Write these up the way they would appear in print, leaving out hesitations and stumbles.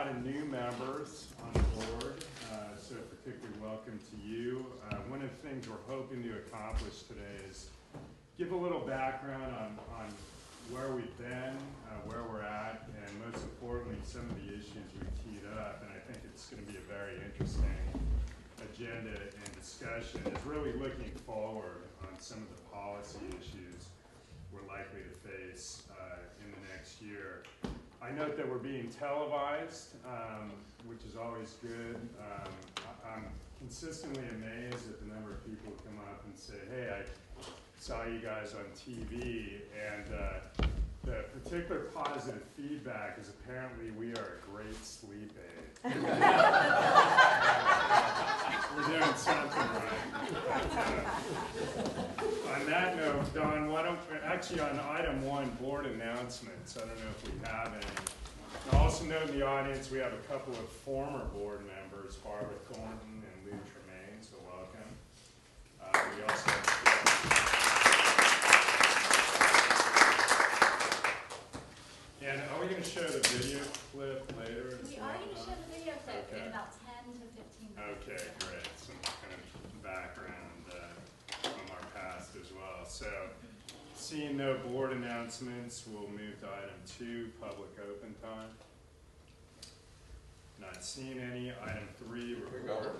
lot of new members on the board, so particularly welcome to you. One of the things we're hoping to accomplish today is give a little background on where we've been, where we're at, and most importantly, some of the issues we've teed up. And I think it's going to be a very interesting agenda and discussion. It's really looking forward on some of the policy issues we're likely to face in the next year. I note that we're being televised, which is always good. I'm consistently amazed at the number of people who come up and say, hey, I saw you guys on TV, and the particular positive feedback is apparently we are a great sleep aid. We're doing something right. On that note, Don, why don't we, actually on item 1, board announcements, I don't know if we have any. I also note in the audience we have a couple of former board members, Barbara Thornton and Lou Tremaine, so welcome. We also have and are we going to show the video clip later? We are going to show the video clip in about 10 to 15 minutes. Okay, great. Some kind of background from our past as well. So, seeing no board announcements, we'll move to item 2, public open time. Not seeing any. Item 3, report.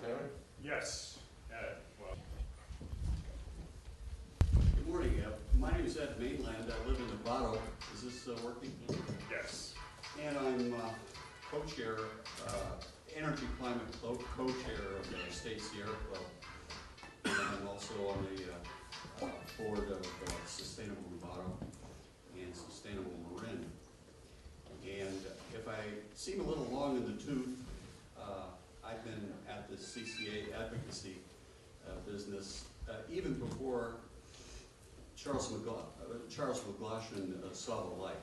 Yes, Ed. Well. Good morning. My name is Ed Mainland. I live in Nevada. Is this working? Yes. And I'm co-chair, Energy Climate co-chair of the State Sierra Club. And I'm also on the board of Sustainable Nevada and Sustainable Marin. And if I seem a little long in the tooth, I've been at the CCA advocacy business even before Charles McGlashan saw the light.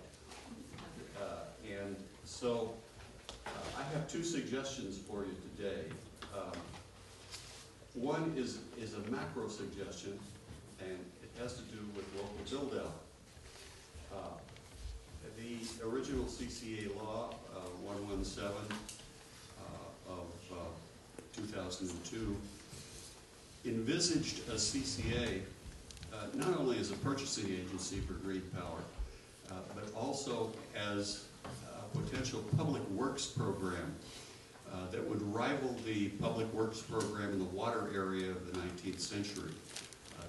And so I have 2 suggestions for you today. One is a macro suggestion, and it has to do with local build-out. The original CCA law, 117 of 2002, envisaged a CCA not only as a purchasing agency for green power, but also as a potential public works program that would rival the public works program in the water area of the 19th century.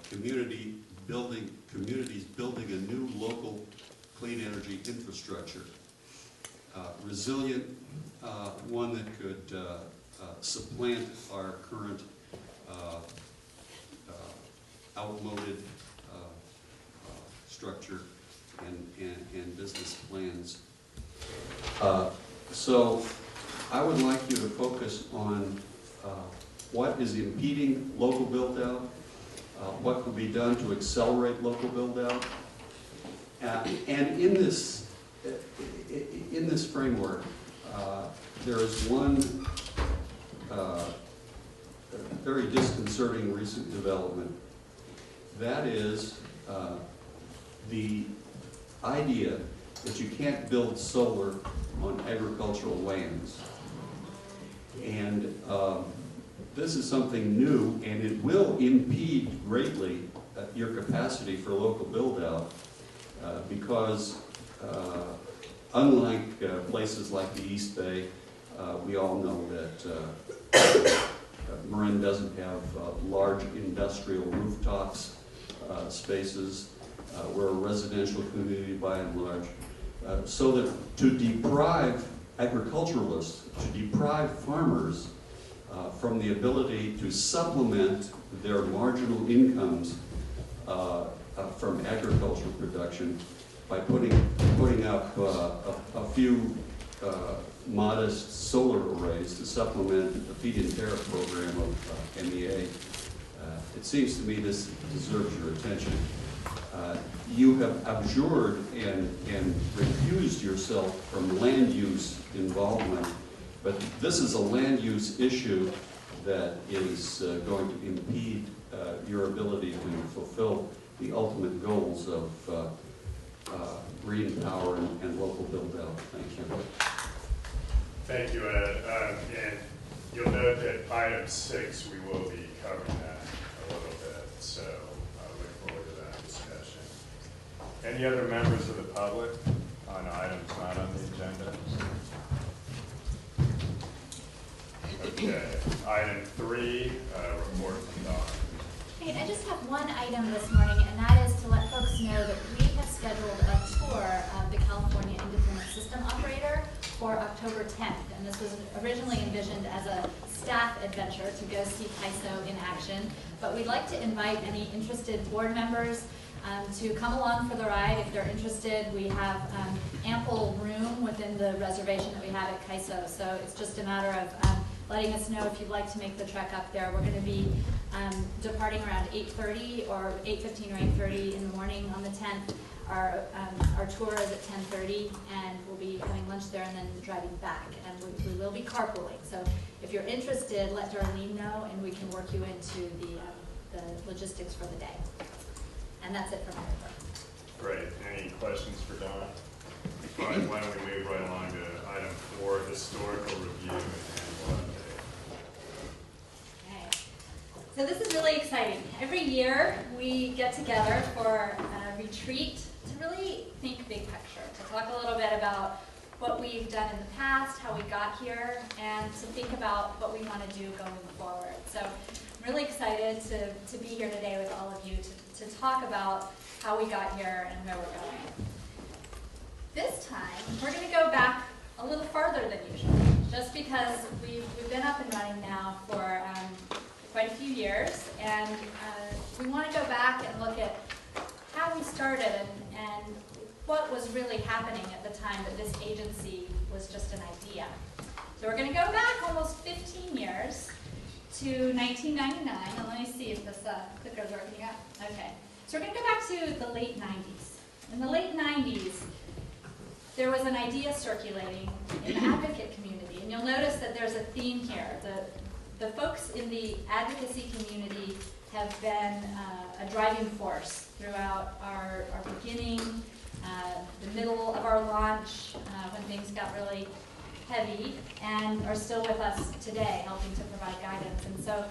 Communities building a new local clean energy infrastructure. Resilient, one that could supplant our current outmoded structure and business plans. So I would like you to focus on what is impeding local build-out, what could be done to accelerate local build-out, and in this framework, there is one very disconcerting recent development. That is the idea that you can't build solar on agricultural lands. And this is something new, and it will impede greatly your capacity for local build-out because unlike places like the East Bay, we all know that Marin doesn't have large industrial rooftops, spaces. We're a residential community by and large. So that to deprive agriculturalists, to deprive farmers from the ability to supplement their marginal incomes from agricultural production by putting up a few modest solar arrays to supplement the feed-in tariff program of MEA. It seems to me this deserves your attention. You have abjured and recused yourself from land use involvement, but this is a land use issue that is going to impede your ability to fulfill the ultimate goals of green power and local build-out. Thank you. Thank you, Ed. And you'll note that item 6, we will be covering that a little bit, so I look forward to that discussion. Any other members of the public on items not on the agenda? Okay, item 3, report from Dawn. Great, I just have one item this morning, and that is to let folks know that we have scheduled a tour of the California Independent System Operator for October 10th. And this was originally envisioned as a staff adventure to go see CAISO in action. But we'd like to invite any interested board members to come along for the ride if they're interested. We have ample room within the reservation that we have at CAISO. So it's just a matter of letting us know if you'd like to make the trek up there. We're going to be departing around 8:30 or 8:15 or 8:30 in the morning on the 10th. Our tour is at 10:30, and we'll be having lunch there and then driving back. And we will be carpooling. So if you're interested, let Darlene know, and we can work you into the logistics for the day. And that's it for my report. Great. Any questions for Dawn? Why don't we move right along to item 4, historical review and annual update. Okay. So this is really exciting. Every year we get together for a retreat to really think big picture, to talk a little bit about what we've done in the past, how we got here, and to think about what we want to do going forward. So I'm really excited to be here today with all of you to talk about how we got here and where we're going. This time, we're going to go back a little farther than usual, just because we've been up and running now for quite a few years, and we want to go back and look at how we started and what was really happening at the time that this agency was just an idea. So we're going to go back almost 15 years to 1999, and let me see if this clicker's working. Yeah, okay. So we're going to go back to the late 90s. In the late 90s, there was an idea circulating in the advocate community, and you'll notice that there's a theme here. The folks in the advocacy community have been a driving force throughout our beginning, the middle of our launch, when things got really heavy, and are still with us today, helping to provide guidance. And so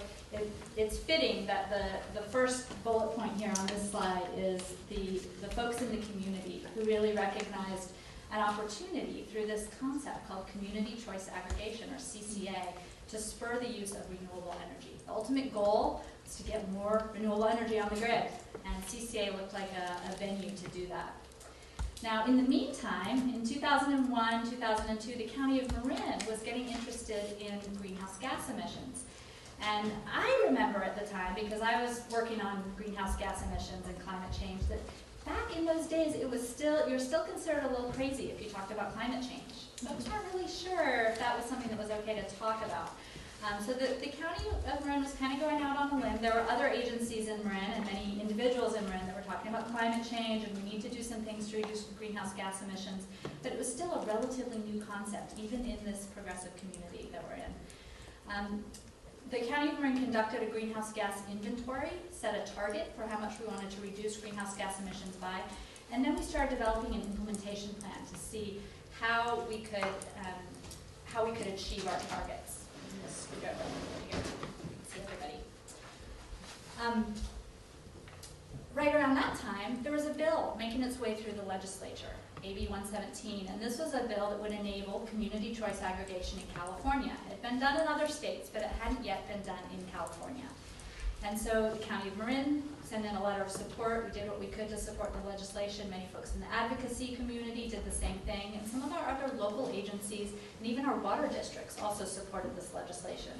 it's fitting that the first bullet point here on this slide is the folks in the community who really recognized an opportunity through this concept called community choice aggregation, or CCA, to spur the use of renewable energy. The ultimate goal is to get more renewable energy on the grid, and CCA looked like a venue to do that. Now, in the meantime, in 2001, 2002, the County of Marin was getting interested in greenhouse gas emissions. And I remember at the time, because I was working on greenhouse gas emissions and climate change, that back in those days, you're still considered a little crazy if you talked about climate change. Folks weren't really sure if that was something that was okay to talk about. So the County of Marin was kind of going out on a limb. There were other agencies in Marin and many individuals in Marin that were talking about climate change, and we need to do some things to reduce greenhouse gas emissions. But it was still a relatively new concept, even in this progressive community that we're in. The County of Marin conducted a greenhouse gas inventory, set a target for how much we wanted to reduce greenhouse gas emissions by, and then we started developing an implementation plan to see how we could achieve our targets. See everybody. Right around that time, there was a bill making its way through the legislature, AB 117, and this was a bill that would enable community choice aggregation in California. It had been done in other states, but it hadn't yet been done in California. And so the County of Marin sent in a letter of support. We did what we could to support the legislation. Many folks in the advocacy community did the same thing, and some of our other local agencies and even our water districts also supported this legislation.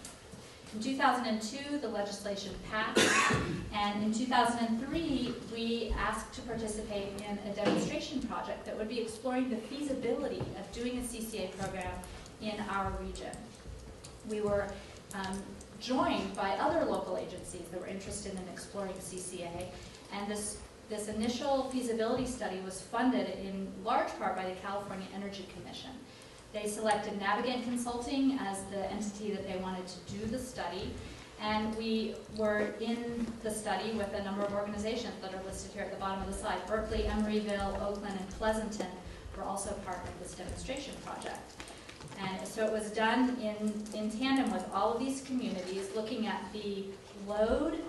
In 2002, the legislation passed, and in 2003, we asked to participate in a demonstration project that would be exploring the feasibility of doing a CCA program in our region. We were joined by other local agencies that were interested in exploring CCA, and this initial feasibility study was funded in large part by the California Energy Commission. They selected Navigant Consulting as the entity that they wanted to do the study, and we were in the study with a number of organizations that are listed here at the bottom of the slide. Berkeley, Emeryville, Oakland, and Pleasanton were also part of this demonstration project. And so it was done in tandem with all of these communities, looking at the load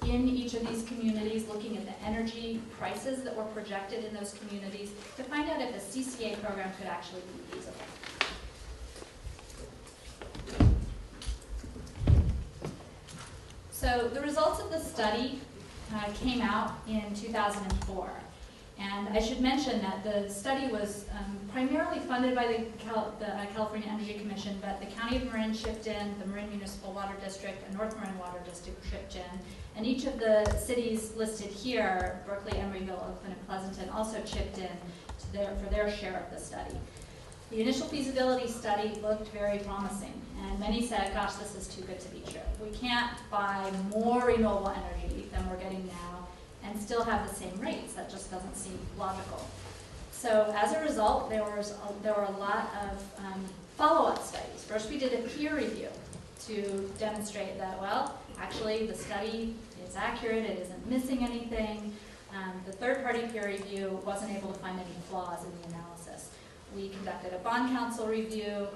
in each of these communities, looking at the energy prices that were projected in those communities to find out if a CCA program could actually be feasible. So the results of the study came out in 2004. And I should mention that the study was primarily funded by the California Energy Commission, but the County of Marin chipped in, the Marin Municipal Water District, and North Marin Water District chipped in. And each of the cities listed here, Berkeley, Emeryville, Oakland, and Pleasanton, also chipped in for their share of the study. The initial feasibility study looked very promising, and many said, gosh, this is too good to be true. We can't buy more renewable energy than we're getting now and still have the same rates. That just doesn't seem logical. So as a result, there were a lot of follow-up studies. First, we did a peer review to demonstrate that, well, actually the study is accurate, it isn't missing anything. The third-party peer review wasn't able to find any flaws in the analysis. We conducted a bond counsel review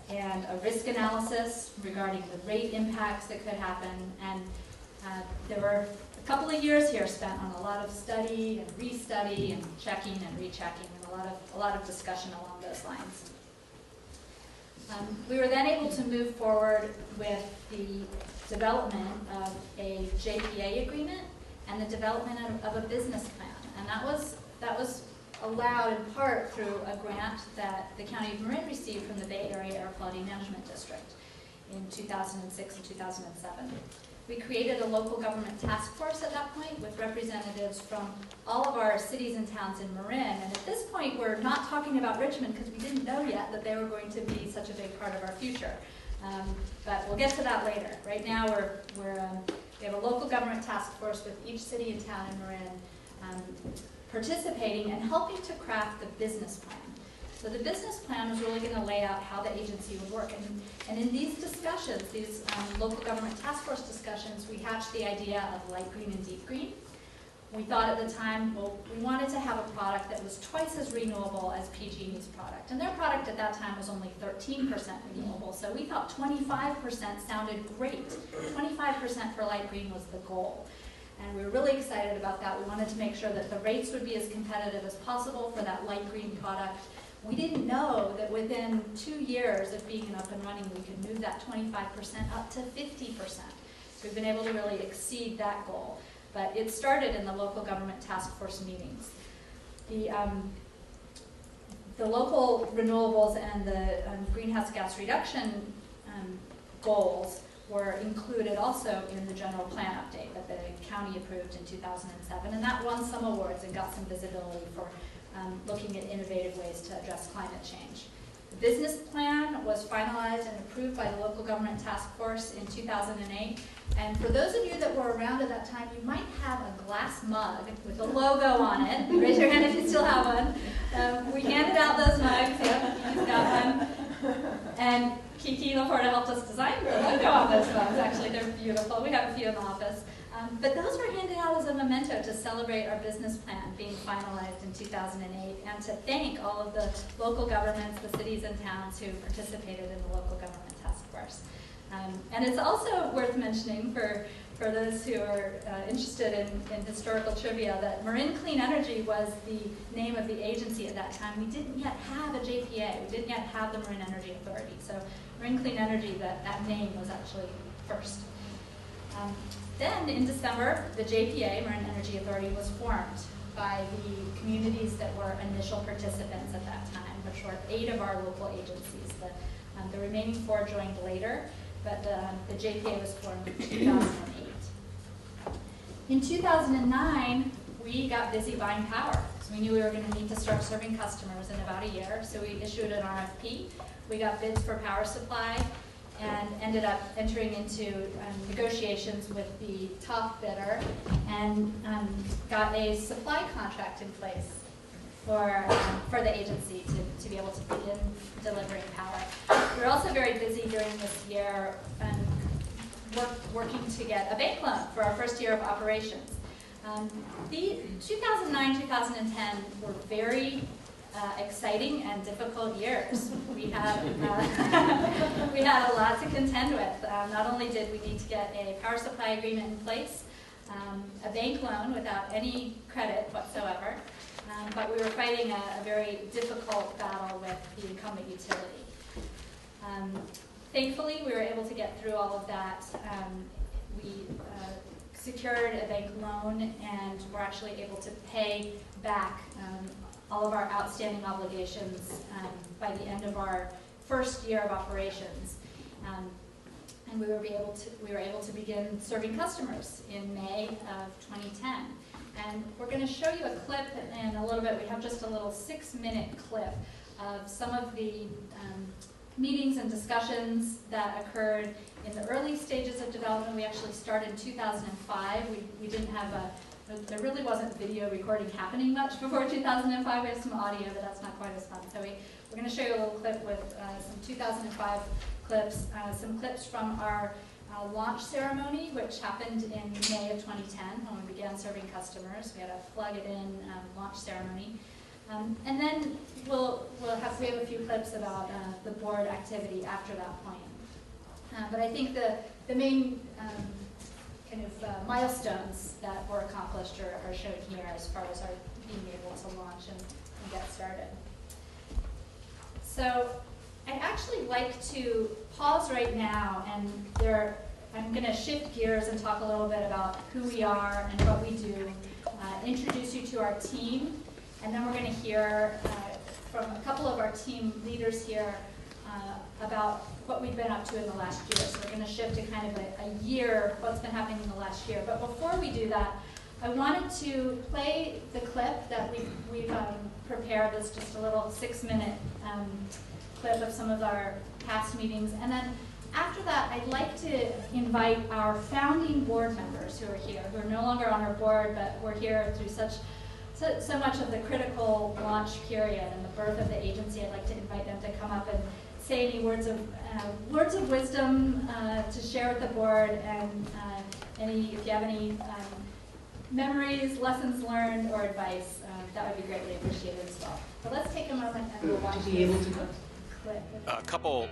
and a risk analysis regarding the rate impacts that could happen, and there were a couple of years here spent on a lot of study and restudy and checking and rechecking, and a lot of discussion along those lines. We were then able to move forward with the development of a JPA agreement and the development of a business plan, and that was allowed in part through a grant that the County of Marin received from the Bay Area Air Quality Management District in 2006 and 2007. We created a local government task force at that point with representatives from all of our cities and towns in Marin. And at this point, we're not talking about Richmond because we didn't know yet that they were going to be such a big part of our future. But we'll get to that later. Right now, we have a local government task force with each city and town in Marin participating and helping to craft the business plan. So the business plan was really going to lay out how the agency would work. And in these discussions, these local government task force discussions, we hatched the idea of light green and deep green. We thought at the time, well, we wanted to have a product that was twice as renewable as PG&E's product. And their product at that time was only 13% renewable, so we thought 25% sounded great. 25% for light green was the goal. And we were really excited about that. We wanted to make sure that the rates would be as competitive as possible for that light green product. We didn't know that within 2 years of being up and running, we could move that 25% up to 50%. So we've been able to really exceed that goal. But it started in the local government task force meetings. The local renewables and the greenhouse gas reduction goals were included also in the general plan update that the county approved in 2007, and that won some awards and got some visibility for looking at innovative ways to address climate change. The business plan was finalized and approved by the local government task force in 2008, and for those of you that were around at that time, you might have a glass mug with a logo on it. Raise your hand if you still have one. We handed out those mugs. Yep, Kiki's got one. And Kiki Laporta helped us design the logo on those mugs. Actually, they're beautiful. We have a few in the office. But those were handed out as a memento to celebrate our business plan being finalized in 2008 and to thank all of the local governments, the cities and towns who participated in the local government task force. And it's also worth mentioning for those who are interested in historical trivia that Marin Clean Energy was the name of the agency at that time. We didn't yet have a JPA. We didn't yet have the Marin Energy Authority. So Marin Clean Energy, that name was actually first. Then in December, the JPA, Marin Energy Authority, was formed by the communities that were initial participants at that time, which were 8 of our local agencies. The remaining 4 joined later, but the JPA was formed in 2008. In 2009, we got busy buying power. So we knew we were going to need to start serving customers in about a year, so we issued an RFP. We got bids for power supply, and ended up entering into negotiations with the top bidder and got a supply contract in place for the agency to be able to begin delivering power. We were also very busy during this year working to get a bank loan for our first year of operations. The 2009-2010 were very exciting and difficult years. We had we had a lot to contend with. Not only did we need to get a power supply agreement in place, a bank loan without any credit whatsoever, but we were fighting a very difficult battle with the incumbent utility. Thankfully, we were able to get through all of that. We secured a bank loan, and we're actually able to pay back all of our outstanding obligations by the end of our first year of operations. And we were able to begin serving customers in May of 2010. And we're going to show you a clip in a little bit. We have just a little 6-minute clip of some of the meetings and discussions that occurred in the early stages of development. We actually started in 2005. We didn't have there really wasn't video recording happening much before 2005. We have some audio, but that's not quite as fun. So we're going to show you a little clip with some 2005 clips, some clips from our launch ceremony, which happened in May of 2010 when we began serving customers. We had a plug-it-in launch ceremony. And then we have a few clips about the board activity after that point. But I think the main kind of milestones that were accomplished are shown here as far as our being able to launch and get started. So I'd actually like to pause right now, and I'm going to shift gears and talk a little bit about who we are and what we do, introduce you to our team, and then we're going to hear from a couple of our team leaders here about what we've been up to in the last year. So we're going to shift to kind of a year, what's been happening in the last year. But before we do that, I wanted to play the clip that we've prepared. It's just a little 6-minute clip of some of our past meetings. And then after that, I'd like to invite our founding board members who are here, who are no longer on our board, but we're here through so much of the critical launch period and the birth of the agency. I'd like to invite them to come up and say any words of wisdom to share with the board, and if you have any memories, lessons learned, or advice, that would be greatly appreciated as well. But let's take a moment and we'll watch this clip. A couple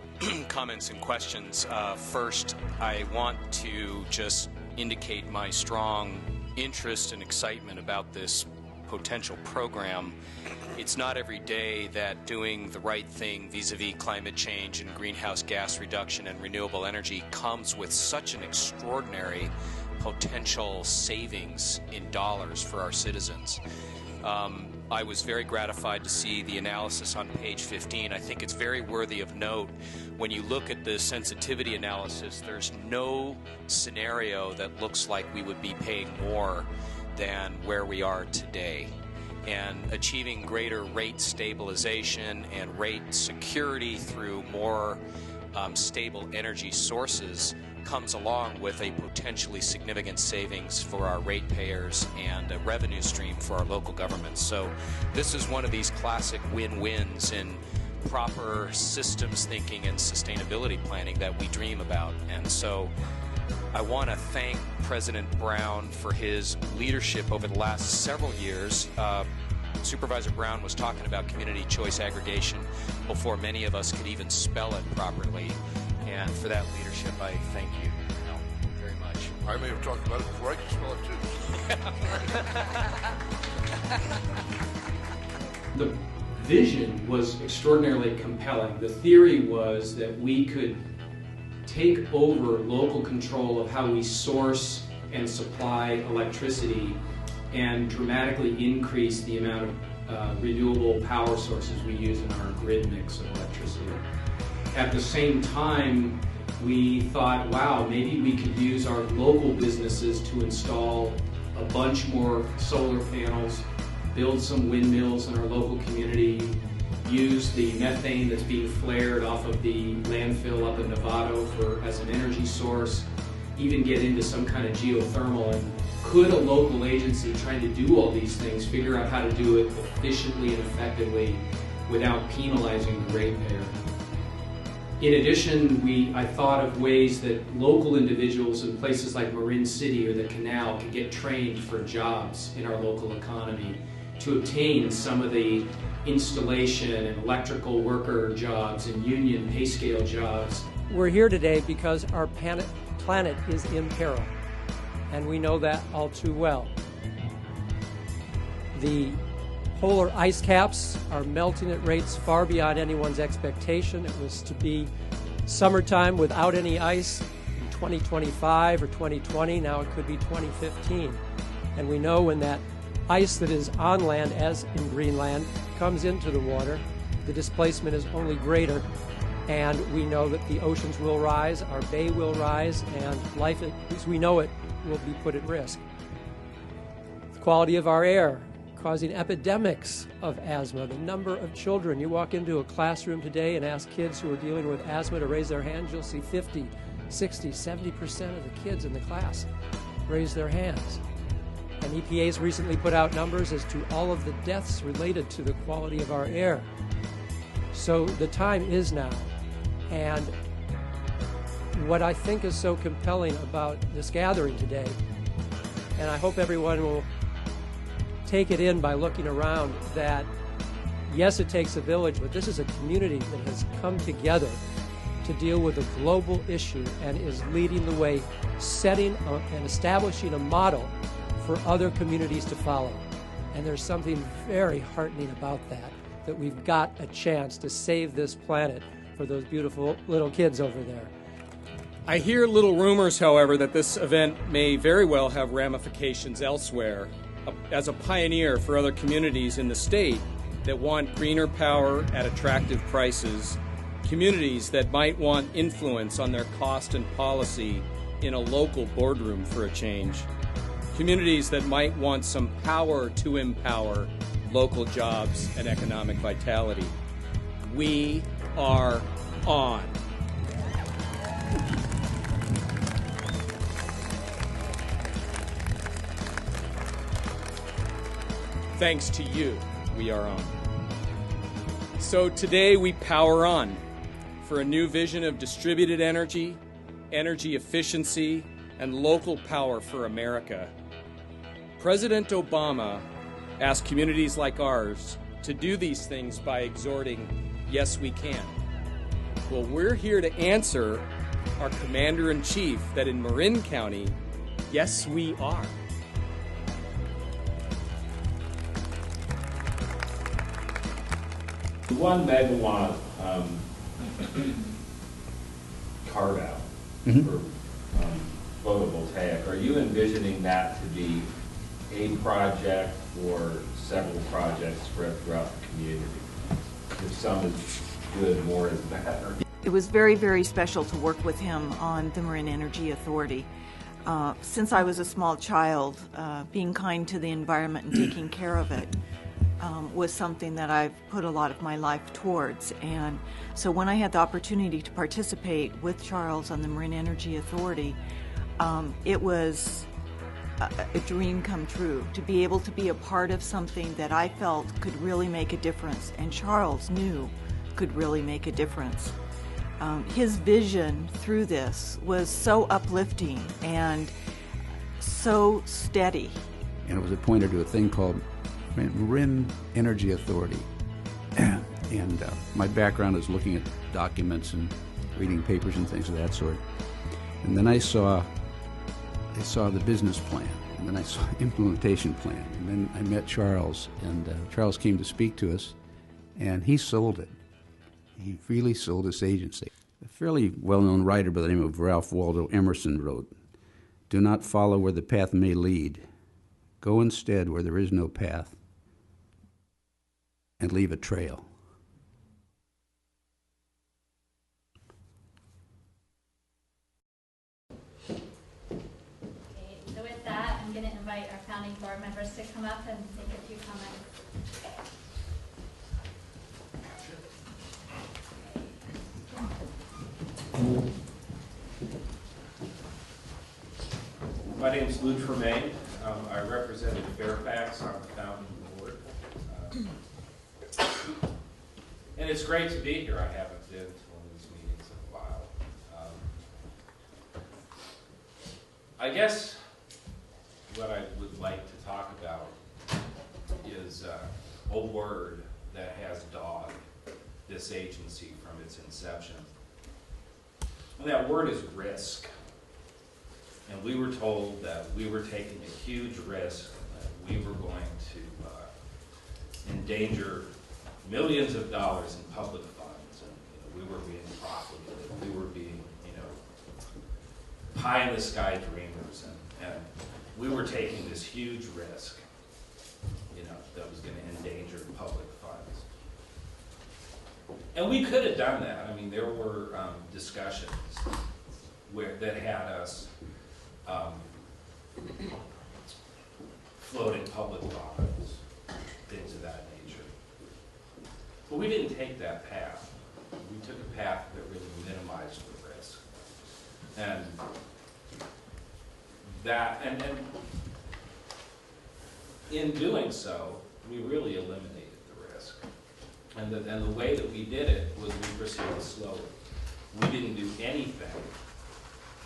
comments and questions. First, I want to just indicate my strong interest and excitement about this potential program. It's not every day that doing the right thing vis-a-vis climate change and greenhouse gas reduction and renewable energy comes with such an extraordinary potential savings in dollars for our citizens. I was very gratified to see the analysis on page 15. I think it's very worthy of note. When you look at the sensitivity analysis, there's no scenario that looks like we would be paying more than where we are today. And achieving greater rate stabilization and rate security through more stable energy sources comes along with a potentially significant savings for our ratepayers and a revenue stream for our local governments. So this is one of these classic win-wins in proper systems thinking and sustainability planning that we dream about. And so I want to thank President Brown for his leadership over the last several years. Supervisor Brown was talking about community choice aggregation before many of us could even spell it properly. And for that leadership, I thank you very much. I may have talked about it before I could spell it too. The vision was extraordinarily compelling. The theory was that we could take over local control of how we source and supply electricity and dramatically increase the amount of renewable power sources we use in our grid mix of electricity. At the same time, we thought, wow, maybe we could use our local businesses to install a bunch more solar panels, build some windmills in our local community, use the methane that's being flared off of the landfill up in Nevada as an energy source, even get into some kind of geothermal. And could a local agency trying to do all these things figure out how to do it efficiently and effectively without penalizing the ratepayer? In addition, I thought of ways that local individuals in places like Marin City or the Canal could get trained for jobs in our local economy to obtain some of the installation and electrical worker jobs and union pay scale jobs. We're here today because our planet is in peril, and we know that all too well. The polar ice caps are melting at rates far beyond anyone's expectation. It was to be summertime without any ice in 2025 or 2020. Now it could be 2015. And we know when that ice that is on land, as in Greenland, comes into the water, the displacement is only greater. And we know that the oceans will rise, our bay will rise, and life as we know it will be put at risk. The quality of our air, causing epidemics of asthma. The number of children, you walk into a classroom today and ask kids who are dealing with asthma to raise their hands, you'll see 50, 60, 70% of the kids in the class raise their hands. And EPA's recently put out numbers as to all of the deaths related to the quality of our air. So the time is now. And what I think is so compelling about this gathering today, and I hope everyone will take it in by looking around, that yes, it takes a village, but this is a community that has come together to deal with a global issue and is leading the way, setting and establishing a model for other communities to follow. And there's something very heartening about that we've got a chance to save this planet for those beautiful little kids over there. I hear little rumors, however, that this event may very well have ramifications elsewhere. As a pioneer for other communities in the state that want greener power at attractive prices, communities that might want influence on their cost and policy in a local boardroom for a change, communities that might want some power to empower local jobs and economic vitality. We are on. Thanks to you, we are on. So today we power on for a new vision of distributed energy, energy efficiency, and local power for America. President Obama asked communities like ours to do these things by exhorting, yes, we can. Well, we're here to answer our Commander-in-Chief that in Marin County, yes, we are. The 1 megawatt carve out for photovoltaic, are you envisioning that to be a project or several projects spread throughout the community? If some is good, more is better. It was very, very special to work with him on the Marin Energy Authority. Since I was a small child, being kind to the environment and taking care of it was something that I've put a lot of my life towards. And so when I had the opportunity to participate with Charles on the Marin Energy Authority, it was a dream come true to be able to be a part of something that I felt could really make a difference, and Charles knew could really make a difference. His vision through this was so uplifting and so steady. And it was appointed to a thing called Marin Energy Authority. And my background is looking at documents and reading papers and things of that sort. And then I saw the business plan, and then I saw implementation plan, and then I met Charles, and Charles came to speak to us, and he sold it. He really sold this agency. A fairly well-known writer by the name of Ralph Waldo Emerson wrote, "Do not follow where the path may lead. Go instead where there is no path, and leave a trail." So with that, I'm going to invite our founding board members to come up and make a few comments. My name is Lou Tremaine. I represented Fairfax on the founding board. And it's great to be here. I haven't been to one of these meetings in a while. I guess what I would like to talk about is a word that has dogged this agency from its inception. And that word is risk. And we were told that we were taking a huge risk, that we were going to endanger millions of dollars in public funds, and we were being profligate, we were being, pie in the sky dreamers, and we were taking this huge risk, that was going to endanger public funds. And we could have done that. I mean, there were discussions that had us floating public bonds, things of that nature. But we didn't take that path. We took a path that really minimized the risk. And in doing so, we really eliminated the risk. And the way that we did it was we proceeded slowly. We didn't do anything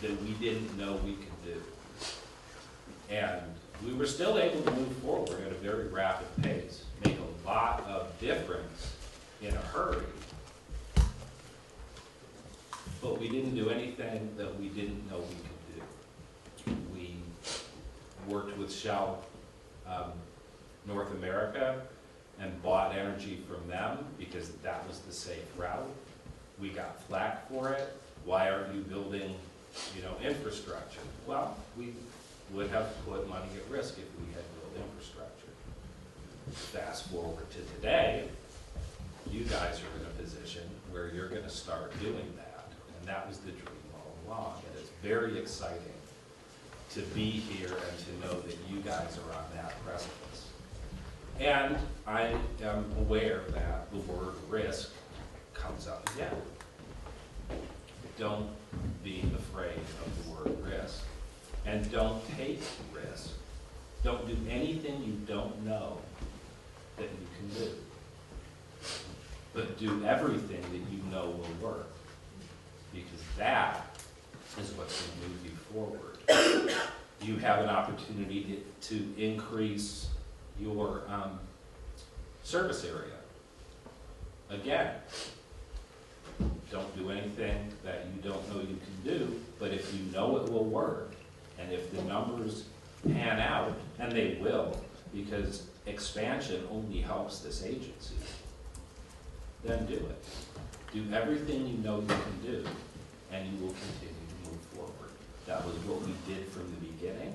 that we didn't know we could do. And we were still able to move forward at a very rapid pace, make a lot of difference in a hurry. But we didn't do anything that we didn't know we could do. We worked with Shell North America and bought energy from them because that was the safe route. We got flack for it. Why aren't you building, infrastructure? Well, we would have put money at risk if we had built infrastructure. Fast forward to today, you guys are in a position where you're going to start doing that. And that was the dream all along. And it's very exciting to be here and to know that you guys are on that precipice. And I am aware that the word risk comes up again. Don't be afraid of the word risk. And don't take risk. Don't do anything you don't know that you can do. But do everything that you know will work. Because that is what's going to move you forward. You have an opportunity to increase your service area. Again, don't do anything that you don't know you can do, but if you know it will work, and if the numbers pan out, and they will, because expansion only helps this agency, then do it. Do everything you know you can do, and you will continue to move forward. That was what we did from the beginning,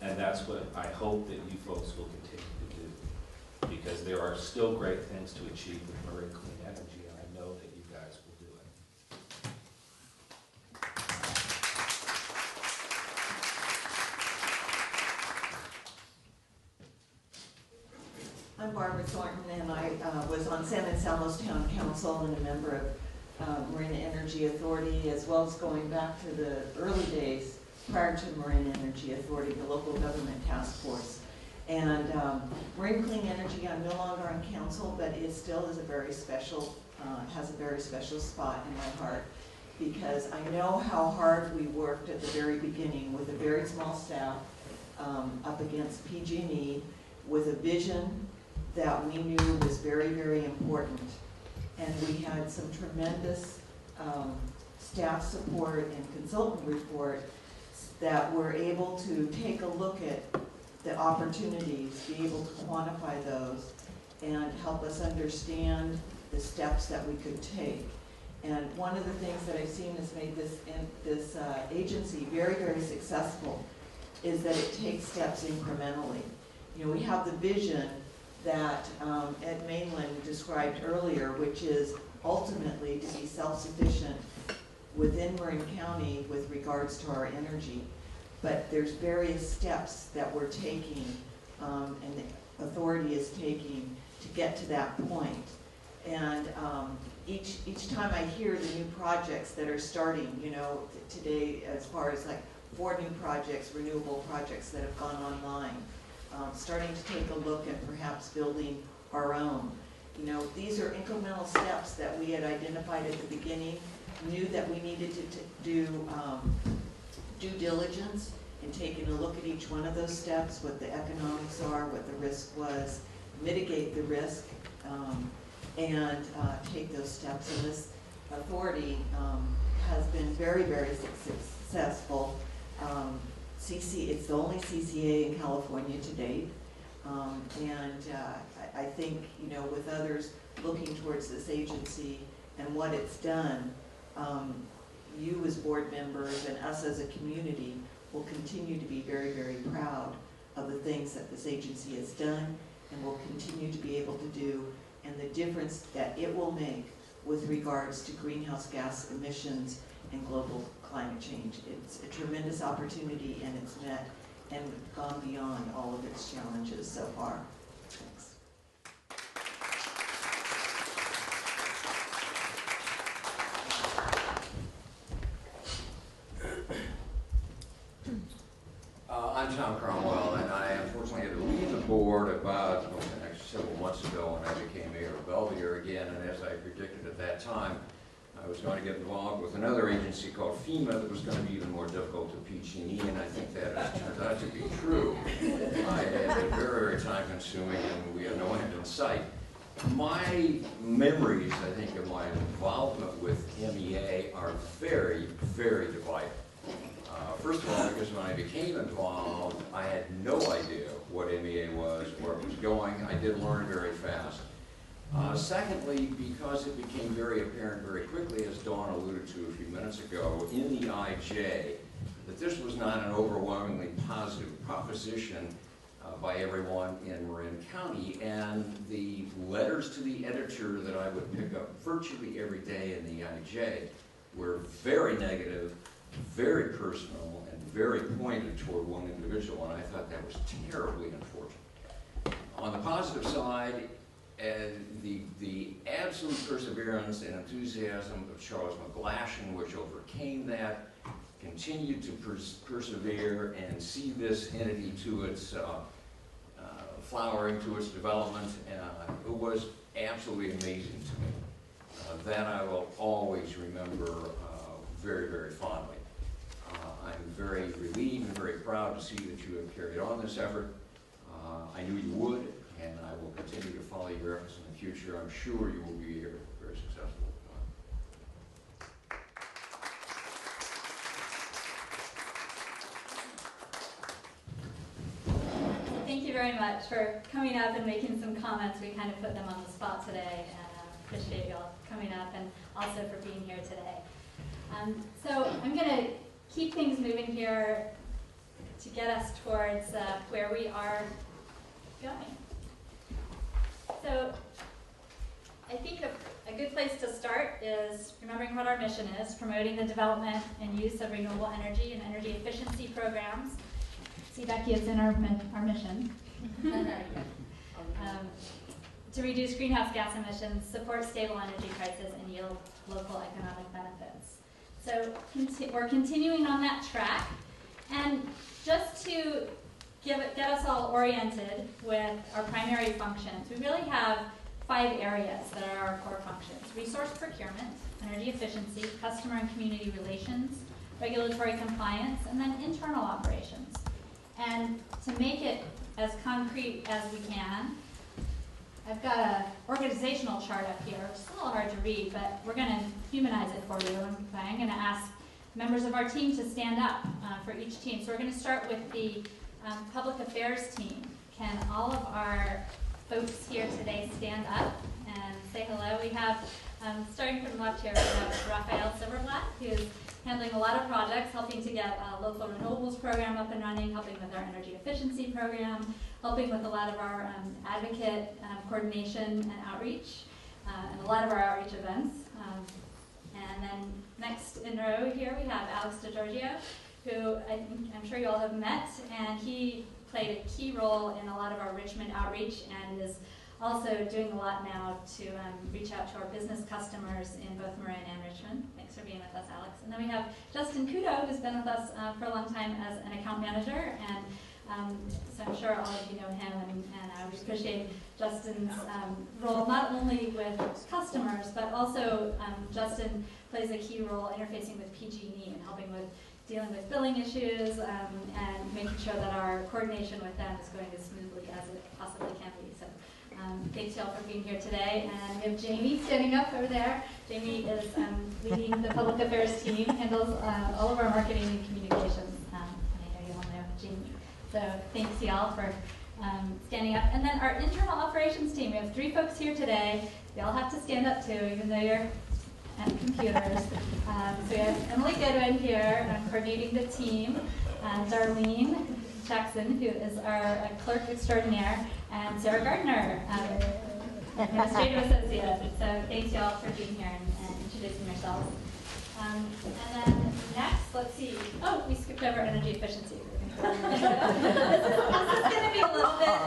and that's what I hope that you folks will continue to do, because there are still great things to achieve with Marine Clean Energy, and I know that you guys will do it. I'm Barbara Thornton, and I was on San Anselmo's Town Council and a member of Marine Energy Authority, as well as going back to the early days prior to Marine Energy Authority, the local government task force. And Marine Clean Energy, I'm no longer on council, but it still is a very special, has a very special spot in my heart, because I know how hard we worked at the very beginning with a very small staff up against PG&E with a vision that we knew was very, very important. And we had some tremendous staff support and consultant report that were able to take a look at the opportunities, be able to quantify those, and help us understand the steps that we could take. And one of the things that I've seen has made this agency very, very successful is that it takes steps incrementally. We have the vision that Ed Mainland described earlier, which is ultimately to be self-sufficient within Marin County with regards to our energy. But there's various steps that we're taking and the authority is taking to get to that point. And each time I hear the new projects that are starting, today as far as like 4 new projects, renewable projects that have gone online, starting to take a look at perhaps building our own. These are incremental steps that we had identified at the beginning, knew that we needed to do due diligence in taking a look at each one of those steps, what the economics are, what the risk was, mitigate the risk and take those steps. And this authority has been very, very successful. It's the only CCA in California to date. I think, you know, with others looking towards this agency and what it's done, you as board members and us as a community will continue to be very, very proud of the things that this agency has done and will continue to be able to do, and the difference that it will make with regards to greenhouse gas emissions and global climate change. It's a tremendous opportunity, and it's met and gone beyond all of its challenges so far. Thanks. I'm Tom Cromwell, and I unfortunately had to leave the board about several months ago when I became mayor of Belvedere again, and as I predicted at that time, I was going to get involved with another agency called FEMA that was going to be even more difficult to PG&E, and I think that has turned out to be true. It had been very, very time consuming, and we had no end in sight. My memories, I think, of my involvement with MEA are very, very divided. First of all, because when I became involved, I had no idea what MEA was, where it was going. I did learn very fast. Secondly, because it became very apparent very quickly, as Dawn alluded to a few minutes ago, in the IJ, that this was not an overwhelmingly positive proposition by everyone in Marin County. And the letters to the editor that I would pick up virtually every day in the IJ were very negative, very personal, and very pointed toward one individual, and I thought that was terribly unfortunate. On the positive side, the absolute perseverance and enthusiasm of Charles McGlashan, which overcame that, continued to persevere and see this entity to its flowering, to its development, it was absolutely amazing to me. That I will always remember very, very fondly. I'm very relieved and very proud to see that you have carried on this effort. I knew you would, and I will continue to follow your efforts in the future. I'm sure you will be very successful. Thank you very much for coming up and making some comments. We kind of put them on the spot today, and appreciate you all coming up and also for being here today. So I'm going to keep things moving here to get us towards where we are going. So I think a good place to start is remembering what our mission is, promoting the development and use of renewable energy and energy efficiency programs. See, Becky, it's in our mission. To reduce greenhouse gas emissions, support stable energy prices, and yield local economic benefits. So we're continuing on that track, and just to get us all oriented with our primary functions, we really have 5 areas that are our core functions: resource procurement, energy efficiency, customer and community relations, regulatory compliance, and then internal operations. And to make it as concrete as we can, I've got an organizational chart up here. It's a little hard to read, but we're going to humanize it for you. I'm going to ask members of our team to stand up for each team. So we're going to start with the public affairs team. Can all of our folks here today stand up and say hello? We have, starting from the left here, we have Raphael Silverblatt, who's handling a lot of projects, helping to get a local renewables program up and running, helping with our energy efficiency program, helping with a lot of our advocate coordination and outreach, and a lot of our outreach events. And then next in row here we have Alex DeGiorgio, who I'm sure you all have met, and he played a key role in a lot of our Richmond outreach and is also doing a lot now to reach out to our business customers in both Marin and Richmond. Thanks for being with us, Alex. And then we have Justin Kudo, who's been with us for a long time as an account manager, and so I'm sure all of you know him, and I would appreciate Justin's role not only with customers, but also Justin plays a key role interfacing with PG&E and helping with dealing with billing issues and making sure that our coordination with them is going as smoothly as it possibly can be. So Thanks y'all for being here today. And we have Jamie standing up over there. Jamie is leading the public affairs team, handles all of our marketing and communications. I know you all know Jamie. So thanks y'all for standing up. And then our internal operations team. We have 3 folks here today. They all have to stand up too, even though you're at computers. So we have Emily Goodwin here coordinating the team, Darlene Jackson, who is our clerk extraordinaire, and Sarah Gardner, administrative associate. So thanks y'all for being here and introducing yourselves. And then next, let's see. Oh, we skipped over energy efficiency. This is going to be a little bit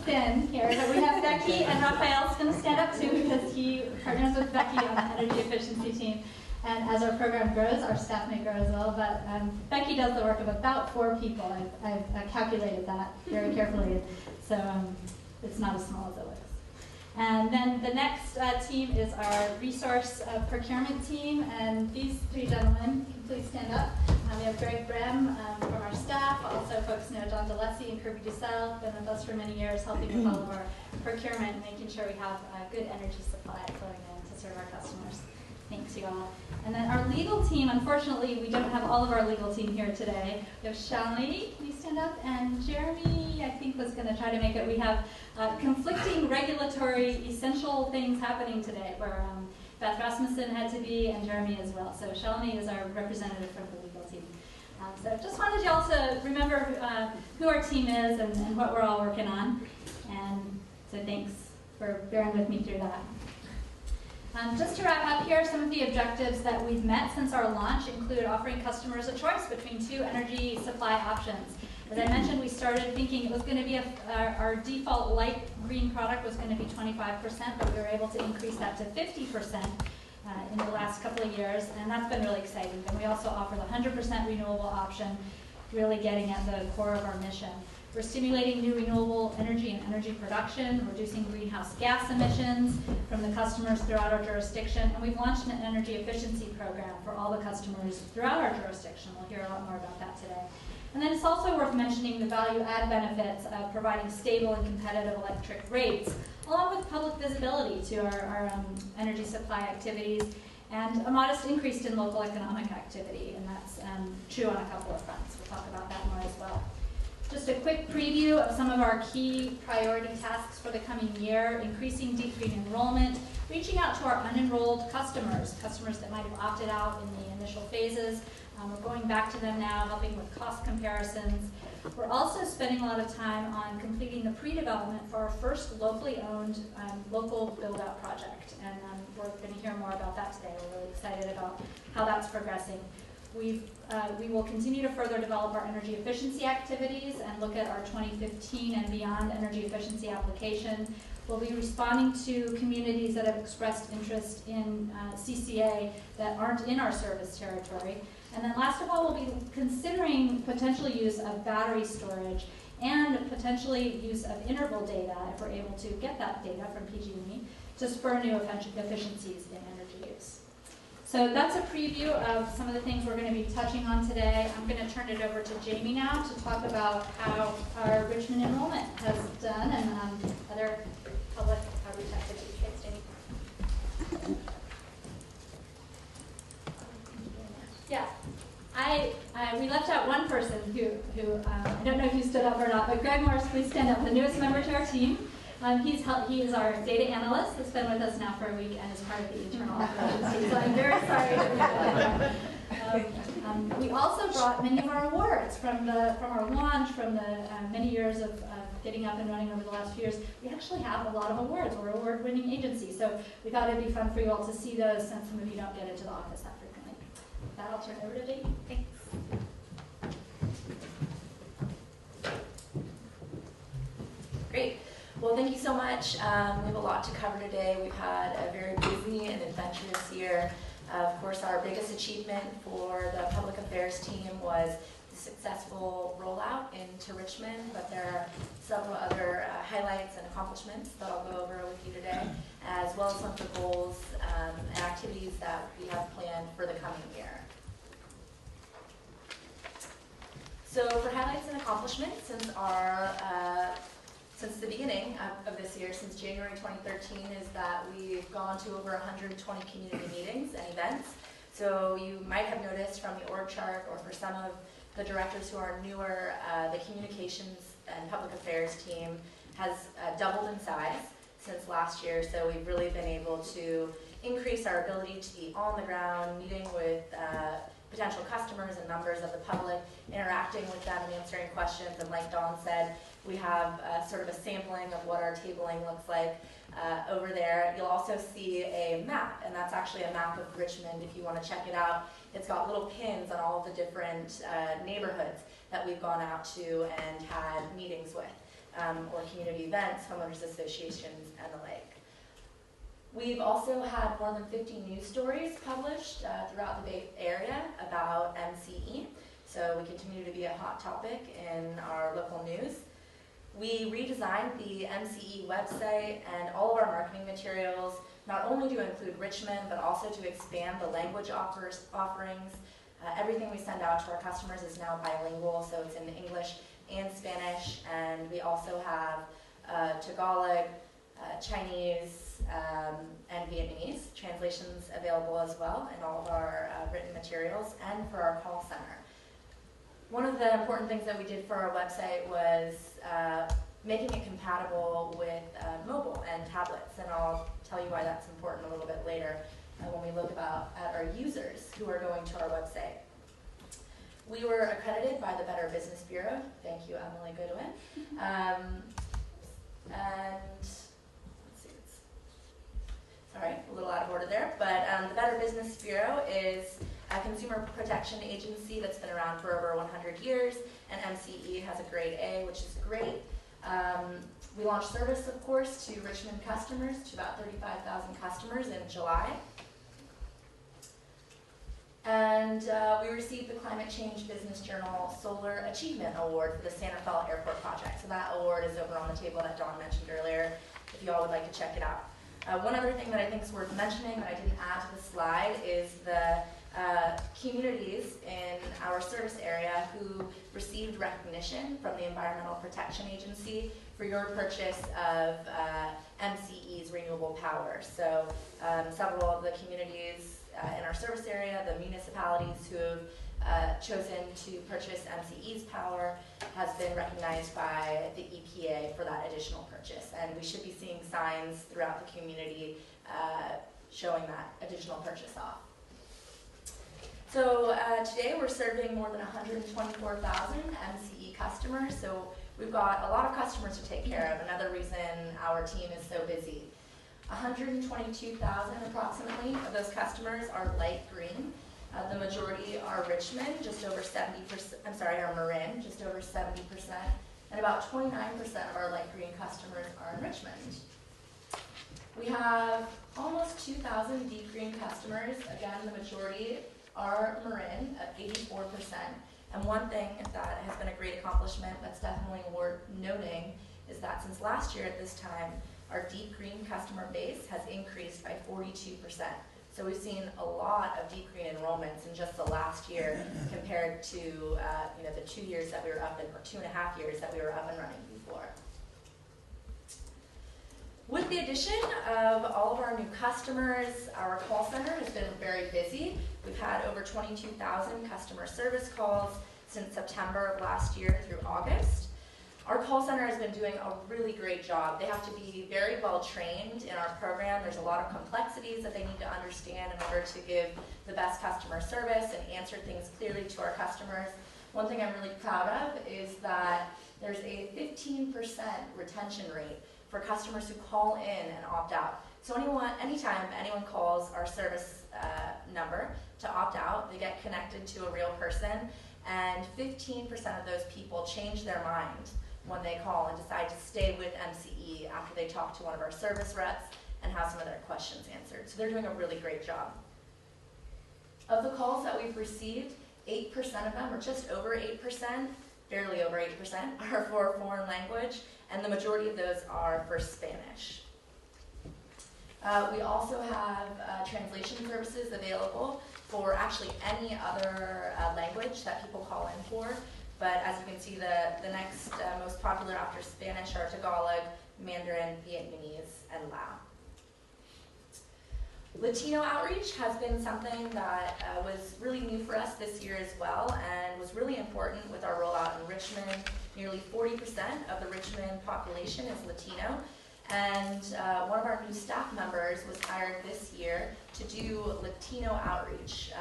thin here, but we have Becky, and Raphael's going to stand up too because he partners with Becky on the energy efficiency team. And as our program grows, our staff may grow as well, but Becky does the work of about 4 people. I've calculated that very carefully, so it's not as small as it looks. And then the next team is our resource procurement team, and these 3 gentlemen, can please stand up. We have Greg Brem from our staff, also folks know John DeLessie and Kirby Dussel, been with us for many years, helping with all of our procurement and making sure we have a good energy supply flowing in to serve our customers. Thanks, you all. And then our legal team, unfortunately, we don't have all of our legal team here today. We have Shalini, can you stand up? And Jeremy, I think, was going to try to make it. We have conflicting regulatory essential things happening today, where Beth Rasmussen had to be, and Jeremy as well. So Shalini is our representative from the legal team. So just wanted y'all to remember who our team is and what we're all working on. And so thanks for bearing with me through that. Just to wrap up here, some of the objectives that we've met since our launch include offering customers a choice between 2 energy supply options. As I mentioned, we started thinking it was going to be our default light green product was going to be 25%, but we were able to increase that to 50% in the last couple of years, and that's been really exciting. And we also offer the 100% renewable option, really getting at the core of our mission. We're stimulating new renewable energy and energy production, reducing greenhouse gas emissions from the customers throughout our jurisdiction, and we've launched an energy efficiency program for all the customers throughout our jurisdiction. We'll hear a lot more about that today. And then it's also worth mentioning the value-add benefits of providing stable and competitive electric rates, along with public visibility to our energy supply activities, and a modest increase in local economic activity, and that's true on a couple of fronts. We'll talk about that more as well. Just a quick preview of some of our key priority tasks for the coming year: increasing deep green enrollment, reaching out to our unenrolled customers that might have opted out in the initial phases. We're going back to them now, helping with cost comparisons. We're also spending a lot of time on completing the pre-development for our first locally owned local build-out project. And we're going to hear more about that today. We're really excited about how that's progressing. We will continue to further develop our energy efficiency activities and look at our 2015 and beyond energy efficiency application. We'll be responding to communities that have expressed interest in CCA that aren't in our service territory. And then last of all, we'll be considering potential use of battery storage and potentially use of interval data, if we're able to get that data from PG&E, to spur new efficiencies in energy use. So that's a preview of some of the things we're going to be touching on today. I'm going to turn it over to Jamie now to talk about how our Richmond enrollment has done and other public outreach activities. Thanks, Jamie. Yeah, we left out one person who I don't know if you stood up or not, but Greg Morris, please stand up, the newest member to our team. He is our data analyst that's been with us now for a week and is part of the internal operations team, so I'm very sorry to be that. We also brought many of our awards from our launch, from the many years of getting up and running over the last few years. We actually have a lot of awards. We're an award-winning agency, so we thought it'd be fun for you all to see those since some of you don't get into the office that frequently. With that, I'll turn it over to Jamie. Thanks. Great. Well, thank you so much. We have a lot to cover today. We've had a very busy and adventurous year. Of course, our biggest achievement for the public affairs team was the successful rollout into Richmond, but there are several other highlights and accomplishments that I'll go over with you today, as well as some of the goals and activities that we have planned for the coming year. So for highlights and accomplishments, since our since the beginning of this year, since January 2013, is that we've gone to over 120 community meetings and events. So you might have noticed from the org chart, or for some of the directors who are newer, the communications and public affairs team has doubled in size since last year. So we've really been able to increase our ability to be on the ground, meeting with potential customers and members of the public, interacting with them and answering questions. And like Dawn said, we have sort of a sampling of what our tabling looks like over there. You'll also see a map, and that's actually a map of Richmond if you want to check it out. It's got little pins on all of the different neighborhoods that we've gone out to and had meetings with, or community events, homeowners associations, and the like. We've also had more than 50 news stories published throughout the Bay Area about MCE, so we continue to be a hot topic in our local news. We redesigned the MCE website and all of our marketing materials, not only to include Richmond, but also to expand the language offerings. Everything we send out to our customers is now bilingual, so it's in English and Spanish, and we also have Tagalog, Chinese, and Vietnamese translations available as well in all of our written materials, and for our call center. One of the important things that we did for our website was making it compatible with mobile and tablets, and I'll tell you why that's important a little bit later when we look at our users who are going to our website. We were accredited by the Better Business Bureau. Thank you, Emily Goodwin. And let's see, sorry, a little out of order there, but the Better Business Bureau is a consumer protection agency that's been around for over 100 years, and MCE has a grade A, which is great. We launched service, of course, to Richmond customers, to about 35,000 customers in July. And we received the Climate Change Business Journal Solar Achievement Award for the Santa Fe Airport project. So that award is over on the table that Dawn mentioned earlier, if you all would like to check it out. One other thing that I think is worth mentioning that I didn't add to the slide is the communities in our service area who received recognition from the Environmental Protection Agency for your purchase of MCE's renewable power. So several of the communities in our service area, the municipalities who have chosen to purchase MCE's power, has been recognized by the EPA for that additional purchase. And we should be seeing signs throughout the community showing that additional purchase off. So today we're serving more than 124,000 MCE customers, so we've got a lot of customers to take care of. Another reason our team is so busy. 122,000 approximately of those customers are light green. The majority are Richmond, just over 70%, are Marin, just over 70%, and about 29% of our light green customers are in Richmond. We have almost 2,000 deep green customers. Again, the majority are Marin at 84%. And one thing that has been a great accomplishment that's definitely worth noting is that since last year at this time, our deep green customer base has increased by 42%. So we've seen a lot of deep green enrollments in just the last year compared to the 2 years that we were up in, or 2.5 years that we were up and running before. With the addition of all of our new customers, our call center has been very busy. We've had over 22,000 customer service calls since September of last year through August. Our call center has been doing a really great job. They have to be very well trained in our program. There's a lot of complexities that they need to understand in order to give the best customer service and answer things clearly to our customers. One thing I'm really proud of is that there's a 15% retention rate for customers who call in and opt out. So anytime anyone calls our service number to opt out, they get connected to a real person, and 15% of those people change their mind when they call and decide to stay with MCE after they talk to one of our service reps and have some of their questions answered. So they're doing a really great job. Of the calls that we've received, 8% of them, or just over 8%, barely over 8%, are for foreign language, and the majority of those are for Spanish. We also have translation services available for actually any other language that people call in for. but as you can see, the next most popular after Spanish are Tagalog, Mandarin, Vietnamese, and Lao. Latino outreach has been something that was really new for us this year as well, and was really important with our rollout in Richmond. Nearly 40% of the Richmond population is Latino, and one of our new staff members was hired this year to do Latino outreach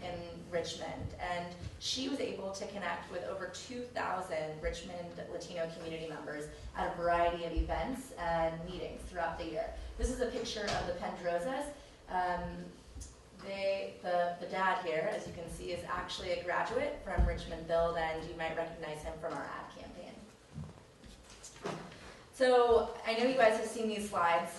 in Richmond, and she was able to connect with over 2,000 Richmond Latino community members at a variety of events and meetings throughout the year. This is a picture of the Pendrozas. The dad here, as you can see, is actually a graduate from Richmond Build, and you might recognize him from our ad campaign. So I know you guys have seen these slides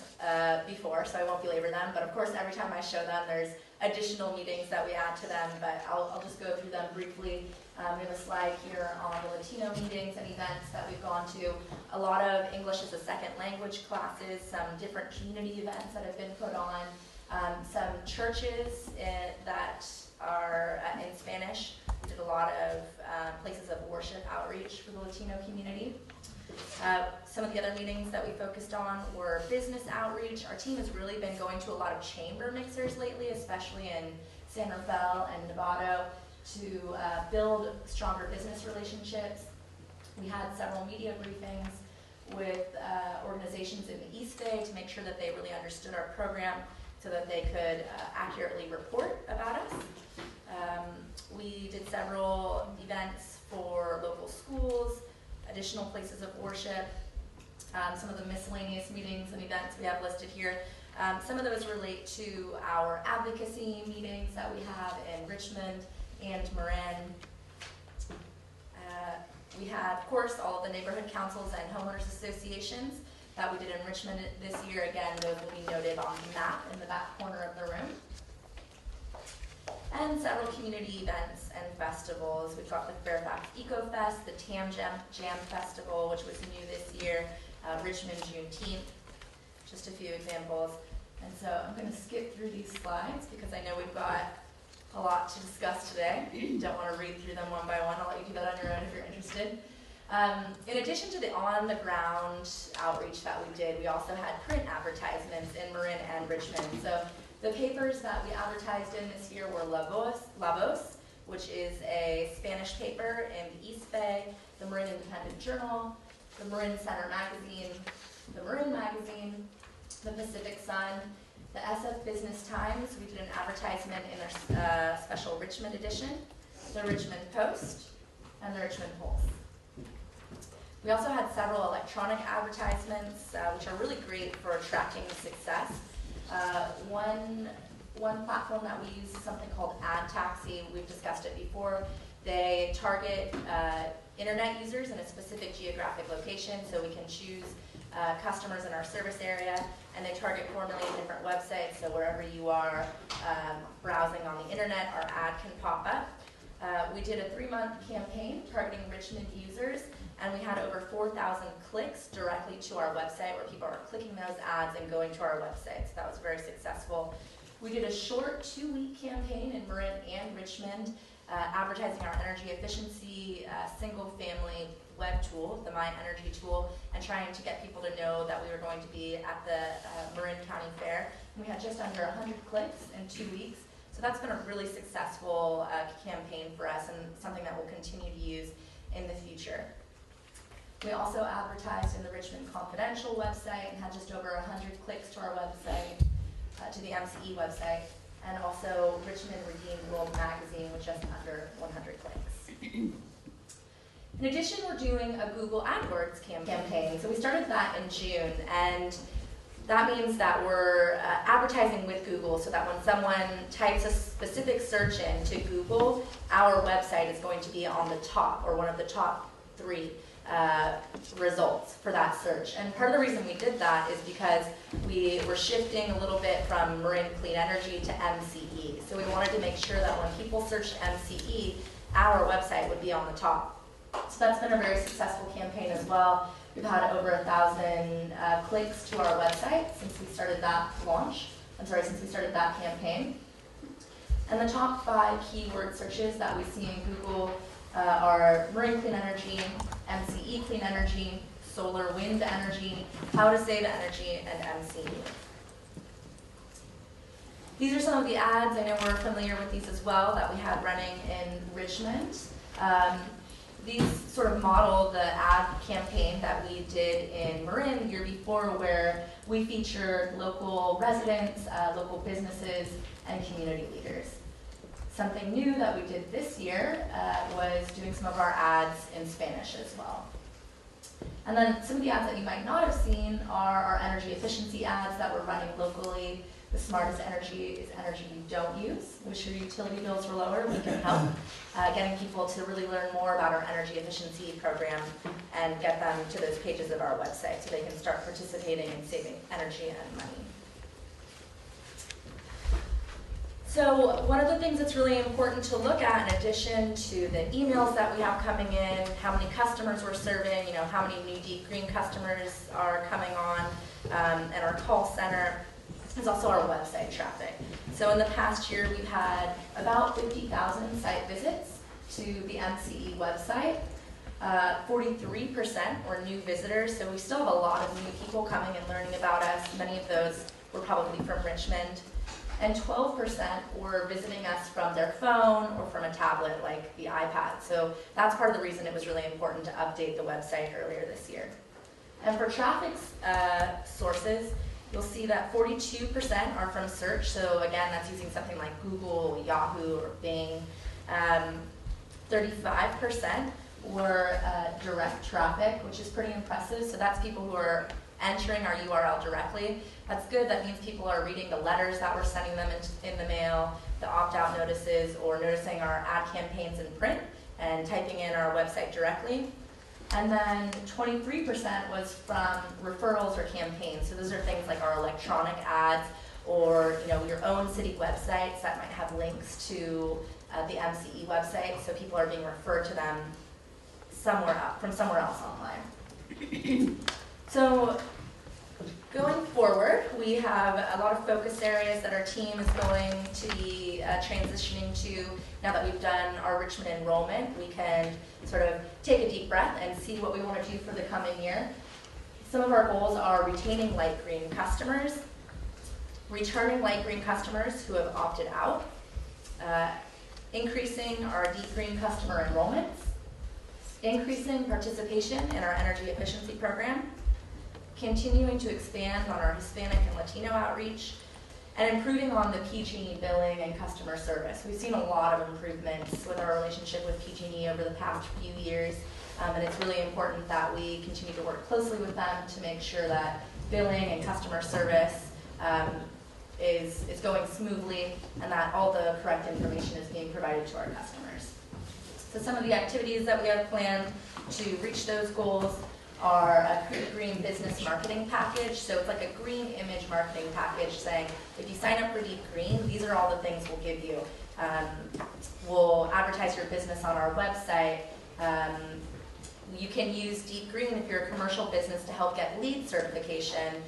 before, so I won't belabor them, but of course every time I show them there's additional meetings that we add to them, but I'll just go through them briefly. We have a slide here on the Latino meetings and events that we've gone to. A lot of English as a second language classes, some different community events that have been put on, some churches that are in Spanish. We did a lot of places of worship outreach for the Latino community. Some of the other meetings that we focused on were business outreach. Our team has really been going to a lot of chamber mixers lately, especially in San Rafael and Novato, to build stronger business relationships. We had several media briefings with organizations in the East Bay to make sure that they really understood our program so that they could accurately report about us. We did several events for local schools, additional places of worship, some of the miscellaneous meetings and events we have listed here. Some of those relate to our advocacy meetings that we have in Richmond and Marin. We had, of course, all of the neighborhood councils and homeowners associations that we did in Richmond this year. Again, those will be noted on the map in the back corner of the room. And several community events and festivals. We've got the Fairfax Eco Fest, the Tam Jam Festival, which was new this year, Richmond Juneteenth, just a few examples. And so I'm going to skip through these slides because I know we've got a lot to discuss today. Don't want to read through them one by one. I'll let you do that on your own if you're interested. In addition to the on-the-ground outreach that we did, we also had print advertisements in Marin and Richmond. So the papers that we advertised in this year were La Voz, which is a Spanish paper in the East Bay, the Marin Independent Journal, the Marin Center Magazine, the Marin Magazine, the Pacific Sun, the SF Business Times. We did an advertisement in their special Richmond edition, the Richmond Post, and the Richmond Pulse. We also had several electronic advertisements, which are really great for attracting success. One platform that we use is something called Ad Taxi. We've discussed it before. They target internet users in a specific geographic location, so we can choose customers in our service area, and they target 4 million different websites, so wherever you are browsing on the internet, our ad can pop up. We did a 3-month campaign targeting Richmond users, and we had over 4,000 clicks directly to our website where people are clicking those ads and going to our website, so that was very successful. We did a short 2-week campaign in Marin and Richmond, advertising our energy efficiency single-family web tool, the My Energy tool, and trying to get people to know that we were going to be at the Marin County Fair. And we had just under 100 clicks in 2 weeks, so that's been a really successful campaign for us and something that we'll continue to use in the future. We also advertised in the Richmond Confidential website and had just over 100 clicks to our website, to the MCE website, and also Richmond Redeemed World Magazine with just under 100 clicks. In addition, we're doing a Google AdWords campaign. So we started that in June, and that means that we're advertising with Google so that when someone types a specific search into Google, our website is going to be on the top, or one of the top 3 results for that search. And part of the reason we did that is because we were shifting a little bit from Marin Clean Energy to MCE. So we wanted to make sure that when people searched MCE, our website would be on the top. So that's been a very successful campaign as well. We've had over 1,000 clicks to our website since we started that since we started that campaign. And the top 5 keyword searches that we see in Google are Marine Clean Energy, MCE Clean Energy, Solar Wind Energy, How to Save Energy, and MCE. These are some of the ads. I know we're familiar with these as well that we had running in Richmond. These sort of model the ad campaign that we did in Marin the year before, where we featured local residents, local businesses, and community leaders. Something new that we did this year was doing some of our ads in Spanish as well. And then some of the ads that you might not have seen are our energy efficiency ads that we're running locally. The smartest energy is energy you don't use. Wish your utility bills were lower, we can help. Getting people to really learn more about our energy efficiency program and get them to those pages of our website so they can start participating in saving energy and money. So one of the things that's really important to look at, in addition to the emails that we have coming in, how many customers we're serving, how many new Deep Green customers are coming on, and our call center, is also our website traffic. So in the past year, we've had about 50,000 site visits to the MCE website. 43% were new visitors, so we still have a lot of new people coming and learning about us. Many of those were probably from Richmond. And 12% were visiting us from their phone or from a tablet like the iPad. So that's part of the reason it was really important to update the website earlier this year. And for traffic sources, you'll see that 42% are from search. So again, that's using something like Google, Yahoo, or Bing. 35% were direct traffic, which is pretty impressive. So that's people who are entering our URL directly. That's good. That means people are reading the letters that we're sending them in the mail, the opt-out notices, or noticing our ad campaigns in print and typing in our website directly. And then 23% was from referrals or campaigns. So those are things like our electronic ads or your own city websites that might have links to the MCE website. So people are being referred to them from somewhere else online. So going forward, we have a lot of focus areas that our team is going to be transitioning to. Now that we've done our Richmond enrollment, we can sort of take a deep breath and see what we want to do for the coming year. Some of our goals are retaining light green customers, returning light green customers who have opted out, increasing our deep green customer enrollments, increasing participation in our energy efficiency program, continuing to expand on our Hispanic and Latino outreach, and improving on the PG&E billing and customer service. We've seen a lot of improvements with our relationship with PG&E over the past few years, and it's really important that we continue to work closely with them to make sure that billing and customer service is going smoothly and that all the correct information is being provided to our customers. So some of the activities that we have planned to reach those goals are a green business marketing package. So it's like a green image marketing package saying, if you sign up for Deep Green, these are all the things we'll give you. We'll advertise your business on our website. You can use Deep Green if you're a commercial business to help get LEED certification.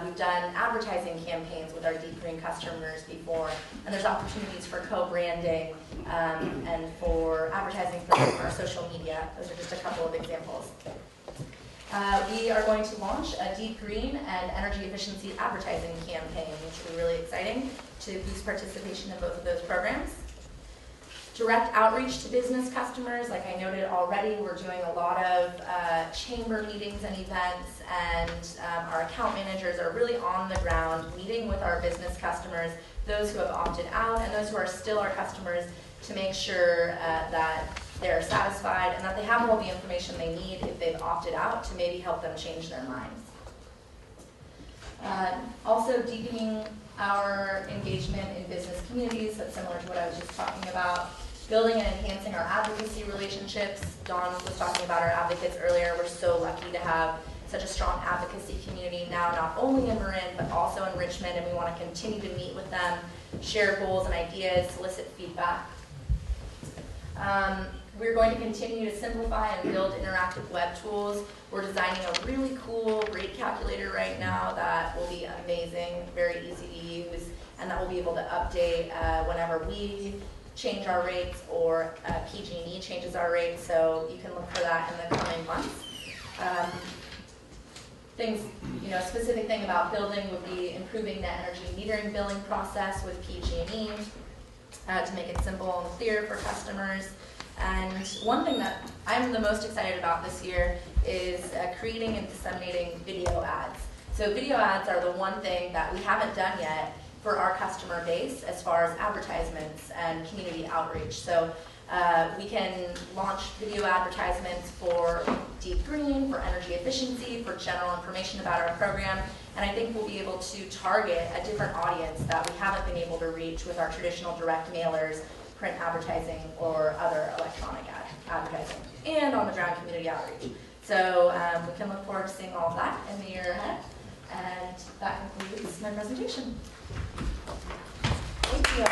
We've done advertising campaigns with our Deep Green customers before, and there's opportunities for co-branding and for advertising for our social media. Those are just a couple of examples. We are going to launch a Deep Green and energy efficiency advertising campaign, which will be really exciting to boost participation in both of those programs. Direct outreach to business customers, like I noted already, we're doing a lot of chamber meetings and events, and our account managers are really on the ground meeting with our business customers, those who have opted out and those who are still our customers, to make sure that they're satisfied and that they have all the information they need if they've opted out to maybe help them change their minds. Also deepening our engagement in business communities, that's similar to what I was just talking about. Building and enhancing our advocacy relationships. Dawn was talking about our advocates earlier. We're so lucky to have such a strong advocacy community now, not only in Marin, but also in Richmond, and we want to continue to meet with them, share goals and ideas, solicit feedback. We're going to continue to simplify and build interactive web tools. We're designing a really cool rate calculator right now that will be amazing, very easy to use, and that we'll be able to update whenever we change our rates or PG&E changes our rates, so you can look for that in the coming months. Things, a specific thing about building would be improving the energy metering billing process with PG&E to make it simple and clear for customers. And one thing that I'm the most excited about this year is creating and disseminating video ads. So video ads are the one thing that we haven't done yet for our customer base as far as advertisements and community outreach. So we can launch video advertisements for Deep Green, for energy efficiency, for general information about our program, and I think we'll be able to target a different audience that we haven't been able to reach with our traditional direct mailers, print advertising, or other electronic advertising, and on-the-ground community outreach. So we can look forward to seeing all of that in the year ahead, and that concludes my presentation. Thank you.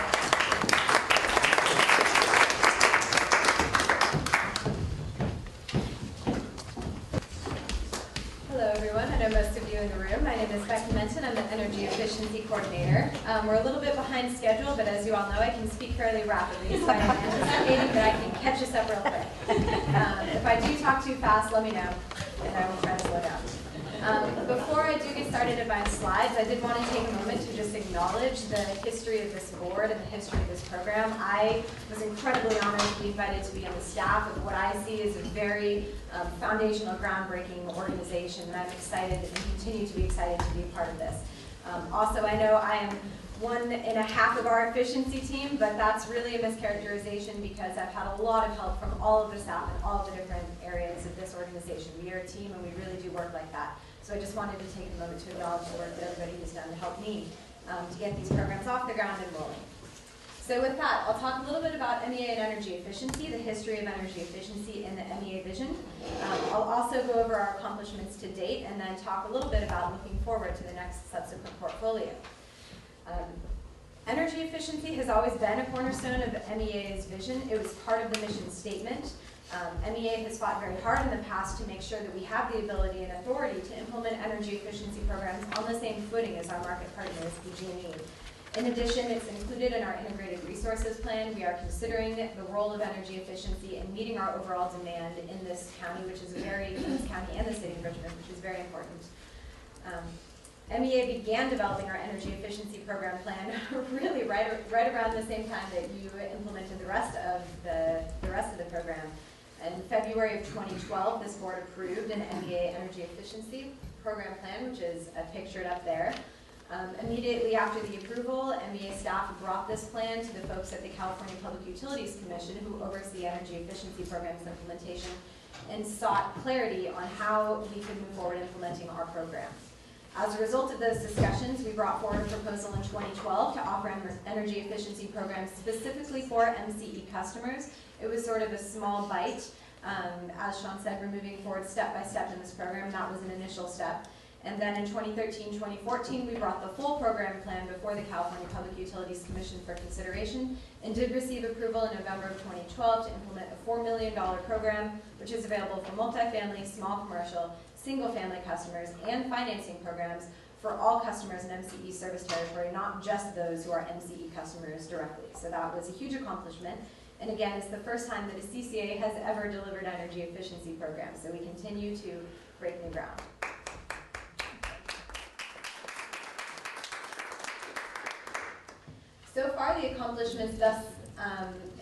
Hello everyone, I know most of you in the room. My name is Becky Menton, I'm the Energy Efficiency Coordinator. We're a little bit behind schedule, but as you all know, I can speak fairly rapidly, so I'm anticipating that I can catch us up real quick. If I do talk too fast, let me know, and I will try to slow down. Before I do get started in my slides, I did want to take a moment to just acknowledge the history of this board and the history of this program. I was incredibly honored to be invited to be on the staff of what I see as a very foundational, groundbreaking organization, and I'm excited and continue to be excited to be a part of this. Also, I know I am 1.5 of our efficiency team, but that's really a mischaracterization because I've had a lot of help from all of the staff in all of the different areas of this organization. We are a team and we really do work like that. So I just wanted to take a moment to acknowledge the work that everybody has done to help me to get these programs off the ground and rolling. So with that, I'll talk a little bit about MEA and energy efficiency, the history of energy efficiency in the MEA vision. I'll also go over our accomplishments to date and then talk a little bit about looking forward to the next subsequent portfolio. Energy efficiency has always been a cornerstone of MEA's vision. It was part of the mission statement. MEA has fought very hard in the past to make sure that we have the ability and authority to implement energy efficiency programs on the same footing as our market partners, PG&E. In addition, it's included in our integrated resources plan. We are considering the role of energy efficiency and meeting our overall demand in this county, in this county and the city of Richmond, which is very important. MEA began developing our energy efficiency program plan really right around the same time that you implemented the rest of the program. In February of 2012, this board approved an MEA energy efficiency program plan, which is pictured up there. Immediately after the approval, MEA staff brought this plan to the folks at the California Public Utilities Commission, who oversee energy efficiency programs implementation, and sought clarity on how we could move forward implementing our program. As a result of those discussions, we brought forward a proposal in 2012 to offer energy efficiency programs specifically for MCE customers. It was sort of a small bite. As Sean said, we're moving forward step by step in this program. That was an initial step. And then in 2013-2014, we brought the full program plan before the California Public Utilities Commission for consideration and did receive approval in November of 2012 to implement a $4 million program, which is available for multifamily, small commercial, single-family customers, and financing programs for all customers in MCE service territory, not just those who are MCE customers directly. So that was a huge accomplishment. And again, it's the first time that a CCA has ever delivered energy efficiency programs. So we continue to break new ground. So far, the accomplishments thus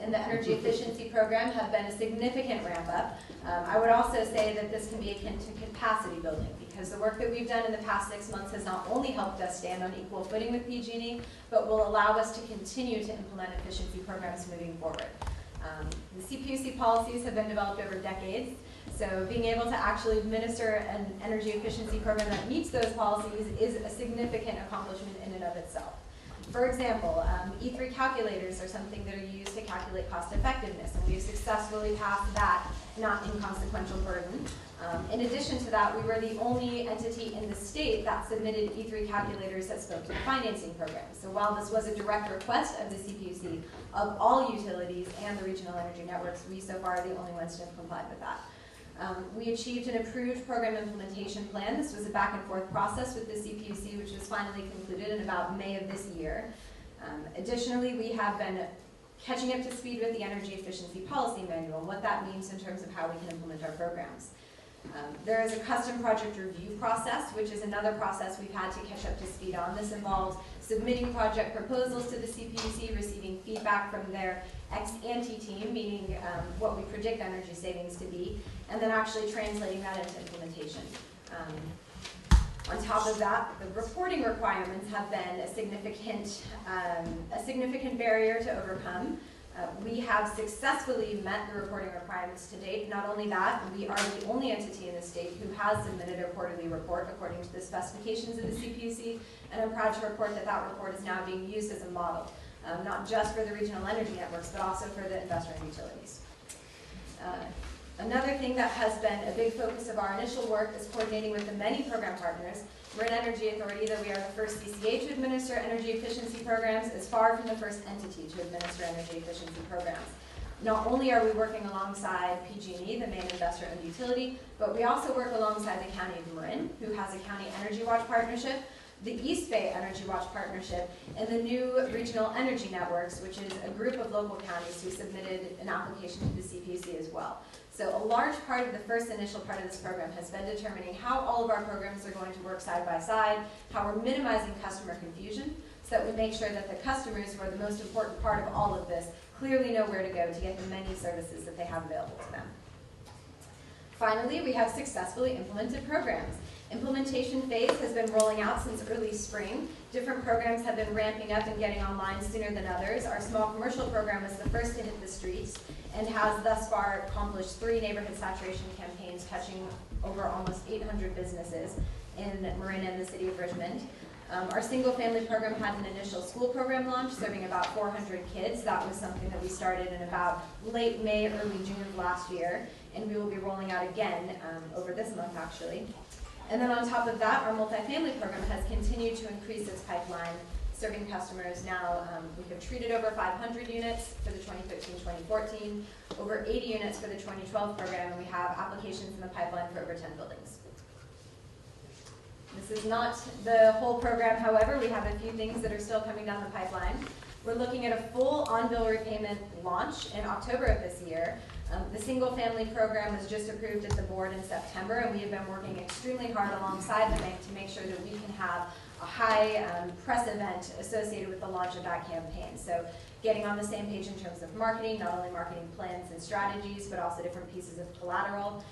in the energy efficiency program have been a significant ramp up. I would also say that this can be akin to capacity building because the work that we've done in the past 6 months has not only helped us stand on equal footing with PG&E, but will allow us to continue to implement efficiency programs moving forward. The CPUC policies have been developed over decades, so being able to actually administer an energy efficiency program that meets those policies is a significant accomplishment in and of itself. For example, E3 calculators are something that are used to calculate cost effectiveness, and we've successfully passed that not inconsequential burden. In addition to that, we were the only entity in the state that submitted E3 calculators that spoke to the financing program. So while this was a direct request of the CPUC of all utilities and the regional energy networks, we so far are the only ones to have complied with that. We achieved an approved program implementation plan. This was a back and forth process with the CPUC, which was finally concluded in about May of this year. Additionally, we have been catching up to speed with the Energy Efficiency Policy Manual and what that means in terms of how we can implement our programs. There is a custom project review process, which is another process we've had to catch up to speed on. This involves submitting project proposals to the CPUC, receiving feedback from their ex-ante team, meaning what we predict energy savings to be, and then actually translating that into implementation. On top of that, the reporting requirements have been a significant barrier to overcome. We have successfully met the reporting requirements to date. Not only that, we are the only entity in the state who has submitted a quarterly report according to the specifications of the CPUC, and I'm proud to report that that report is now being used as a model, not just for the regional energy networks, but also for the investor-owned utilities. Another thing that has been a big focus of our initial work is coordinating with the many program partners. Marin Energy Authority, though we are the first CCA to administer energy efficiency programs, is far from the first entity to administer energy efficiency programs. Not only are we working alongside PG&E, the main investor-owned utility, but we also work alongside the County of Marin, who has a County Energy Watch Partnership, the East Bay Energy Watch Partnership, and the new Regional Energy Networks, which is a group of local counties who submitted an application to the CPUC as well. So a large part of the first initial part of this program has been determining how all of our programs are going to work side by side, how we're minimizing customer confusion, so that we make sure that the customers, who are the most important part of all of this, clearly know where to go to get the many services that they have available to them. Finally, we have successfully implemented programs. Implementation phase has been rolling out since early spring. Different programs have been ramping up and getting online sooner than others. Our small commercial program was the first to hit the streets and has thus far accomplished 3 neighborhood saturation campaigns touching over almost 800 businesses in Marin and the city of Richmond. Our single family program had an initial school program launch serving about 400 kids. That was something that we started in about late May, early June of last year, and we will be rolling out again over this month actually. And then on top of that, our multifamily program has continued to increase its pipeline, serving customers now. We have treated over 500 units for the 2013-2014, over 80 units for the 2012 program, and we have applications in the pipeline for over 10 buildings. This is not the whole program, however. We have a few things that are still coming down the pipeline. We're looking at a full on-bill repayment launch in October of this year. The single-family program was just approved at the board in September, and we have been working extremely hard alongside the bank to make sure that we can have a high press event associated with the launch of that campaign. So getting on the same page in terms of marketing, not only marketing plans and strategies, but also different pieces of collateral.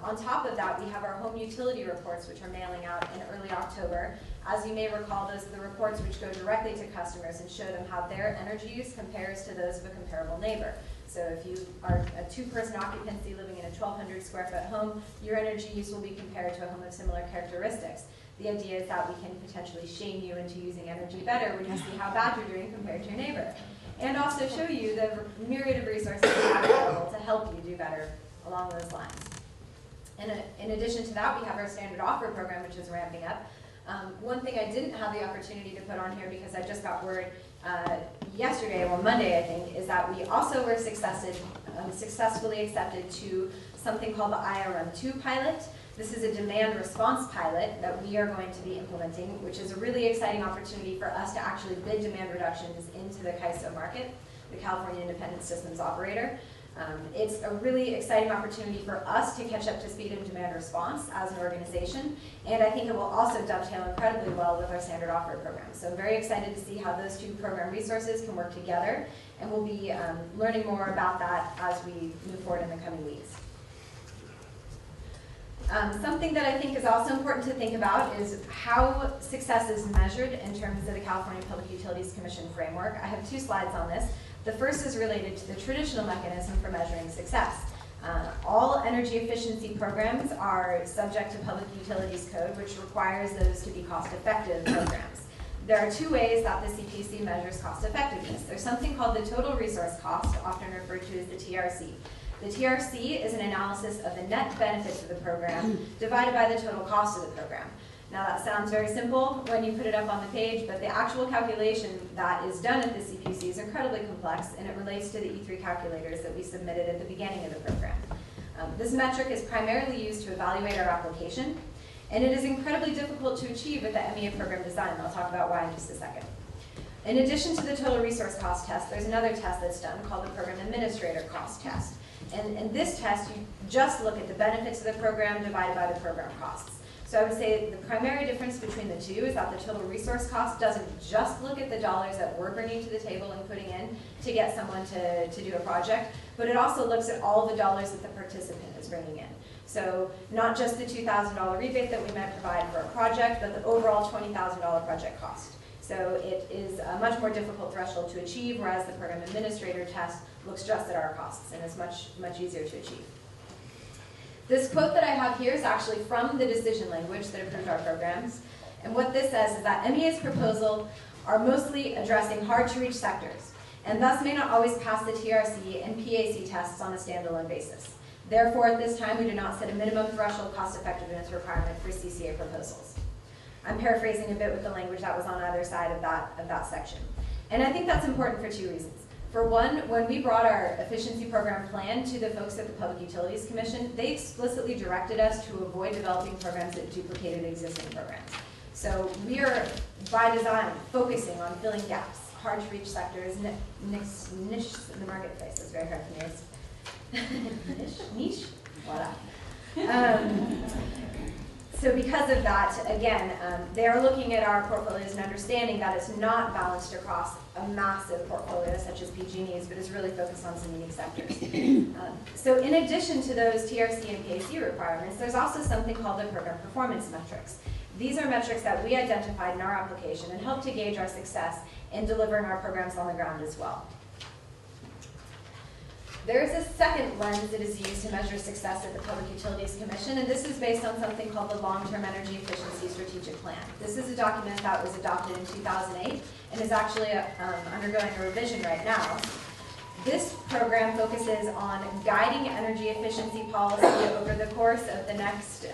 On top of that, we have our home utility reports, which are mailing out in early October. As you may recall, those are the reports which go directly to customers and show them how their energy use compares to those of a comparable neighbor. So if you are a 2-person occupancy living in a 1,200 square foot home, your energy use will be compared to a home of similar characteristics. The idea is that we can potentially shame you into using energy better when you see how bad you're doing compared to your neighbor. And also show you the myriad of resources we have available to help you do better along those lines. And in addition to that, we have our standard offer program, which is ramping up. One thing I didn't have the opportunity to put on here because I just got word yesterday, or Monday I think, is that we also were successfully accepted to something called the IRM2 pilot. This is a demand response pilot that we are going to be implementing, which is a really exciting opportunity for us to actually bid demand reductions into the CAISO market, the California Independent Systems Operator. It's a really exciting opportunity for us to catch up to speed in demand response as an organization, and I think it will also dovetail incredibly well with our standard offer program. So I'm very excited to see how those 2 program resources can work together, and we'll be learning more about that as we move forward in the coming weeks. Something that I think is also important to think about is how success is measured in terms of the California Public Utilities Commission framework. I have 2 slides on this. The first is related to the traditional mechanism for measuring success. All energy efficiency programs are subject to Public Utilities Code, which requires those to be cost-effective programs. There are 2 ways that the CPUC measures cost effectiveness. There's something called the total resource cost, often referred to as the TRC. The TRC is an analysis of the net benefits of the program divided by the total cost of the program. Now that sounds very simple when you put it up on the page, but the actual calculation that is done at the CPUC is incredibly complex, and it relates to the E3 calculators that we submitted at the beginning of the program. This metric is primarily used to evaluate our application, and it is incredibly difficult to achieve with the MEA program design. I'll talk about why in just a second. In addition to the total resource cost test, there's another test that's done called the program administrator cost test. And in this test, you just look at the benefits of the program divided by the program costs. So I would say the primary difference between the two is that the total resource cost doesn't just look at the dollars that we're bringing to the table and putting in to get someone to do a project, but it also looks at all the dollars that the participant is bringing in. So not just the $2,000 rebate that we might provide for a project, but the overall $20,000 project cost. So it is a much more difficult threshold to achieve, whereas the program administrator test looks just at our costs and is much easier to achieve. This quote that I have here is actually from the decision language that approved our programs. And what this says is that MEA's proposal are mostly addressing hard-to-reach sectors, and thus may not always pass the TRC and PAC tests on a standalone basis. Therefore, at this time, we do not set a minimum threshold cost-effectiveness requirement for CCA proposals. I'm paraphrasing a bit with the language that was on either side of that section. And I think that's important for two reasons. For one, when we brought our efficiency program plan to the folks at the Public Utilities Commission, they explicitly directed us to avoid developing programs that duplicated existing programs. So we are, by design, focusing on filling gaps, hard-to-reach sectors, niche in the marketplace. That's very hard for me. Niche? Voila. So because of that, again, they are looking at our portfolios and understanding that it's not balanced across a massive portfolio such as PG&E's, but is really focused on some unique sectors. So in addition to those TRC and PAC requirements, there's also something called the program performance metrics. These are metrics that we identified in our application and help to gauge our success in delivering our programs on the ground as well. There is a second lens that is used to measure success at the Public Utilities Commission, and this is based on something called the Long-Term Energy Efficiency Strategic Plan. This is a document that was adopted in 2008 and is actually undergoing a revision right now. This program focuses on guiding energy efficiency policy over the course of the next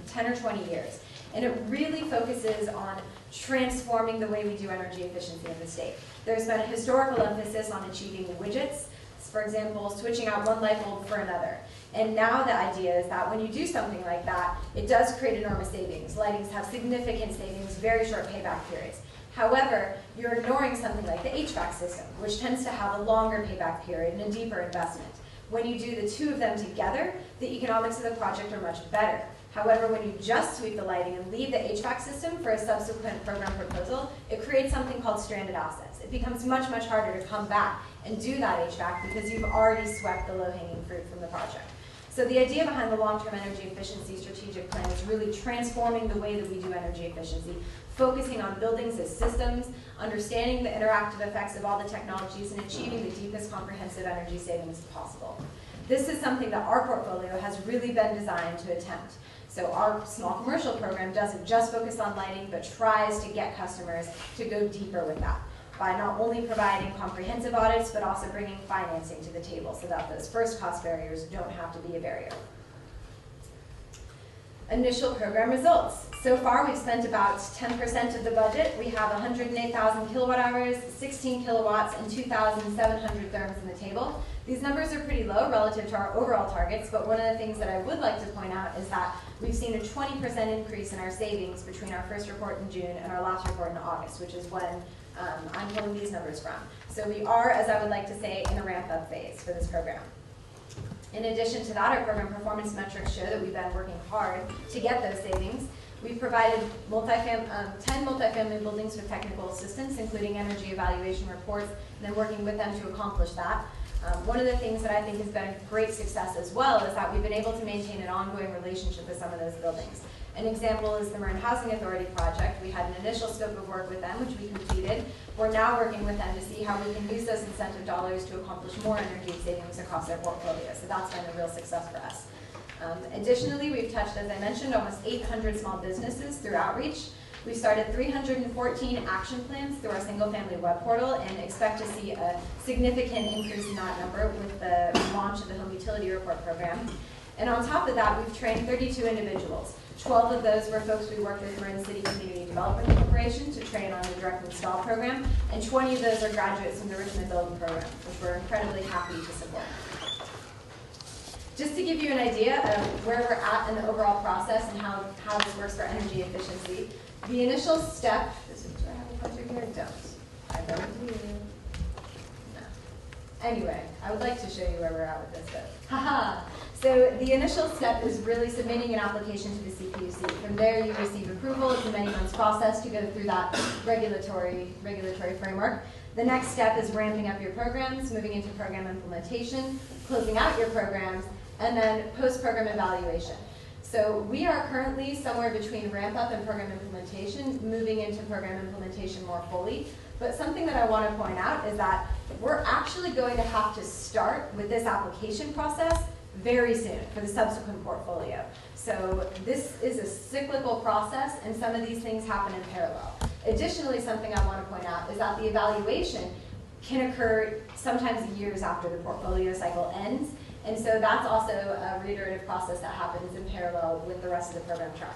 10 or 20 years. And it really focuses on transforming the way we do energy efficiency in the state. There's been a historical emphasis on achieving widgets, for example, switching out one light bulb for another. And now the idea is that when you do something like that, it does create enormous savings. Lightings have significant savings, very short payback periods. However, you're ignoring something like the HVAC system, which tends to have a longer payback period and a deeper investment. When you do the two of them together, the economics of the project are much better. However, when you just sweep the lighting and leave the HVAC system for a subsequent program proposal, it creates something called stranded assets. It becomes much harder to come back and do that HVAC because you've already swept the low-hanging fruit from the project. So the idea behind the Long-Term Energy Efficiency Strategic Plan is really transforming the way that we do energy efficiency, focusing on buildings as systems, understanding the interactive effects of all the technologies, and achieving the deepest comprehensive energy savings possible. This is something that our portfolio has really been designed to attempt. So our small commercial program doesn't just focus on lighting, but tries to get customers to go deeper with that by not only providing comprehensive audits, but also bringing financing to the table so that those first cost barriers don't have to be a barrier. Initial program results. So far, we've spent about 10% of the budget. We have 108,000 kilowatt hours, 16 kilowatts, and 2,700 therms in the table. These numbers are pretty low relative to our overall targets, but one of the things that I would like to point out is that we've seen a 20% increase in our savings between our first report in June and our last report in August, which is when I'm pulling these numbers from. So we are, as I would like to say, in a ramp-up phase for this program. In addition to that, our program performance metrics show that we've been working hard to get those savings. We've provided 10 multifamily buildings with technical assistance, including energy evaluation reports, and then working with them to accomplish that. One of the things that I think has been a great success as well is that we've been able to maintain an ongoing relationship with some of those buildings. An example is the Marin Housing Authority project. We had an initial scope of work with them, which we completed. We're now working with them to see how we can use those incentive dollars to accomplish more energy savings across their portfolio. So that's been a real success for us. Additionally, we've touched, as I mentioned, almost 800 small businesses through outreach. We've started 314 action plans through our single-family web portal and expect to see a significant increase in that number with the launch of the Home Utility Report program. And on top of that, we've trained 32 individuals. 12 of those were folks we worked with Marin City Community Development Corporation to train on the direct install program, and 20 of those are graduates from the Richmond Building Program, which we're incredibly happy to support. Just to give you an idea of where we're at in the overall process and how this works for energy efficiency, the initial step, do I have a pointer here? I don't. Anyway, I would like to show you where we're at with this, but haha. So the initial step is really submitting an application to the CPUC. From there, you receive approval. It's a many months process to go through that regulatory framework. The next step is ramping up your programs, moving into program implementation, closing out your programs, and then post-program evaluation. So we are currently somewhere between ramp up and program implementation, moving into program implementation more fully. But something that I want to point out is that we're actually going to have to start with this application process very soon for the subsequent portfolio. So this is a cyclical process, and some of these things happen in parallel. Additionally, something I want to point out is that the evaluation can occur sometimes years after the portfolio cycle ends, and so that's also a reiterative process that happens in parallel with the rest of the program track.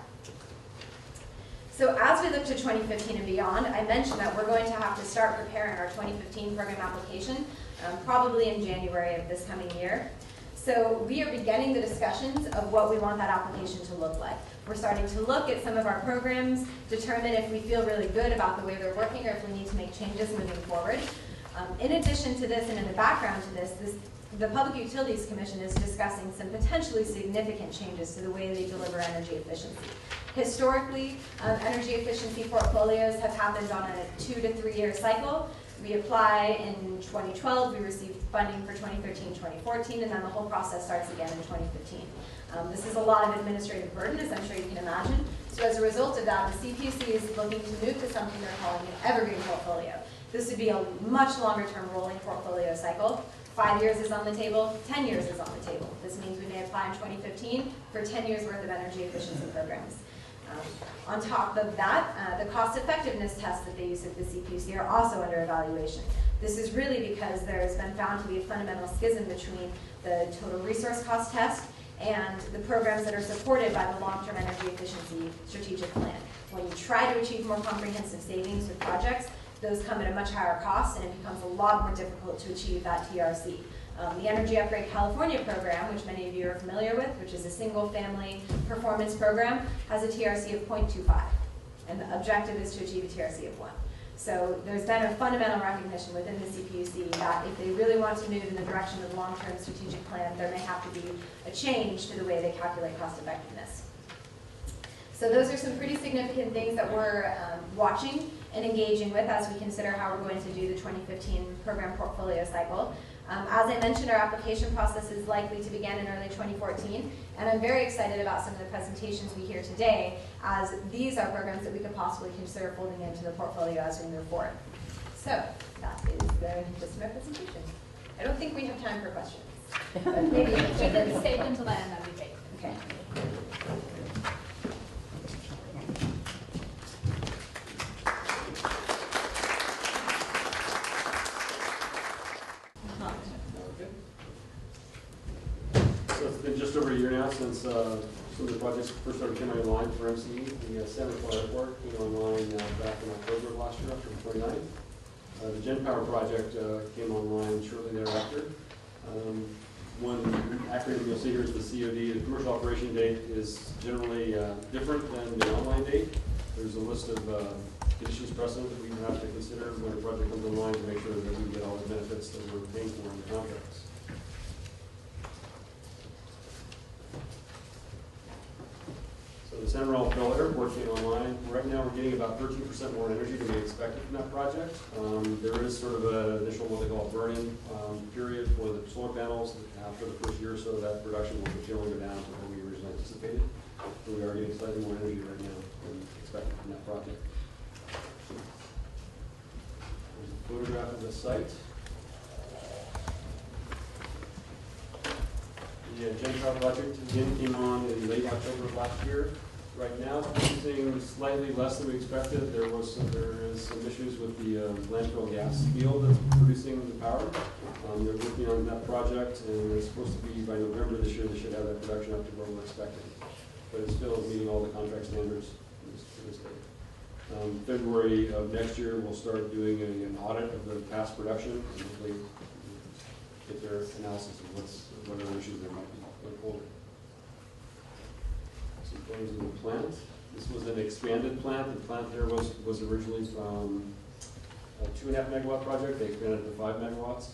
So as we look to 2015 and beyond, I mentioned that we're going to have to start preparing our 2015 program application, probably in January of this coming year. So we are beginning the discussions of what we want that application to look like. We're starting to look at some of our programs, determine if we feel really good about the way they're working or if we need to make changes moving forward. In addition to this and in the background to this, the Public Utilities Commission is discussing some potentially significant changes to the way they deliver energy efficiency. Historically, energy efficiency portfolios have happened on a 2 to 3 year cycle. We apply in 2012, we receive funding for 2013, 2014, and then the whole process starts again in 2015. This is a lot of administrative burden, as I'm sure you can imagine. So as a result of that, the CPUC is looking to move to something they're calling an evergreen portfolio. This would be a much longer term rolling portfolio cycle. 5 years is on the table, 10 years is on the table. This means we may apply in 2015 for 10 years worth of energy efficiency programs. On top of that, the cost effectiveness tests that they use at the CPUC are also under evaluation. This is really because there has been found to be a fundamental schism between the total resource cost test and the programs that are supported by the long-term energy efficiency strategic plan. When you try to achieve more comprehensive savings with projects, those come at a much higher cost, and it becomes a lot more difficult to achieve that TRC. The Energy Upgrade California program, which many of you are familiar with, which is a single-family performance program, has a TRC of 0.25, and the objective is to achieve a TRC of 1. So there's been a fundamental recognition within the CPUC that if they really want to move in the direction of the long-term strategic plan, there may have to be a change to the way they calculate cost effectiveness. So those are some pretty significant things that we're watching and engaging with as we consider how we're going to do the 2015 program portfolio cycle. As I mentioned, our application process is likely to begin in early 2014, and I'm very excited about some of the presentations we hear today, as these are programs that we could possibly consider folding into the portfolio as we move forward. So that is the gist of my presentation. I don't think we have time for questions. But maybe we can stay until the end, that'd be great. Okay. So it's been just over a year now since some of the projects first started coming online for MCE. The Santa Clara Airport came online back in October of last year, October 29th. The Gen Power project came online shortly thereafter. One acronym you'll see here is the COD. The commercial operation date is generally different than the online date. There's a list of conditions precedent that we have to consider when a project comes online to make sure that we get all the benefits that we're paying for in the contracts. So the San Rafael Airport came online. Right now we're getting about 13% more energy than we expected from that project. There is sort of an initial what they call burn-in period for the solar panels. After the first year or so, that production will generally go down to what we originally anticipated. So we are getting slightly more energy right now than expected from that project. There's a photograph of the site. The Gen Power project again came on in late October of last year. Right now, it's producing slightly less than we expected. There is some issues with the landfill gas field that's producing the power. They're working on that project, and it's supposed to be by November this year. They should have that production up to where we're expecting. But it's still meeting all the contract standards to this day. February of next year, we'll start doing an audit of the past production and hopefully get their analysis of what other issues there might be going forward. Some photos of the plant. This was an expanded plant. The plant there was originally a 2.5 megawatt project. They expanded it to 5 megawatts.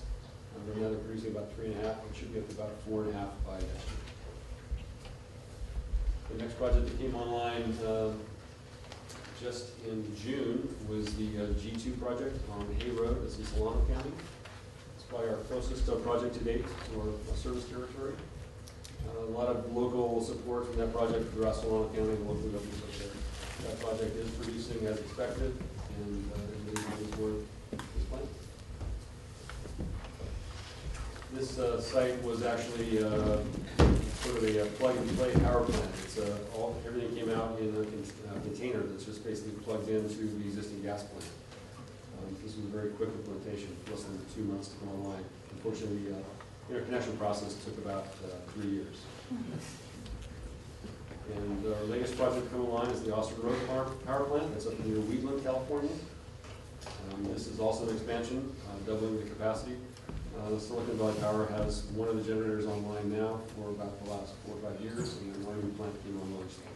Right now they're producing about 3.5. It should be up to about 4.5 by next year. The next project that came online just in June was the G2 project on Hay Road. That's in Solano County. It's probably our closest project to date to our service territory. A lot of local support from that project throughout Solano County and local governments up there. That project is producing as expected, and it is moving toward this plan. This site was actually sort of a plug-and-play power plant. It's everything came out in a container that's just basically plugged into the existing gas plant. This was a very quick implementation, less than 2 months to come online. Unfortunately, the interconnection process took about 3 years. And our latest project to come online is the Austin Road Power Plant. That's up near Wheatland, California. This is also an expansion, doubling the capacity. Silicon Valley Power has one of the generators online now for about the last 4 or 5 years, and then one new plant came online last year.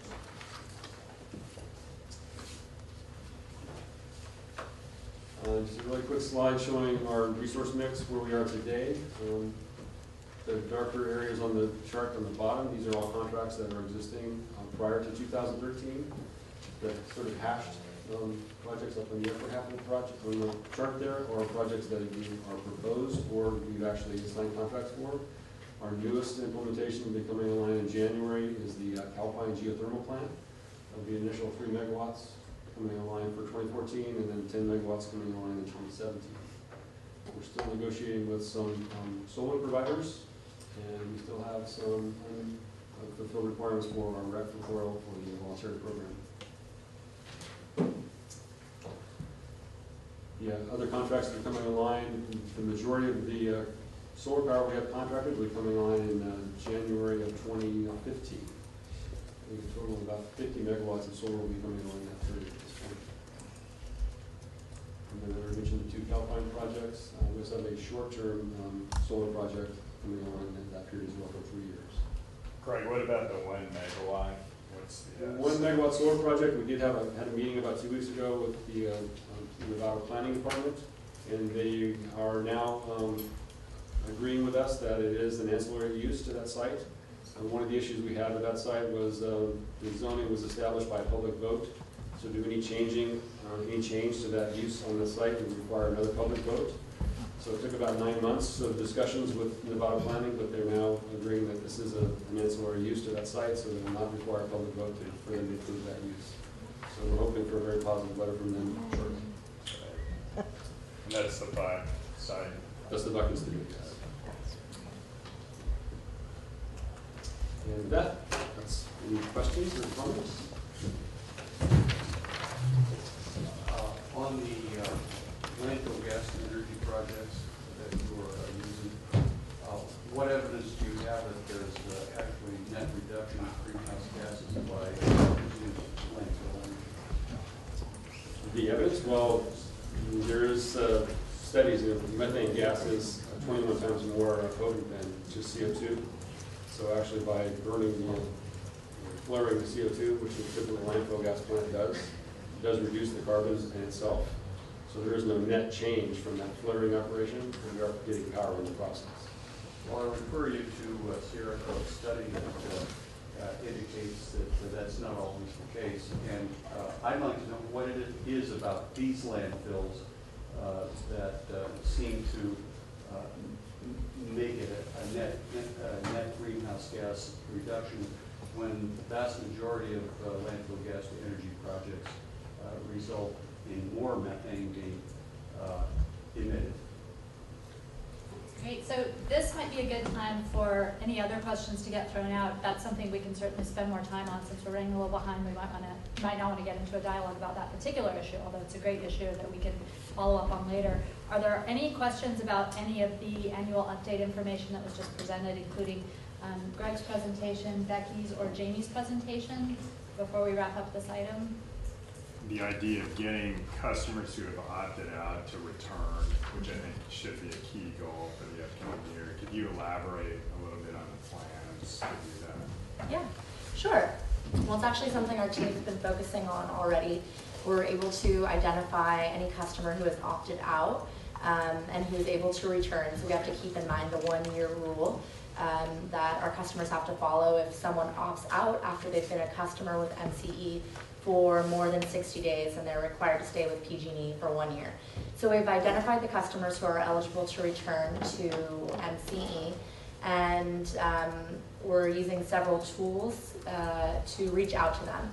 Just a really quick slide showing our resource mix, where we are today. The darker areas on the chart on the bottom, these are all contracts that are existing prior to 2013. The sort of hashed projects up in the upper half of the project on the chart there are projects that are proposed or we've actually signed contracts for. Our newest implementation will be coming online in January is the Alpine geothermal plant. That'll be an initial 3 megawatts coming online for 2014 and then 10 megawatts coming online in 2017. We're still negotiating with some solar providers, and we still have some unfulfilled requirements for our REC referral for the voluntary program. The other contracts that are coming online, the majority of the solar power we have contracted will be coming on in January of 2015. I think a total of about 50 megawatts of solar will be coming on in that period at this point. And then I already mentioned the 2 Alpine projects. We also have a short-term solar project coming on in that period as well for 3 years. Craig, what about the 1 megawatt? What's the 1 megawatt solar project? We did had a meeting about 2 weeks ago with our planning department, and they are now agreeing with us that it is an ancillary use to that site. One of the issues we had with that site was the zoning was established by public vote. So do any change to that use on the site would require another public vote. So it took about 9 months of discussions with Nevada Planning, but they're now agreeing that this is an ancillary use to that site, so they will not require a public vote for them to approve that use. So we're hoping for a very positive letter from them shortly. And that's the Buck site? That's the Buck Institute, yes. And with that's any questions or comments? On the landfill gas and energy projects that you are using, what evidence do you have that there's actually net reduction of greenhouse gases by using landfill energy? The evidence? Well, there is studies of methane gas is 21 times more potent than just CO2. So actually by burning flaring the CO2, which the typical landfill gas plant does, it does reduce the carbon in itself. So there is no net change from that flaring operation, and we are getting power in the process. Well, I refer you to Sierra Club's study that indicates that that's not always the case. And I'd like to know what it is about these landfills that seem to make it a net greenhouse gas reduction when the vast majority of landfill gas to energy projects result in more methane being emitted. Great, so this might be a good time for any other questions to get thrown out. That's something we can certainly spend more time on. Since we're running a little behind, we might not want to get into a dialogue about that particular issue, although it's a great issue that we can follow up on later. Are there any questions about any of the annual update information that was just presented, including Greg's presentation, Becky's, or Jamie's presentation, before we wrap up this item? The idea of getting customers who have opted out to return, which I think should be a key goal for the upcoming year. Could you elaborate a little bit on the plans to do that? Yeah, sure. Well, it's actually something our team's been focusing on already. We're able to identify any customer who has opted out and who is able to return. So we have to keep in mind the 1-year rule that our customers have to follow if someone opts out after they've been a customer with MCE for more than 60 days, and they're required to stay with PG&E for 1 year. So we've identified the customers who are eligible to return to MCE, and we're using several tools to reach out to them.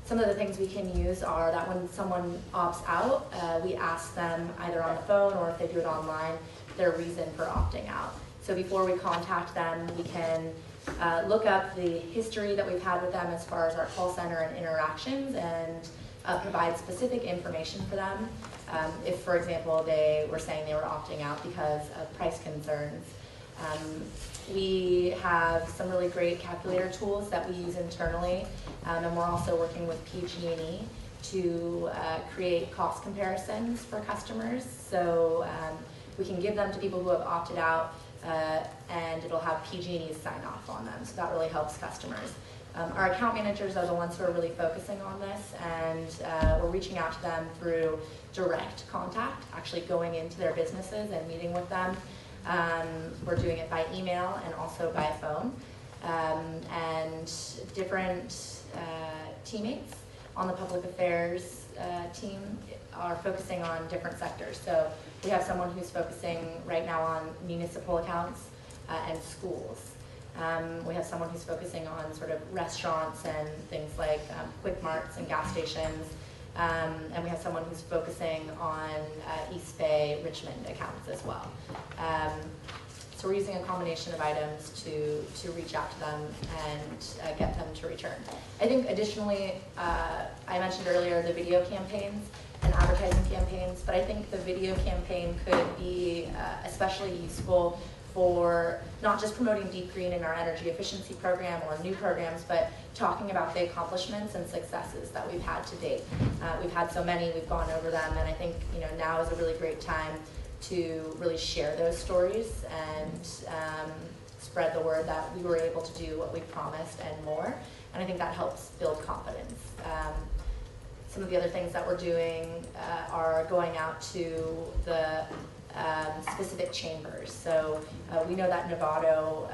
Some of the things we can use are that when someone opts out, we ask them either on the phone or if they do it online, their reason for opting out. So before we contact them, we can look up the history that we've had with them as far as our call center and interactions, and provide specific information for them. If, for example, they were saying they were opting out because of price concerns. We have some really great calculator tools that we use internally, and we're also working with PG&E to create cost comparisons for customers. So we can give them to people who have opted out, and it'll have PG&E's sign off on them. So that really helps customers. Our account managers are the ones who are really focusing on this, and we're reaching out to them through direct contact, actually going into their businesses and meeting with them. We're doing it by email and also by phone. And different teammates on the public affairs team are focusing on different sectors. So we have someone who's focusing right now on municipal accounts and schools. We have someone who's focusing on sort of restaurants and things like quick marts and gas stations. And we have someone who's focusing on East Bay, Richmond accounts as well. So we're using a combination of items to reach out to them and get them to return. I think additionally, I mentioned earlier the video campaigns and advertising campaigns, but I think the video campaign could be especially useful for not just promoting Deep Green in our energy efficiency program or new programs, but talking about the accomplishments and successes that we've had to date. We've had so many, we've gone over them, and I think now is a really great time to really share those stories and spread the word that we were able to do what we promised and more. And I think that helps build confidence. Some of the other things that we're doing are going out to the specific chambers. So we know that Novato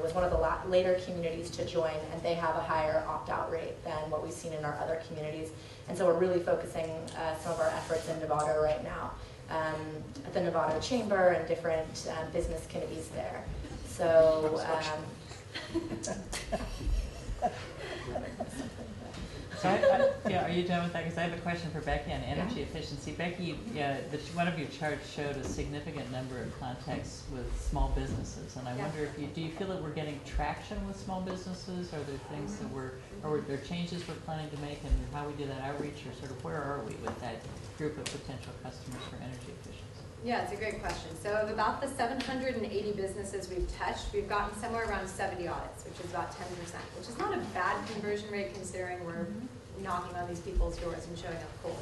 was one of the later communities to join, and they have a higher opt-out rate than what we've seen in our other communities. And so we're really focusing some of our efforts in Novato right now at the Novato Chamber and different business committees there. So yeah, are you done with that? Because I have a question for Becky on energy efficiency. Becky, one of your charts showed a significant number of contacts with small businesses, and I wonder if do you feel that we're getting traction with small businesses? Are there things that are there changes we're planning to make, and how we do that outreach, or sort of where are we with that group of potential customers for energy efficiency? Yeah, it's a great question. So of about the 780 businesses we've touched, we've gotten somewhere around 70 audits, which is about 10%, which is not a bad conversion rate considering we're knocking on these people's doors and showing up cold.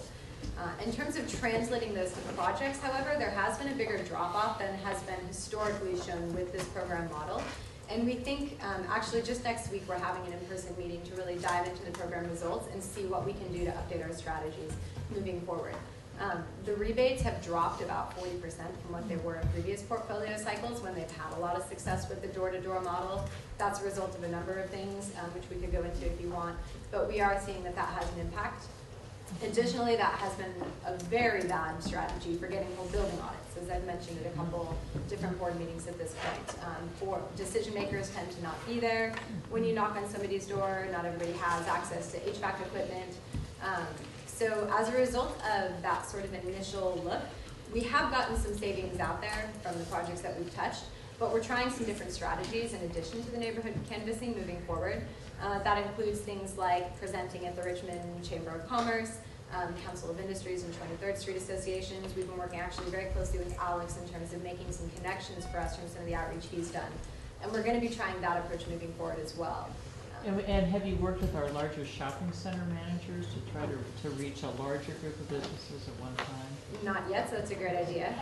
In terms of translating those to projects, however, there has been a bigger drop-off than has been historically shown with this program model. And we think, actually just next week, we're having an in-person meeting to really dive into the program results and see what we can do to update our strategies moving forward. The rebates have dropped about 40% from what they were in previous portfolio cycles when they've had a lot of success with the door-to-door model. That's a result of a number of things, which we could go into if you want, but we are seeing that that has an impact. Additionally, that has been a very bad strategy for getting whole building audits, as I've mentioned at a couple different board meetings at this point. Decision makers tend to not be there when you knock on somebody's door. Not everybody has access to HVAC equipment. So as a result of that sort of initial look, we have gotten some savings out there from the projects that we've touched, but we're trying some different strategies in addition to the neighborhood canvassing moving forward. That includes things like presenting at the Richmond Chamber of Commerce, Council of Industries and 23rd Street Associations. We've been working actually very closely with Alex in terms of making some connections for us from some of the outreach he's done. And we're going to be trying that approach moving forward as well. And have you worked with our larger shopping center managers to try to reach a larger group of businesses at one time? Not yet, so it's a great idea.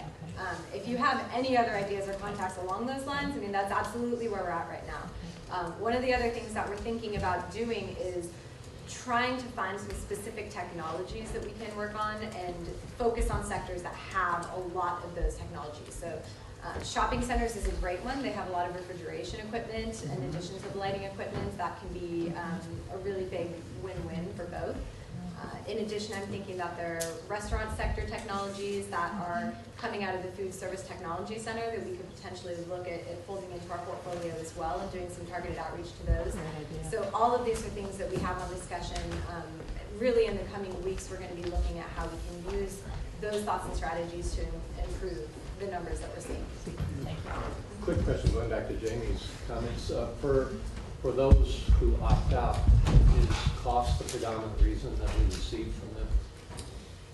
If you have any other ideas or contacts along those lines, I mean, that's absolutely where we're at right now. One of the other things that we're thinking about doing is trying to find some specific technologies that we can work on and focus on sectors that have a lot of those technologies. So shopping centers is a great one. They have a lot of refrigeration equipment in addition to the lighting equipment. That can be a really big win-win for both. In addition, I'm thinking that there are restaurant sector technologies that are coming out of the Food Service Technology Center that we could potentially look at folding into our portfolio as well and doing some targeted outreach to those. So all of these are things that we have on discussion. Really in the coming weeks, we're going to be looking at how we can use those thoughts and strategies to improve the numbers that we're seeing. Thank you. Quick question, going back to Jamie's comments. For those who opt out, is cost the predominant reason that we receive from them?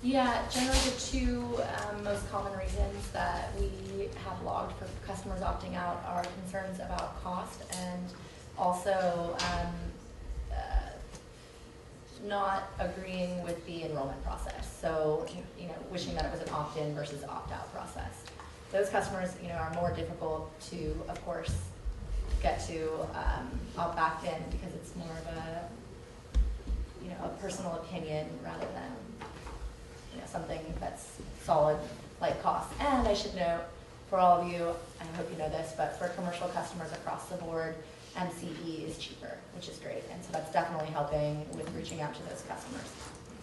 Yeah, generally the two most common reasons that we have logged for customers opting out are concerns about cost and also not agreeing with the enrollment process. So, wishing that it was an opt-in versus opt-out process. Those customers, are more difficult to, of course, get to opt back in because it's more of a, a personal opinion rather than, something that's solid like cost. And I should note, for all of you, I hope you know this, but for commercial customers across the board, MCE is cheaper, which is great. And so that's definitely helping with reaching out to those customers.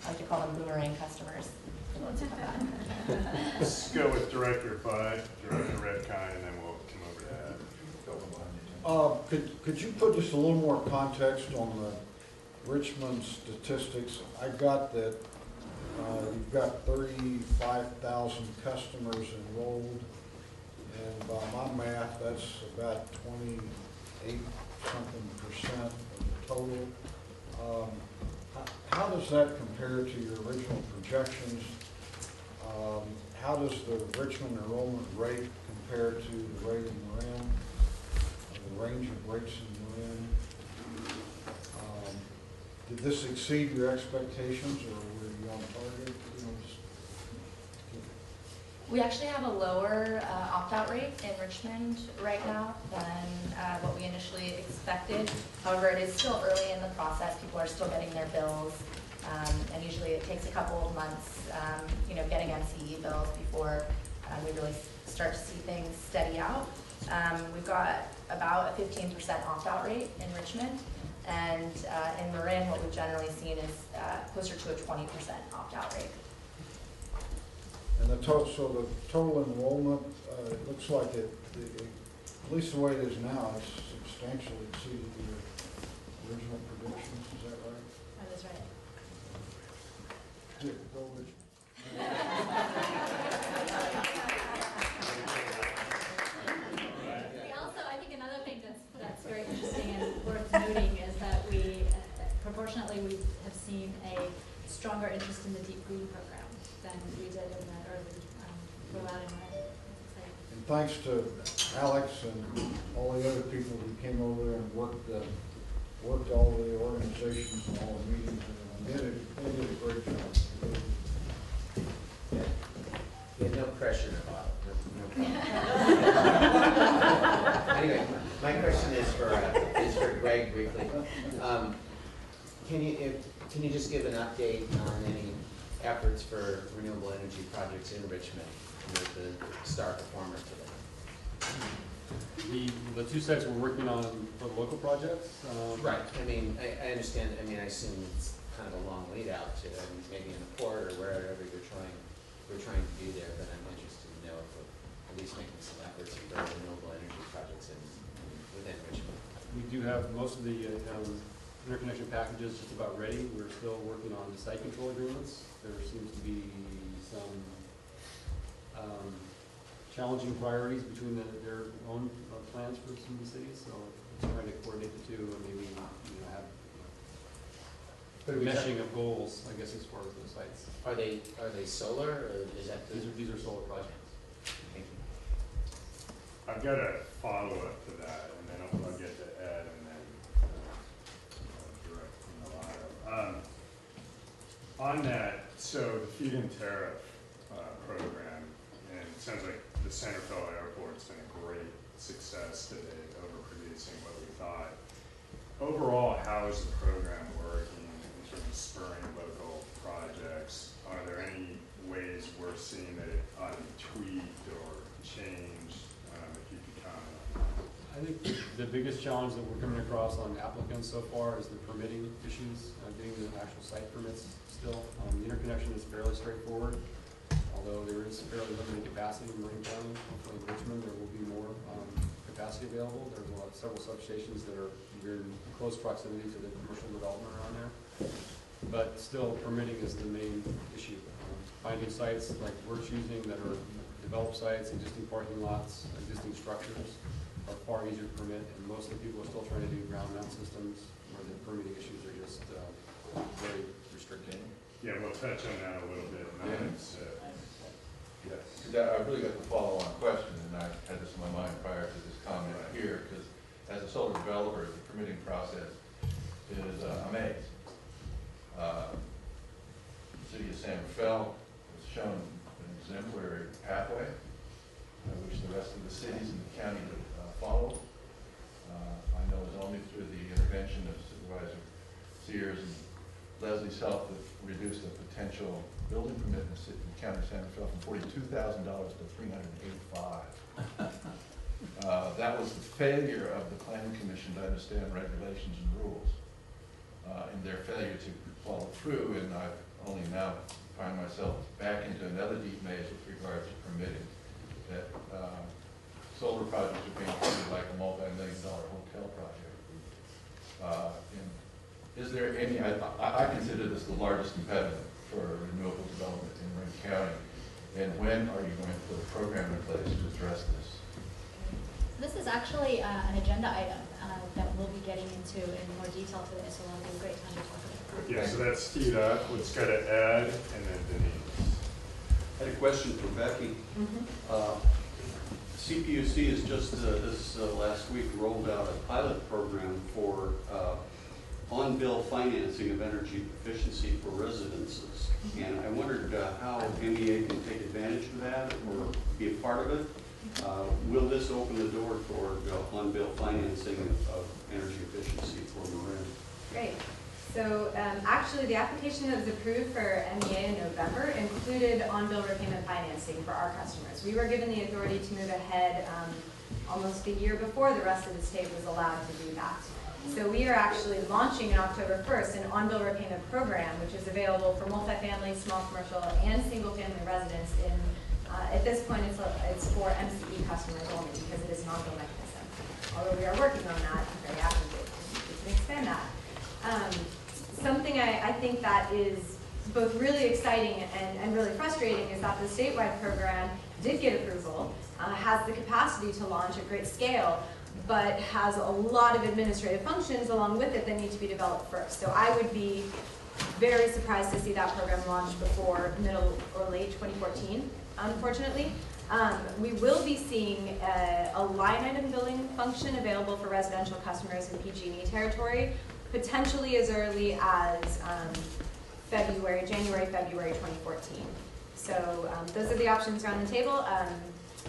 I like to call them boomerang customers. Let's go with Director Bud, Director Redkine, and then we'll come over to Ed. Could you put just a little more context on the Richmond statistics? I got that you've got 35,000 customers enrolled, and by my math, that's about 28-something% of the total. How does that compare to your original projections? How does the Richmond enrollment rate compare to the rate in Marin, the range of rates in Marin? Did this exceed your expectations, or were you on target? We actually have a lower opt-out rate in Richmond right now than what we initially expected. However, it is still early in the process. People are still getting their bills, and usually it takes a couple of months, getting MCE bills before we really start to see things steady out. We've got about a 15% opt-out rate in Richmond, and in Marin, what we've generally seen is closer to a 20% opt-out rate. And the total enrollment, it looks like at least the way it is now, it's substantially exceeded your original predictions. Is that right? That is right. Yeah, go Richmond. I think another thing that's very interesting and worth noting is that we, proportionately, we have seen a stronger interest in the Deep Green program than we did in the early rollout in Marin. And thanks to Alex and all the other people who came over there and worked all the organizations and all the meetings, and they did a great job. Yeah, no pressure about it. No Anyway, my question is for Greg briefly. Can you just give an update on any efforts for renewable energy projects in Richmond with the star performer today? The two sites we're working on for the local projects. Right. I understand. I assume it's kind of a long lead out to maybe in the port or wherever we're trying to do there. But I'm interested to know if we're at least making some efforts for renewable energy projects within Richmond. We do have most of the interconnection packages just about ready. We're still working on the site control agreements. There seems to be some challenging priorities between their own plans for some of the cities. So it's trying to coordinate the two and maybe have meshing of goals, I guess, as far as those sites. Are they solar, or is that these are solar projects? Thank you. I've got a follow-up to that, and then I'll get to Ed, and then On that, so the feed-in tariff program, and it sounds like the Centerville Airport's been a great success today, overproducing what we thought. Overall, how is the program working in terms of spurring local projects? Are there any ways we're seeing that it ought to be tweaked or changed? If you could comment on that. I think the biggest challenge that we're coming across on applicants so far is the permitting issues, getting the actual site permits still. The interconnection is fairly straightforward, although there is fairly limited capacity in Marin County. Hopefully in Richmond there will be more capacity available. There's several substations that are in close proximity to the commercial development around there. But still, permitting is the main issue. Finding sites like we're choosing that are developed sites, existing parking lots, existing structures, are far easier to permit, and most of the people are still trying to do ground mount systems where the permitting issues are just very restricted. Yeah, we'll touch on that a little bit. Yes. I've really got the follow-on question, and I had this in my mind prior to this comment here, because as a solar developer, the permitting process is amazing. The city of San Rafael has shown an exemplary pathway, which the rest of the cities in the county follow. I know it's only through the intervention of Supervisor Sears and Leslie's help that reduced the potential building permit in the county of San Rafael from $42,000 to $385. That was the failure of the Planning Commission to understand regulations and rules, and their failure to follow through. And I've only now find myself back into another deep maze with regard to permitting. That solar projects are being treated like a multi-million-dollar hotel project. And is there any? I consider this the largest impediment for renewable development in Marin County. And when are you going to put a program in place to address this? This is actually an agenda item that we'll be getting into in more detail today, so it'll be a great time to talk about it. Yeah, so that's teed up. Let's go to Ed and then Denise. I had a question for Becky. CPUC has just this last week rolled out a pilot program for on-bill financing of energy efficiency for residences. And I wondered how MEA can take advantage of that or be a part of it. Will this open the door toward on-bill financing of energy efficiency for Marin? Great. So actually the application that was approved for MEA in November included on-bill repayment financing for our customers. We were given the authority to move ahead almost a year before the rest of the state was allowed to do that. So we are actually launching on October 1st an on-bill repayment program, which is available for multifamily, small commercial, and single-family residents. At this point, it's for MCE customers only because it is an on-bill mechanism. Although we are working on that, I'm very happy to expand that. Something I think that is both really exciting and really frustrating is that the statewide program did get approval, has the capacity to launch at great scale, but has a lot of administrative functions along with it that need to be developed first. So I would be very surprised to see that program launch before middle or late 2014, unfortunately. We will be seeing a line item billing function available for residential customers in PG&E territory, potentially as early as January, February 2014. So those are the options around the table.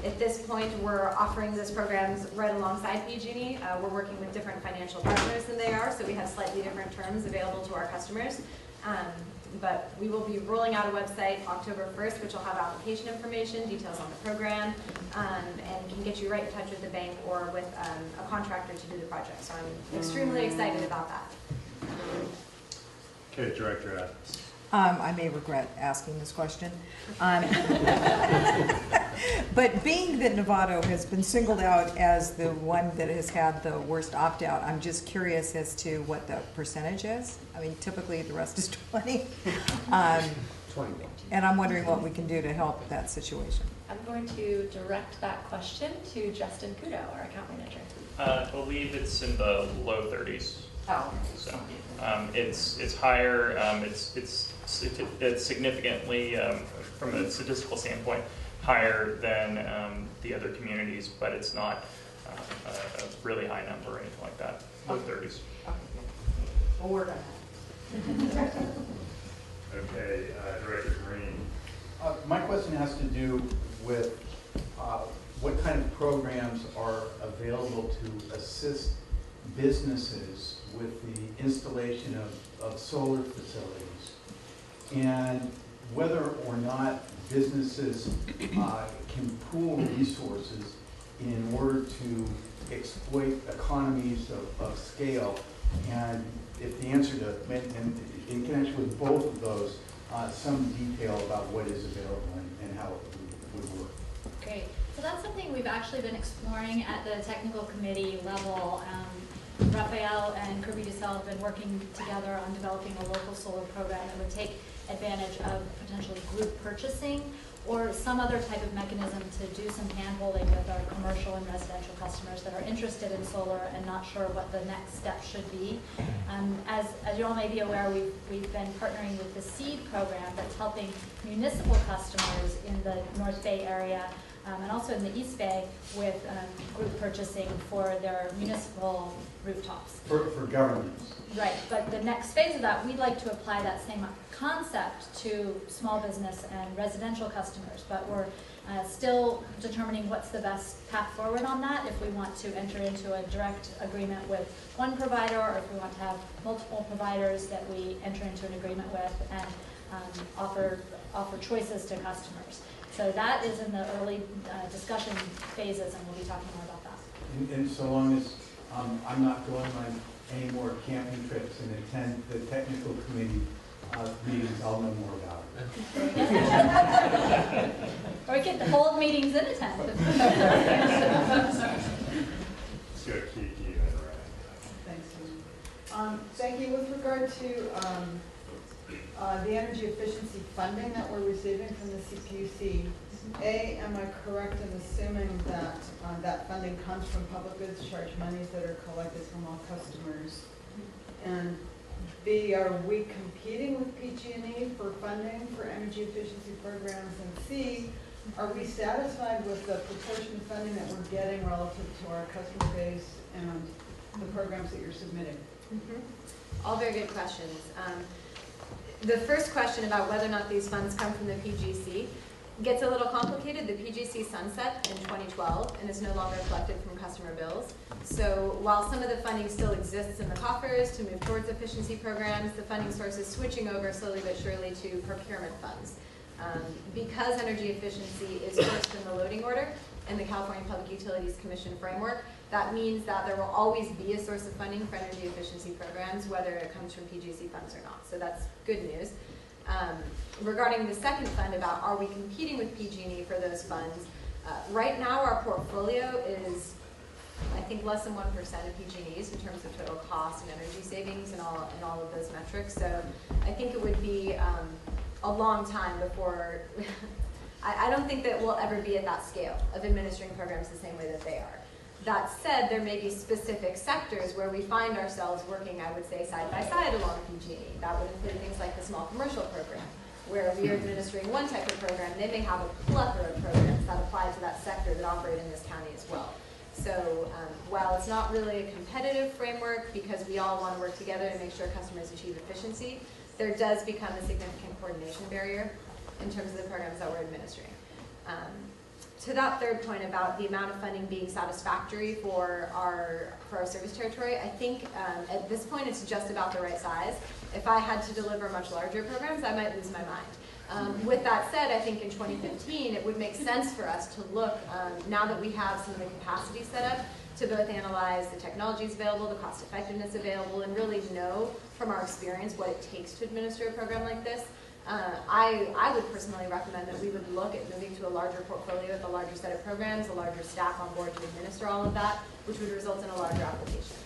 At this point, we're offering those programs right alongside PG&E. We're working with different financial partners than they are, so we have slightly different terms available to our customers. But we will be rolling out a website October 1st, which will have application information, details on the program, and can get you right in touch with the bank or with a contractor to do the project. So I'm extremely excited about that. Okay, Director Adams. I may regret asking this question. But being that Novato has been singled out as the one that has had the worst opt-out, I'm just curious as to what the percentage is. I mean, typically the rest is 20. 20. And I'm wondering what we can do to help that situation. I'm going to direct that question to Justin Kudo, our account manager. I believe it's in the low 30s. Oh. So it's higher. It's significantly, from a statistical standpoint, higher than the other communities, but it's not a really high number or anything like that. Low 30s. Okay. We'll work on Okay, Director Green. My question has to do with what kind of programs are available to assist businesses with the installation of solar facilities, and whether or not businesses can pool resources in order to exploit economies of scale, and if the answer to, and in connection with both of those, some detail about what is available and how it would work. Great. So that's something we've actually been exploring at the technical committee level. Raphael and Kirby Dussel have been working together on developing a local solar program that would take advantage of potentially group purchasing or some other type of mechanism to do some hand-holding with our commercial and residential customers that are interested in solar and not sure what the next step should be. As you all may be aware, we've been partnering with the SEED program that's helping municipal customers in the North Bay area and also in the East Bay with group purchasing for their municipal rooftops. For governments. Right, but the next phase of that, we'd like to apply that same concept to small business and residential customers, but we're still determining what's the best path forward on that, if we want to enter into a direct agreement with one provider or if we want to have multiple providers that we enter into an agreement with and offer choices to customers. So that is in the early discussion phases, and we'll be talking more about that. And so long as I'm not going on any more camping trips and attend the technical committee meetings, I'll know more about it. Or we could hold meetings in attend. Let's go Kiki and Ryan. Thanks, Susan. Thank you. With regard to the energy efficiency funding that we're receiving from the CPUC, am I correct in assuming that that funding comes from public goods charge monies that are collected from all customers? And B, are we competing with PG&E for funding for energy efficiency programs? And C, are we satisfied with the proportion of funding that we're getting relative to our customer base and the programs that you're submitting? All very good questions. The first question about whether or not these funds come from the PGC gets a little complicated. The PGC sunset in 2012 and is no longer collected from customer bills. So while some of the funding still exists in the coffers to move towards efficiency programs, the funding source is switching over slowly but surely to procurement funds. Because energy efficiency is first in the loading order in the California Public Utilities Commission framework, that means that there will always be a source of funding for energy efficiency programs, whether it comes from PGC funds or not. So that's good news. Regarding the second fund about are we competing with PG&E for those funds, right now our portfolio is, I think, less than 1% of PG&E's in terms of total cost and energy savings and all of those metrics. So I think it would be a long time before, I don't think that we'll ever be at that scale of administering programs the same way that they are. That said, there may be specific sectors where we find ourselves working, I would say, side by side along PG&E. That would include things like the small commercial program, where we are administering one type of program. They may have a plethora of programs that apply to that sector that operate in this county as well. So while it's not really a competitive framework because we all want to work together to make sure customers achieve efficiency, there does become a significant coordination barrier in terms of the programs that we're administering. To that third point about the amount of funding being satisfactory for our service territory, I think at this point it's just about the right size. If I had to deliver much larger programs, I might lose my mind. With that said, I think in 2015 it would make sense for us to look, now that we have some of the capacity set up, to both analyze the technologies available, the cost effectiveness available, and really know from our experience what it takes to administer a program like this. I would personally recommend that we would look at moving to a larger portfolio with a larger set of programs, a larger staff on board to administer all of that, which would result in a larger application.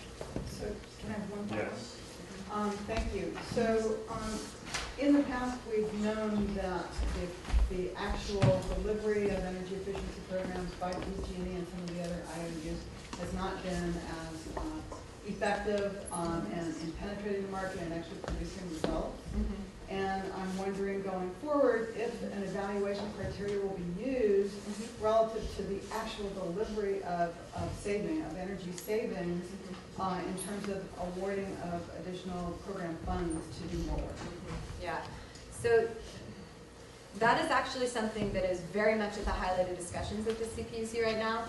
So can I have one more? Yes. Thank you. So in the past, we've known that the actual delivery of energy efficiency programs by PG&E and some of the other IOUs has not been as effective and in penetrating the market and actually producing results. And I'm wondering going forward if an evaluation criteria will be used relative to the actual delivery of energy savings, in terms of awarding of additional program funds to do more work. Yeah. So that is actually something that is very much at the highlighted discussions at the CPUC right now.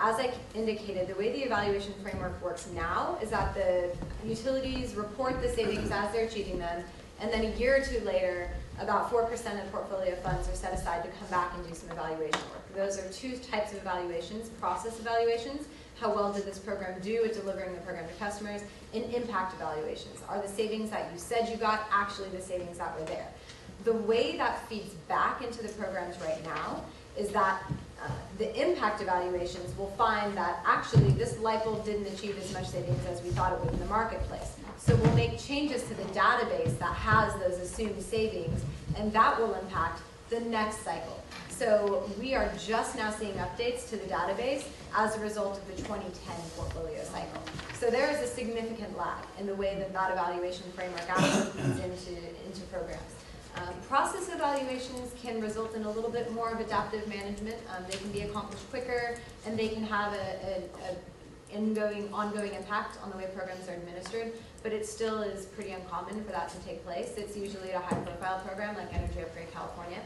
As I indicated, the way the evaluation framework works now is that the utilities report the savings as they're achieving them, and then a year or two later, about 4% of portfolio funds are set aside to come back and do some evaluation work. Those are two types of evaluations: process evaluations, how well did this program do at delivering the program to customers, and impact evaluations. Are the savings that you said you got actually the savings that were there? The way that feeds back into the programs right now is that the impact evaluations will find that actually this light bulb didn't achieve as much savings as we thought it would in the marketplace. So we'll make changes to the database that has those assumed savings, and that will impact the next cycle. So we are just now seeing updates to the database as a result of the 2010 portfolio cycle. So there is a significant lag in the way that that evaluation framework actually feeds into programs. Process evaluations can result in a little bit more of adaptive management. They can be accomplished quicker, and they can have an ongoing impact on the way programs are administered, but it still is pretty uncommon for that to take place. It's usually a high-profile program like Energy Upgrade California.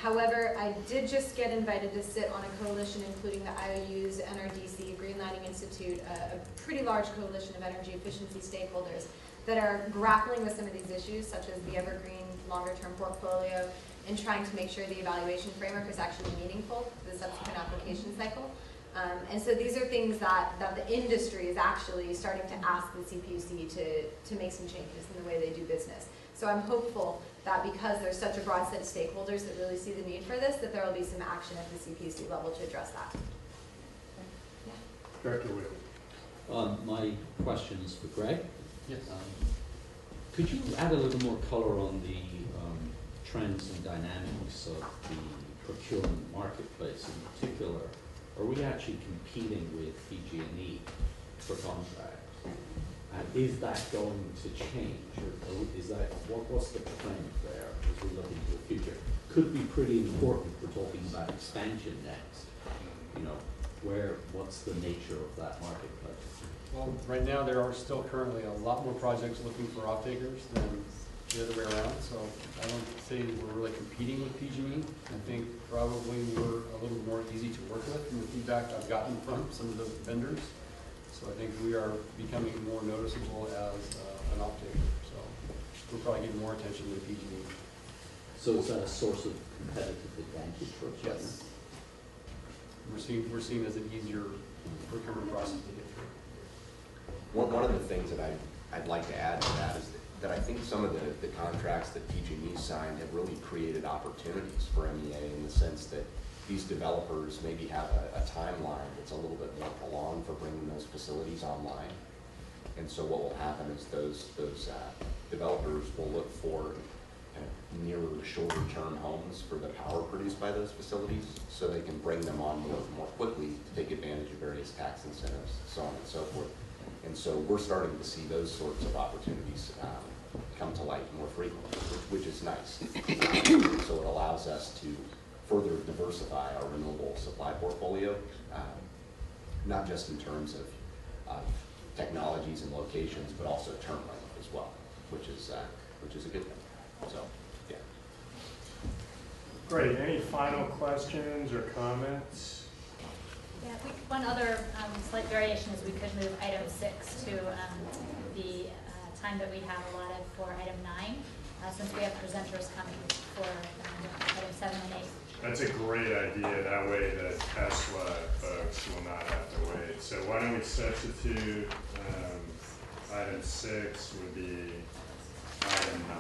However, I did just get invited to sit on a coalition including the IOUs, NRDC, Green Lighting Institute, a pretty large coalition of energy efficiency stakeholders that are grappling with some of these issues, such as the evergreen longer-term portfolio, and trying to make sure the evaluation framework is actually meaningful to the subsequent application cycle. And so these are things that the industry is actually starting to ask the CPUC to make some changes in the way they do business. So I'm hopeful that because there's such a broad set of stakeholders that really see the need for this, that there will be some action at the CPUC level to address that. Yeah. Director Whitley. My question is for Greg. Yes. Could you add a little more color on the trends and dynamics of the procurement marketplace in particular? Are we actually competing with PG&E for contracts? Is that going to change, or is that what's the trend there as we look into the future? Could be pretty important. We're talking about expansion next. You know, what's the nature of that marketplace? Well, right now there are still currently a lot more projects looking for off-takers than the other way around, so I don't say we're really competing with PG&E. I think probably we're a little more easy to work with from the feedback I've gotten from some of the vendors. So I think we are becoming more noticeable as an off-taker, so we're probably getting more attention than PG&E. So is that a source of competitive advantage for us? Yes. We're seen as an easier procurement process to get through. One of the things that I'd like to add to that is that I think some of the contracts that PG&E signed have really created opportunities for MEA in the sense that these developers maybe have a timeline that's a little bit more prolonged for bringing those facilities online. And so what will happen is those developers will look for kind of nearer, shorter-term homes for the power produced by those facilities so they can bring them on more quickly to take advantage of various tax incentives, so on and so forth. And so we're starting to see those sorts of opportunities come to light more frequently, which is nice. So it allows us to further diversify our renewable supply portfolio, not just in terms of technologies and locations, but also term length as well, which is a good thing. So, yeah. Great. Any final questions or comments? Yeah, one other slight variation is we could move item 6 to the time that we have allotted for item 9, since we have presenters coming for item 7 and 8. That's a great idea. That way the Tesla folks will not have to wait. So why don't we substitute item 6 would be item 9.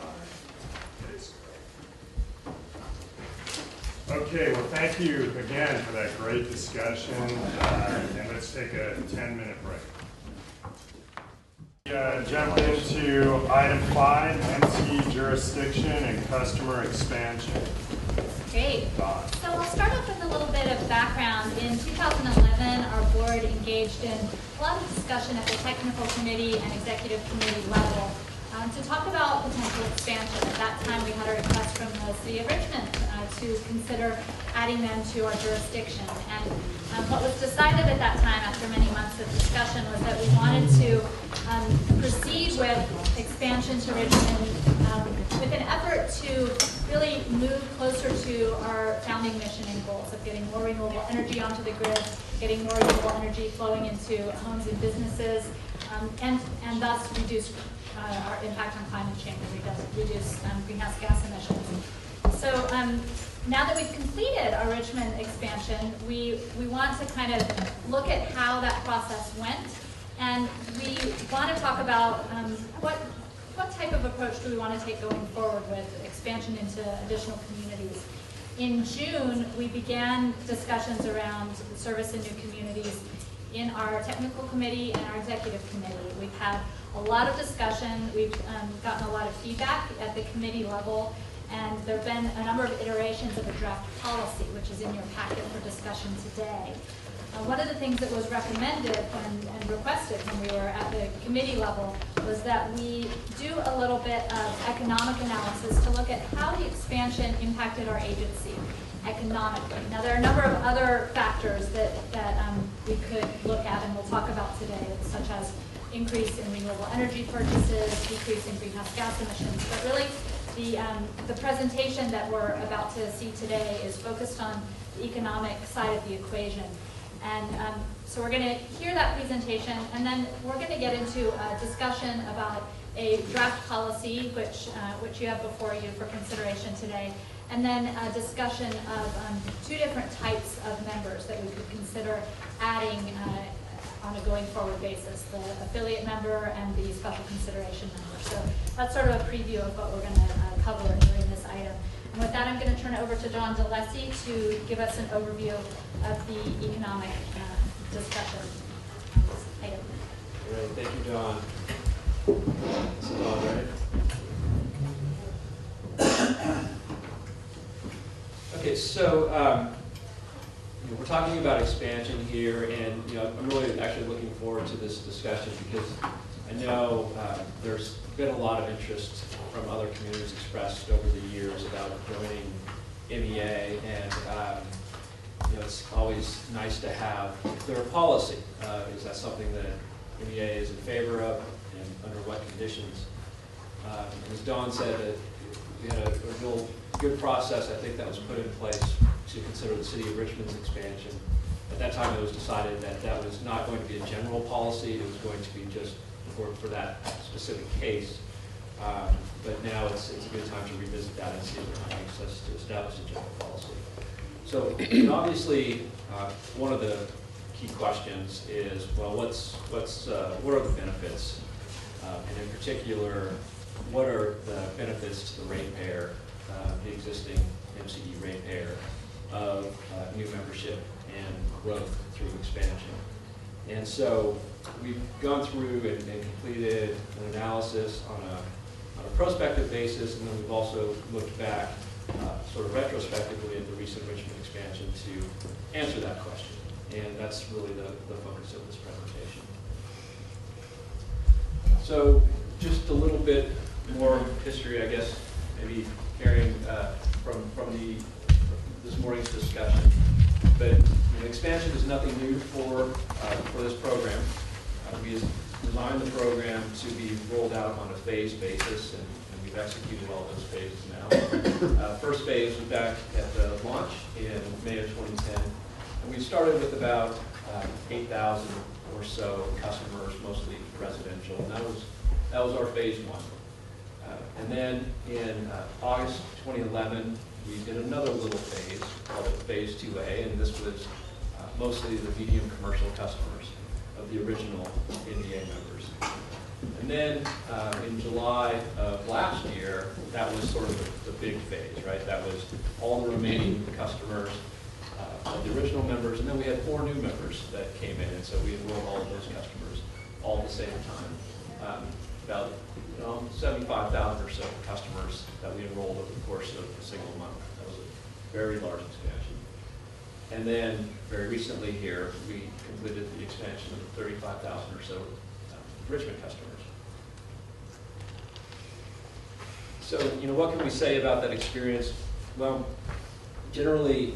Okay, well, thank you again for that great discussion, and let's take a 10-minute break. Jump into item 5, MCE jurisdiction and customer expansion. Great. So I'll start off with a little bit of background. In 2011, our board engaged in a lot of discussion at the technical committee and executive committee level to talk about potential expansion. At that time, we had a request from the City of Richmond to consider adding them to our jurisdiction. And what was decided at that time, after many months of discussion, was that we wanted to proceed with expansion to Richmond with an effort to really move closer to our founding mission and goals of getting more renewable energy onto the grid, getting more renewable energy flowing into homes and businesses, and thus reduce our impact on climate change and reduce greenhouse gas emissions. So now that we've completed our Richmond expansion, we want to kind of look at how that process went, and we want to talk about what type of approach do we want to take going forward with expansion into additional communities. In June, we began discussions around service in new communities in our technical committee and our executive committee. We've had a lot of discussion. We've gotten a lot of feedback at the committee level, and there have been a number of iterations of a draft policy, which is in your packet for discussion today. One of the things that was recommended and requested when we were at the committee level was that we do a little bit of economic analysis to look at how the expansion impacted our agency economically. Now, there are a number of other factors that we could look at and we'll talk about today, such as increase in renewable energy purchases, decrease in greenhouse gas emissions. But really, the presentation that we're about to see today is focused on the economic side of the equation. And so we're going to hear that presentation, and then we're going to get into a discussion about a draft policy, which you have before you for consideration today, and then a discussion of two different types of members that we could consider adding on a going forward basis, the affiliate member and the special consideration member. So that's sort of a preview of what we're going to cover during this item. And with that, I'm going to turn it over to John DeLessie to give us an overview of the economic discussion on this item. Great, thank you, John. This is on, right? Okay, so we're talking about expansion here, and I'm really actually looking forward to this discussion because I know there's been a lot of interest from other communities expressed over the years about joining MEA, and it's always nice to have clear policy. Is that something that MEA is in favor of, and under what conditions? As Dawn said, that we had a real good process, I think, that was put in place to consider the City of Richmond's expansion. At that time, it was decided that that was not going to be a general policy. It was going to be just for that specific case. But now it's a good time to revisit that and see if it makes sense to establish a general policy. So obviously, one of the key questions is, well, what are the benefits? And in particular, what are the benefits to the ratepayer, the existing MCE ratepayer, of new membership and growth through expansion? And so we've gone through and completed an analysis on a prospective basis, and then we've also looked back sort of retrospectively at the recent Richmond expansion to answer that question. And that's really the focus of this presentation. So just a little bit more history, I guess, maybe carrying from this morning's discussion. But expansion is nothing new for this program. We designed the program to be rolled out on a phased basis, and we've executed all those phases now. First phase was back at the launch in May of 2010, and we started with about 8,000 or so customers, mostly residential, and that was our phase one. And then in August 2011, we did another little phase called phase 2A, and this was mostly the medium commercial customers of the original NDA members. And then in July of last year, that was sort of the big phase, right? That was all the remaining customers of the original members, and then we had 4 new members that came in, and so we enrolled all of those customers all at the same time. About 75,000 or so customers that we enrolled over the course of a single month. That was a very large expansion. And then very recently here, we completed the expansion of 35,000 or so Richmond customers. So, what can we say about that experience? Well, generally,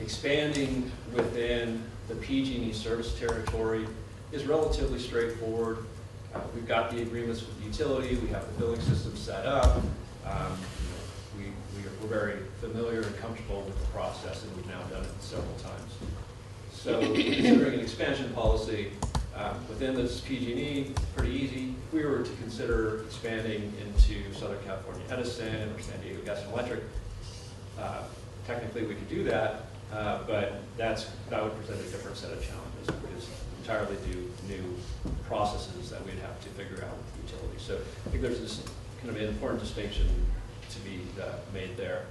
expanding within the PG&E service territory is relatively straightforward. We've got the agreements with the utility, we have the billing system set up. We're very familiar and comfortable with the process, and we've now done it several times. So considering an expansion policy within this PG&E, pretty easy. If we were to consider expanding into Southern California Edison or San Diego Gas and Electric, technically we could do that, but that would present a different set of challenges because entirely new processes that we'd have to figure out with the utility. So I think there's this kind of important distinction to be made there.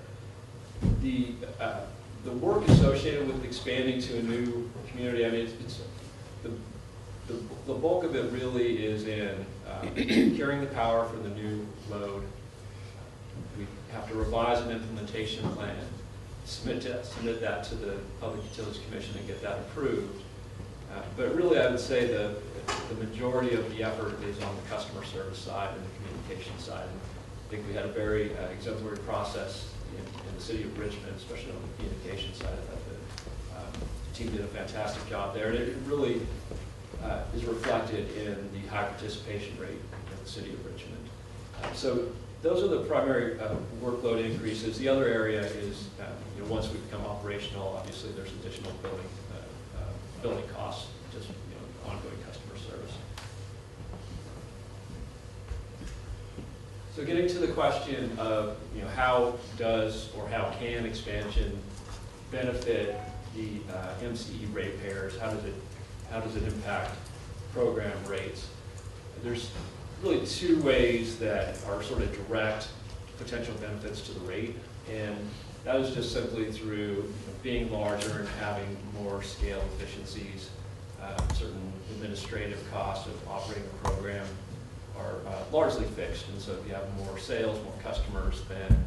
The work associated with expanding to a new community, I mean, it's the bulk of it really is in carrying the power for the new load. We have to revise an implementation plan, submit that to the Public Utilities Commission and get that approved. But really, I would say the majority of the effort is on the customer service side and the communication side. And I think we had a very exemplary process in the city of Richmond, especially on the communication side. I thought the team did a fantastic job there. And it really is reflected in the high participation rate in the city of Richmond. So those are the primary workload increases. The other area is, once we become operational, obviously there's additional building costs, just ongoing customer service. So getting to the question of how does or how can expansion benefit the MCE ratepayers? How does it impact program rates? There's really two ways that are sort of direct potential benefits to the rate, and that is just simply through being larger and having more scale efficiencies. Certain administrative costs of operating a program are largely fixed, and so if you have more sales, more customers, then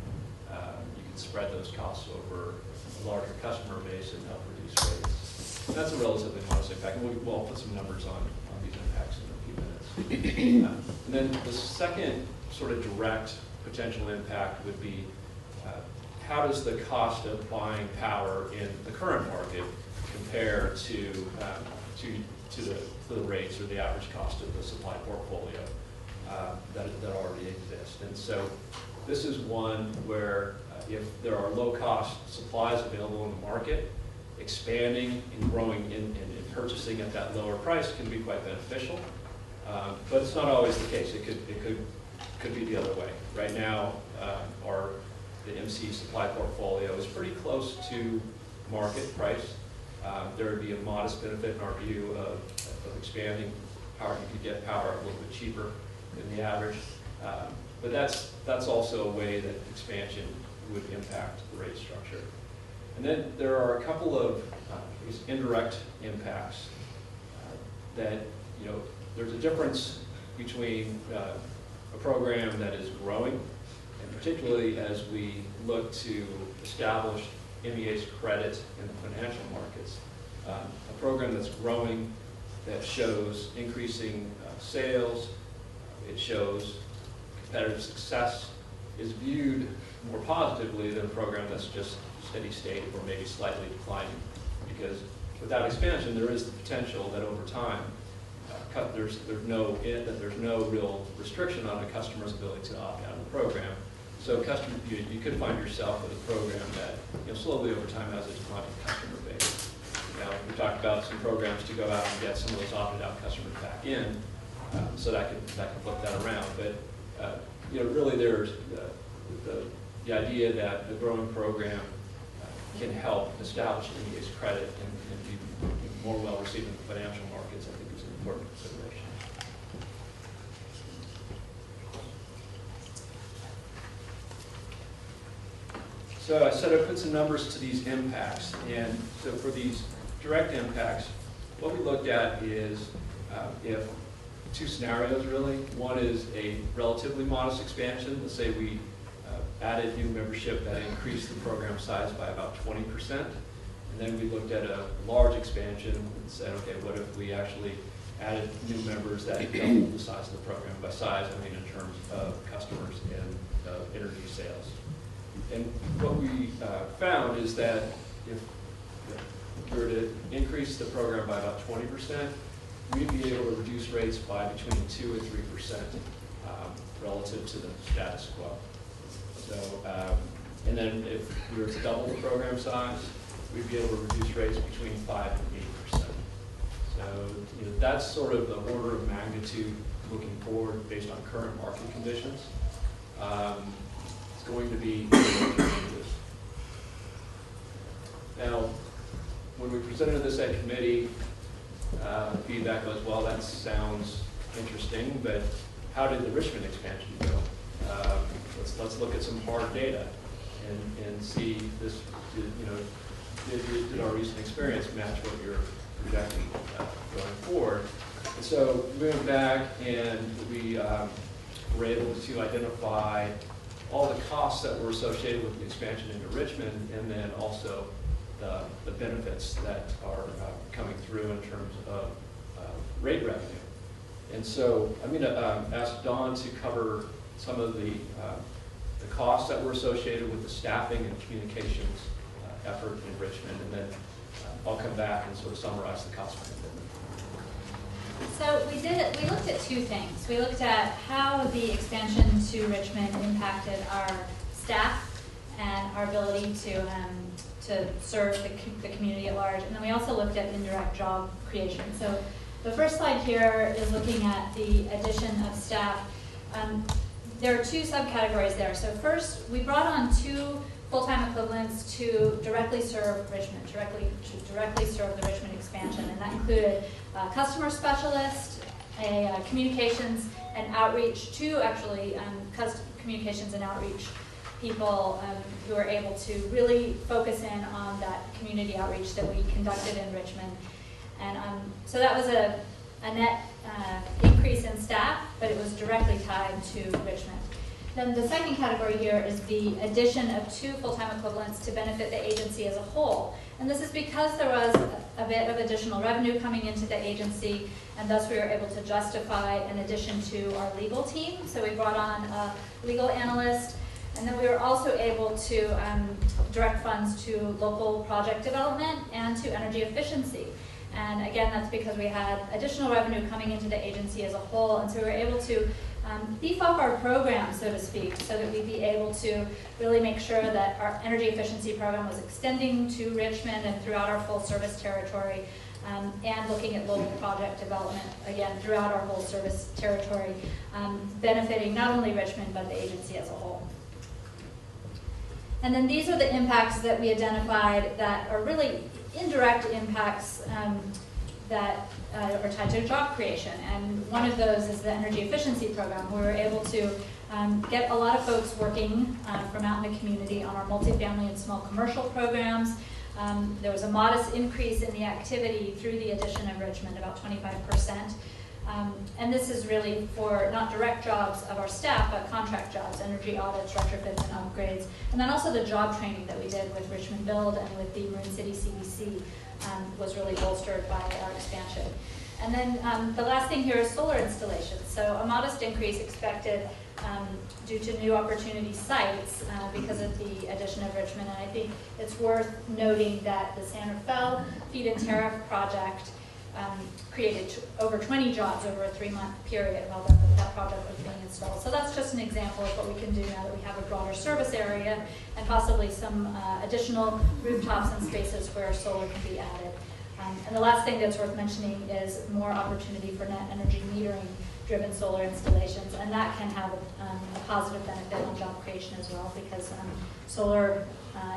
you can spread those costs over a larger customer base and help reduce rates. And that's a relatively modest impact, and we'll put some numbers on these impacts in a few minutes. And then the second sort of direct potential impact would be how does the cost of buying power in the current market compare to the rates or the average cost of the supply portfolio that already exist. And so this is one where if there are low-cost supplies available in the market, expanding and growing and purchasing at that lower price can be quite beneficial. But it's not always the case. It could be the other way. Right now, the MCE supply portfolio is pretty close to market price. There would be a modest benefit in our view of expanding power. You could get power a little bit cheaper than the average. But that's also a way that expansion would impact the rate structure. And then there are a couple of indirect impacts that, there's a difference between a program that is growing, and particularly as we look to establish MEA's credit in the financial markets. A program that's growing, that shows increasing sales, it shows competitive success, is viewed more positively than a program that's just steady state or maybe slightly declining. Because without expansion, there is the potential that over time, there's no real restriction on a customer's ability to opt out of the program. So you could find yourself with a program that slowly over time has a declining customer base. We talked about some programs to go out and get some of those opted out customers back in, so that can flip that around. But really there's the idea that the growing program can help establish MEA's credit and be more well received in the financial markets, I think is an important consideration. So I said I put some numbers to these impacts, and so for these direct impacts, what we looked at is if two scenarios really. One is a relatively modest expansion. Let's say we added new membership that increased the program size by about 20%. And then we looked at a large expansion and said, okay, what if we actually added new members that doubled the size of the program? By size, I mean in terms of customers and energy sales. And what we found is that if we were to increase the program by about 20%, we'd be able to reduce rates by between 2 and 3% relative to the status quo. So, and then if we were to double the program size, we'd be able to reduce rates between 5 and 8%. So, that's sort of the order of magnitude looking forward based on current market conditions. It's going to be tremendous. Now, when we presented this at committee, feedback was, well, that sounds interesting, but how did the Richmond expansion go? Let's look at some hard data and see this. Did our recent experience match what you're projecting going forward? And so we went back and we were able to identify all the costs that were associated with the expansion into Richmond, and then also the benefits that are coming through in terms of rate revenue. And so I'm going to ask Dawn to cover some of the costs that were associated with the staffing and communications effort in Richmond, and then I'll come back and sort of summarize the cost benefit. So we looked at two things. We looked at how the expansion to Richmond impacted our staff and our ability to serve the community at large. And then we also looked at indirect job creation. So the first slide here is looking at the addition of staff. There are two subcategories there. So first, we brought on 2 full-time equivalents to directly serve Richmond, directly serve the Richmond expansion. And that included a customer specialist, a communications and outreach, 2 actually communications and outreach people who are able to really focus in on that community outreach that we conducted in Richmond. And so that was a net increase in staff, but it was directly tied to Richmond. Then the second category here is the addition of 2 full-time equivalents to benefit the agency as a whole. And this is because there was a bit of additional revenue coming into the agency, and thus we were able to justify an addition to our legal team. So we brought on a legal analyst, and then we were also able to direct funds to local project development and to energy efficiency. And again, that's because we had additional revenue coming into the agency as a whole, and so we were able to beef up our program, so to speak, so that we'd be able to really make sure that our energy efficiency program was extending to Richmond and throughout our full service territory, and looking at local project development, again, throughout our whole service territory, benefiting not only Richmond, but the agency as a whole. And then these are the impacts that we identified that are really indirect impacts that are tied to job creation. And one of those is the energy efficiency program. We were able to get a lot of folks working from out in the community on our multifamily and small commercial programs. There was a modest increase in the activity through the addition of Richmond, about 25%. And this is really for not direct jobs of our staff, but contract jobs, energy audits, retrofits, and upgrades. And then also the job training that we did with Richmond Build and with the Marin City CBC was really bolstered by our expansion. And then the last thing here is solar installations. So a modest increase expected due to new opportunity sites because of the addition of Richmond. And I think it's worth noting that the San Rafael feed-in tariff project created over 20 jobs over a 3-month period while that project was being installed. So that's just an example of what we can do now that we have a broader service area and possibly some additional rooftops and spaces where solar can be added. And the last thing that's worth mentioning is more opportunity for net energy metering driven solar installations, and that can have a positive benefit on job creation as well, because solar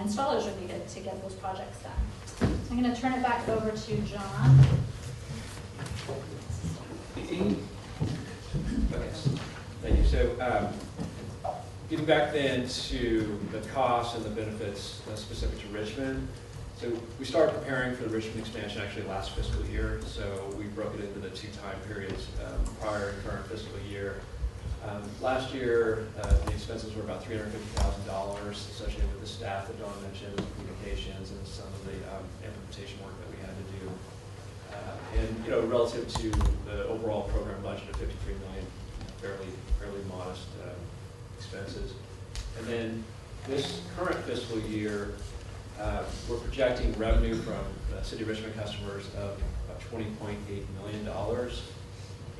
installers are needed to get those projects done. So I'm going to turn it back over to John. Okay, thank you. So getting back then to the costs and the benefits specific to Richmond. So we started preparing for the Richmond expansion actually last fiscal year. So we broke it into the 2 time periods, prior and current fiscal year. Last year, the expenses were about $350,000 associated with the staff that Dawn mentioned, communications, and some of the implementation work that we had to do. And relative to the overall program budget of $53 million, fairly modest expenses. And then this current fiscal year, we're projecting revenue from City of Richmond customers of about $20.8 million,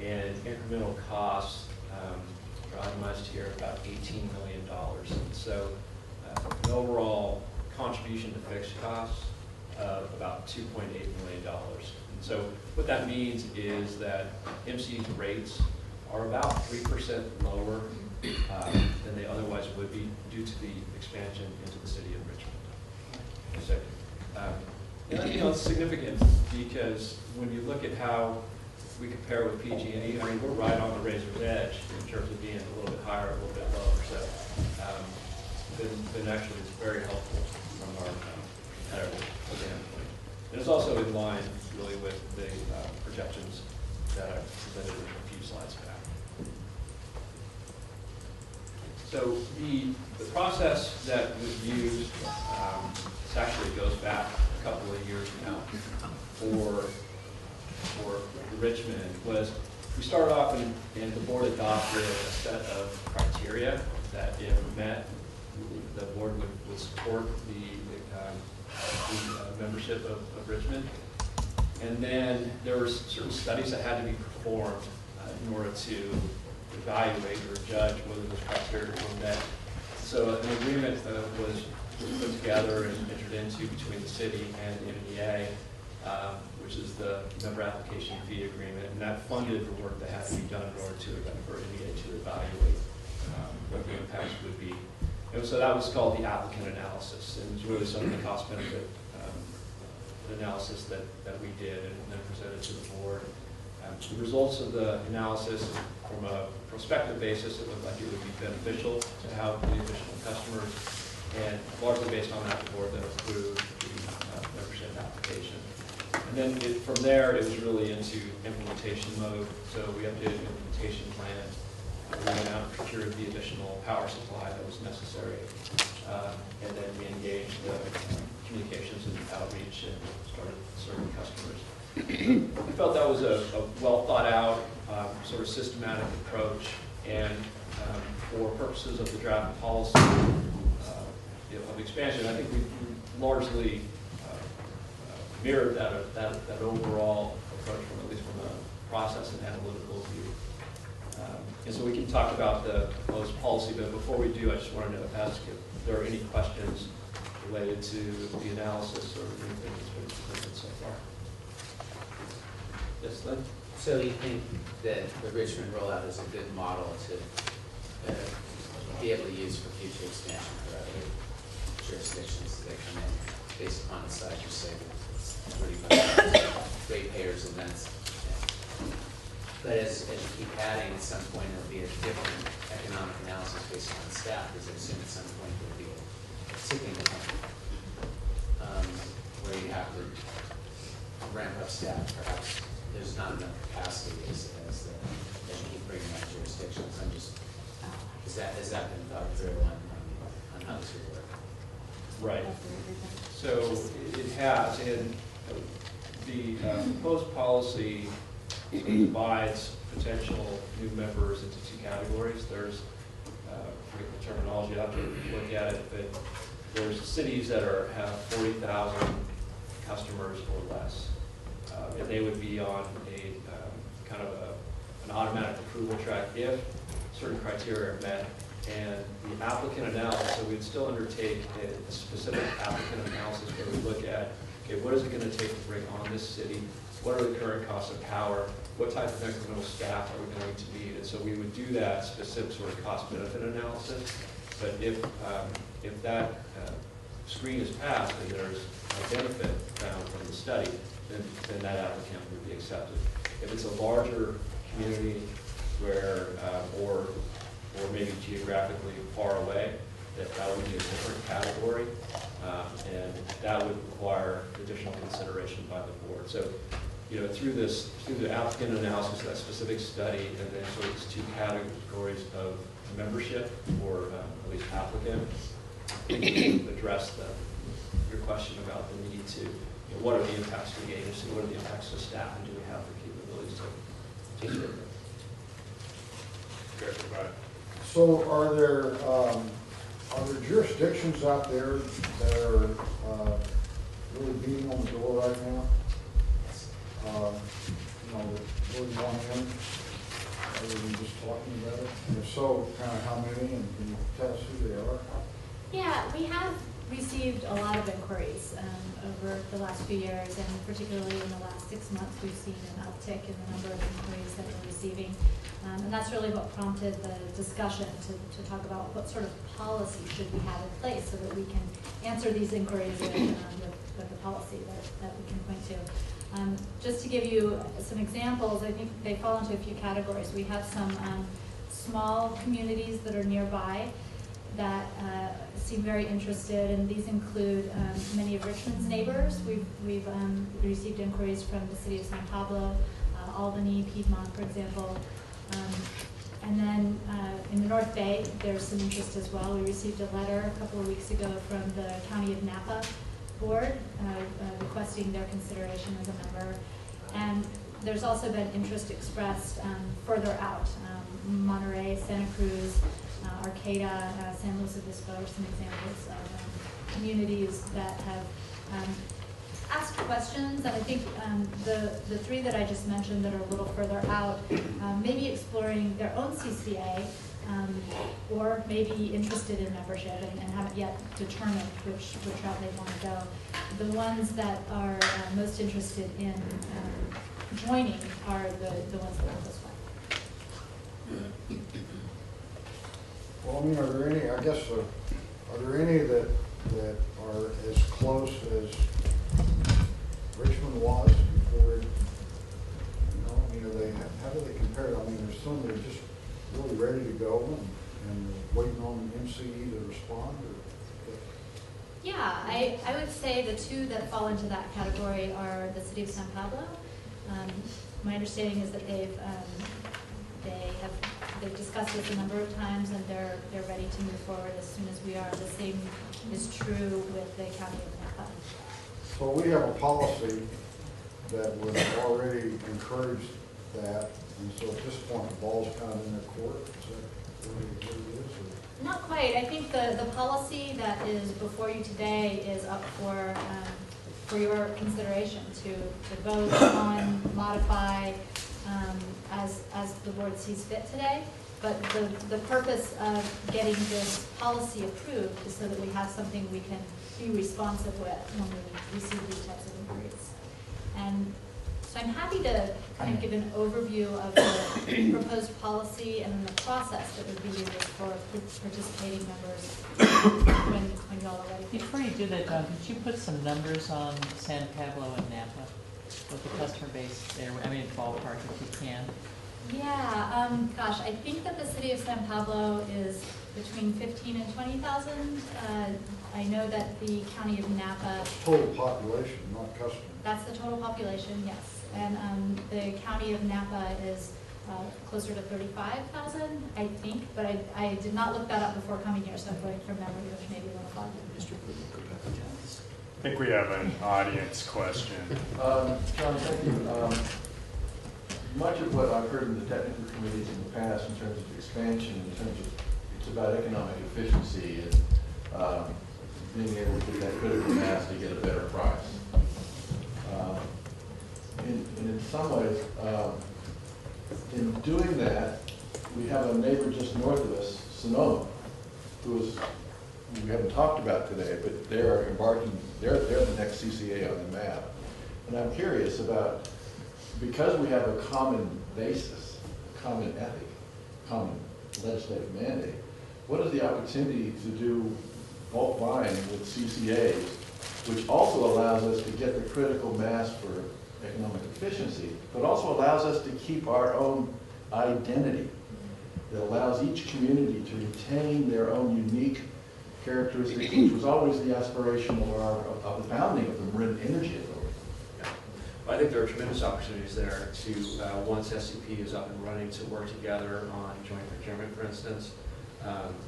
and incremental costs are itemized here about $18 million. And so an overall contribution to fixed costs of about $2.8 million. And so what that means is that MCE's rates are about 3% lower than they otherwise would be due to the expansion into the city of Richmond. So, it's significant because when you look at how we compare with PG&E, I mean, we're right on the razor's edge in terms of being a little bit higher, a little bit lower. So, been actually very helpful from our competitive standpoint. And it's also in line really with the projections that I presented a few slides back. So the process that was used, this actually goes back a couple of years now for Richmond, was we started off and the board adopted a set of criteria that if met, the board would support the membership of Richmond. And then there were certain studies that had to be performed in order to evaluate or judge whether those criteria were met. So an agreement was put together and entered into between the city and the MEA, which is the member application fee agreement, and that funded the work that had to be done in order for MEA to evaluate what the impacts would be. And so that was called the applicant analysis, and it was really some of the cost-benefit analysis that we did and then presented to the board. The results of the analysis from a prospective basis, it looked like it would be beneficial to have the additional customers, and largely based on that, the board then approved the membership application. And then from there, it was really into implementation mode. So we updated the implementation plan. We went out and procured the additional power supply that was necessary. And then we engaged the communications and outreach and started serving customers. I felt that was a well thought out, sort of systematic approach. And for purposes of the draft policy of expansion, I think we largely mirrored that overall approach, at least from a process and analytical view. And so we can talk about the proposed policy, but before we do, I just wanted to ask if there are any questions related to the analysis or anything that's been presented so far. Yes, Lynn? So you think that the Richmond rollout is a good model to be able to use for future expansion for other jurisdictions that come in based upon the size you're saving? It's 35 ratepayers events. But as you keep adding, at some point there'll be a different economic analysis based on staff, because I assume at some point there'll be a tipping point where you have to ramp up staff. Perhaps there's not enough capacity as you keep bringing out jurisdictions. Has that been thought through on how this would work? Right. So it has, and the proposed policy divides potential new members into two categories. There's, forget the terminology, I have to look at it, but there's cities that have 40,000 customers or less. And they would be on a kind of an automatic approval track if certain criteria are met. And the applicant analysis, so we'd still undertake a specific applicant analysis where we look at, okay, what is it going to take to bring on this city? What are the current costs of power? What type of incremental staff are we going to need? And so we would do that specific sort of cost-benefit analysis. But if that screen is passed and there's a benefit found from the study, then that applicant would be accepted. If it's a larger community where, or maybe geographically far away, that would be a different category, and that would require additional consideration by the board. So, through the applicant analysis of that specific study, and then sort of these two categories of membership, or at least applicant, we address your question about the need to, what are the impacts to the agency, what are the impacts to staff, and do we have the capabilities to serve them? So are there Are there jurisdictions out there that are really beating on the door right now? You know, that really want in, other than just talking about it? And if so, kind of how many, and can you tell us who they are? Yeah, we have received a lot of inquiries over the last few years, and particularly in the last 6 months, we've seen an uptick in the number of inquiries that we're receiving. And that's really what prompted the discussion to talk about what sort of policy should we have in place so that we can answer these inquiries with the policy that we can point to. Just to give you some examples, I think they fall into a few categories. We have some small communities that are nearby that seem very interested, and these include many of Richmond's neighbors. We've received inquiries from the city of San Pablo, Albany, Piedmont, for example. And then in the North Bay, there's some interest as well. We received a letter a couple of weeks ago from the County of Napa board requesting their consideration as a member. And there's also been interest expressed further out. Monterey, Santa Cruz, Arcata, San Luis Obispo are some examples of communities that have asked questions. And I think the three that I just mentioned that are a little further out, maybe exploring their own CCA, or maybe interested in membership and haven't yet determined which route they want to go. The ones that are most interested in joining are the ones that are this way. Well, I mean, are there any, I guess, are there any that are as close as Richmond was before it, you know, I mean, are they, how do they compare? I mean, there's some that are just really ready to go and waiting on the MCE to respond, or? Yeah, I would say the two that fall into that category are the city of San Pablo. My understanding is that they've discussed this a number of times, and they're ready to move forward as soon as we are. The same is true with the county of Napa. So we have a policy that would already encourage that, and so at this point the ball's kind of in their court. Is that what it is? Or? Not quite. I think the policy that is before you today is up for your consideration to vote on, modify, as the board sees fit today. But the purpose of getting this policy approved is so that we have something we can be responsive with when we receive these types of inquiries. And so I'm happy to kind of give an overview of the proposed policy and then the process that would be used for participating members when y'all are ready. Before you do that, John, could you put some numbers on San Pablo and Napa with the customer base there? I mean, ballpark if you can. Yeah, gosh, I think that the city of San Pablo is between 15 and 20,000. I know that the county of Napa. Total population, not customer. That's the total population, yes. And the county of Napa is closer to 35,000, I think, but I did not look that up before coming here, so I'm going from memory, which may be a little fun. I think we have an audience question. John, thank you. Much of what I've heard in the technical committees in the past in terms of expansion, in terms of it's about economic efficiency and being able to get that critical mass to get a better price. In some ways, in doing that, we have a neighbor just north of us, Sonoma, who is, we haven't talked about today, but they're embarking, they're the next CCA on the map. And I'm curious about, because we have a common basis, a common ethic, common legislative mandate, what is the opportunity to do bulk buying with CCAs, which also allows us to get the critical mass for economic efficiency, but also allows us to keep our own identity, that allows each community to retain their own unique characteristics, which was always the aspiration of the founding of the Marin Energy Authority. I think there are tremendous opportunities there to, once SCP is up and running, to work together on joint procurement, for instance.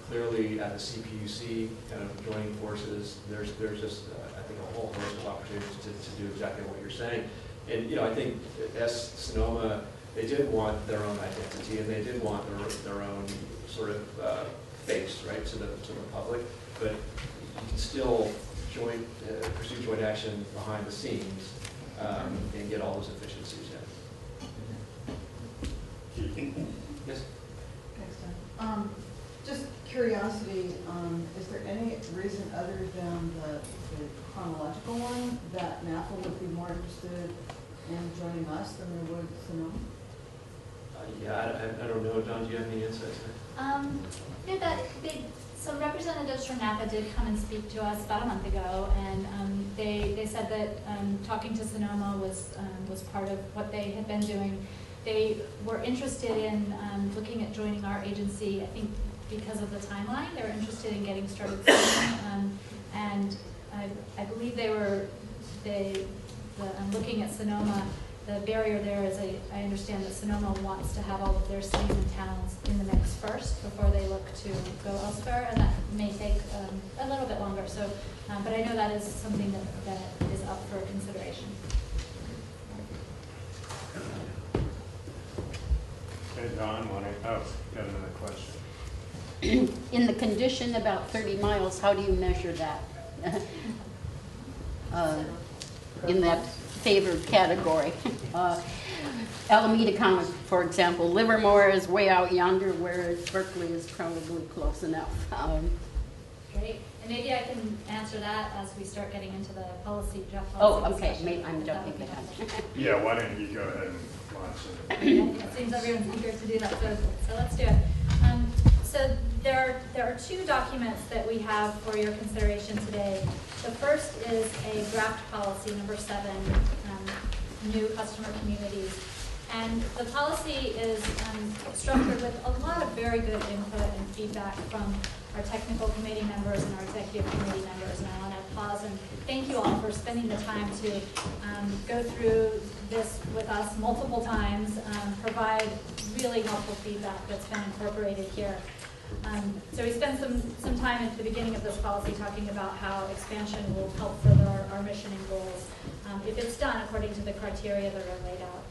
Clearly, at the CPUC, kind of joining forces, there's just, I think, a whole host of opportunities to do exactly what you're saying. And, you know, I think as Sonoma, they did want their own identity, and they did want their own sort of face, right, to the public, but you can still pursue joint action behind the scenes and get all those efficiencies in. Yes? Just curiosity, is there any reason other than the chronological one that NAFA would be more interested in joining us than they would Sonoma? Yeah, I don't know. Don, do you have any insights there? Some representatives from NAPA did come and speak to us about a month ago, and they said that talking to Sonoma was part of what they had been doing. They were interested in looking at joining our agency, I think because of the timeline. They were interested in getting started soon, and I believe looking at Sonoma, the barrier there is I understand that Sonoma wants to have all of their cities and towns in the mix first before they look to go elsewhere, and that may take a little bit longer. So, but I know that is something that is up for consideration. Hey, Don, got another question. In the condition about 30 miles, how do you measure that? In that favored category. Alameda County, for example, Livermore is way out yonder, whereas Berkeley is probably close enough. Great. And maybe I can answer that as we start getting into the policy. Oh, okay. I'm jumping ahead. Yeah, why don't you go ahead and launch it? It seems everyone's eager to do that, so let's do it. So there are two documents that we have for your consideration today. The first is a draft policy, number 7, new customer communities. And the policy is structured with a lot of very good input and feedback from our technical committee members and our executive committee members. And I want to pause and thank you all for spending the time to go through this with us multiple times, provide really helpful feedback that's been incorporated here. So we spent some time at the beginning of this policy talking about how expansion will help further our mission and goals if it's done according to the criteria that are laid out.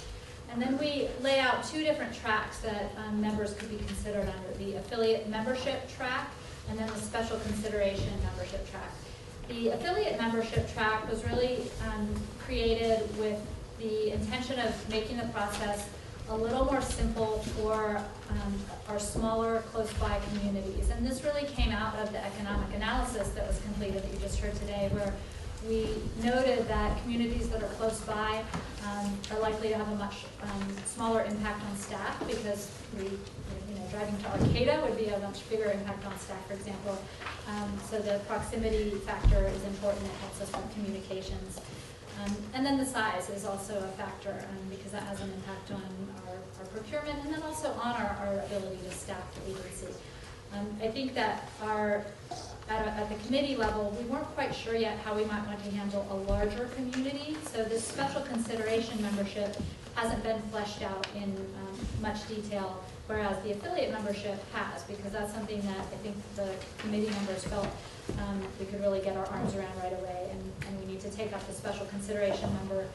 And then we lay out 2 different tracks that members could be considered under: the affiliate membership track and then the special consideration membership track. The affiliate membership track was really created with the intention of making the process a little more simple for our smaller, close-by communities. And this really came out of the economic analysis that was completed that you just heard today, where we noted that communities that are close by are likely to have a much smaller impact on staff, because driving to Arcata would be a much bigger impact on staff, for example. So the proximity factor is important. It helps us with communications. And then the size is also a factor because that has an impact on our procurement and then also on our ability to staff the agency. I think that at the committee level, we weren't quite sure yet how we might want to handle a larger community. So this special consideration membership hasn't been fleshed out in much detail, whereas the affiliate membership has, because that's something that I think the committee members felt we could really get our arms around right away, and we need to take up the special consideration member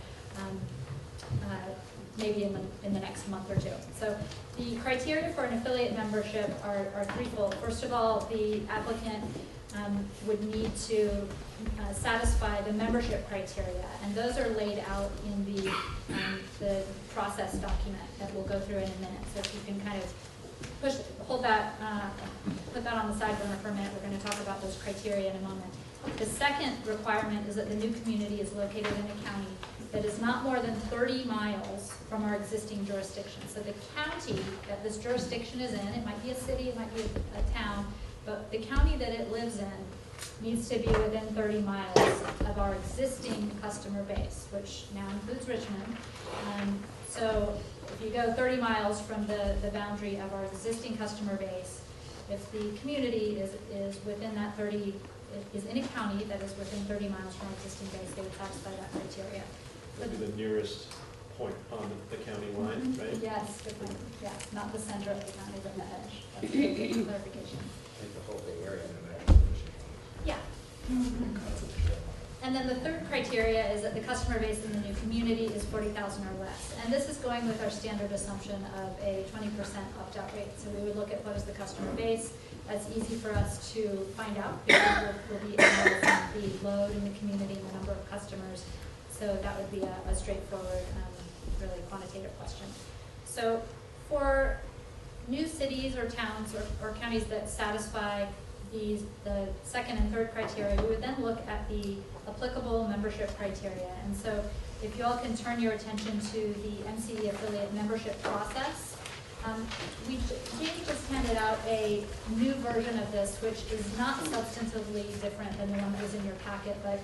maybe in the next month or 2. So the criteria for an affiliate membership are threefold. First of all, the applicant would need to satisfy the membership criteria, and those are laid out in the process document that we'll go through in a minute. So if you can kind of put that on the side burner for a minute, we're going to talk about those criteria in a moment. The second requirement is that the new community is located in a county that is not more than 30 miles from our existing jurisdiction. So the county that this jurisdiction is in, it might be a city, it might be a town, but the county that it lives in needs to be within 30 miles of our existing customer base, which now includes Richmond. So if you go 30 miles from the boundary of our existing customer base, if the community is within that 30, is in a county that is within 30 miles from our existing base, they would satisfy that criteria. Would be the nearest point on the county line, right? Yes, good point. Yeah, not the center of the county, but the edge. That's a good clarification. Like the whole Bay Area. Yeah. And then the third criteria is that the customer base in the new community is 40,000 or less. And this is going with our standard assumption of a 20% opt-out rate. So we would look at what is the customer base, That's easy for us to find out because we'll be analyzing the load in the community and the number of customers. So that would be a straightforward, really quantitative question. So for new cities or towns or counties that satisfy the second and third criteria, we would then look at the applicable membership criteria. And so if you all can turn your attention to the MCE affiliate membership process, Jamie just handed out a new version of this, which is not substantively different than the one that was in your packet, but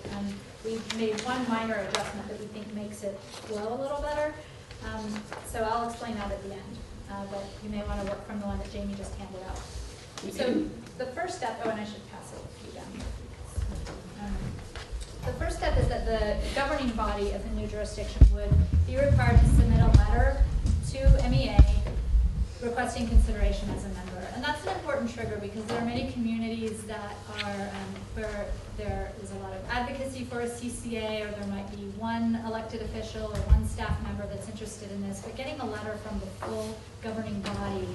we've made one minor adjustment that we think makes it flow a little better. So I'll explain that at the end, but you may want to work from the one that Jamie just handed out. So the first step, oh, and I should pass it to you down. The first step is that the governing body of the new jurisdiction would be required to submit a letter to MEA requesting consideration as a member. And that's an important trigger because there are many communities that are where there is a lot of advocacy for a CCA, or there might be one elected official or one staff member that's interested in this, but getting a letter from the full governing body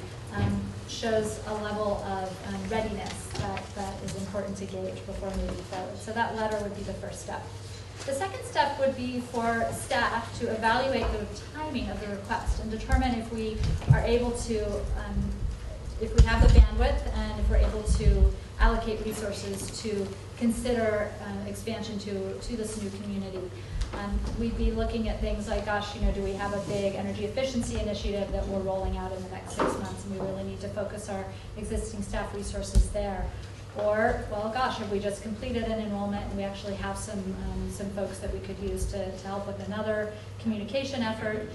shows a level of readiness that is important to gauge before moving forward. So that letter would be the first step. The second step would be for staff to evaluate the timing of the request and determine if we are able to, if we have the bandwidth and if we're able to allocate resources to consider expansion to this new community. We'd be looking at things like, gosh, do we have a big energy efficiency initiative that we're rolling out in the next 6 months, and we really need to focus our existing staff resources there. Or, well, gosh, have we just completed an enrollment and we actually have some folks that we could use to help with another communication effort.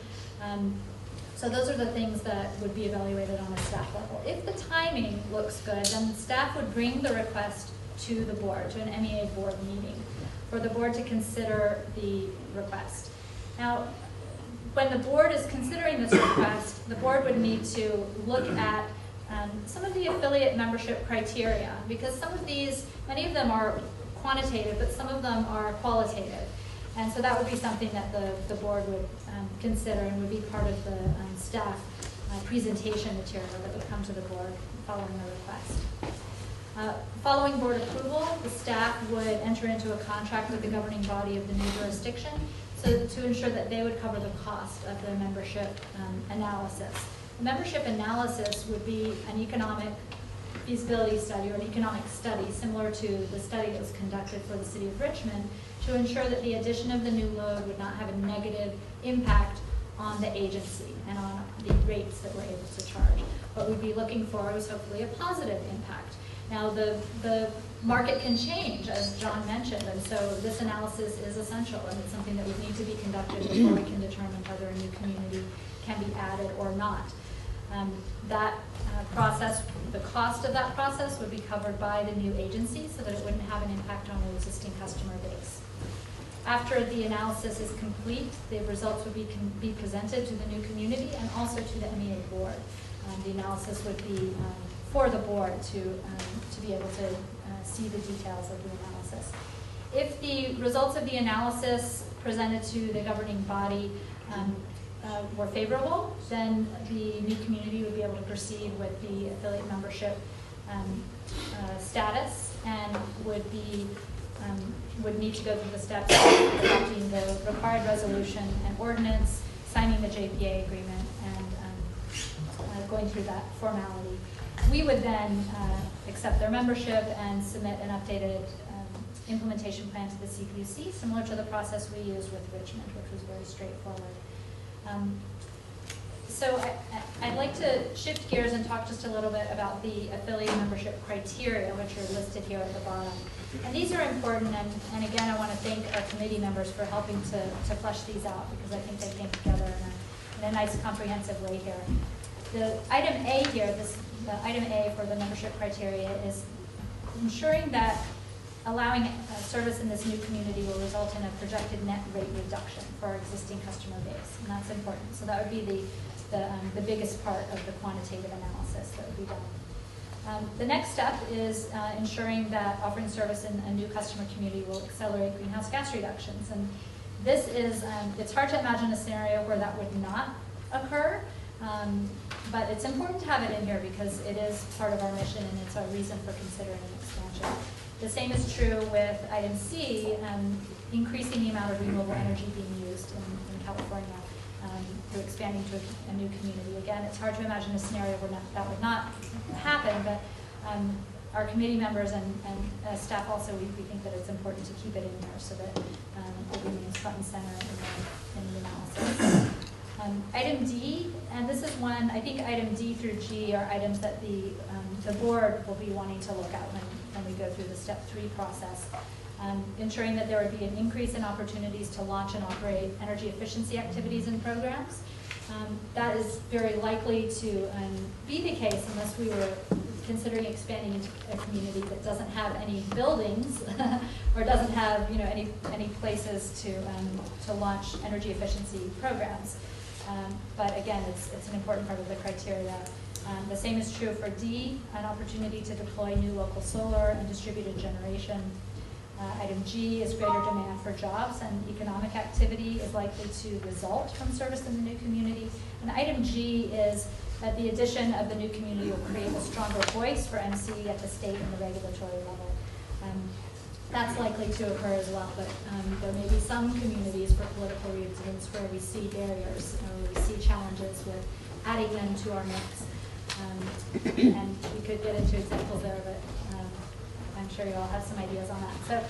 So those are the things that would be evaluated on a staff level. If the timing looks good, then staff would bring the request to the board, to an MEA board meeting, for the board to consider the request. Now, when the board is considering this request, the board would need to look at some of the affiliate membership criteria, because some of these, many of them are quantitative, but some of them are qualitative. And so that would be something that the board would consider and would be part of the staff presentation material that would come to the board following the request. Following board approval, the staff would enter into a contract with the governing body of the new jurisdiction to ensure that they would cover the cost of the membership analysis. The membership analysis would be an economic feasibility study or an economic study similar to the study that was conducted for the city of Richmond to ensure that the addition of the new load would not have a negative impact on the agency and on the rates that we're able to charge. What we'd be looking for is hopefully a positive impact. Now the market can change, as John mentioned, and so this analysis is essential, and it's something that would need to be conducted before we can determine whether a new community can be added or not. That process, the cost of that process would be covered by the new agency so that it wouldn't have an impact on the existing customer base. After the analysis is complete, the results would be presented to the new community and also to the MEA board. The analysis would be for the board to be able to see the details of the analysis. If the results of the analysis presented to the governing body were favorable, then the new community would be able to proceed with the affiliate membership status and would need to go through the steps of adopting the required resolution and ordinance, signing the JPA agreement, and going through that formality. We would then accept their membership and submit an updated implementation plan to the CPUC, similar to the process we used with Richmond, which was very straightforward. So I'd like to shift gears and talk just a little bit about the affiliate membership criteria, which are listed here at the bottom. And these are important, and again, I want to thank our committee members for helping to flesh these out, because I think they came together in a nice comprehensive way here. The item A here, the item A for the membership criteria is ensuring that allowing service in this new community will result in a projected net rate reduction for our existing customer base, and that's important. So that would be the biggest part of the quantitative analysis that would be done. The next step is ensuring that offering service in a new customer community will accelerate greenhouse gas reductions. And this is, it's hard to imagine a scenario where that would not occur, But it's important to have it in here because it is part of our mission and it's our reason for considering an expansion. The same is true with item C, increasing the amount of renewable energy being used in California through expanding to a new community. Again, it's hard to imagine a scenario where that would not happen, but our committee members and staff also, we think that it's important to keep it in there so that it remains front and center in the analysis. Item D, and this is one, I think item D through G are items that the board will be wanting to look at when we go through the step 3 process. Ensuring that there would be an increase in opportunities to launch and operate energy efficiency activities and programs. That is very likely to be the case unless we were considering expanding into a community that doesn't have any buildings or doesn't have any places to launch energy efficiency programs. But again, it's an important part of the criteria. The same is true for D, an opportunity to deploy new local solar and distributed generation. Item G is greater demand for jobs and economic activity is likely to result from service in the new community. And item G is that the addition of the new community will create a stronger voice for MCE at the state and the regulatory level. That's likely to occur as well, but there may be some communities for political reasons where we see barriers or we see challenges with adding them to our mix. And we could get into examples there, but I'm sure you all have some ideas on that. So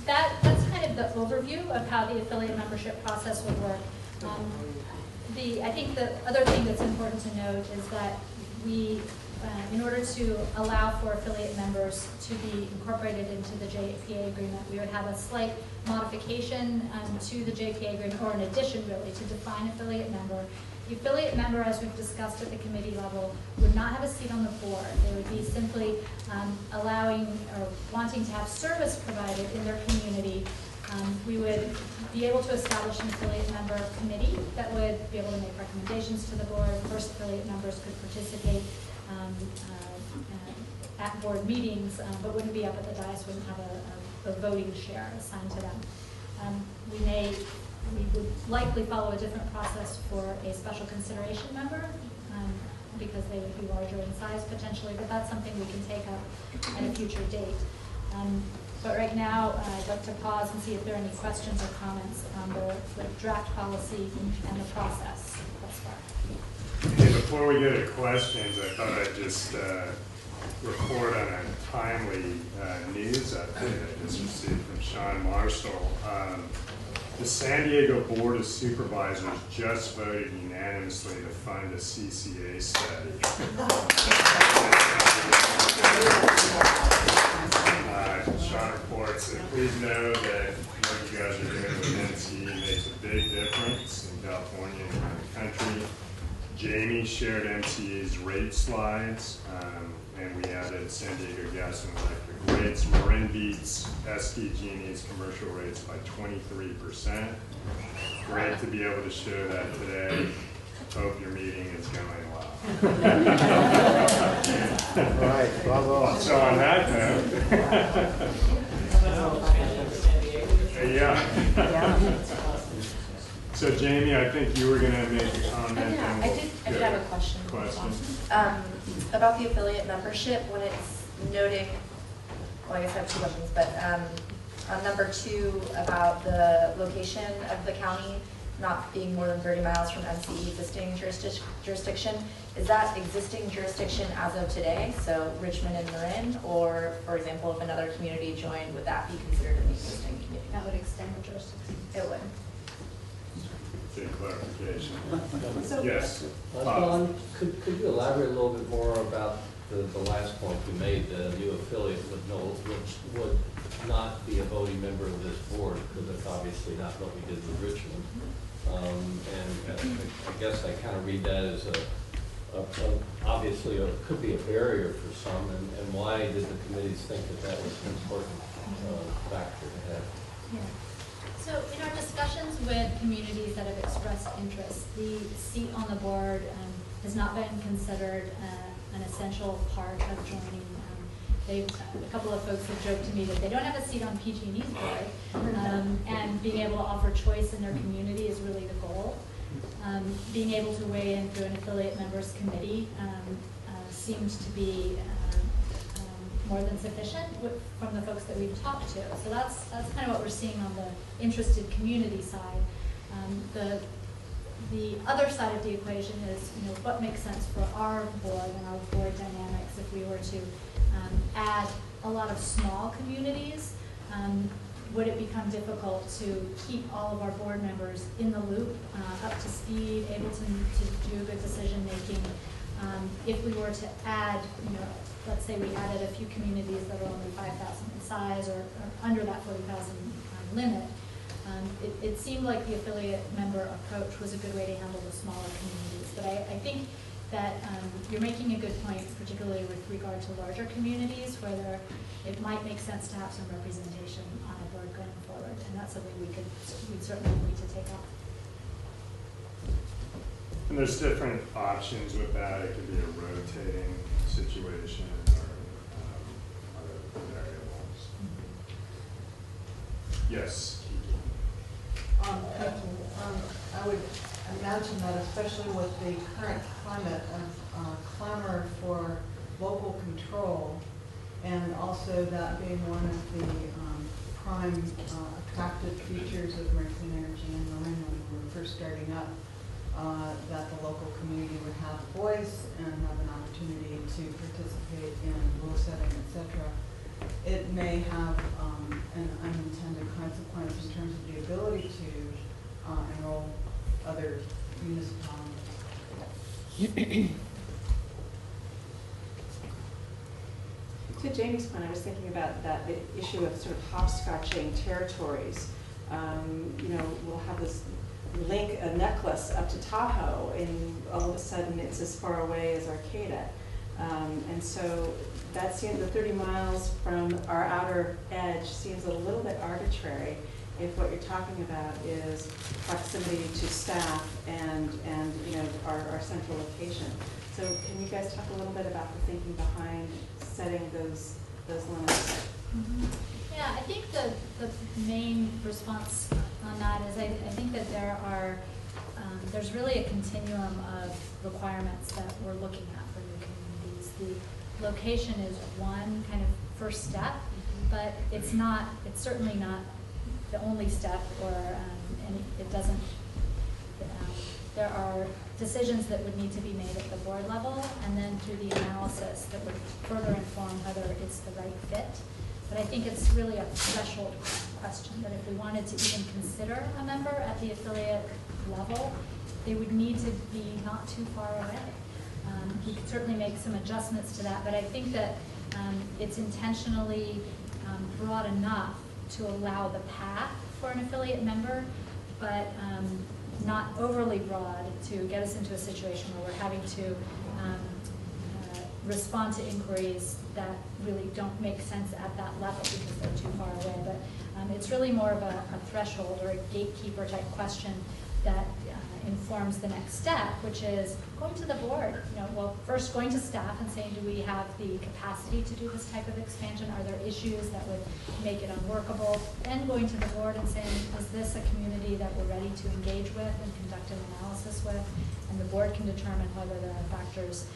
that's kind of the overview of how the affiliate membership process would work. I think the other thing that's important to note is that we, in order to allow for affiliate members to be incorporated into the JPA agreement, we would have a slight modification to the JPA agreement, or an addition really, to define affiliate member. The affiliate member, as we've discussed at the committee level, would not have a seat on the board. They would be simply allowing or wanting to have service provided in their community. We would be able to establish an affiliate member committee that would be able to make recommendations to the board. First, affiliate members could participate at board meetings, but wouldn't be up at the dais, wouldn't have a voting share assigned to them. We would likely follow a different process for a special consideration member because they would be larger in size potentially, but that's something we can take up at a future date. But right now, I'd like to pause and see if there are any questions or comments on the draft policy and the process thus far. Hey, before we get to questions, I thought I'd just report on a timely news update I just received from Sean Marshall. The San Diego Board of Supervisors just voted unanimously to fund a CCA study. Sean reports that please know that what you guys are doing with MCE makes a big difference in California and around the country. Jamie shared MCE's rate slides, and we added San Diego Gas and Electric rates. Marin beats SDG&E's commercial rates by 23%. Great to be able to show that today. Hope your meeting is going well. All right, bravo. So on that note, yeah. So Jamie, I think you were going to make a comment. Yeah, I did have a question. About the affiliate membership, when it's noting, well, I guess I have two questions, but on number 2 about the location of the county not being more than 30 miles from MCE existing jurisdiction, is that existing jurisdiction as of today, so Richmond and Marin, or, for example, if another community joined, would that be considered an existing community? That would extend the jurisdiction. It would. Good clarification. So, yes. Don, could you elaborate a little bit more about the last point you made? The new affiliate would not be a voting member of this board, because that's obviously not what we did with Richmond. And I guess I kind of read that as obviously it could be a barrier for some, and why did the committees think that was an important factor to have? Yeah. So in our discussions with communities that have expressed interest, the seat on the board has not been considered an essential part of joining. A couple of folks have joked to me that they don't have a seat on PG&E's board, and being able to offer choice in their community is really the goal. being able to weigh in through an affiliate members committee seemed to be more than sufficient from the folks that we've talked to. So that's kind of what we're seeing on the interested community side. The other side of the equation is, what makes sense for our board and our board dynamics if we were to add a lot of small communities. Would it become difficult to keep all of our board members in the loop, up to speed, able to do good decision making? If we were to add, let's say we added a few communities that are only 5,000 in size or under that 40,000 limit, it seemed like the affiliate member approach was a good way to handle the smaller communities. But I think that you're making a good point, particularly with regard to larger communities, where it might make sense to have some representation on a board going forward, and that's something we'd certainly need to take up. And there's different options with that. It could be a rotating situation or other variables. Yes. Thank you. I would imagine that, especially with the current climate of clamor for local control, and also that being one of the prime attractive features of American Energy and Marin when we were first starting up, that the local community would have a voice and have an opportunity to participate in rule setting, etc. It may have an unintended consequence in terms of the ability to enroll other municipalities. To Jamie's point, I was thinking about the issue of sort of hopscotching territories. We'll have this link a necklace up to Tahoe, and all of a sudden it's as far away as Arcata. And so that seems, the 30 miles from our outer edge seems a little bit arbitrary if what you're talking about is proximity to staff and our central location. So can you guys talk a little bit about the thinking behind setting those limits? Mm-hmm. Yeah, I think the main response on that is I think that there's really a continuum of requirements that we're looking at for new communities. The location is one kind of first step, but it's certainly not the only step, and it doesn't. There are decisions that would need to be made at the board level, and then through the analysis that would further inform whether it's the right fit. But I think it's really a threshold question, that if we wanted to even consider a member at the affiliate level, they would need to be not too far away. We could certainly make some adjustments to that, but I think that it's intentionally broad enough to allow the path for an affiliate member, but not overly broad to get us into a situation where we're having to respond to inquiries that really don't make sense at that level because they're too far away. But it's really more of a threshold or a gatekeeper type question that informs the next step, which is going to the board. First going to staff and saying, do we have the capacity to do this type of expansion? Are there issues that would make it unworkable? Then going to the board and saying, is this a community that we're ready to engage with and conduct an analysis with? And the board can determine whether there are factors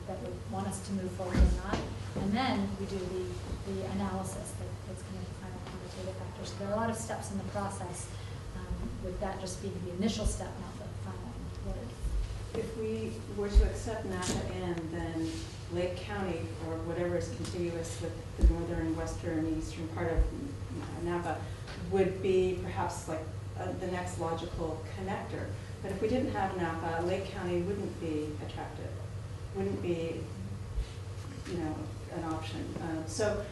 that would want us to move forward or not. And then we do the analysis that's going to define our quantitative factors. So there are a lot of steps in the process, with that just being the initial step, not the final word. If we were to accept Napa in, then Lake County, or whatever is contiguous with the northern, western, eastern part of Napa, would be perhaps like the next logical connector. But if we didn't have Napa, Lake County wouldn't be attractive, wouldn't be, an option. So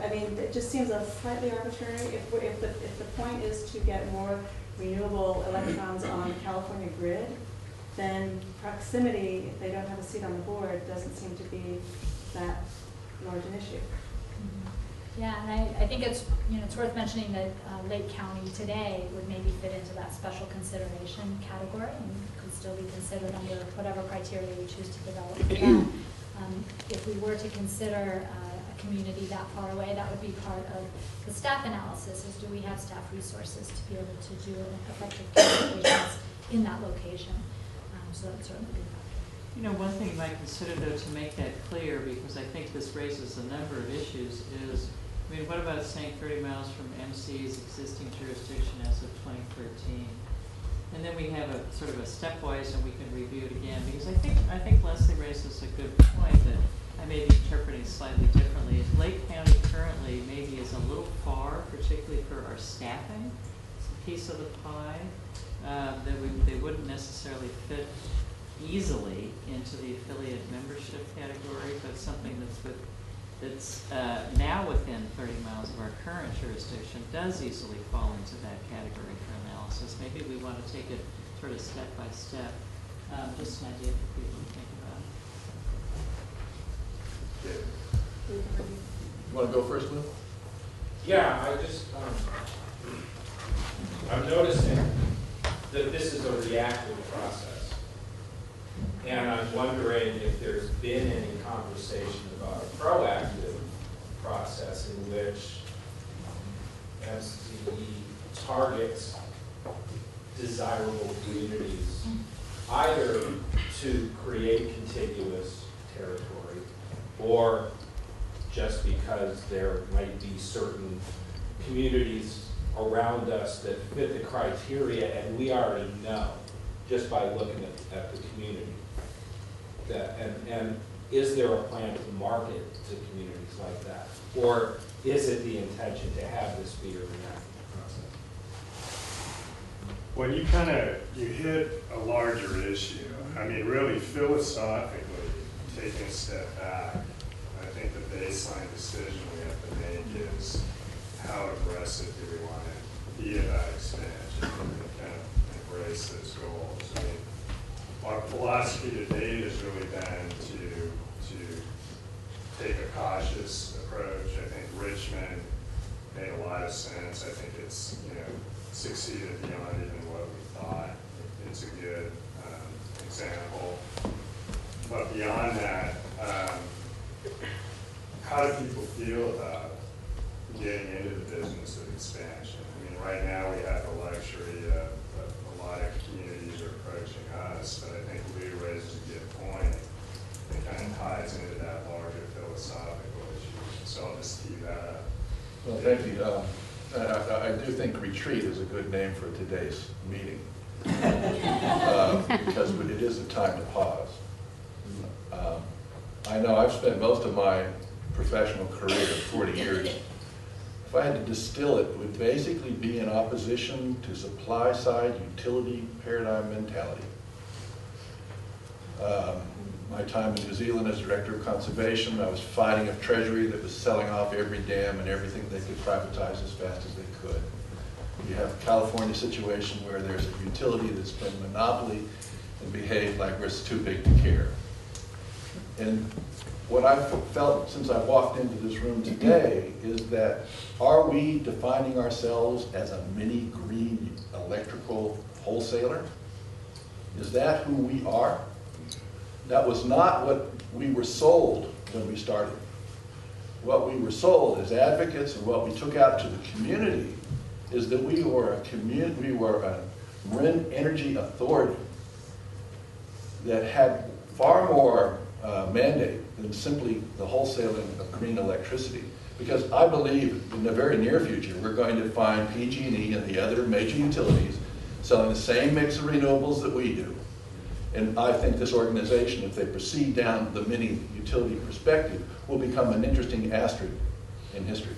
I mean, it just seems a slightly arbitrary. If the point is to get more renewable electrons on the California grid, then proximity, if they don't have a seat on the board, doesn't seem to be that large an issue. Yeah, and I think it's worth mentioning that Lake County today would maybe fit into that special consideration category and could still be considered under whatever criteria we choose to develop for that. If we were to consider a community that far away, that would be part of the staff analysis, is do we have staff resources to be able to do effective communications in that location. So that would certainly be a factor. You know, one thing you might consider though to make that clear, because I think this raises a number of issues, is, I mean, what about saying 30 miles from MCE's existing jurisdiction as of 2013? And then we have a sort of a stepwise, and we can review it again, because I think Leslie raises a good point that I may be interpreting slightly differently. If Lake County currently maybe is a little far, particularly for our staffing, it's a piece of the pie, that they wouldn't necessarily fit easily into the affiliate membership category, but something that's now within 30 miles of our current jurisdiction does easily fall into that category for analysis. Maybe we want to take it sort of step by step. Just an idea for people to think about. You want to go first, Lou? Yeah, I just, I'm noticing that this is a reactive process. And I'm wondering if there's been any conversation about a proactive process in which MCE targets desirable communities either to create contiguous territory or just because there might be certain communities around us that fit the criteria and we already know just by looking at the community. And is there a plan to market to communities like that? Or is it the intention to have this be a reactive process? Well, you hit a larger issue. I mean, really philosophically, taking a step back, I think the baseline decision we have to make is how aggressive do we want to be about expansion and kind of embrace those goals. I mean, our philosophy to date has really been to take a cautious approach. I think Richmond made a lot of sense. I think it's, succeeded beyond even what we thought. It's a good example. But beyond that, how do people feel about getting into the business of expansion? I mean, right now we have the luxury of a lot of communities are approaching us, but I think Lou raises a good point. It kind of ties into that larger philosophical issue. So I'll just tee that up. Well, thank you. I do think retreat is a good name for today's meeting because it is a time to pause. I know I've spent most of my professional career, 40 years, if I had to distill it, it would basically be in opposition to supply side utility paradigm mentality. My time in New Zealand as Director of Conservation, I was fighting a treasury that was selling off every dam and everything they could privatize as fast as they could. You have a California situation where there's a utility that's been monopoly and behaved like we're too big to care. And what I've felt since I walked into this room today is that, are we defining ourselves as a mini green electrical wholesaler? Is that who we are? That was not what we were sold when we started. What we were sold as advocates and what we took out to the community is that we were a marin energy authority that had far more mandate than simply the wholesaling of green electricity. Because I believe in the very near future, we're going to find PG&E and the other major utilities selling the same mix of renewables that we do. And I think this organization, if they proceed down the mini utility perspective, will become an interesting asterisk in history.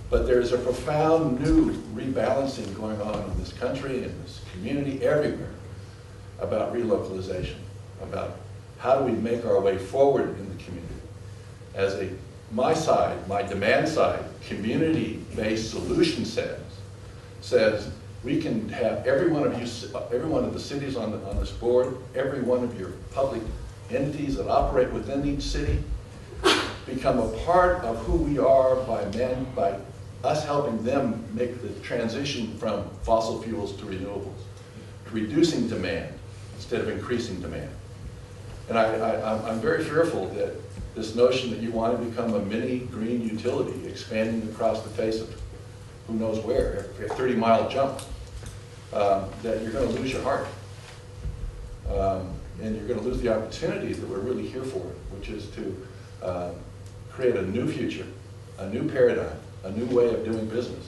But there's a profound new rebalancing going on in this country, in this community, everywhere, about relocalization, about how do we make our way forward in the community. As my side, my demand side, community-based solution says we can have every one of the cities on this board, every one of your public entities that operate within each city, become a part of who we are by us helping them make the transition from fossil fuels to renewables, to reducing demand instead of increasing demand. And I'm very fearful that this notion that you want to become a mini green utility expanding across the face of who knows where, a 30-mile jump, that you're going to lose your heart. And you're going to lose the opportunities that we're really here for, which is to create a new future, a new paradigm, a new way of doing business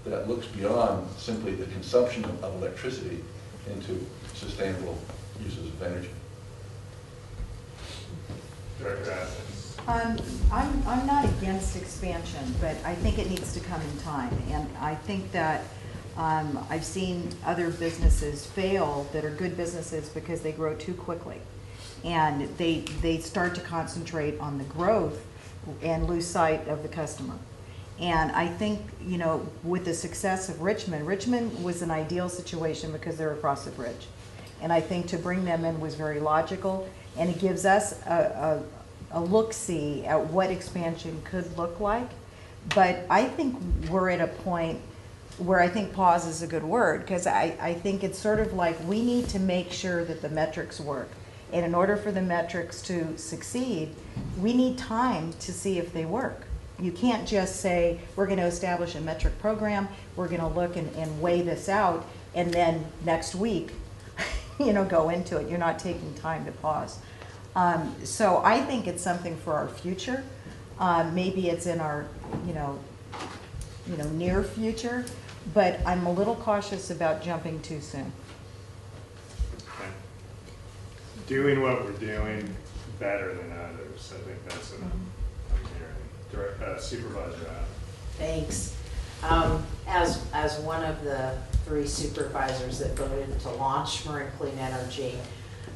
that looks beyond simply the consumption of electricity into sustainable uses of energy. Director Athens. I'm not against expansion, but I think it needs to come in time. And I think that I've seen other businesses fail that are good businesses because they grow too quickly. And they start to concentrate on the growth and lose sight of the customer. And I think, you know, with the success of Richmond was an ideal situation because they're across the bridge. And I think to bring them in was very logical, and it gives us a look-see at what expansion could look like. But I think we're at a point where I think pause is a good word, because I think it's sort of like we need to make sure that the metrics work. And in order for the metrics to succeed, we need time to see if they work. You can't just say, we're going to establish a metric program, we're going to look and weigh this out, and then next week, you know, go into it. You're not taking time to pause. So I think it's something for our future. Maybe it's in our, you know, near future, but I'm a little cautious about jumping too soon. Okay. Doing what we're doing better than others. I think that's what I'm hearing. Supervisor Adams. Thanks. As one of the 3 supervisors that voted to launch Marin Clean Energy,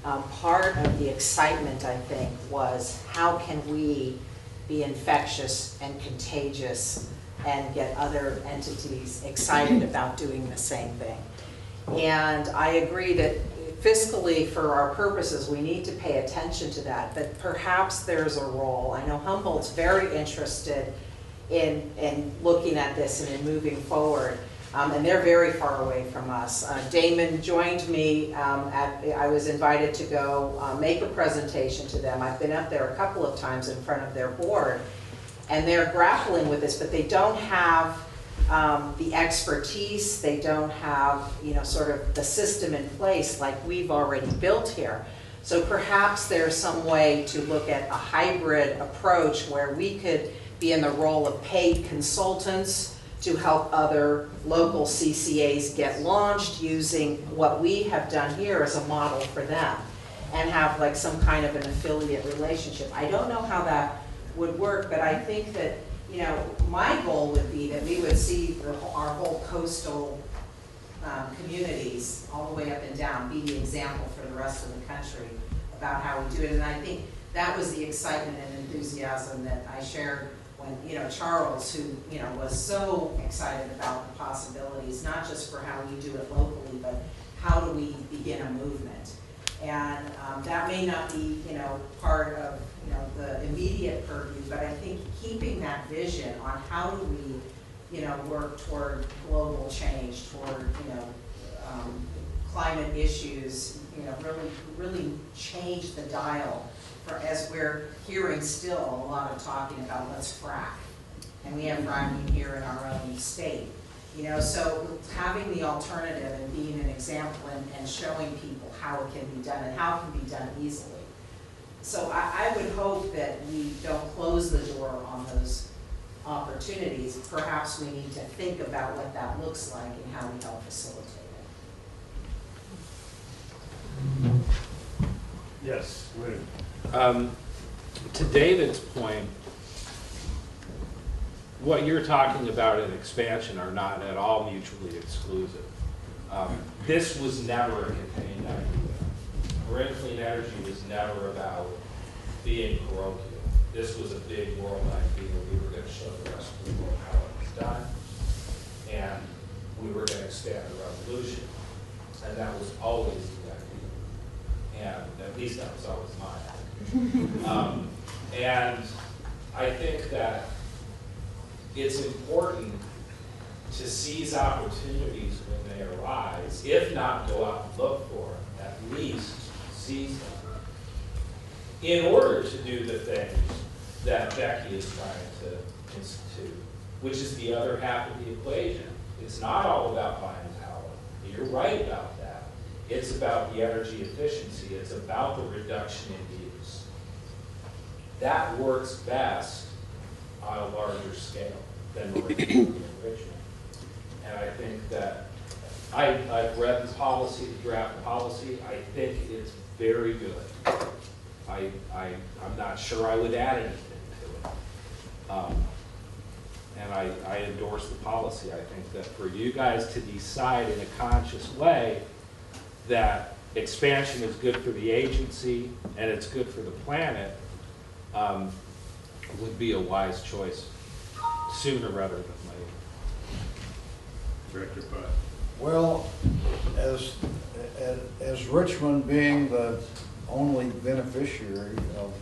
part of the excitement, I think, was how can we be infectious and contagious and get other entities excited about doing the same thing. And I agree that fiscally, for our purposes, we need to pay attention to that, but perhaps there's a role. I know Humboldt's very interested in looking at this and in moving forward. And they're very far away from us. Damon joined me. I was invited to go make a presentation to them. I've been up there a couple of times in front of their board, and they're grappling with this, but they don't have the expertise. They don't have, you know, sort of the system in place like we've already built here. So perhaps there's some way to look at a hybrid approach where we could be in the role of paid consultants to help other local CCAs get launched using what we have done here as a model for them, and have like some kind of an affiliate relationship. I don't know how that would work, but I think that, you know, my goal would be that we would see our whole coastal communities all the way up and down be the example for the rest of the country about how we do it. And I think that was the excitement and enthusiasm that I shared when, you know, Charles, who, you know, was so excited about the possibilities, not just for how we do it locally, but how do we begin a movement. And that may not be, you know, part of, you know, the immediate purview, but I think keeping that vision on how do we, you know, work toward global change, toward, you know, climate issues, you know, really change the dial. For, as we're hearing still a lot of talking about let's frack, and we have fracking here in our own state, you know, so having the alternative and being an example and showing people how it can be done and how it can be done easily. So I would hope that we don't close the door on those opportunities. Perhaps we need to think about what that looks like and how we help facilitate it. Yes, Lou. To David's point, what you're talking about in expansion are not at all mutually exclusive. This was never a contained idea. Marin Clean Energy was never about being parochial. This was a big world idea. We were going to show the rest of the world how it was done, and we were going to expand the revolution. And that was always the idea. And at least that was always my idea. And I think that it's important to seize opportunities when they arise, if not go out and look for them, at least seize them, in order to do the things that Becky is trying to institute, which is the other half of the equation. It's not all about buying power. you're right about that. It's about the energy efficiency. It's about the reduction in use. That works best on a larger scale than enrichment. And I think that I've read the policy, the draft policy. I think it's very good. I'm not sure I would add anything to it. And I endorse the policy. I think that for you guys to decide in a conscious way that expansion is good for the agency and it's good for the planet would be a wise choice sooner rather than later. Director Budd. Well, as Richmond being the only beneficiary of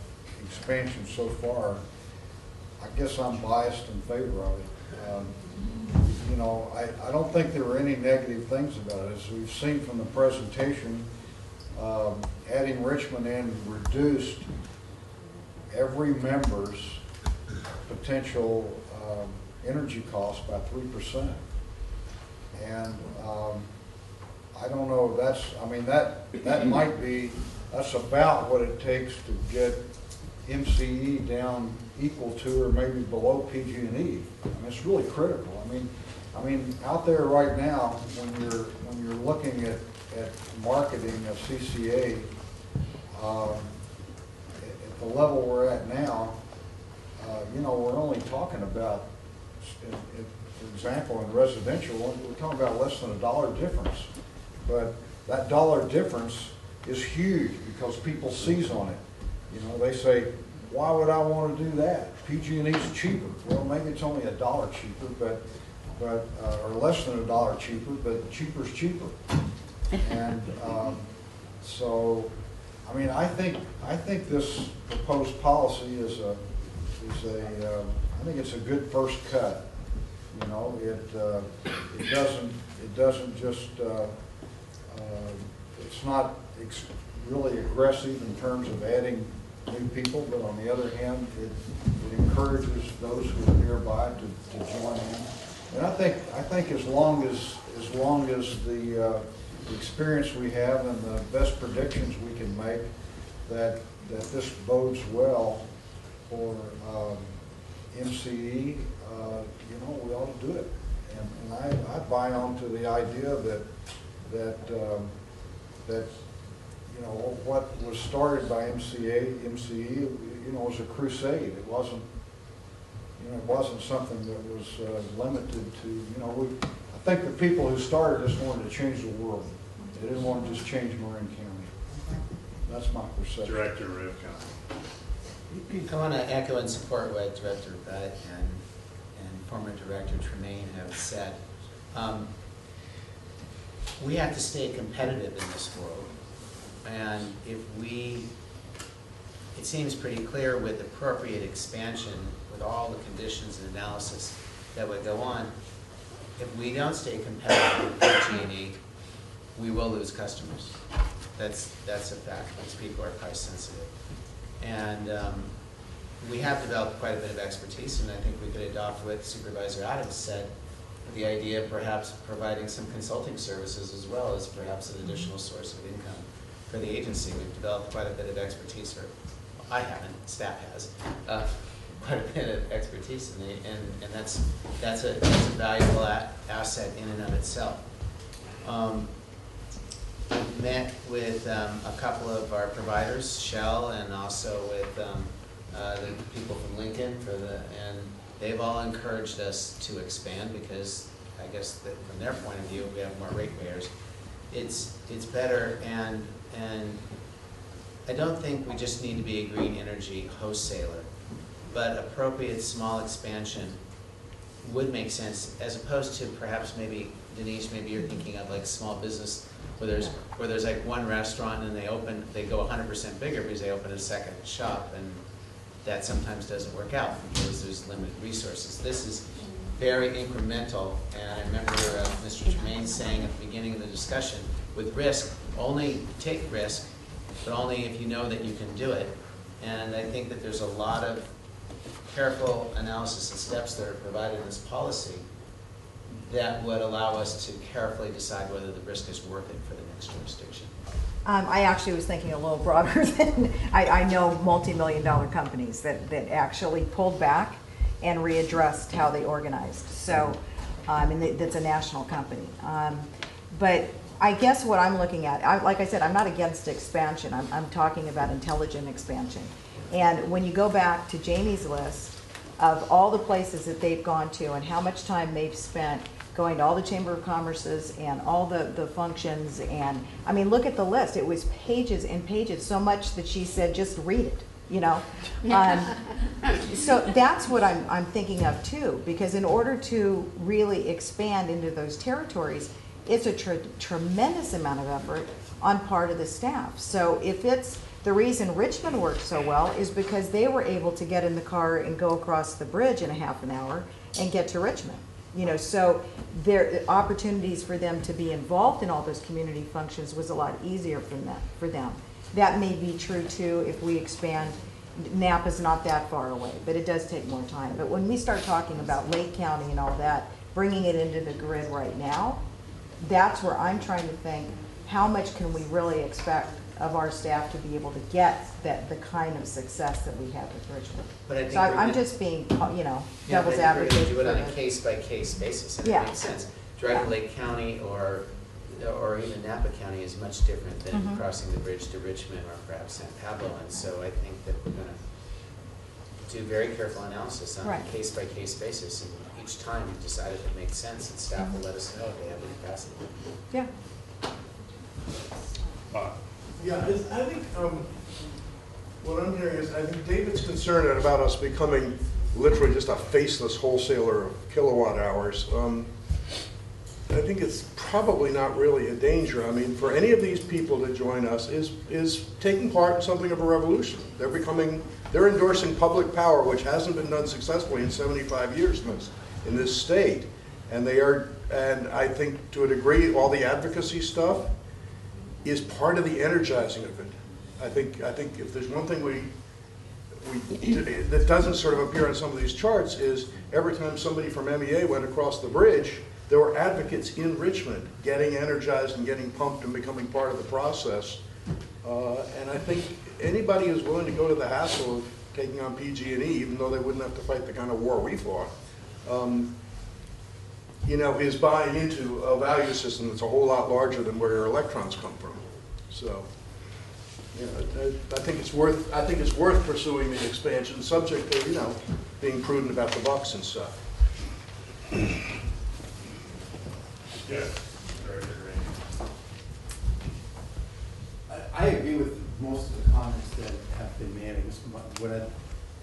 expansion so far, I guess I'm biased in favor of it. You know, I don't think there were any negative things about it. As we've seen from the presentation, adding Richmond in reduced every member's potential energy costs by 3%. And I don't know, that might be, that's about what it takes to get MCE down equal to or maybe below PG&E. I mean, it's really critical. I mean, out there right now, when you're looking at marketing of CCA, at the level we're at now, you know, we're only talking about, for example, in residential, we're talking about less than $1 difference. But that $1 difference is huge because people seize on it. You know, they say, why would I want to do that? PG&E's cheaper. Well, maybe it's only $1 cheaper, or less than $1 cheaper, but cheaper's cheaper. And so, I mean, I think this proposed policy I think it's a good first cut. You know, it doesn't just it's not really aggressive in terms of adding new people, but on the other hand, it encourages those who are nearby to join in. And I think as long as the experience we have and the best predictions we can make, that this bodes well for MCE, you know, we ought to do it. And I buy onto the idea that you know, what was started by MCE, you know, was a crusade. It wasn't, you know, it wasn't something that was limited to, you know, I think the people who started this wanted to change the world. They didn't want to just change Marin County. That's my perception. Director Rivkin. I want to echo and support what Director Budd and former Director Tremaine have said. We have to stay competitive in this world. And it seems pretty clear with appropriate expansion, with all the conditions and analysis that would go on, if we don't stay competitive with PG&E, we will lose customers. That's a fact, because people are price sensitive. And we have developed quite a bit of expertise, and I think we could adopt what Supervisor Adams said, the idea of perhaps providing some consulting services as well as perhaps an additional source of income for the agency. We've developed quite a bit of expertise, or I haven't, staff has, quite a bit of expertise, and that's a valuable asset in and of itself. We've met with a couple of our providers, Shell, and also with the people from Lincoln, and they've all encouraged us to expand because I guess that from their point of view, we have more ratepayers. It's better, and I don't think we just need to be a green energy wholesaler, but appropriate small expansion would make sense, as opposed to perhaps maybe, Denise, maybe you're thinking of like small business where there's like one restaurant and they go 100% bigger because they open a second shop, and that sometimes doesn't work out because there's limited resources. This is very incremental, and I remember Mr. Tremaine saying at the beginning of the discussion, with risk, only take risk, but only if you know that you can do it. And I think that there's a lot of careful analysis and steps that are provided in this policy that would allow us to carefully decide whether the risk is worth it for the next jurisdiction? I actually was thinking a little broader than, I know multi-million-dollar companies that actually pulled back and readdressed how they organized. So, and that's a national company. But I guess what I'm looking at, like I said, I'm not against expansion. I'm talking about intelligent expansion. And when you go back to Jamie's list of all the places that they've gone to and how much time they've spent going to all the Chamber of Commerces and all the functions, and I mean, look at the list. It was pages and pages, so much that she said, just read it, you know? So that's what I'm thinking of too, because in order to really expand into those territories, it's a tremendous amount of effort on part of the staff. So if it's the reason Richmond worked so well is because they were able to get in the car and go across the bridge in a half an hour and get to Richmond. You know, so their opportunities for them to be involved in all those community functions was a lot easier for them. That may be true too if we expand. Napa's not that far away, but it does take more time. But when we start talking about Lake County and all that, bringing it into the grid right now, that's where I'm trying to think, how much can we really expect of our staff to be able to get the kind of success that we have with Richmond? But I think so I'm just being, you know, devil's advocate. We're going to do it on a case-by-case basis, and Yeah. it makes sense. Driving Lake County or even Napa County is much different than crossing the bridge to Richmond or perhaps San Pablo, and so I think that we're going to do very careful analysis on a case-by-case basis, and each time decide if it makes sense, and staff will let us know if they have the capacity. Yeah. Yeah, I think what I'm hearing is I think David's concerned about us becoming literally just a faceless wholesaler of kilowatt hours. I think it's probably not really a danger. I mean, for any of these people to join us is taking part in something of a revolution. They're endorsing public power, which hasn't been done successfully in 75 years in this state. And I think to a degree, all the advocacy stuff is part of the energizing of it. I think if there's one thing that doesn't sort of appear on some of these charts is every time somebody from MEA went across the bridge, there were advocates in Richmond getting energized and getting pumped and becoming part of the process. And I think anybody who's willing to go to the hassle of taking on PG&E, even though they wouldn't have to fight the kind of war we fought, you know, is buying into a value system that's a whole lot larger than where your electrons come from. So, you know, I think it's worth pursuing the expansion, subject to, you know, being prudent about the bucks and stuff. Yeah. I agree with most of the comments that have been made. I guess what I'd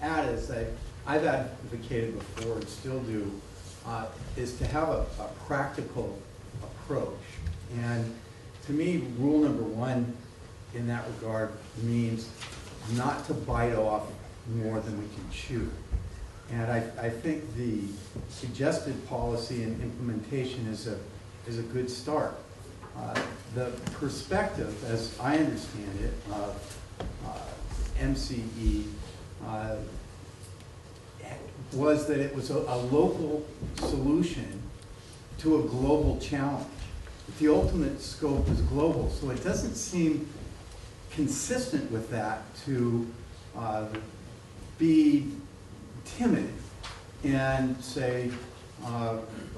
add is that I've advocated before and still do is to have a practical approach. And to me, rule number one in that regard means not to bite off more than we can chew. And I think the suggested policy and implementation is a good start. The perspective, as I understand it, of MCE was that it was a local solution to a global challenge. But the ultimate scope is global, so it doesn't seem consistent with that to be timid and say,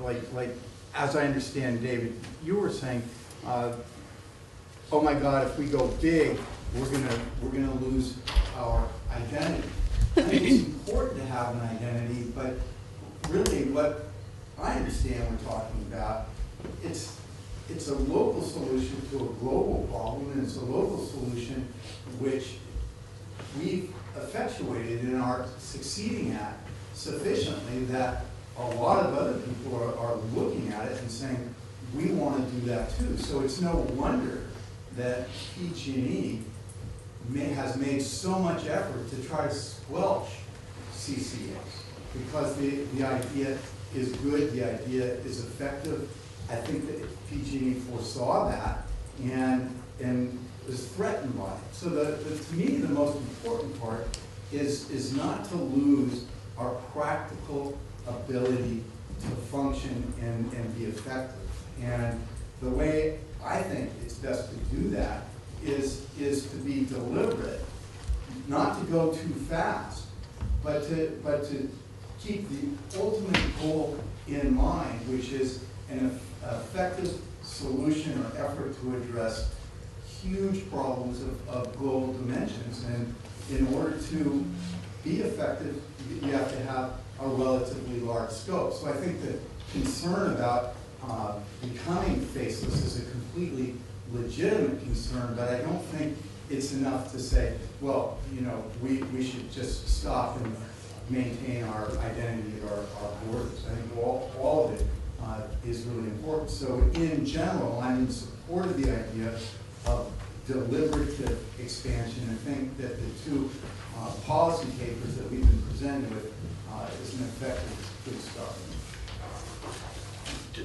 like as I understand, David, you were saying, oh my God, if we go big, we're gonna lose our identity. I think it's important to have an identity, but really what I understand we're talking about, it's a local solution to a global problem, and it's a local solution which we've effectuated and are succeeding at sufficiently that a lot of other people are looking at it and saying, we want to do that too. So it's no wonder that PG&E has made so much effort to try to squelch CCS, because the idea is good, the idea is effective. I think that PG&E foresaw that and is threatened by it. So to me, the most important part is not to lose our practical ability to function and be effective. And the way I think it's best to do that is to be deliberate, not to go too fast, but to keep the ultimate goal in mind, which is an effective solution or effort to address huge problems of global dimensions. And in order to be effective, you have to have a relatively large scope. So I think the concern about becoming faceless is a completely legitimate concern, but I don't think it's enough to say, well, you know, we should just stop and maintain our identity at our borders. I think all of it is really important. So in general, I'm in support of the idea of deliberative expansion. I think that the two policy papers that we've been presented with is an effective good start.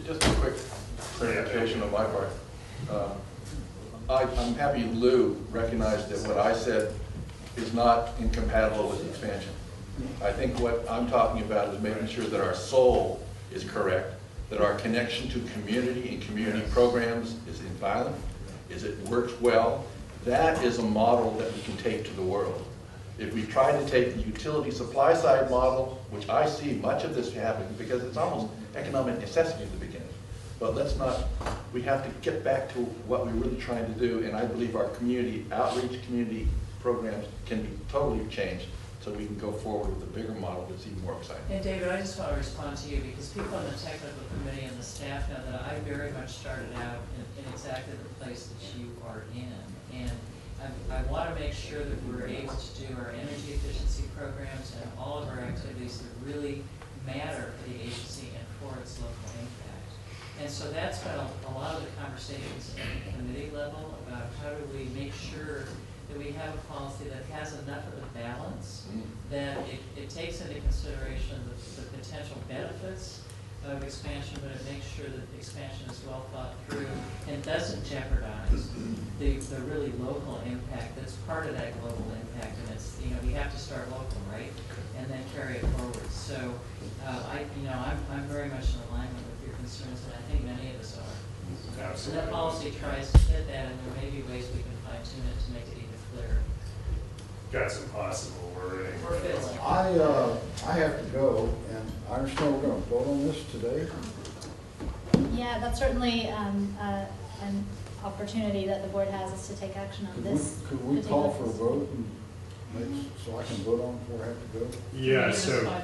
Just a quick clarification on my part. I'm happy Lou recognized that what I said is not incompatible with expansion. I think what I'm talking about is making sure that our soul is correct, that our connection to community and community programs is inviolate, is it works well. That is a model that we can take to the world. If we try to take the utility supply side model, which I see much of this happening because it's almost economic necessity at the beginning, but let's not, we have to get back to what we're really trying to do, and I believe our community outreach, community programs can be totally changed so we can go forward with a bigger model that's even more exciting. And David, I just want to respond to you because people on the technical committee and the staff know that I very much started out in exactly the place that you are in. And I want to make sure that we're able to do our energy efficiency programs and all of our activities that really matter for the agency and for its local impact. And so that's been a lot of the conversations at the committee level about how do we make sure that we have a policy that has enough of a balance, that it takes into consideration the potential benefits of expansion, but it makes sure that the expansion is well thought through and doesn't jeopardize the really local impact that's part of that global impact. And it's, you know, we have to start local, right? And then carry it forward. So I'm very much in alignment with your concerns, and I think many of us are. Absolutely. So that policy tries to fit that, and there may be ways we can fine tune it to make it even clearer. Got some possible wording. I have to go, and I understand we're going to vote on this today. Yeah, that's certainly an opportunity that the board has is to take action on this. Could we call for a vote so I can vote on it before I have to go? Yeah, so,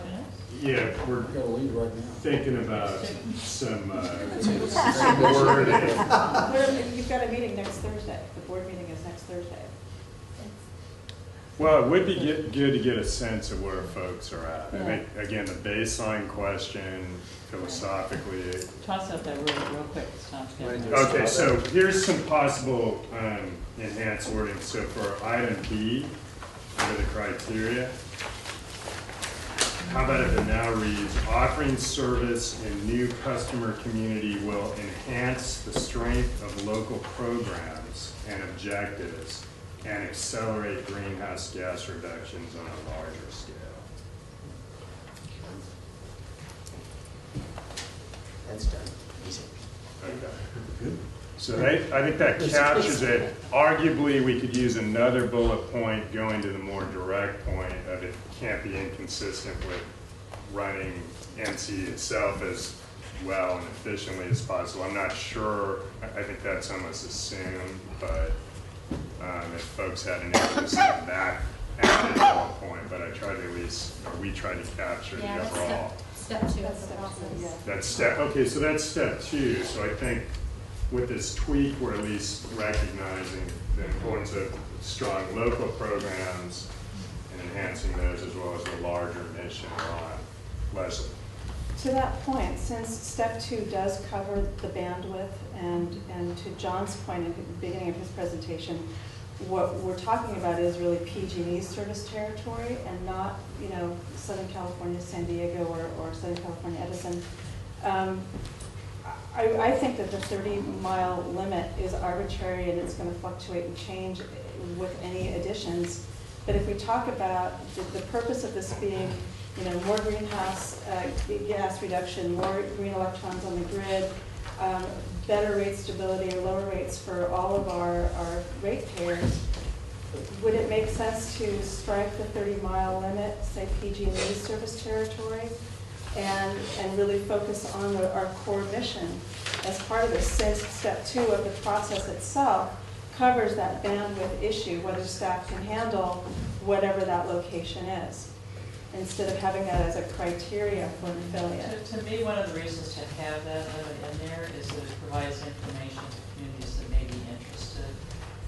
yeah, we're I've got to leave right now. thinking about some wording. You've got a meeting next Thursday. The board meeting is next Thursday. Well, it would be good to get a sense of where folks are at. I think, again, the baseline question, philosophically. Toss out that real quick, Tom. Okay, so here's some possible enhanced wording. So for item B, under the criteria, how about if it now reads, offering service in new customer community will enhance the strength of local programs and objectives and accelerate greenhouse gas reductions on a larger scale. That's done, easy. Okay. So I think that captures it. Arguably, we could use another bullet point going to the more direct point of it can't be inconsistent with running MCE itself as well and efficiently as possible. I'm not sure. I think that's almost assumed, but if folks had an interest in that added bullet point, but I tried to at least, or we tried to capture the overall. Step two of the process. That's step, okay, so that's step two. So I think with this tweak, we're at least recognizing the importance of strong local programs and enhancing those as well as the larger mission we're on. Leslie. To that point, since step two does cover the bandwidth, and to John's point at the beginning of his presentation, what we're talking about is really PG&E's service territory and not, you know, Southern California, San Diego, or Southern California, Edison. I think that the 30-mile limit is arbitrary and it's going to fluctuate and change with any additions. But if we talk about the purpose of this being more greenhouse gas reduction, more green electrons on the grid, better rate stability or lower rates for all of our ratepayers, would it make sense to strike the 30-mile limit, say PG&E service territory, and really focus on our core mission as part of this, since step 2 of the process itself covers that bandwidth issue, whether staff can handle whatever that location is, instead of having that as a criteria for an affiliate. To me, one of the reasons to have that limit in there is that it provides information to communities that may be interested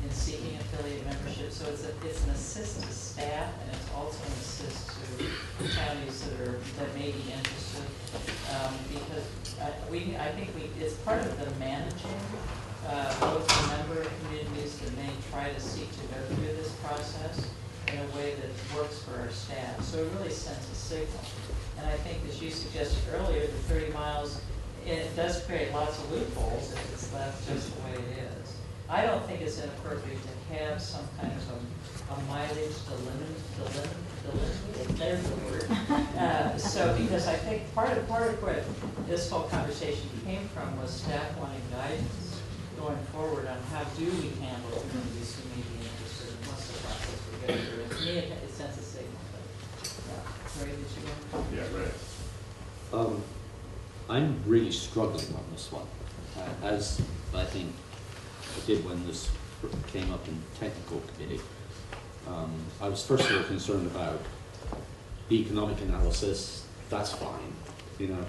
in seeking affiliate membership. So it's an assist to staff, and it's also an assist to counties that may be interested. Because I think it's part of the managing both the number of communities that may try to seek to go through this process in a way that works for our staff. So it really sends a signal. And I think, as you suggested earlier, the 30 miles, it does create lots of loopholes if it's left just the way it is. I don't think it's inappropriate to have some kind of a mileage delimited, there's the word. So, because I think part of what this whole conversation came from was staff wanting guidance going forward on how do we handle communities who may be interested and what's the process we go through. And to me, it sends a signal. But, Ray, did you want to? Yeah, right. I'm really struggling on this one, as I think I did when this came up in technical committee. I was first of all concerned about the economic analysis. That's fine, you know.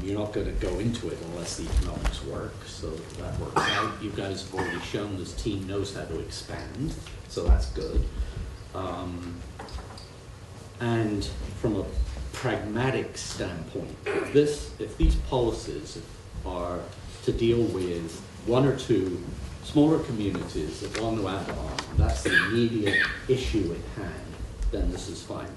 You're not going to go into it unless the economics work, so that works out. You guys have already shown this team knows how to expand, so that's good. And from a pragmatic standpoint, if these policies are to deal with one or two smaller communities that want to add on, that's the immediate issue at hand, then this is fine.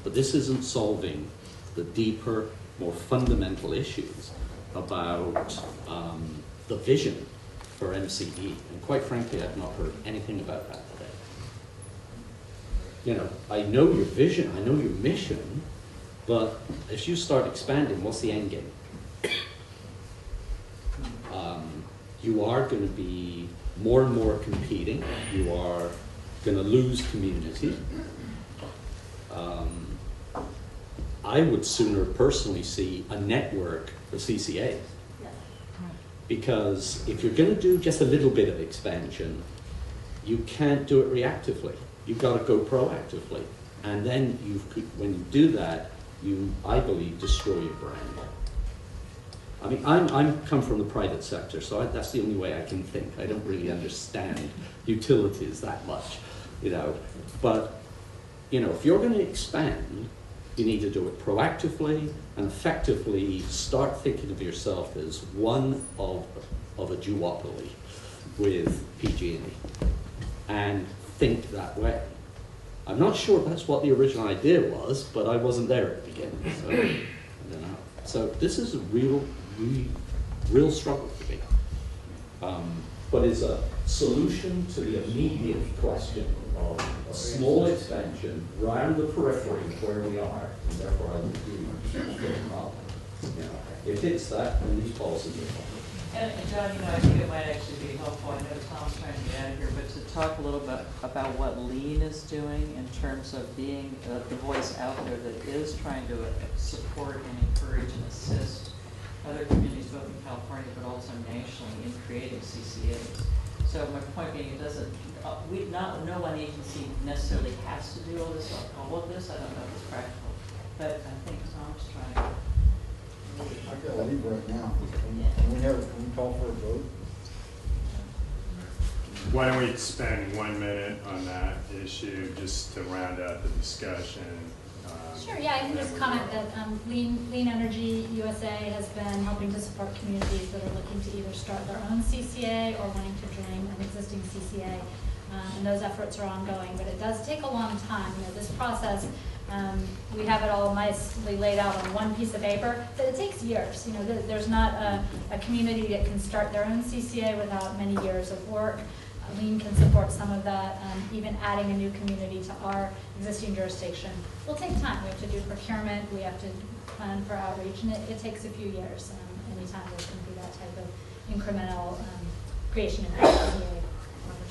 But this isn't solving the deeper, more fundamental issues about the vision for MCE. And quite frankly, I've not heard anything about that today. You know, I know your vision, I know your mission, but as you start expanding, what's the end game? You are going to be more and more competing. You are going to lose community. I would sooner personally see a network for CCAs. Because if you're going to do just a little bit of expansion, you can't do it reactively. You've got to go proactively. And then when you do that, you, I believe, destroy your brand. I mean, I'm come from the private sector, so that's the only way I can think. I don't really understand utilities that much, you know. But, you know, if you're going to expand, you need to do it proactively and effectively start thinking of yourself as one of a duopoly with PG&E and think that way. I'm not sure that's what the original idea was, but I wasn't there at the beginning, so I don't know. So this is a real struggle for me. But it's a solution to the immediate question of a small expansion around the periphery where we are, and therefore I would agree with the problem. You know, if it's that, then these policies are fine. And John, you know, I think it might actually be helpful, I know Tom's trying to get out of here, but to talk a little bit about what Lean is doing in terms of being the voice out there that is trying to support and encourage and assist other communities, both in California but also nationally, in creating CCAs. So my point being, it doesn't, no one agency necessarily has to do all of this. I don't know if it's practical, but I think Tom's trying. I've got to leave right now. Can we call for a vote? Why don't we spend 1 minute on that issue just to round out the discussion? Sure, yeah, I can just comment that Lean Energy USA has been helping to support communities that are looking to either start their own CCA or wanting to join an existing CCA. And those efforts are ongoing, but it does take a long time. You know, this process, we have it all nicely laid out on one piece of paper, but it takes years. You know, there's not a community that can start their own CCA without many years of work. Lean can support some of that. Even adding a new community to our existing jurisdiction will take time. We have to do procurement, we have to plan for outreach, and it takes a few years. Anytime there's going to be that type of incremental creation of the opportunity.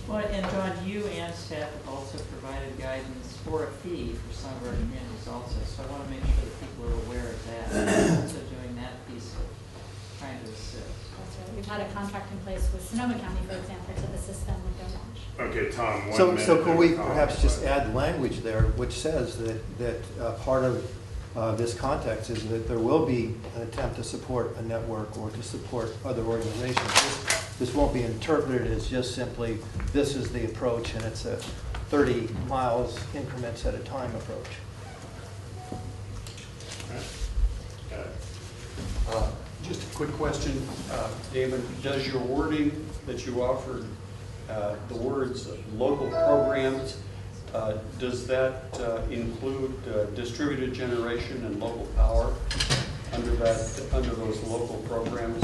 Well, and John, you and staff have also provided guidance for a fee for some of our communities also, so I want to make sure that people are aware of that. We're also doing that piece of trying to assist. That's right. We've had a contract in place with Sonoma County, for example, to assist them with their launch. Okay, Tom, 1 minute. So could we then perhaps comment. just add language there which says that part of this context is that there will be an attempt to support a network or to support other organizations. This won't be interpreted as just simply, this is the approach and it's a 30 miles increments at a time approach. Just a quick question, David. Does your wording that you offered, the words local programs, does that include distributed generation and local power under those local programs?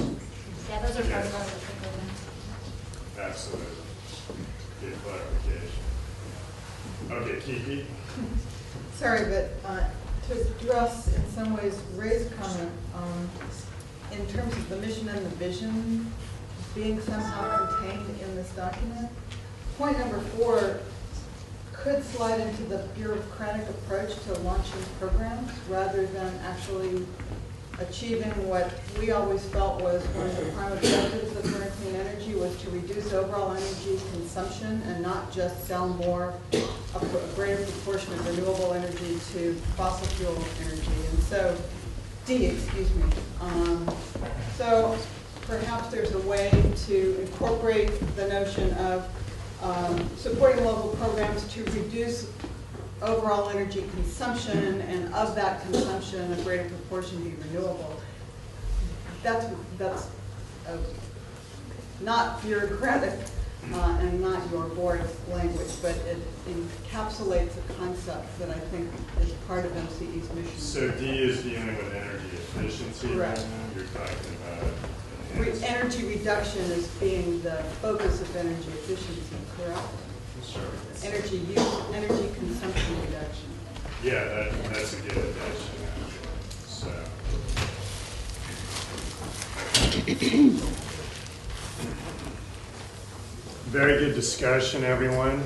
Yeah, those are part of our local programs. Absolutely. Good clarification. Okay, Kiki? Sorry, but to address, in some ways, Ray's comment, in terms of the mission and the vision being somehow contained in this document, point number 4 could slide into the bureaucratic approach to launching programs rather than actually achieving what we always felt was one of the prime objectives of Burn Clean Energy, was to reduce overall energy consumption and not just sell more, a greater proportion of renewable energy to fossil fuel energy. And so, so perhaps there's a way to incorporate the notion of supporting local programs to reduce overall energy consumption, and of that consumption, a greater proportion be renewable. That's not bureaucratic and not your board's language, but it encapsulates a concept that I think is part of MCE's mission. So D is dealing with energy efficiency right Correct. now. You're talking about Energy reduction is being the focus of energy efficiency, correct? Sure. Energy use, energy consumption reduction. Yeah, that's a good addition, actually. So. Very good discussion, everyone.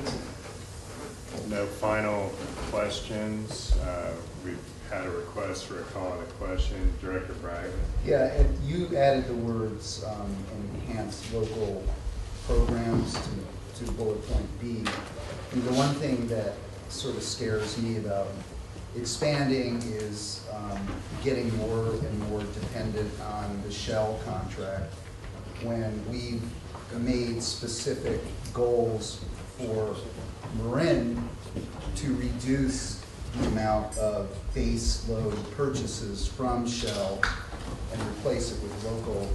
No final questions. We've had a request for a call and a question. Director Bragg. Yeah, and you added the words enhance local programs to bullet point B. And the one thing that sort of scares me about expanding is getting more and more dependent on the Shell contract when we've made specific goals for Marin to reduce the amount of base load purchases from Shell and replace it with local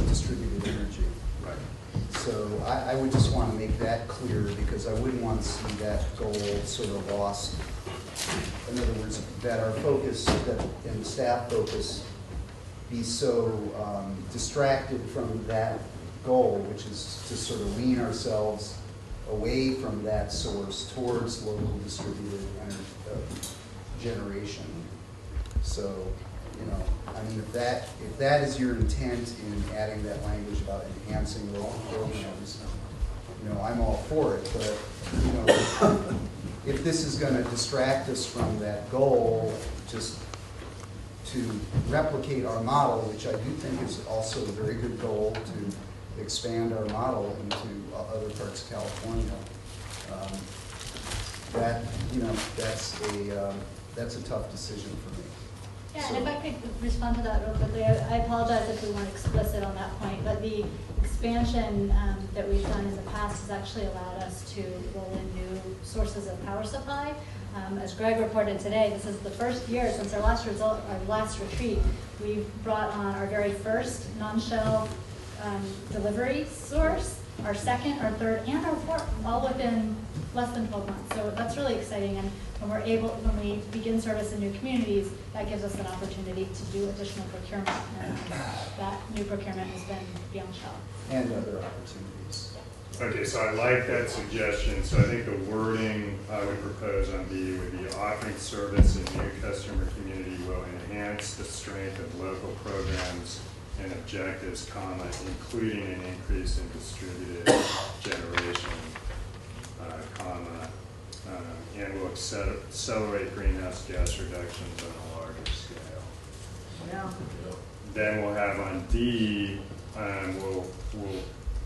distributed energy. Right. So I would just want to make that clear, because I wouldn't want to see that goal sort of lost. In other words, that our focus and staff focus be so distracted from that goal, which is to sort of wean ourselves away from that source towards local distributed energy generation. So, you know, I mean, if that is your intent in adding that language about enhancing local programs, you know, I'm all for it. But, you know, if this is going to distract us from that goal, just to replicate our model, which I do think is also a very good goal, to expand our model into other parts of California. That, you know, that's a tough decision for me. Yeah, So- and if I could respond to that real quickly, I apologize if we weren't explicit on that point, but the expansion that we've done in the past has actually allowed us to roll in new sources of power supply. As Greg reported today, this is the first year since our last retreat, we've brought on our very first non-Shell delivery source, our second, our third, and our fourth, all within less than 12 months. So that's really exciting, and when we begin service in new communities, that gives us an opportunity to do additional procurement, and that new procurement has been beyond Shell. And other opportunities. Okay, so I like that suggestion. So I think the wording I would propose on B would be offering service in new customer community will enhance the strength of local programs and objectives, comma, including an increase in distributed generation, comma, and will accelerate greenhouse gas reductions on a larger scale. Yeah. Then we'll have on D, we'll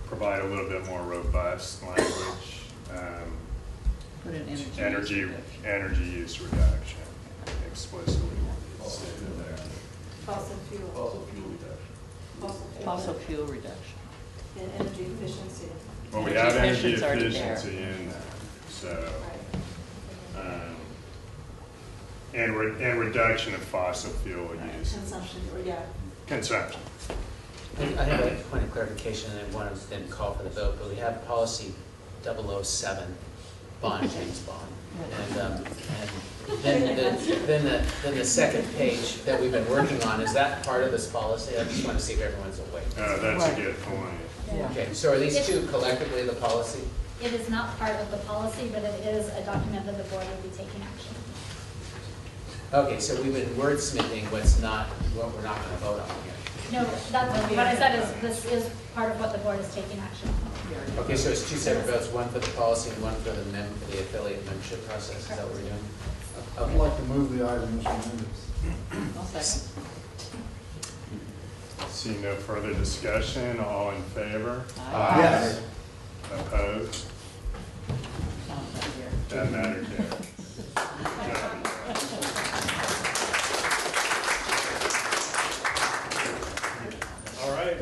provide a little bit more robust language. Put in Energy use reduction, explicitly stated there. Fossil fuel. Fossil fuel reduction. Fossil fuel reduction. And energy efficiency. Well, we have energy Efficiency's already there. efficiency in there, so. And reduction of fossil fuel use. Consumption, or yeah. Consumption. I have a point of clarification, and one of them call for the vote, but we have policy 007, bond, James Bond. And then the second page that we've been working on, is that part of this policy? I just want to see if everyone's awake. Oh, that's a good point. Yeah. Okay, so are these two collectively the policy? It is not part of the policy, but it is a document that the board will be taking action. Okay, so we've been wordsmithing what we're not going to vote on here. No, that's what I said is this is part of what the board is taking action on. Okay, so it's two separate votes, one for the policy and one for the affiliate membership process. Is that what we're doing? I'd like to move the item as amended. I'll second. See no further discussion, all in favor? Aye. Yes. Opposed? That matter carries. All right.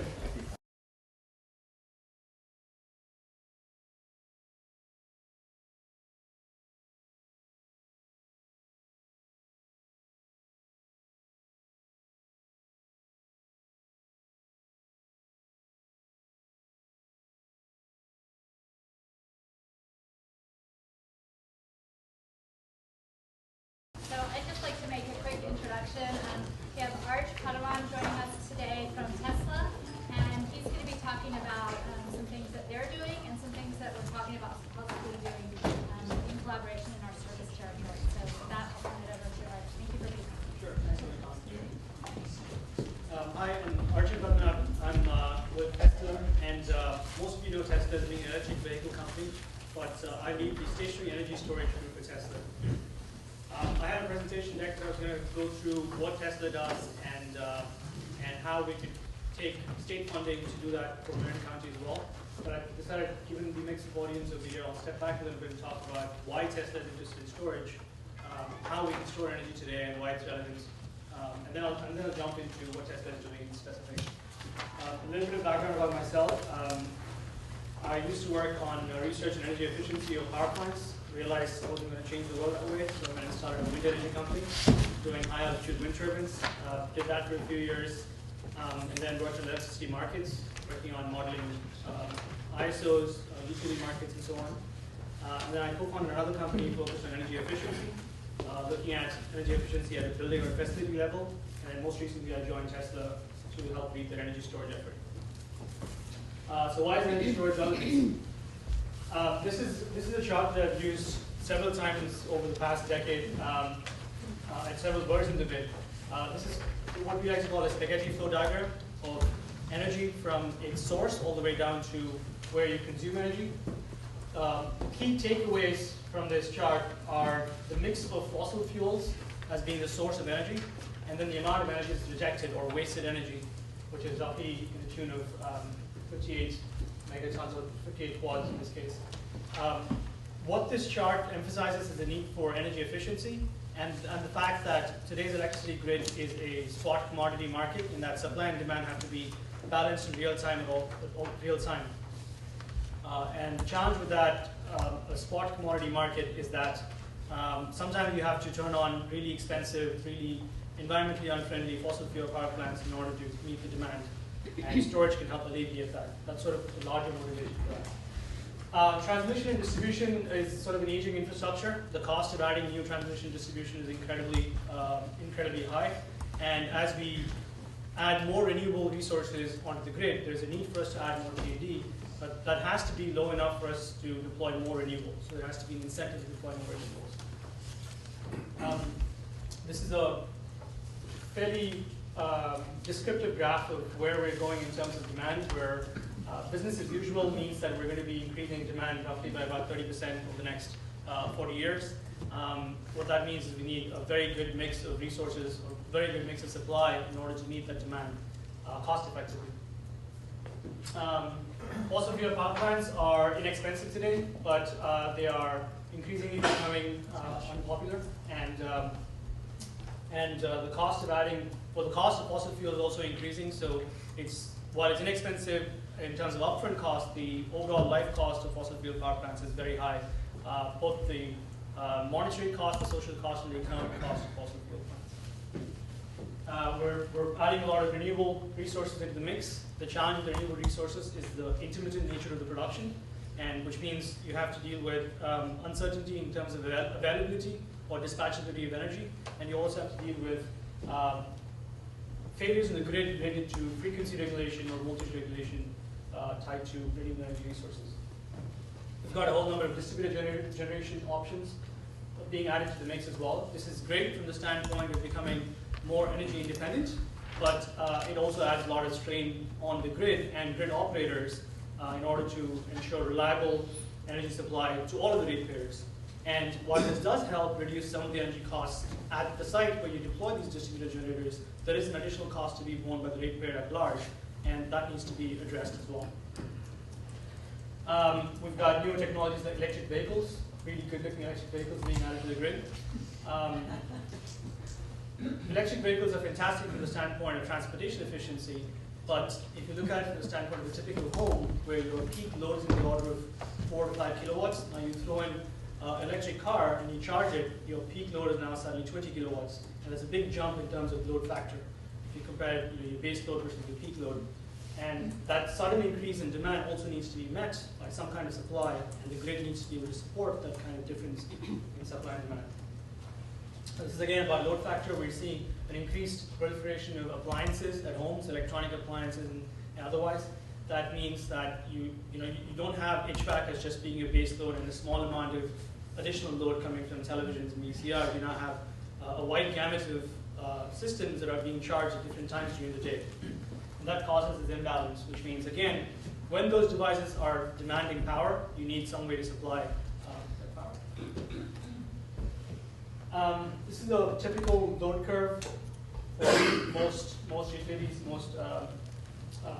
So I'd just like to make a quick introduction. We have Arch Padawan joining us today from Tesla, and he's going to be talking about some things that they're doing and some things that we're talking about possibly doing in collaboration in our service territory. So with that, I'll turn it over to Arch. Thank you for being here. Sure, thanks for the Hi, I'm Arjun Padmanabhan. I'm with Tesla, and most of you know Tesla as being an electric vehicle company, but I lead the stationary energy storage group at Tesla. I have a presentation deck that I was going to go through what Tesla does and how we could take state funding to do that for Marin County as well. But I decided, given the mix of audience over here, I'll step back a little bit and talk about why Tesla is interested in storage, how we can store energy today, and why it's relevant. And then I'll jump into what Tesla is doing in specific. A little bit of background about myself. I used to work on research and energy efficiency of power plants. Realized I wasn't going to change the world that way, so I went and started a wind energy company doing high altitude wind turbines. Did that for a few years, and then worked on electricity markets, working on modeling ISOs, utility markets, and so on. And then I co-founded another company focused on energy efficiency, looking at energy efficiency at a building or facility level. And then most recently, I joined Tesla to help lead their energy storage effort. So why is energy storage relevant? This is a chart that I've used several times over the past decade, and several versions of it. This is what we like to call a spaghetti flow diagram of energy from its source all the way down to where you consume energy. Key takeaways from this chart are the mix of fossil fuels as being the source of energy, and then the amount of energy that's rejected or wasted energy, which is roughly in the tune of 58 megatons or 58 quads in this case. What this chart emphasizes is the need for energy efficiency and the fact that today's electricity grid is a spot commodity market, in that supply and demand have to be balanced in real time at all real time. And the challenge with that, a spot commodity market, is that sometimes you have to turn on really expensive, really environmentally unfriendly fossil fuel power plants in order to meet the demand. And storage can help alleviate that. That's sort of the larger motivation for that. Transmission and distribution is sort of an aging infrastructure. The cost of adding new transmission distribution is incredibly high. And as we add more renewable resources onto the grid, there's a need for us to add more T&D. but that has to be low enough for us to deploy more renewables. So there has to be an incentive to deploy more renewables. This is a fairly descriptive graph of where we're going in terms of demand, where business as usual means that we're going to be increasing demand roughly by about 30% over the next 40 years. What that means is we need a very good mix of resources, or very good mix of supply in order to meet that demand cost effectively. Fossil fuel power plants are inexpensive today, but they are increasingly becoming unpopular, and the cost of the cost of fossil fuel is also increasing. So while it's inexpensive in terms of upfront cost, the overall life cost of fossil fuel power plants is very high. Both the monetary cost, the social cost, and the economic cost of fossil fuel plants. We're adding a lot of renewable resources into the mix. The challenge with the renewable resources is the intermittent nature of the production, and which means you have to deal with uncertainty in terms of availability or dispatchability of energy, and you also have to deal with failures in the grid related to frequency regulation or voltage regulation tied to renewable energy resources. We've got a whole number of distributed generation options being added to the mix as well. This is great from the standpoint of becoming more energy independent, but it also adds a lot of strain on the grid and grid operators in order to ensure reliable energy supply to all of the ratepayers. And while this does help reduce some of the energy costs at the site where you deploy these distributed generators, there is an additional cost to be borne by the ratepayer at large, and that needs to be addressed as well. We've got newer technologies like electric vehicles, really good-looking electric vehicles being added to the grid. Electric vehicles are fantastic from the standpoint of transportation efficiency, but if you look at it from the standpoint of a typical home, where your peak load is in the order of 4 to 5 kilowatts, now you throw in electric car and you charge it, your peak load is now suddenly 20 kilowatts, and there's a big jump in terms of load factor if you compare your base load versus your peak load. And that sudden increase in demand also needs to be met by some kind of supply, and the grid needs to be able to support that kind of difference in supply and demand. This is again about load factor. We're seeing an increased proliferation of appliances at homes, electronic appliances and otherwise. That means that you don't have HVAC as just being a base load and a small amount of additional load coming from televisions and VCRs. You now have a wide gamut of systems that are being charged at different times during the day. And that causes this imbalance, which means, again, when those devices are demanding power, you need some way to supply that power. This is a typical load curve for most utilities,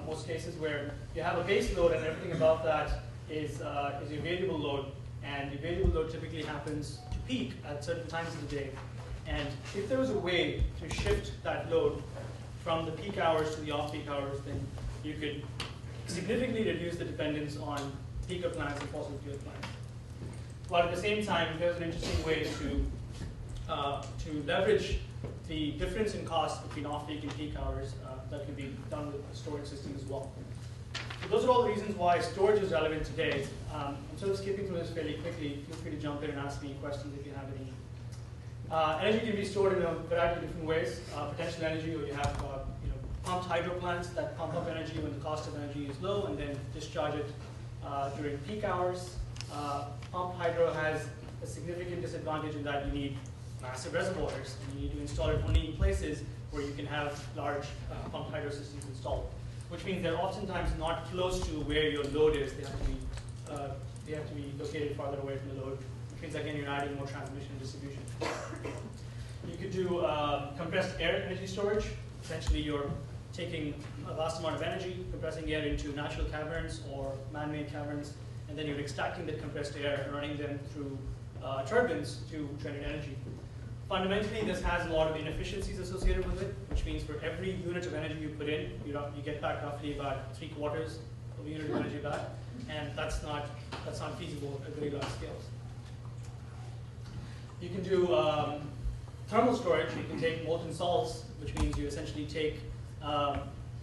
most cases, where you have a base load and everything above that is your variable load, and the variable load typically happens to peak at certain times of the day. And if there was a way to shift that load from the peak hours to the off-peak hours, then you could significantly reduce the dependence on peaker plants and fossil fuel plants. While at the same time, there's an interesting way to leverage the difference in cost between off-peak and peak hours that can be done with a storage system as well. So those are all the reasons why storage is relevant today. I'm sort of skipping through this fairly quickly. Feel free to jump in and ask me questions if you have any. Energy can be stored in a variety of different ways. Potential energy, or you have pumped hydro plants that pump up energy when the cost of energy is low and then discharge it during peak hours. Pumped hydro has a significant disadvantage in that you need massive reservoirs, and you need to install it only in places where you can have large pumped hydro systems installed, which means they're oftentimes not close to where your load is. They have to be located farther away from the load, which means, again, you're adding more transmission and distribution. You could do compressed air energy storage. Essentially, you're taking a vast amount of energy, compressing air into natural caverns or man-made caverns, and then you're extracting that compressed air and running them through turbines to generate energy. Fundamentally, this has a lot of inefficiencies associated with it, which means for every unit of energy you put in, you get back roughly about 3/4 of a unit of energy back, and that's not feasible at very large scales. You can do thermal storage. You can take molten salts, which means you essentially take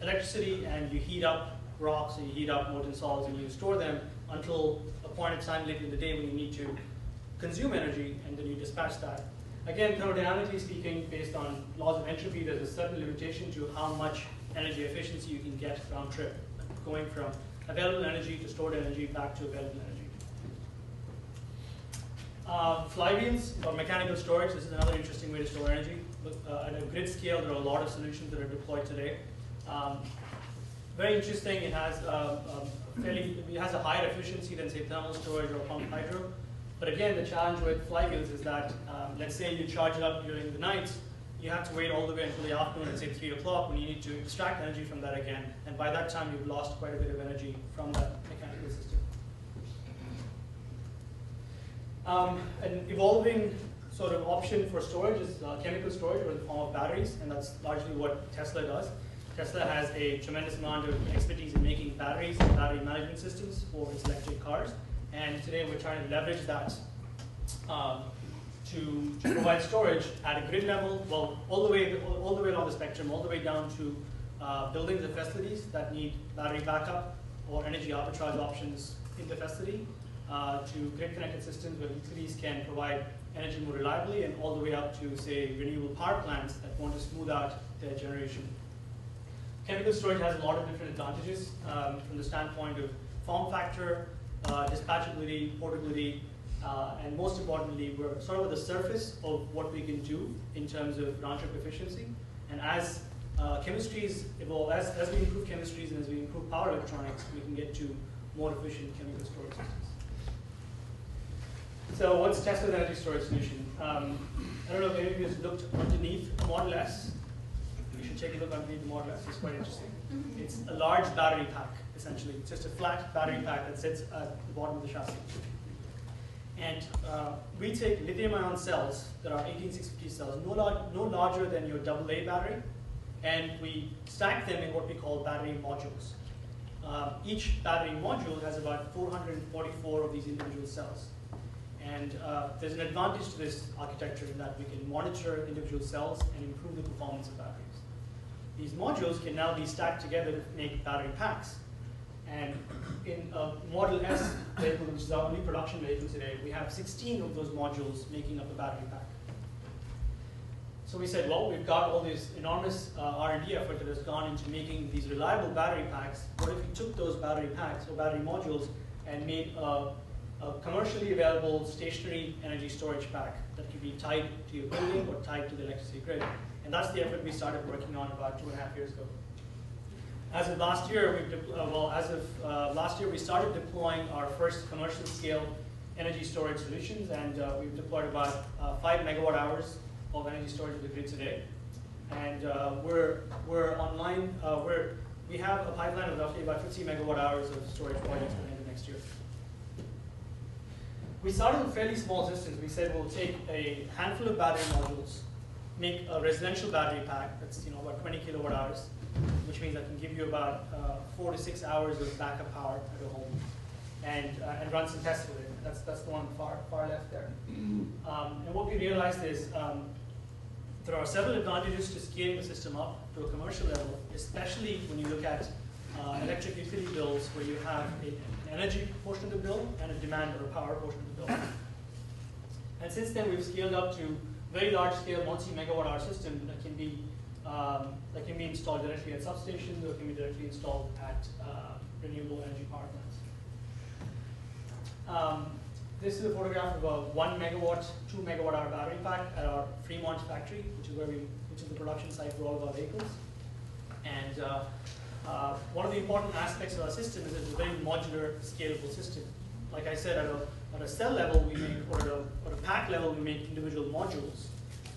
electricity and you heat up rocks, and you heat up molten salts, and you store them until a point in time later in the day when you need to consume energy, and then you dispatch that. Again, thermodynamically speaking, based on laws of entropy, there's a certain limitation to how much energy efficiency you can get round trip, going from available energy to stored energy back to available energy. Flywheels or mechanical storage, this is another interesting way to store energy. At a grid scale, there are a lot of solutions that are deployed today. Very interesting, it has a higher efficiency than say thermal storage or pumped hydro. But again, the challenge with flywheels is that, let's say you charge it up during the night, you have to wait all the way until the afternoon at say 3 o'clock when you need to extract energy from that again. And by that time, you've lost quite a bit of energy from that mechanical system. An evolving sort of option for storage is chemical storage or in the form of batteries, and that's largely what Tesla does. Tesla has a tremendous amount of expertise in making batteries and battery management systems for its electric cars, and today we're trying to leverage that to provide storage at a grid level, well, all the way along the spectrum, all the way down to buildings and facilities that need battery backup or energy arbitrage options in the facility, to grid-connected systems where utilities can provide energy more reliably, and all the way up to, say, renewable power plants that want to smooth out their generation. Chemical storage has a lot of different advantages from the standpoint of form factor, dispatchability, portability, and most importantly, we're sort of at the surface of what we can do in terms of round-trip efficiency. And as chemistries evolve, as we improve chemistries and as we improve power electronics, we can get to more efficient chemical storage systems. So what's Tesla's energy storage solution? I don't know if any of you have looked underneath a Model S. You should take a look underneath the Model S, it's quite interesting. It's a large battery pack, essentially. It's just a flat battery pack that sits at the bottom of the chassis. And we take lithium-ion cells that are 18650 cells, no larger than your AA battery, and we stack them in what we call battery modules. Each battery module has about 444 of these individual cells. And there's an advantage to this architecture in that we can monitor individual cells and improve the performance of batteries. These modules can now be stacked together to make battery packs. And in a Model S vehicle, which is our only production vehicle today, we have 16 of those modules making up a battery pack. So we said, well, we've got all this enormous R&D effort that has gone into making these reliable battery packs. What if we took those battery packs or battery modules and made a commercially available stationary energy storage pack that can be tied to your building or tied to the electricity grid? And that's the effort we started working on about 2.5 years ago. As of last year, we started deploying our first commercial scale energy storage solutions, and we've deployed about 5 megawatt hours of energy storage to the grid today. And we're online. We have a pipeline of roughly about 50 megawatt hours of storage projects by the end of next year. We started with fairly small systems. We said we'll take a handful of battery modules, make a residential battery pack that's about 20 kilowatt hours, which means that can give you about 4 to 6 hours of backup power at your home, and run some tests with it. That's the one far left there. And what we realized is there are several advantages to scaling the system up to a commercial level, especially when you look at electric utility bills where you have an energy portion of the bill and a demand or a power portion of the bill. And since then, we've scaled up to very large-scale multi-megawatt-hour system that can be installed directly at substations or can be directly installed at renewable energy power plants. This is a photograph of a 1 megawatt, 2 megawatt-hour battery pack at our Fremont factory, which is the production site for all of our vehicles. And one of the important aspects of our system is it's a very modular, scalable system. Like I said, at a cell level, we make, or at a pack level, we make individual modules.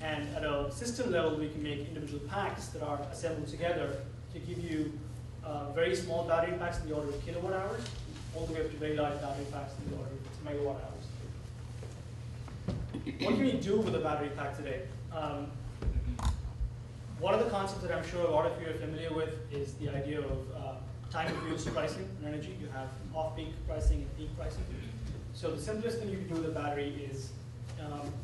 And at a system level, we can make individual packs that are assembled together to give you very small battery packs in the order of kilowatt hours, all the way up to very large battery packs in the order of megawatt hours. What can you do with a battery pack today? One of the concepts that I'm sure a lot of you are familiar with is the idea of time of use pricing in energy. You have off-peak pricing and peak pricing. So the simplest thing you can do with a battery is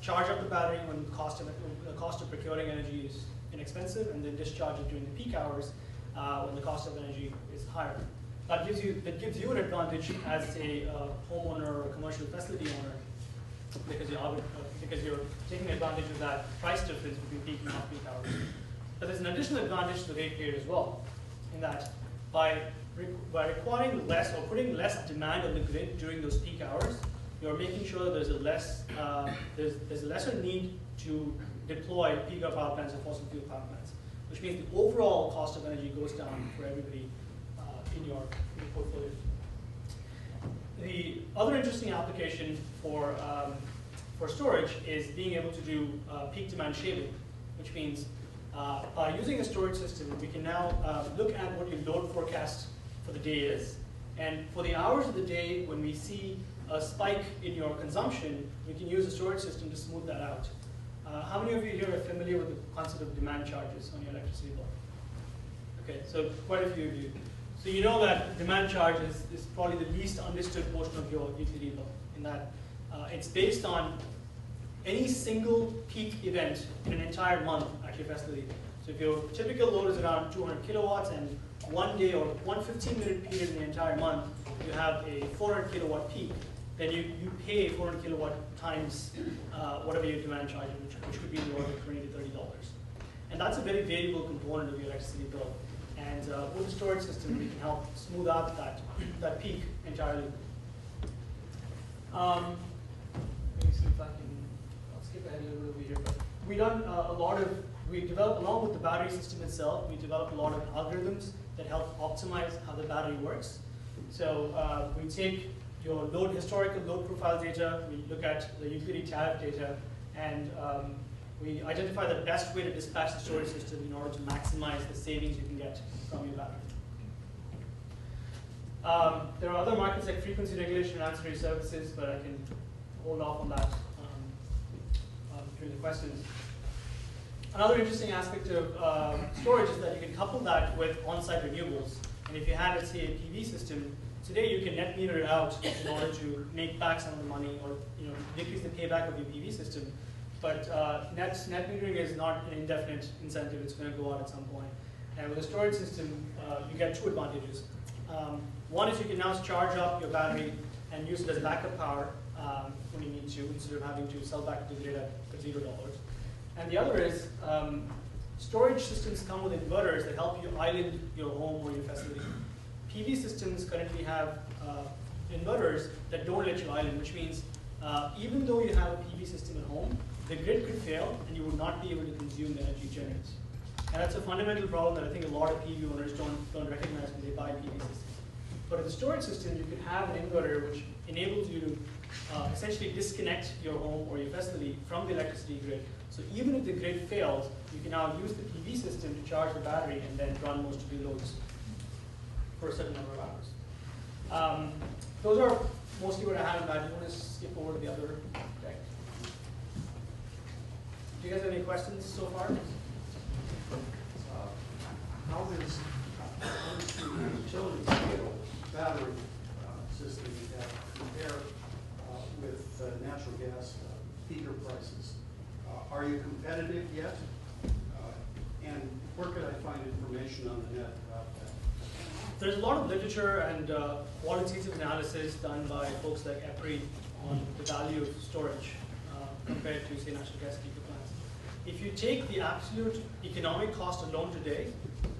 charge up the battery when the cost of procuring energy is inexpensive, and then discharge it during the peak hours when the cost of energy is higher. That gives you an advantage as a homeowner or a commercial facility owner, because you're taking advantage of that price difference between peak and off-peak hours. But there's an additional advantage to the ratepayer as well, in that by by requiring less or putting less demand on the grid during those peak hours, you're making sure that there's a lesser need to deploy peak hour power plants and fossil fuel power plants, which means the overall cost of energy goes down for everybody in your portfolio. The other interesting application for storage is being able to do peak demand shaving, which means by using a storage system, we can now look at what your load forecast for the day is. And for the hours of the day when we see a spike in your consumption, we can use a storage system to smooth that out. How many of you here are familiar with the concept of demand charges on your electricity bill? Okay, so quite a few of you. So you know that demand charge is probably the least understood portion of your utility bill, in that it's based on any single peak event in an entire month at your facility. So if your typical load is around 200 kilowatts and one day or one 15-minute period in the entire month, you have a 400 kilowatt peak, then you pay 400 kilowatt times whatever your demand charge is, which could be in the order of $20 to $30. And that's a very variable component of your electricity bill. And with the storage system, we can help smooth out that peak entirely. Let me see if I can, I'll skip ahead a little bit here. But we developed, along with the battery system itself, we developed a lot of algorithms that help optimize how the battery works. So we take your historical load profile data, we look at the utility tariff data, and we identify the best way to dispatch the storage system in order to maximize the savings you can get from your battery. There are other markets like frequency regulation and ancillary services, but I can hold off on that during the questions. Another interesting aspect of storage is that you can couple that with on-site renewables. And if you had, let's say, a PV system, today you can net meter it out in order to make back some of the money, or decrease the payback of your PV system. But net metering is not an indefinite incentive. It's going to go out at some point. And with a storage system, you get two advantages. One is you can now charge up your battery and use it as backup power when you need to, instead of having to sell back to the grid at $0. And the other is storage systems come with inverters that help you island your home or your facility. PV systems currently have inverters that don't let you island, which means even though you have a PV system at home, the grid could fail and you would not be able to consume the energy generated. And that's a fundamental problem that I think a lot of PV owners don't recognize when they buy PV systems. But with a storage system, you can have an inverter which enables you to essentially disconnect your home or your facility from the electricity grid. So even if the grid fails, you can now use the PV system to charge the battery and then run most of your loads for a certain number of hours. Those are mostly what I have in mind. I want to skip over to the other deck. Do you guys have any questions so far? How does the utility scale battery system you have compare with natural gas feeder prices? Are you competitive yet? And where could I find information on the net about that? There's a lot of literature and qualitative analysis done by folks like EPRI on the value of storage compared to, say, natural gas peaker plants. If you take the absolute economic cost alone today,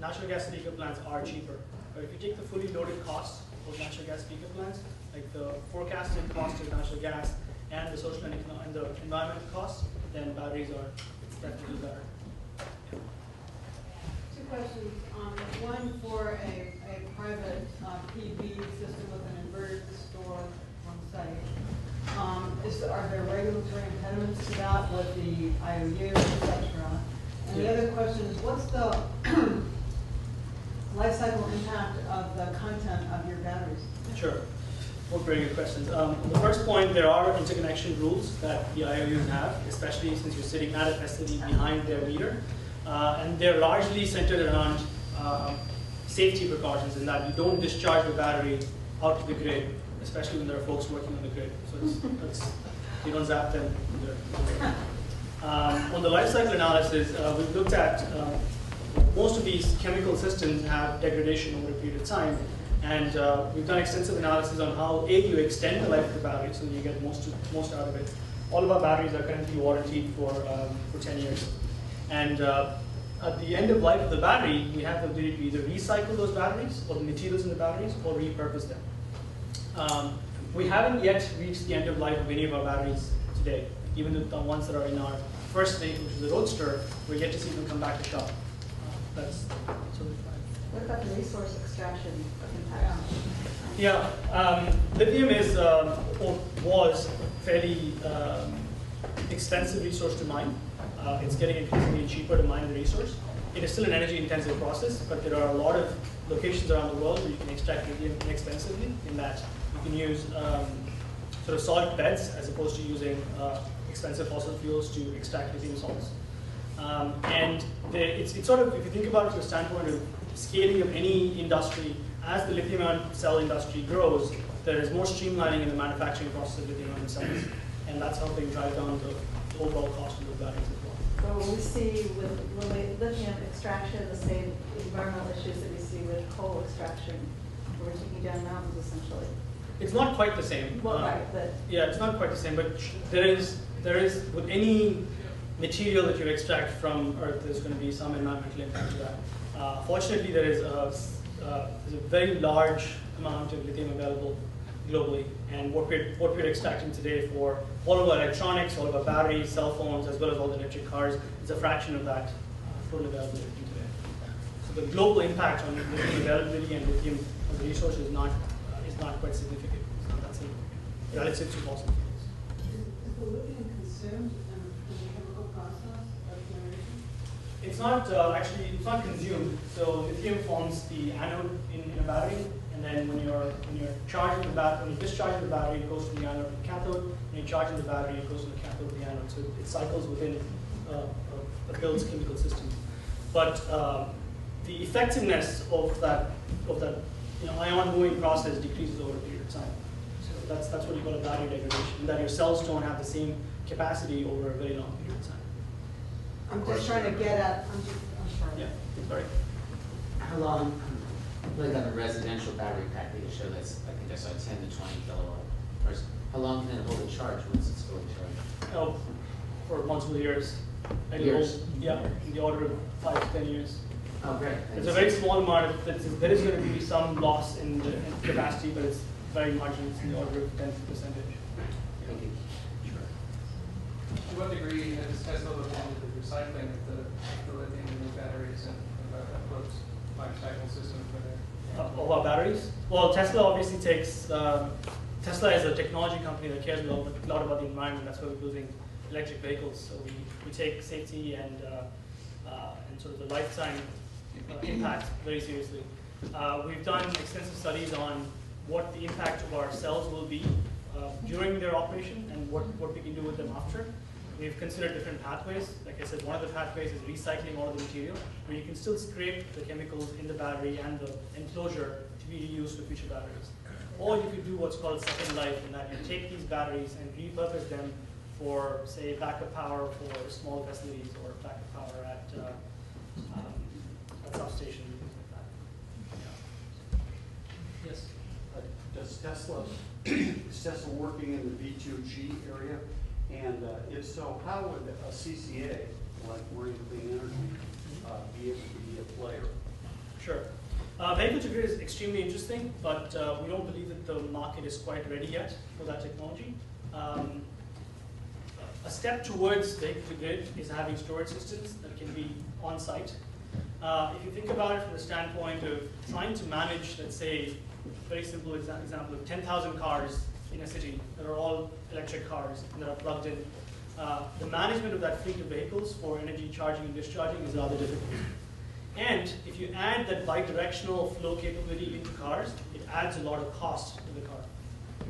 natural gas peaker plants are cheaper. But if you take the fully loaded cost of natural gas peaker plants, like the forecasted cost of natural gas and the social and the environmental costs, then batteries are definitely better. Two questions. One for a private PV system with an inverter store on site. Are there regulatory impediments to that with the IOU, etc.? And the other question is, what's the life cycle impact of the content of your batteries? Sure. Both very good questions. On the first point, there are interconnection rules that the IOUs have, especially since you're sitting at a facility behind their meter. And they're largely centered around safety precautions, in that you don't discharge the battery out to the grid, especially when there are folks working on the grid. So you don't zap them. On the life cycle analysis, we've looked at most of these chemical systems have degradation over a period of time. And we've done extensive analysis on how, A, you extend the life of the battery so you get most out of it. All of our batteries are currently warranted for 10 years. And at the end of life of the battery, we have the ability to either recycle those batteries or the materials in the batteries or repurpose them. We haven't yet reached the end of life of any of our batteries today. Even the ones that are in our first state, which is the Roadster, we're yet to see them come back to shop. That's sort of fine. What about the resource extraction impact? Yeah, lithium is or was fairly expensive resource to mine. It's getting increasingly cheaper to mine the resource. It is still an energy-intensive process, but there are a lot of locations around the world where you can extract lithium inexpensively. In that you can use sort of salt beds as opposed to using expensive fossil fuels to extract lithium salts. And it's sort of, if you think about it from the standpoint of scaling of any industry, as the lithium-ion cell industry grows, there is more streamlining in the manufacturing process of lithium-ion cells, and that's helping drive down the overall cost of the batteries as well. So will we see with lithium extraction the same environmental issues that we see with coal extraction? We're taking down mountains essentially. It's not quite the same. Well, right, but yeah, it's not quite the same. But there is with any material that you extract from Earth, there's going to be some environmental impact to that. Fortunately, there is a very large amount of lithium available globally, and what we're extracting today for all of our electronics, all of our batteries, cell phones, as well as all the electric cars, is a fraction of that total available lithium today. So the global impact on lithium availability and lithium as a resource is not quite significant. It's not that significant relative to fossil fuels. Is the lithium consumed in the chemical process of generation? It's not actually, it's not consumed. So lithium forms the anode in a battery, and then when you're charging the battery, when you discharge the battery, it goes from the anode to the cathode. When you're charging the battery, it goes from the cathode to the anode. So it cycles within a build's chemical system. But the effectiveness of that ion moving process decreases over a period of time. So that's what you call a battery degradation, that your cells don't have the same capacity over a very long period of time. I'm just trying to get at, I'm sorry. Yeah, sorry. How long, like on a residential battery pack that you showed, that's, I think I saw 10 to 20 kilowatt hours. How long can it hold a charge once it's fully charged? Oh, for multiple years. Years? Yeah, in the order of 5 to 10 years. Oh, great. There's a very small amount of, there is going to be some loss in the capacity, but it's very marginal. It's in the order of 10%. Thank you. To what degree has Tesla looked into the recycling of the lithium in these batteries and about that closed life cycle system for their? Of our batteries? Well, Tesla obviously takes, Tesla is a technology company that cares a lot about the environment. That's why we're building electric vehicles. So we take safety and sort of the lifetime impact very seriously. We've done extensive studies on what the impact of our cells will be during their operation and what we can do with them after. We've considered different pathways. Like I said, one of the pathways is recycling all of the material, where you can still scrape the chemicals in the battery and the enclosure to be reused for future batteries. Or you could do what's called second life, in that you take these batteries and repurpose them for, say, backup power for small facilities or backup power at substations and things like that. Yeah. Yes? Does Tesla working in the V2G area? And if so, how would a CCA, like Marine Clean Energy, be able to be a player? Sure. Vehicle to grid is extremely interesting, but we don't believe that the market is quite ready yet for that technology. A step towards vehicle to grid is having storage systems that can be on site. If you think about it from the standpoint of trying to manage, let's say, a very simple example of 10,000 cars in a city that are all electric cars and that are plugged in, the management of that fleet of vehicles for energy charging and discharging is rather difficult. And if you add that bidirectional flow capability into cars, it adds a lot of cost to the car.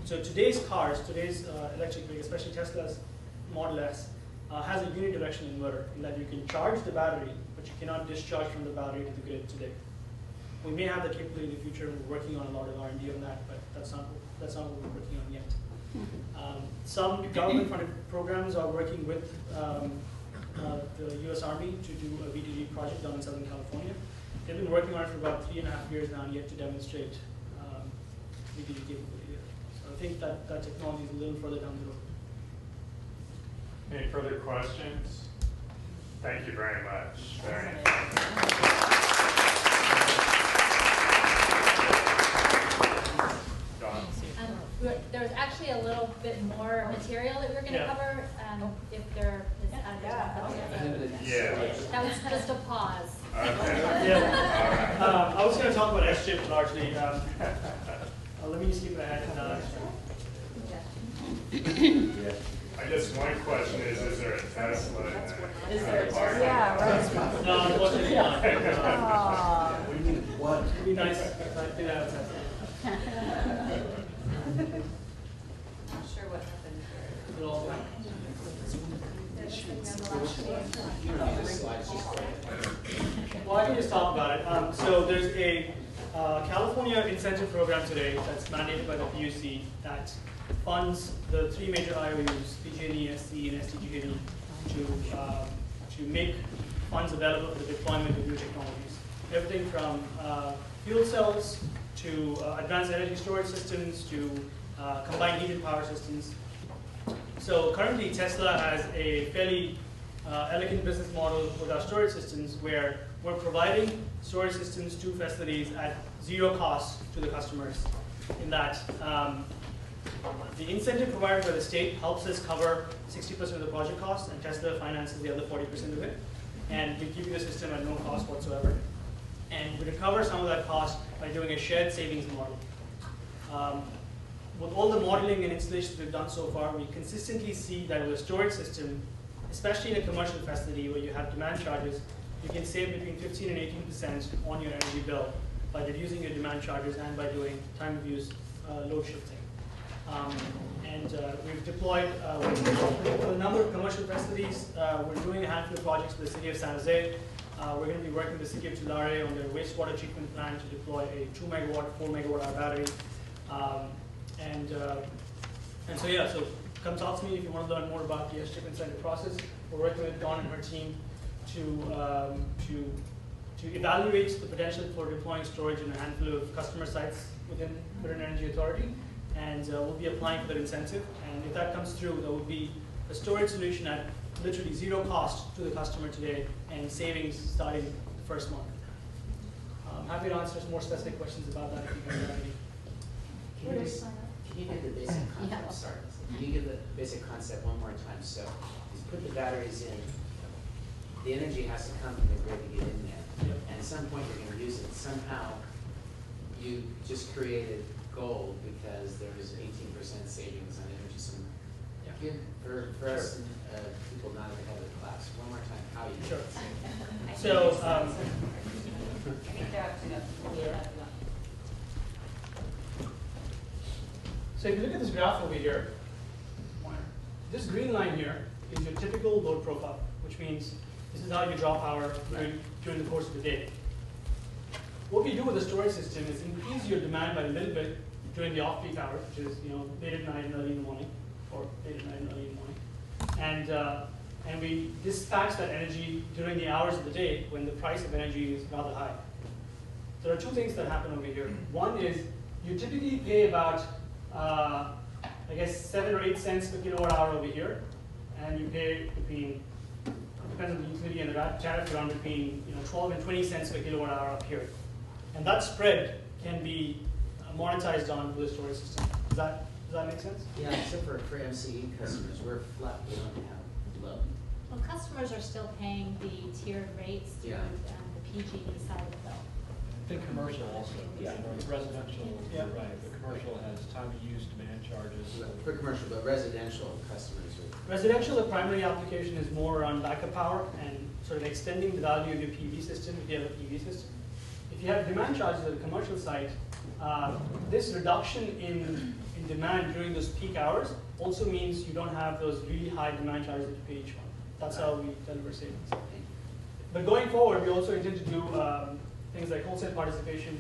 So today's cars, today's electric vehicles, especially Tesla's Model S, has a unidirectional inverter in that you can charge the battery, but you cannot discharge from the battery to the grid today. We may have that capability in the future, and we're working on a lot of R&D on that, but that's not what we're working on yet. Some government-funded programs are working with the U.S. Army to do a V2G project down in Southern California. They've been working on it for about 3.5 years now, and yet to demonstrate V2G capability there. So I think that technology is a little further down the road. Any further questions? Thank you very much. Very There's actually a little bit more material that we were going to cover if there is That was just a pause. I was going to talk about S-chip largely. Let me skip ahead. I guess one question is there a Tesla in there? Is there a Tesla? Yeah, right. No, unfortunately not. We need one. It'd be nice if I did have a Tesla. Not sure what happened here. Well, I can just talk about it. So there's a California incentive program today that's mandated by the PUC that funds the three major IOUs, PG&E, SCE, and SDG&E, to make funds available for the deployment of new technologies. Everything from fuel cells to advanced energy storage systems to combined heat and power systems. So currently Tesla has a fairly elegant business model with our storage systems where we're providing storage systems to facilities at zero cost to the customers in that the incentive provided by the state helps us cover 60% of the project cost, and Tesla finances the other 40% of it. And we give you the system at no cost whatsoever. And we recover some of that cost by doing a shared savings model. With all the modeling and installations we've done so far, we consistently see that with a storage system, especially in a commercial facility where you have demand charges, you can save between 15 and 18% on your energy bill by reducing your demand charges and by doing time of use load shifting. We've deployed with a number of commercial facilities. We're doing a handful of projects with the city of San Jose. We're going to be working with the city of Tulare on their wastewater treatment plant to deploy a 2 megawatt, 4 megawatt hour battery. So come talk to me if you want to learn more about the S-chip incentive process. We're working with Dawn and her team to evaluate the potential for deploying storage in a handful of customer sites within Energy Authority. And we'll be applying for that incentive. And if that comes through, there will be a storage solution at literally zero cost to the customer today and savings starting the first month. I'm happy to answer some more specific questions about that if you guys have any. Can you give the basic concept? Sorry. Can you give the basic concept one more time? So you put the batteries in. The energy has to come from the grid to get in there. Yep. And at some point you're going to use it. Somehow you just created gold because there is 18% savings on energy somewhere. Yeah. For us people not at the head of the class, one more time, how you do it. So, so if you look at this graph over here, this green line here is your typical load profile, which means this is how you draw power during the course of the day. What we do with the storage system is increase your demand by a little bit during the off-peak hours, which is late at night and early in the morning, or late at night and early in the morning, and we dispatch that energy during the hours of the day when the price of energy is rather high. There are two things that happen over here. One is you typically pay about I guess 7 or 8 cents per kilowatt hour over here, and you pay between, depends on the utility and the tariff, around between 12 and 20 cents per kilowatt hour up here. And that spread can be monetized on with a storage system. Does that make sense? Yeah, except for MCE customers, we're flat, we don't have low. Well, customers are still paying the tiered rates through the PG&E side of the bill. I think commercial also. Yeah. Residential, yeah. You're right, but commercial has time of use, demand charges. For commercial, but residential customers are. Residential, the primary application is more around backup power and sort of extending the value of your PV system if you have a PV system. If you have demand charges at the commercial site, this reduction in demand during those peak hours also means you don't have those really high demand charges that you pay each month. That's how we deliver savings. But going forward, we also intend to do things like wholesale participation,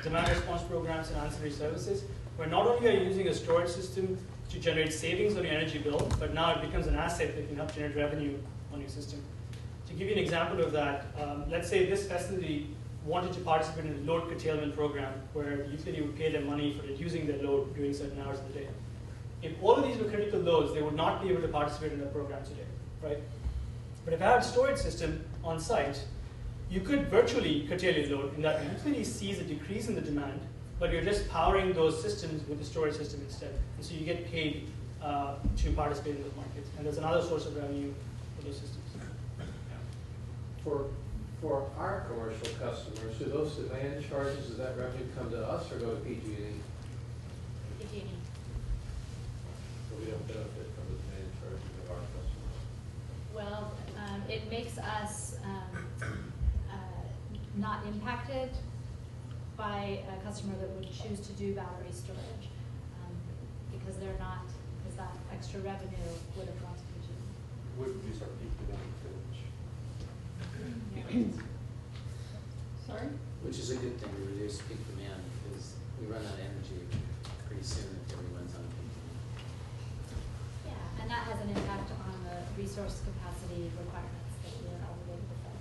demand response programs, and ancillary services, where not only are you using a storage system to generate savings on your energy bill, but now it becomes an asset that can help generate revenue on your system. To give you an example of that, let's say this facility wanted to participate in a load curtailment program where the utility would pay them money for reducing their load during certain hours of the day. If all of these were critical loads, they would not be able to participate in the program today, right? But if I had a storage system on site, you could virtually curtail your load in that the utility sees a decrease in the demand, but you're just powering those systems with the storage system instead. And so you get paid to participate in those markets. And there's another source of revenue for those systems. For our commercial customers, do those demand charges, does that revenue come to us or go to PG&E? PG&E. So we don't benefit from the demand charges of our customers? Well, it makes us not impacted by a customer that would choose to do battery storage because they're not, because that extra revenue would have gone to PG&E. Would reduce our peak demand Sorry? Which is a good thing, we reduce peak demand because we run out of energy pretty soon if everyone's on peak demand. Yeah, and that has an impact on the resource capacity requirements that we are obligated to fill.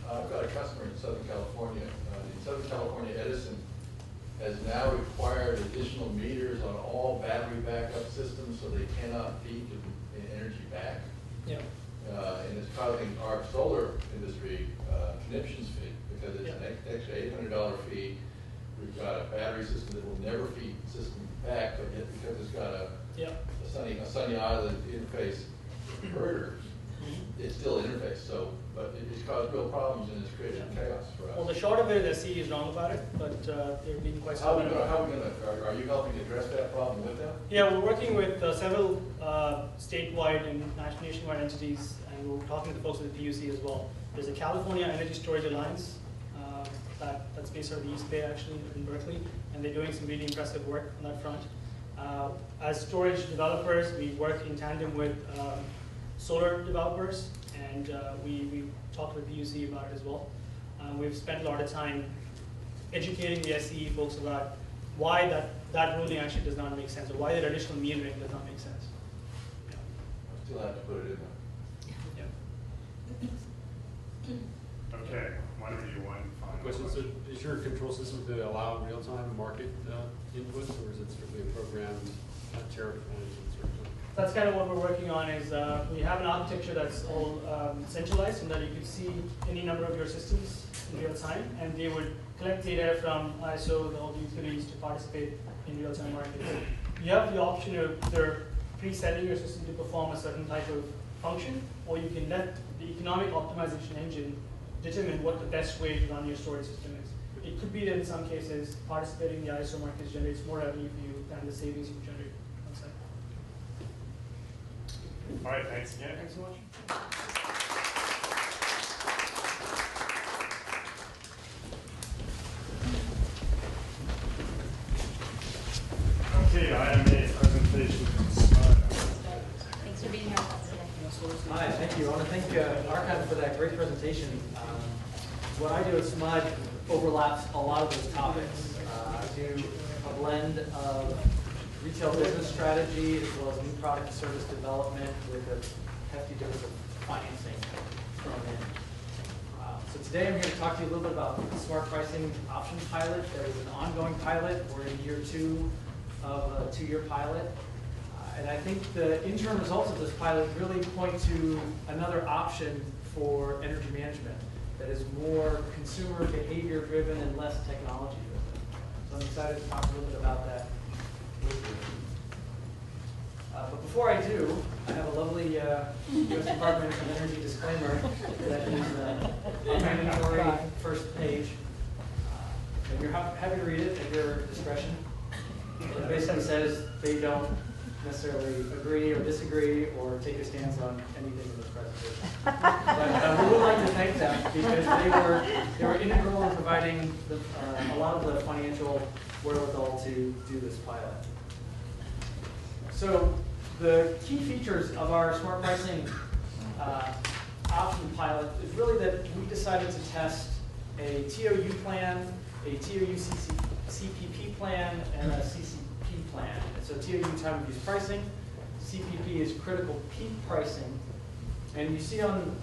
I've got a customer in Southern California. In Southern California, Edison has now required additional meters on all battery backup systems so they cannot feed the energy back. Yeah. And it's causing our solar industry conniptions fee because it's an extra $800 fee. We've got a battery system that will never feed the system back, but yet because it's got a sunny island interface inverter, it's still an interface. So, but it's caused real problems and it's created chaos for us. Well, the short of it is SCE is wrong about it, but they're being quite How stubborn. are you helping address that problem with them? Yeah, we're working with several statewide and nationwide entities, and we're talking to folks at the PUC as well. There's a California Energy Storage Alliance that's based out of the East Bay, actually, in Berkeley, and they're doing some really impressive work on that front. As storage developers, we work in tandem with solar developers, and we talked with the PUC about it as well. We've spent a lot of time educating the SCE folks about why that ruling actually does not make sense, or why that additional metering does not make sense. I still have to put it in there. Okay, why don't you one final Question, so is your control system to allow real-time market inputs, or is it strictly a programmed tariff management sort of thing? That's kind of what we're working on is we have an architecture that's all centralized and that you could see any number of your systems in real time, and they would collect data from ISO, all the utilities to participate in real-time markets. You have the option of either pre-setting your system to perform a certain type of function, or you can let the economic optimization engine determine what the best way to run your storage system is. It could be that in some cases, participating in the ISO markets generates more revenue for you than the savings you generate on site. All right, thanks again. Thanks so much. Okay, item 8, presentation from SMUD. Thanks for being here with us today. Hi, thank you. I want to thank Archive for that great presentation. What I do at SMUD overlaps a lot of those topics. I do a blend of retail business strategy as well as new product and service development with a hefty dose of financing thrown in. So today I'm here to talk to you a little bit about the smart pricing option pilot. That is an ongoing pilot. We're in year 2 of a 2-year pilot. And I think the interim results of this pilot really point to another option for energy management that is more consumer behavior driven and less technology driven. So I'm excited to talk a little bit about that with you. But before I do, I have a lovely U.S. Department of Energy disclaimer that is a mandatory first page. And you're happy to read it at your discretion. It basically says they don't necessarily agree or disagree or take a stance on anything in this presentation. But we would like to thank them because they were integral in providing a lot of the financial wherewithal to do this pilot. So the key features of our smart pricing option pilot is really that we decided to test a TOU plan, a TOU CPP plan, and a CCP plan. And so TOU, time of use pricing, CPP is critical peak pricing, and you see on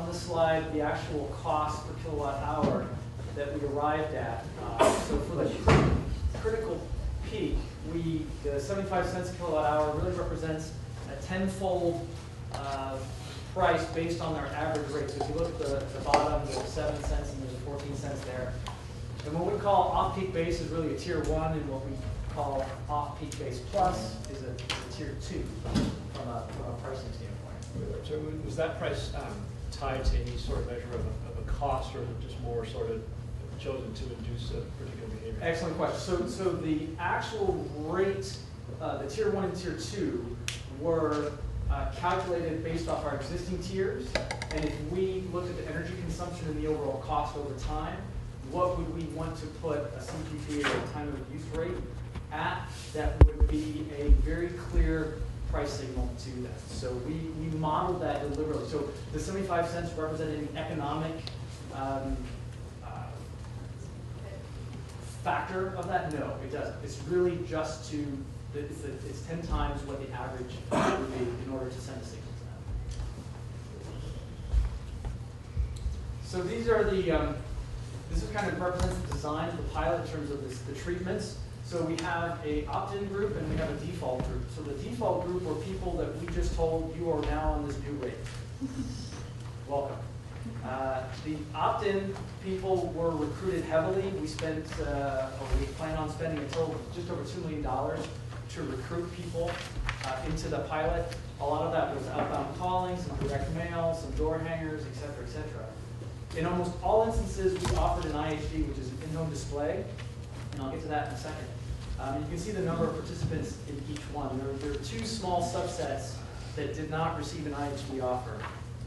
this slide the actual cost per kilowatt hour that we arrived at. So for the critical peak, the 75 cents a kilowatt hour really represents a 10-fold price based on their average rate. So if you look at the bottom, there's 7 cents and there's 14 cents there. And what we call off-peak base is really a tier 1, and what we call off-peak base plus is a tier 2 from a pricing standpoint. So was that price tied to any sort of measure of a cost, or just more sort of chosen to induce a particular behavior? Excellent question. So the actual rate, the tier 1 and tier 2 were calculated based off our existing tiers, and if we looked at the energy consumption and the overall cost over time, what would we want to put a CPP, or a time of use rate, at that would be a very clear price signal to them. So we modeled that deliberately. So the 75 cents represent any economic factor of that? No, it doesn't. It's really just to, it's 10 times what the average would be in order to send a signal to them. So these are the, this is kind of represents the design of the pilot in terms of the treatments. So we have a opt-in group and we have a default group. So the default group were people that we just told, you are now on this new rate. Welcome. The opt-in people were recruited heavily. We spent, or we plan on spending a total of just over $2 million to recruit people into the pilot. A lot of that was outbound calling, some direct mail, some door hangers, et cetera, et cetera. In almost all instances, we offered an IHD, which is an in-home display, and I'll get to that in a second. You can see the number of participants in each one. There are 2 small subsets that did not receive an IHD offer,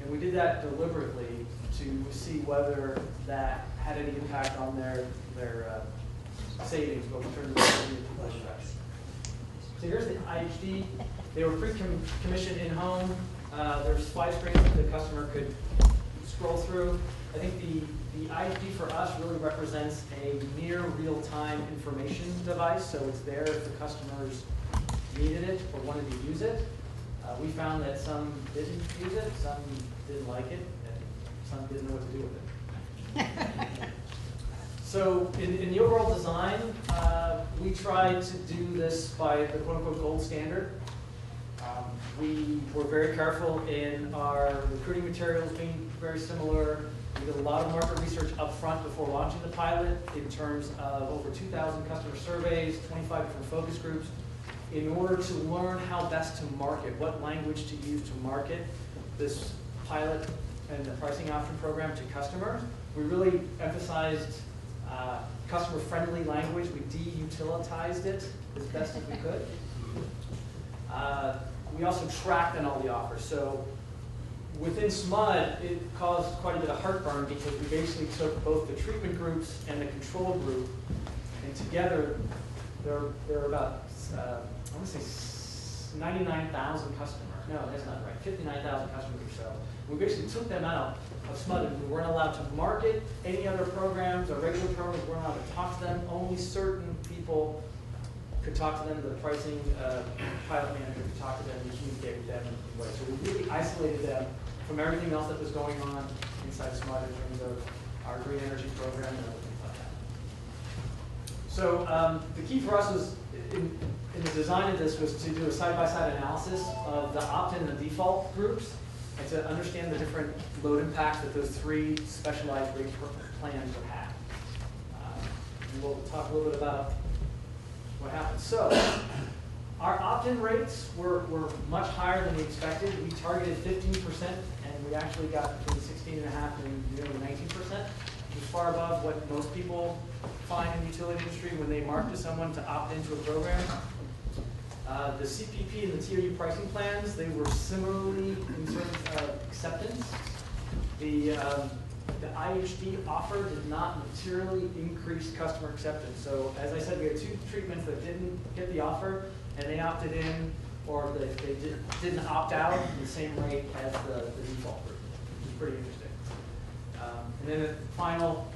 and we did that deliberately to see whether that had any impact on their savings, both in terms of revenue and people invest. So here's the IHD. They were pre-commissioned in-home. There's 5 screens that the customer could scroll through. I think the IHD for us really represents a near real-time information device, so it's there if the customers needed it or wanted to use it. We found that some didn't use it, some didn't like it, and some didn't know what to do with it. So in the overall design, we tried to do this by the quote-unquote gold standard. We were very careful in our recruiting materials being very similar. We did a lot of market research up front before launching the pilot in terms of over 2,000 customer surveys, 25 different focus groups, in order to learn how best to market, what language to use to market this pilot and the pricing option program to customers. We really emphasized customer-friendly language. We de-utilitized it as best as we could. We also tracked on all the offers. So within SMUD, it caused quite a bit of heartburn because we basically took both the treatment groups and the control group, and together there are about, I want to say 99,000 customers. No, that's not right, 59,000 customers or so. We basically took them out of SMUD, and we weren't allowed to market any other programs or regular programs. We weren't allowed to talk to them. Only certain people could talk to them. The pricing pilot manager could talk to them and communicate with them in a way. So we really isolated them from everything else that was going on inside SMUD in terms of our green energy program and other things like that. So the key for us was, in the design of this, was to do a side-by-side analysis of the opt-in and the default groups, and to understand the different load impacts that those 3 specialized rate plans would have. And we'll talk a little bit about what happened. So our opt-in rates were much higher than we expected. We targeted 15%, and we actually got between 16.5% and nearly 19%, which is far above what most people find in the utility industry when they market to someone to opt into a program. The CPP and the TOU pricing plans, they were similarly in terms of acceptance. The IHD offer did not materially increase customer acceptance. So as I said, we had 2 treatments that didn't get the offer, and they opted in, or they didn't opt out in the same rate as the default group, which is pretty interesting. And then the final,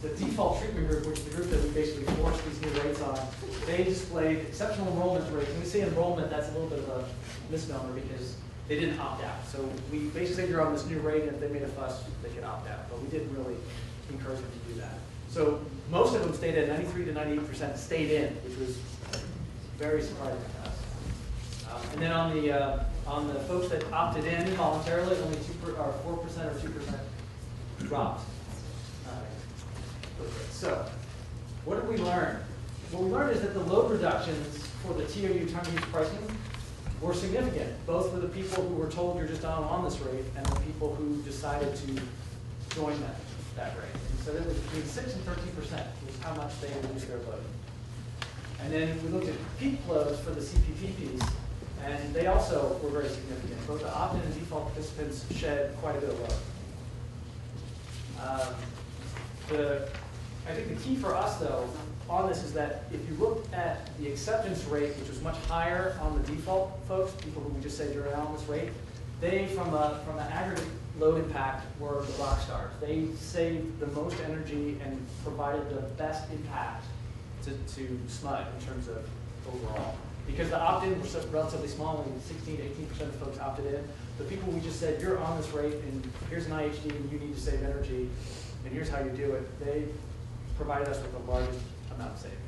the default treatment group, which is the group that we basically forced these new rates on, they displayed exceptional enrollment rates. When we say enrollment, that's a little bit of a misnomer because they didn't opt out. So we basically said you're on this new rate, and if they made a fuss, they could opt out. But we didn't really encourage them to do that. So most of them stayed at 93 to 98% stayed in, which was very surprising to us. And then on the folks that opted in voluntarily, only 4% or 2% dropped. So, what did we learn? What we learned is that the load reductions for the TOU time use pricing were significant, both for the people who were told you're just on this rate and the people who decided to join that rate. And so that was between 6 and 13% was how much they reduced their load. And then we looked at peak loads for the CPP piece, and they also were very significant. Both the opt-in and default participants shed quite a bit of load. I think the key for us, though, on this is that if you look at the acceptance rate, which was much higher on the default folks, people who we just said you're on this rate, they, from an aggregate load impact, were the rock stars. They saved the most energy and provided the best impact to SMUD in terms of overall. Because the opt-in were relatively small, only 16 to 18% of folks opted in. The people we just said, you're on this rate, and here's an IHD, and you need to save energy, and here's how you do it, they provided us with the largest amount of savings.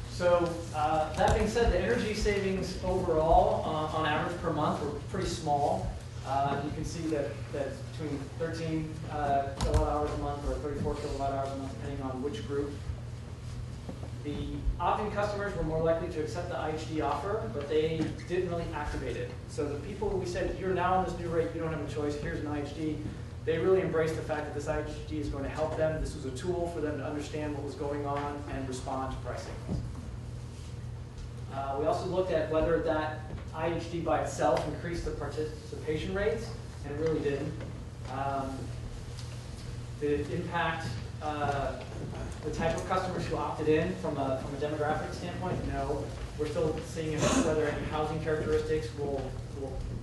So that being said, the energy savings overall on average per month were pretty small. You can see that between 13 kilowatt hours a month or 34 kilowatt hours a month, depending on which group. The opt-in customers were more likely to accept the IHD offer, but they didn't really activate it. So the people we said, you're now on this new rate, you don't have a choice, here's an IHD, they really embraced the fact that this IHD is going to help them. This was a tool for them to understand what was going on and respond to pricing. We also looked at whether that IHD by itself increased the participation rates, and it really didn't. Did it impact the type of customers who opted in from a demographic standpoint? No. We're still seeing whether any housing characteristics will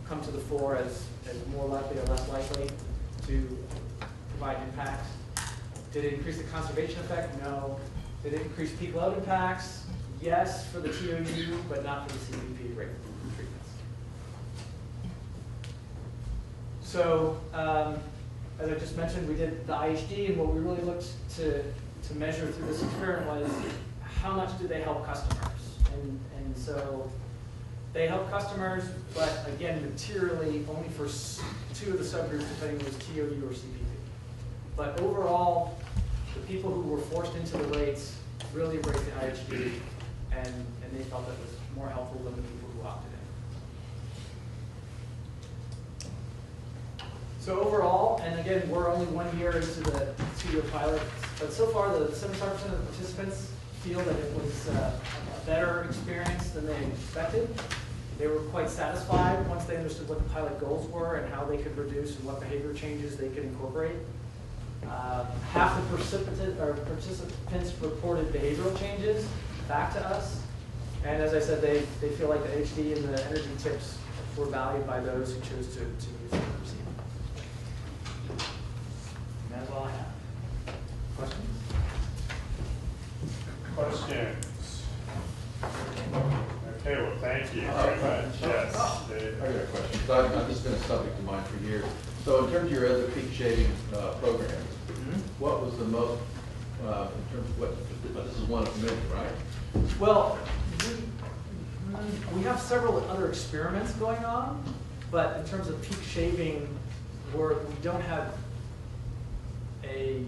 come to the fore as more likely or less likely to provide impact. Did it increase the conservation effect? No. Did it increase peak load impacts? Yes, for the TOU, but not for the CPP rate treatments. So, as I just mentioned, we did the IHD, and what we really looked to measure through this experiment was how much do they help customers? And so they help customers, but again, materially only for 2 of the subgroups, depending on if it was TOU or CPP. But overall, the people who were forced into the rates really embraced the IHD, and they felt that was more helpful than the people who opted in. So overall, and again, we're only 1 year into the 2-year pilot, but so far the 75% of the participants feel that it was a better experience than they expected. They were quite satisfied once they understood what the pilot goals were and how they could reduce and what behavior changes they could incorporate. Half the participants reported behavioral changes back to us. And as I said, they feel like the HD and the energy tips were valued by those who chose to use them and receive them. And that's all I have. Questions? Questions? Okay, well, thank you very much. Yes, Dave. I got a question. So I've just been a subject of mine for years. So in terms of your other peak shaving programs, what was the most, in terms of what, this is one of many, right? Well, we have several other experiments going on, but in terms of peak shaving, we don't have a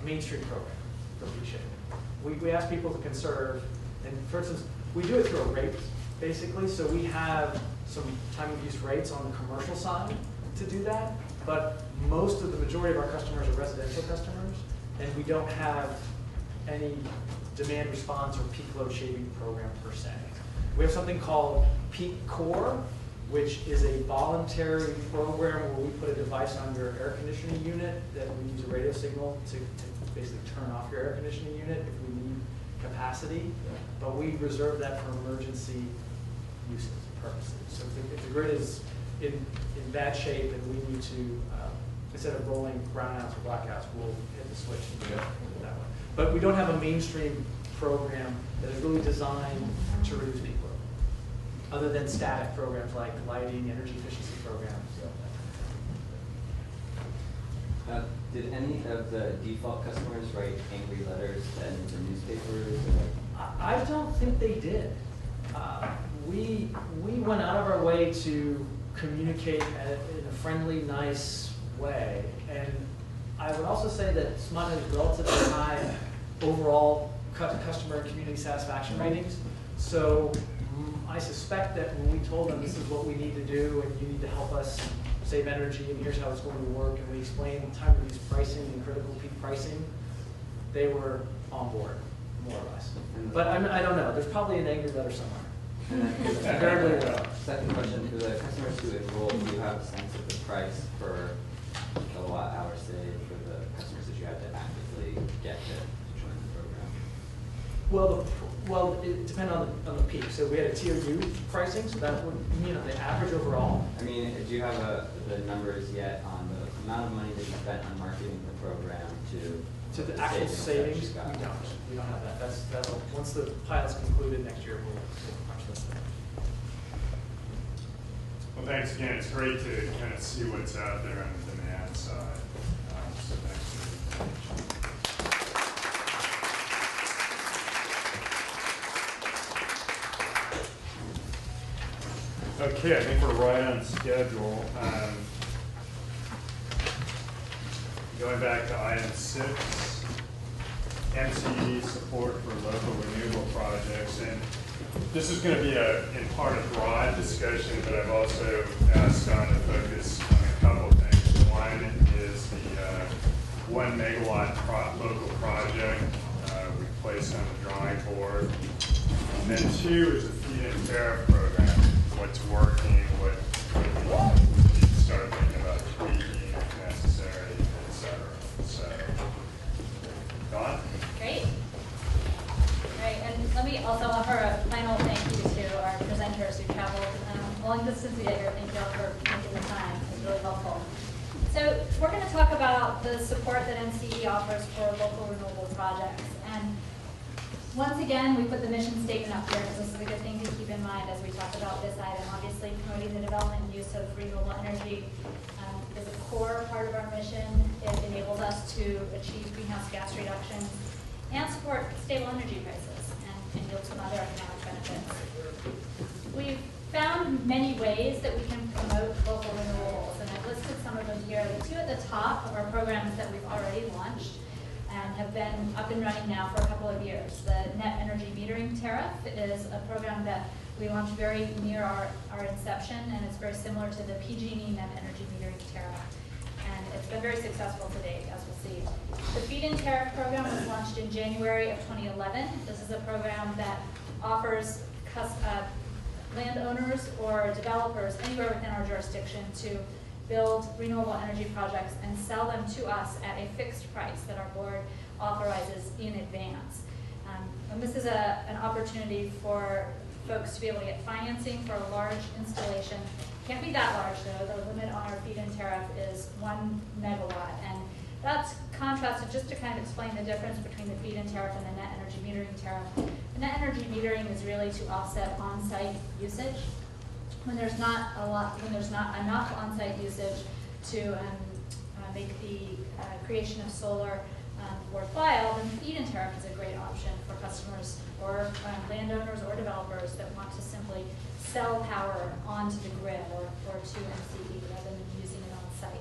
mainstream program for peak shaving. We ask people to conserve, and for instance, we do it through a rate, basically, so we have some time of use rates on the commercial side to do that, but most of the majority of our customers are residential customers, and we don't have any demand response or peak load shaving program per se. We have something called Peak Core, which is a voluntary program where we put a device on your air conditioning unit that we use a radio signal to basically turn off your air conditioning unit if we need capacity, but we reserve that for emergency uses purposes. So if the grid is in bad shape and we need to, instead of rolling brownouts or blackouts, we'll hit the switch and do it that way. But we don't have a mainstream program that is really designed to reduce peak load, other than static programs like lighting, energy efficiency programs. Did any of the default customers write angry letters to any of the newspapers? I don't think they did. We went out of our way to communicate in a friendly, nice way. And I would also say that SMUD has relatively high overall customer and community satisfaction ratings. So I suspect that when we told them this is what we need to do and you need to help us save energy and here's how it's going to work, and we explained time of use pricing and critical peak pricing, they were on board, more or less. But I don't know. There's probably an angry letter somewhere. Invariably there are. Second question, for the customers who enroll, do you have a sense of the price per kilowatt hour saved for the customers that you had to actively get to join the program? Well, it depends on the peak. So we had a TOU pricing, so that would mean the average overall. I mean, do you have the numbers yet on the amount of money that you spent on marketing the program to the actual savings? that you got? We don't have that. That's once the pilot's concluded next year, we'll punch this. Well, thanks again. It's great to kind of see what's out there on the demand side. So thanks for the information. Okay, I think we're right on schedule. Going back to item 6, MCE support for local renewable projects. And this is going to be in part a broad discussion, but I've also asked Don to focus on a couple of things. One is the 1 megawatt local project we placed on the drawing board. And then 2 is the feed-in tariff program. What's working, what we need to start thinking about tweaking if necessary, et cetera. So, Don? Great. Great, and let me also offer a final thank you to our presenters who traveled long distance to get here. Thank you all for taking the time. It's really helpful. So we're going to talk about the support that MCE offers for local renewable projects. And once again, we put the mission statement up here because this is a good thing to keep in mind as we talk about this item. Obviously, promoting the development and use of renewable energy is a core part of our mission. It enables us to achieve greenhouse gas reductions and support stable energy prices and yield some other economic benefits. We've found many ways that we can promote local renewables, and I've listed some of them here. The 2 at the top of our programs that we've already launched and have been up and running now for a couple of years. The net energy metering tariff is a program that we launched very near our inception, and it's very similar to the PG&E net energy metering tariff. And it's been very successful to date, as we'll see. The feed-in tariff program was launched in January of 2011. This is a program that offers landowners or developers anywhere within our jurisdiction to build renewable energy projects and sell them to us at a fixed price that our board authorizes in advance. And this is an opportunity for folks to be able to get financing for a large installation. Can't be that large though. The limit on our feed-in tariff is 1 megawatt. And that's contrasted just to kind of explain the difference between the feed-in tariff and the net energy metering tariff. The net energy metering is really to offset on-site usage. When there's not enough on-site usage to make the creation of solar worthwhile, then the feed-in tariff is a great option for customers or landowners or developers that want to simply sell power onto the grid or to MCE rather than using it on site.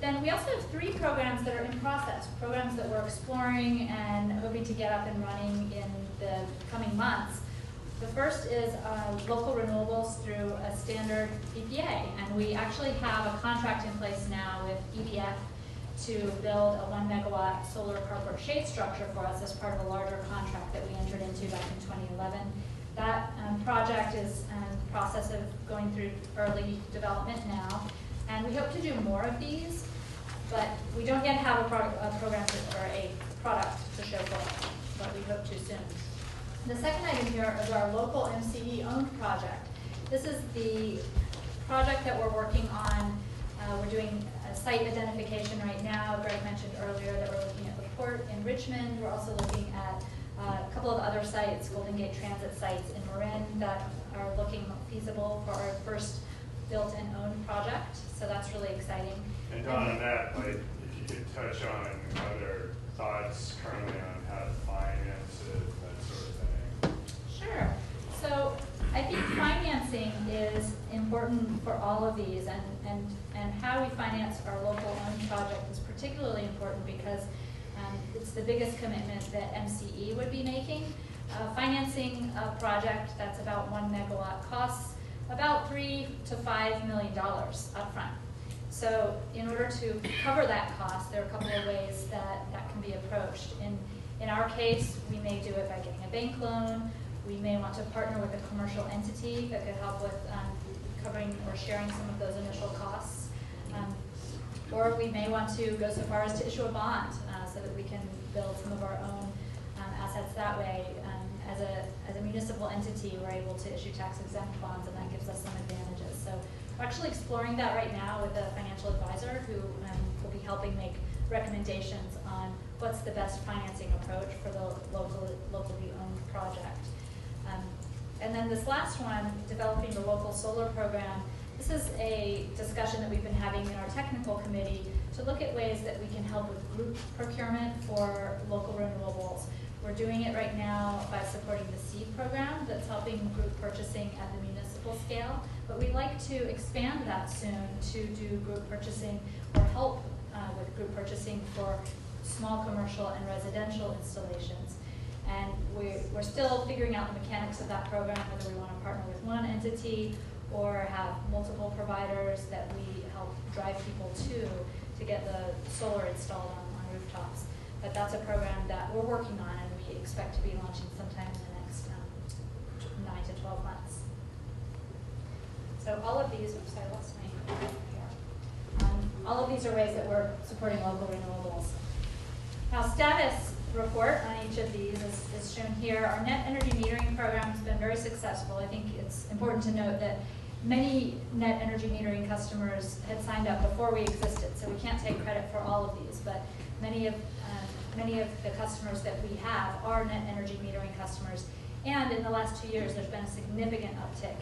Then we also have 3 programs that are in process, programs that we're exploring and hoping to get up and running in the coming months. The first is local renewables through a standard PPA, and we actually have a contract in place now with EDF to build a 1 megawatt solar carport shade structure for us as part of a larger contract that we entered into back in 2011. That project is in the process of going through early development now, and we hope to do more of these, but we don't yet have a program or a product to show for it, but we hope to soon. The second item here is our local MCE-owned project. This is the project that we're working on. We're doing a site identification right now. Greg mentioned earlier that we're looking at the port in Richmond. We're also looking at a couple of other sites, Golden Gate Transit sites in Marin, that are looking feasible for our first built and owned project. So that's really exciting. And Don, on that, like, if you could touch on other thoughts currently on how to finance it, that sort of thing. burden for all of these, and how we finance our local owned project is particularly important because it's the biggest commitment that MCE would be making. Financing a project that's about 1 megawatt costs about $3 to $5 million upfront. So in order to cover that cost, there are a couple of ways that can be approached. In our case, we may do it by getting a bank loan. We may want to partner with a commercial entity that could help with covering or sharing some of those initial costs. Or we may want to go so far as to issue a bond so that we can build some of our own assets that way. As a municipal entity, we're able to issue tax-exempt bonds, and that gives us some advantages. So we're actually exploring that right now with a financial advisor who will be helping make recommendations on what's the best financing approach for the locally owned project. And then this last one, developing the local solar program, this is a discussion that we've been having in our technical committee to look at ways that we can help with group procurement for local renewables. We're doing it right now by supporting the SEED program that's helping group purchasing at the municipal scale, but we'd like to expand that soon to do group purchasing or help with group purchasing for small commercial and residential installations. And we're still figuring out the mechanics of that program, whether we want to partner with one entity or have multiple providers that we help drive people to get the solar installed on rooftops. But that's a program that we're working on, and we expect to be launching sometime in the next 9 to 12 months. So all of these, oops, I lost my here. All of these are ways that we're supporting local renewables. Now, status report on each of these is shown here. Our net energy metering program has been very successful. I think it's important to note that many net energy metering customers had signed up before we existed, so we can't take credit for all of these, but many of the customers that we have are net energy metering customers. And in the last 2 years, there's been a significant uptick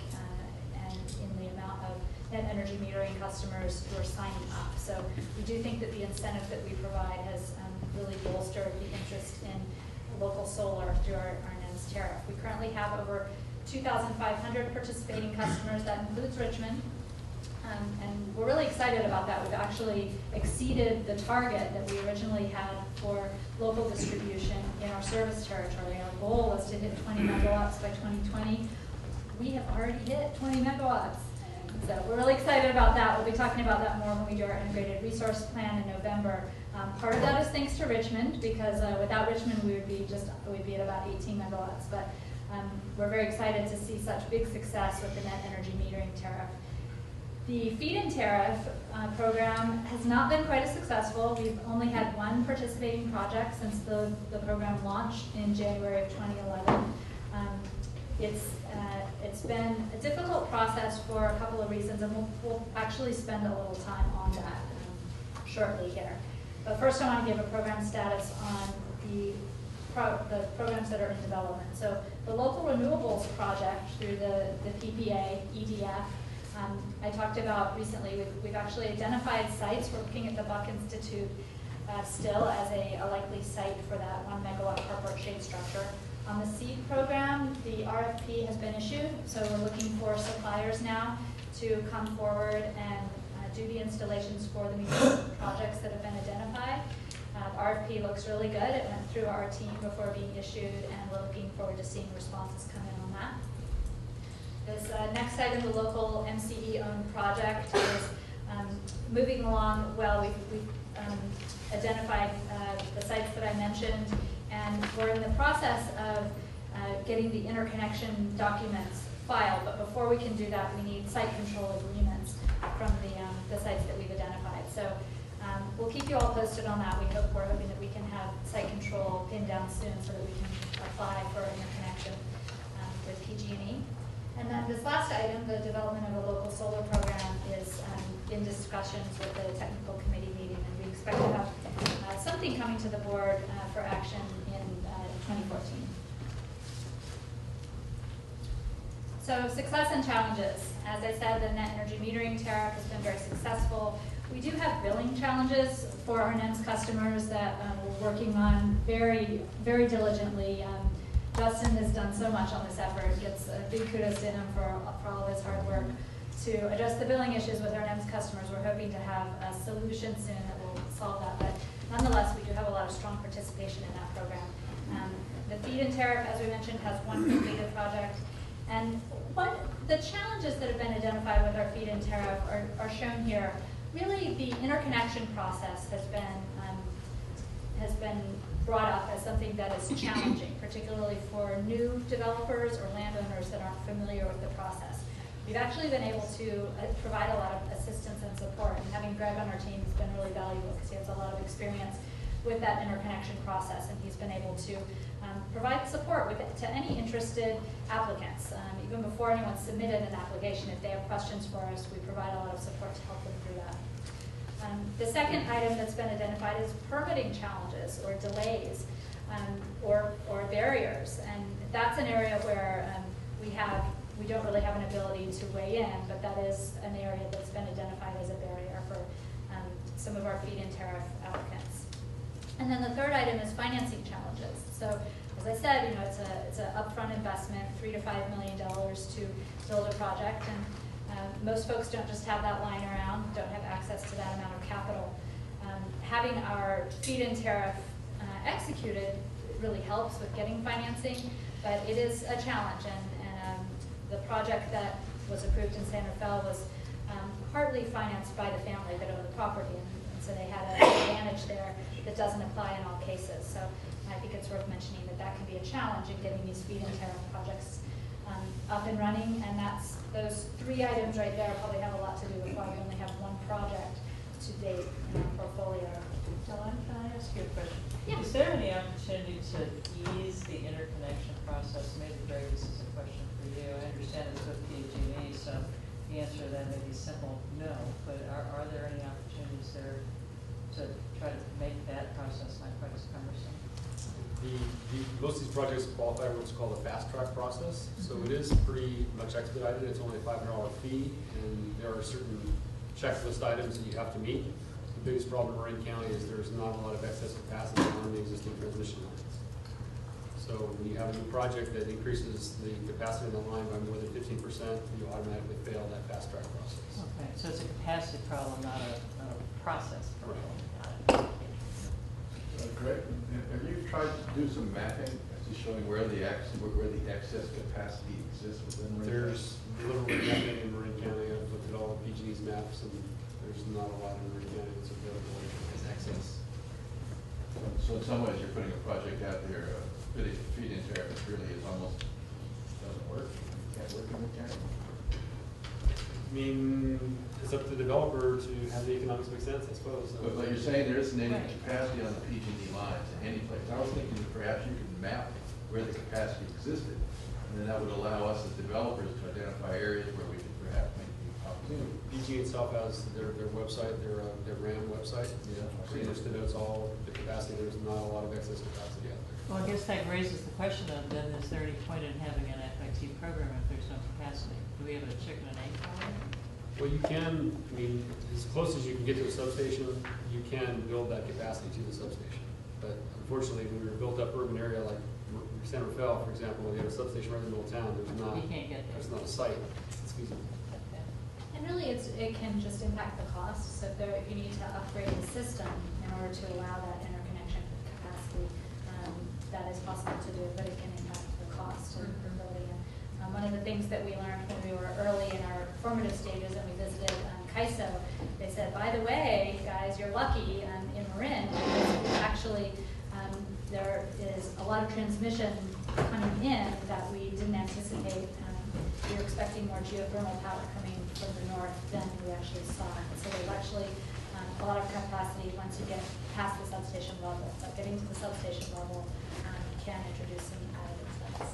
in the amount of net energy metering customers who are signing up. So we do think that the incentive that we provide has really bolstered the interest in local solar through our NEMS tariff. We currently have over 2,500 participating customers. That includes Richmond. And we're really excited about that. We've actually exceeded the target that we originally had for local distribution in our service territory. Our goal was to hit 20 megawatts by 2020. We have already hit 20 megawatts. So we're really excited about that. We'll be talking about that more when we do our integrated resource plan in November. Part of that is thanks to Richmond, because without Richmond we'd be at about 18 megawatts. But we're very excited to see such big success with the net energy metering tariff. The feed-in tariff program has not been quite as successful. We've only had one participating project since the program launched in January of 2011. It's been a difficult process for a couple of reasons, and we'll actually spend a little time on that shortly here. But first I want to give a program status on the programs that are in development. So the local renewables project through the PPA, EDF, I talked about recently, we've actually identified sites. We're looking at the Buck Institute still as a likely site for that 1 megawatt carport shade structure. On the SEED program, the RFP has been issued, so we're looking for suppliers now to come forward and do the installations for the municipal projects that have been identified. The RFP looks really good. It went through our team before being issued, and we're looking forward to seeing responses come in on that. This next item, the local MCE-owned project, is moving along well. We've identified the sites that I mentioned, and we're in the process of getting the interconnection documents filed. But before we can do that, we need site control agreements from the sites that we've identified. So we'll keep you all posted on that. We're hoping that we can have site control pinned down soon so that we can apply for interconnection with PG&E. And then this last item, the development of a local solar program, is in discussions with the technical committee meeting, and we expect to have something coming to the board for action in 2014. So success and challenges. As I said, the net energy metering tariff has been very successful. We do have billing challenges for our NEMS customers that we're working on very, very diligently. Justin has done so much on this effort. Gets a big kudos to him for all of his hard work. to address the billing issues with our NEMS customers. We're hoping to have a solution soon that will solve that, but nonetheless, we do have a lot of strong participation in that program. The feed-in tariff, as we mentioned, has one completed project, and what the challenges that have been identified with our feed-in tariff are shown here. Really, the interconnection process has been brought up as something that is challenging, particularly for new developers or landowners that aren't familiar with the process. We've actually been able to provide a lot of assistance and support, and having Greg on our team has been really valuable because he has a lot of experience with that interconnection process, and he's been able to provide support to any interested applicants. Even before anyone submitted an application, if they have questions for us, we provide a lot of support to help them through that. The second item that's been identified is permitting challenges or delays or barriers, and that's an area where we don't really have an ability to weigh in, but that is an area that's been identified as a barrier for some of our feed-in tariff applicants. And then the third item is financing challenges. So, as I said, it's an upfront investment, $3 to $5 million to build a project, and most folks don't just have that lying around, don't have access to that amount of capital. Having our feed-in tariff executed really helps with getting financing, but it is a challenge, and the project that was approved in San Rafael was partly financed by the family that owned the property, and so they had an advantage there that doesn't apply in all cases. So I think it's worth mentioning that can be a challenge in getting these feed-in tariff projects up and running, and those three items right there probably have a lot to do with why we only have one project to date in our portfolio. Ellen, can I ask you a question? Yeah. Is there any opportunity to ease the interconnection process? Maybe, Greg, this is a question for you. I understand it's with PG&E, so the answer to that may be simple no, but are there any opportunities there to try to make that process not quite as cumbersome? Most of these projects qualify for what's called a fast track process, so it is pretty much expedited. It's only a $500 fee, and there are certain checklist items that you have to meet. The biggest problem in Marin County is there's not a lot of excess capacity on the existing transmission lines. So when you have a new project that increases the capacity of the line by more than 15%, you automatically fail that fast track process. Okay, so it's a capacity problem, not a process problem. Greg, have you tried to do some mapping to showing where the excess capacity exists within Marin County? There's literally nothing in Marin County. I've looked at all of PG&E's maps, and there's not a lot in Marin County that's available as excess. So in some ways, you're putting a project out there, feed-in tariff, that really is almost, doesn't work, can't work in the county. I mean, it's up to the developer to have the economics make sense, I suppose. But you're saying there isn't any capacity on the PG&E lines in any place. I was thinking that perhaps you could map where the capacity existed, and then that would allow us as developers to identify areas where we could perhaps make the opportunity. PG&E itself has their website, their RAM website. Yeah. It just denotes all the capacity. There's not a lot of excess capacity out there. Well, I guess that raises the question of then, is there any point in having an FIT program if there's no capacity? Do we have a chicken and egg problem? Well, you can, I mean, as close as you can get to a substation, you can build that capacity to the substation. But unfortunately, when you're a built-up urban area like San Rafael, for example, when you have a substation right in the middle of town, there's not, You can't get there. there's not a site that's feasible. And really, it can just impact the cost. So if you need to upgrade the system in order to allow that interconnection capacity, that is possible to do, but it can impact the cost of building it. One of the things that we learned when we were early in our formative stages and we visited CAISO, they said, by the way, guys, you're lucky in Marin because actually there is a lot of transmission coming in that we didn't anticipate. We were expecting more geothermal power coming from the north than we actually saw. So there's actually a lot of capacity once you get past the substation level. But getting to the substation level can introduce some added expense.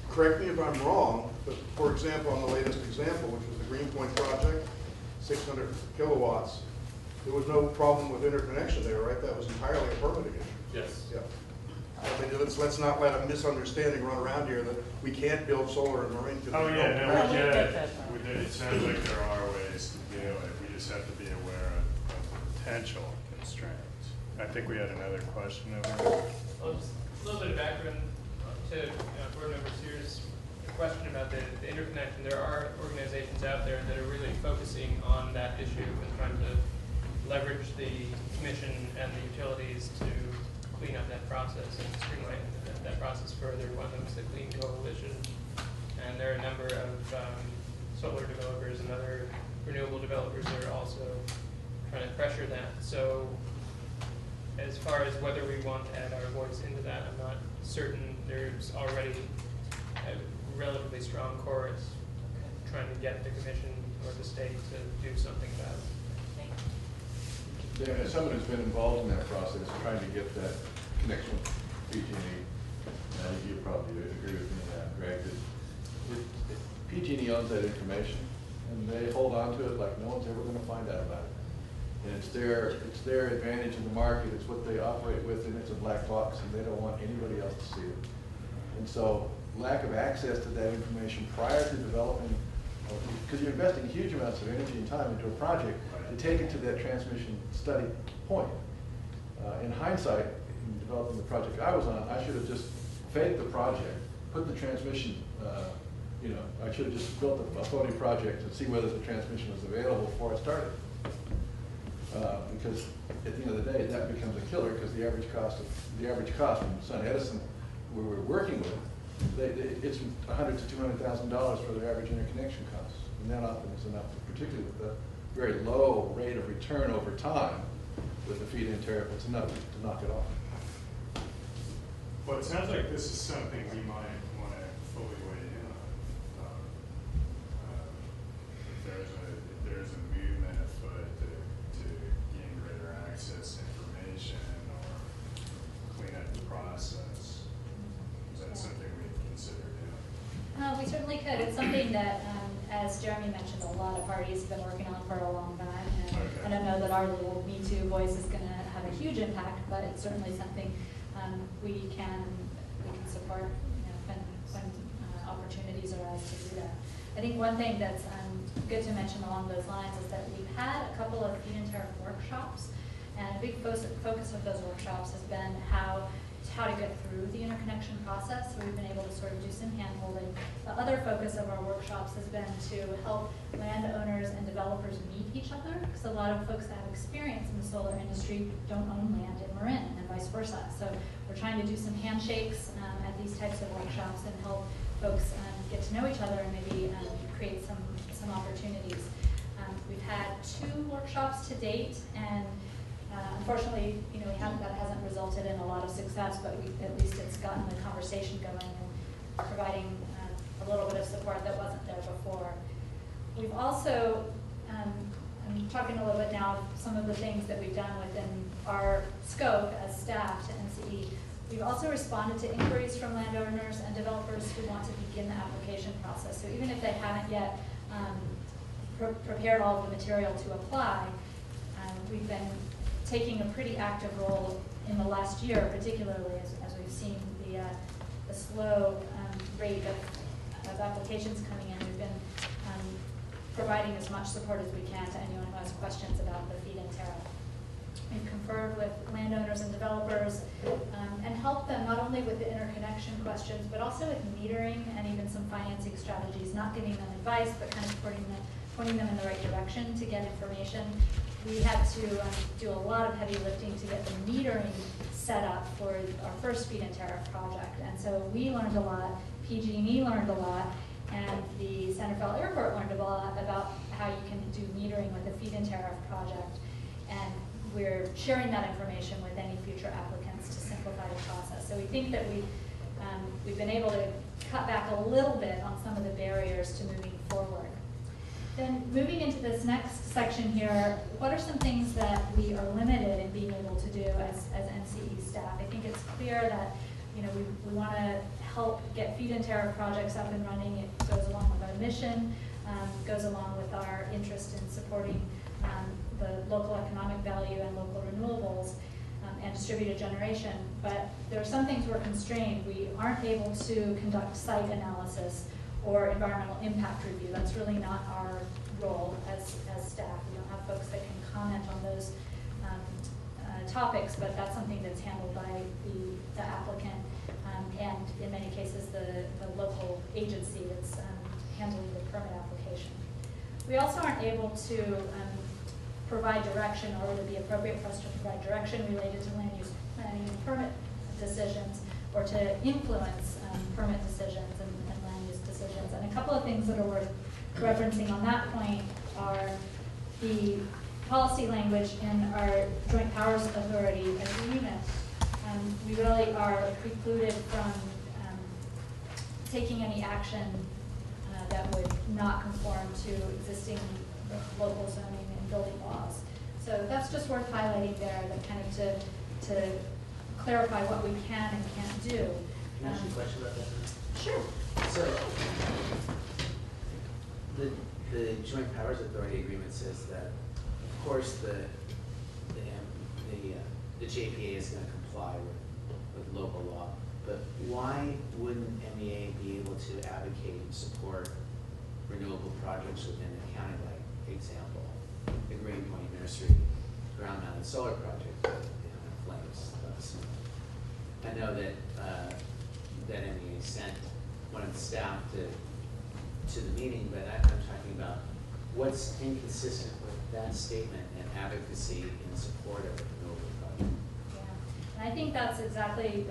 Correct me if I'm wrong, but for example, on the latest example, which was the Greenpoint project, 600 kilowatts, there was no problem with interconnection there, right? That was entirely a permitting issue. Yes. Yeah. I mean, let's not let a misunderstanding run around here that we can't build solar in Marin. Oh, yeah, no, we get it. It sounds like there are ways to do it. We just have to be aware of potential constraints. I think we had another question over there. Well, just a little bit of background to board member Sears' question about the interconnection. There are organizations out there that are really focusing on that issue and trying to leverage the commission and the utilities to clean up that process and streamline that process further. One of them is the Clean Coalition, and there are a number of solar developers and other renewable developers that are also trying to pressure that. So as far as whether we want to add our voice into that, I'm not certain. There's already a relatively strong chorus trying to get the commission or the state to do something about it. As someone who's been involved in that process, trying to get that connection with PG&E, I think you probably agree with me on that, Greg, that PG&E owns that information, and they hold on to it like no one's ever going to find out about it. And it's their advantage in the market, it's what they operate with, and it's a black box, and they don't want anybody else to see it. And so lack of access to that information prior to developing, because you're investing huge amounts of energy and time into a project to take it to that transmission study point. In hindsight, in developing the project I was on, I should have just faked the project, put the transmission, I should have just built a phony project to see whether the transmission was available before I started. Because at the end of the day, that becomes a killer, because the average cost from Sun Edison, where we're working with, it's $100,000 to $200,000 for their average interconnection costs, and that often is enough, particularly with the very low rate of return over time with the feed-in tariff. It's enough to knock it off. Well, it sounds like this is something we might want to fully weigh in on. If there's a movement afoot to gain greater access to information or clean up the process, is that something we'd consider doing? We certainly could. It's something that, as Jeremy mentioned, a lot of parties have been working on for a long time. And I don't know that our little Me Too voice is going to have a huge impact, but it's certainly something we can support when opportunities arise to do that. I think one thing that's good to mention along those lines is that we've had a couple of feed-in tariff workshops, and a big focus of those workshops has been how to get through the interconnection process. So we've been able to sort of do some hand-holding. The other focus of our workshops has been to help landowners and developers meet each other, because a lot of folks that have experience in the solar industry don't own land in Marin, and vice versa. So we're trying to do some handshakes at these types of workshops and help folks get to know each other and maybe create some opportunities. We've had 2 workshops to date, and unfortunately, that hasn't resulted in a lot of success, but at least it's gotten the conversation going and providing a little bit of support that wasn't there before. We've also, I'm talking a little bit now of some of the things that we've done within our scope as staff to MCE. We've also responded to inquiries from landowners and developers who want to begin the application process. So even if they haven't yet prepared all of the material to apply, we've been taking a pretty active role in the last year, particularly as we've seen the slow rate of applications coming in. We've been providing as much support as we can to anyone who has questions about the feed-in tariff. We've conferred with landowners and developers and helped them not only with the interconnection questions, but also with metering and even some financing strategies, not giving them advice, but kind of pointing them in the right direction to get information. We had to do a lot of heavy lifting to get the metering set up for our first feed-in tariff project. And so we learned a lot, PG&E learned a lot, and the Santa Fe Airport learned a lot about how you can do metering with a feed-in tariff project. And we're sharing that information with any future applicants to simplify the process. So we think that we've been able to cut back a little bit on some of the barriers to moving forward. Then moving into this next section here, what are some things that we are limited in being able to do as MCE staff? I think it's clear that we want to help get feed-in tariff projects up and running. It goes along with our mission, goes along with our interest in supporting the local economic value and local renewables and distributed generation. But there are some things we're constrained. We aren't able to conduct site analysis or environmental impact review. That's really not our role as staff. We don't have folks that can comment on those topics, but that's something that's handled by the applicant and in many cases the local agency that's handling the permit application. We also aren't able to provide direction, or it would be appropriate for us to provide direction related to land use planning and permit decisions, or to influence permit decisions and land use decisions. And a couple of things that are worth referencing on that point are the policy language in our Joint Powers Authority agreement. We really are precluded from taking any action that would not conform to existing local zoning and building laws. So that's just worth highlighting there, that kind of to clarify what we can and can't do. Can I ask you a question about that? Sure. So, the Joint Powers Authority agreement says that, of course, the JPA is going to comply with local law, but why wouldn't MEA be able to advocate and support renewable projects within the county, like example, the Greenpoint Nursery ground-mounted solar project that Flames loves. I know that that MEA sent one of the staff to the meeting, but I'm talking about what's inconsistent with that statement and advocacy in support of a renewable project. Yeah, and I think that's exactly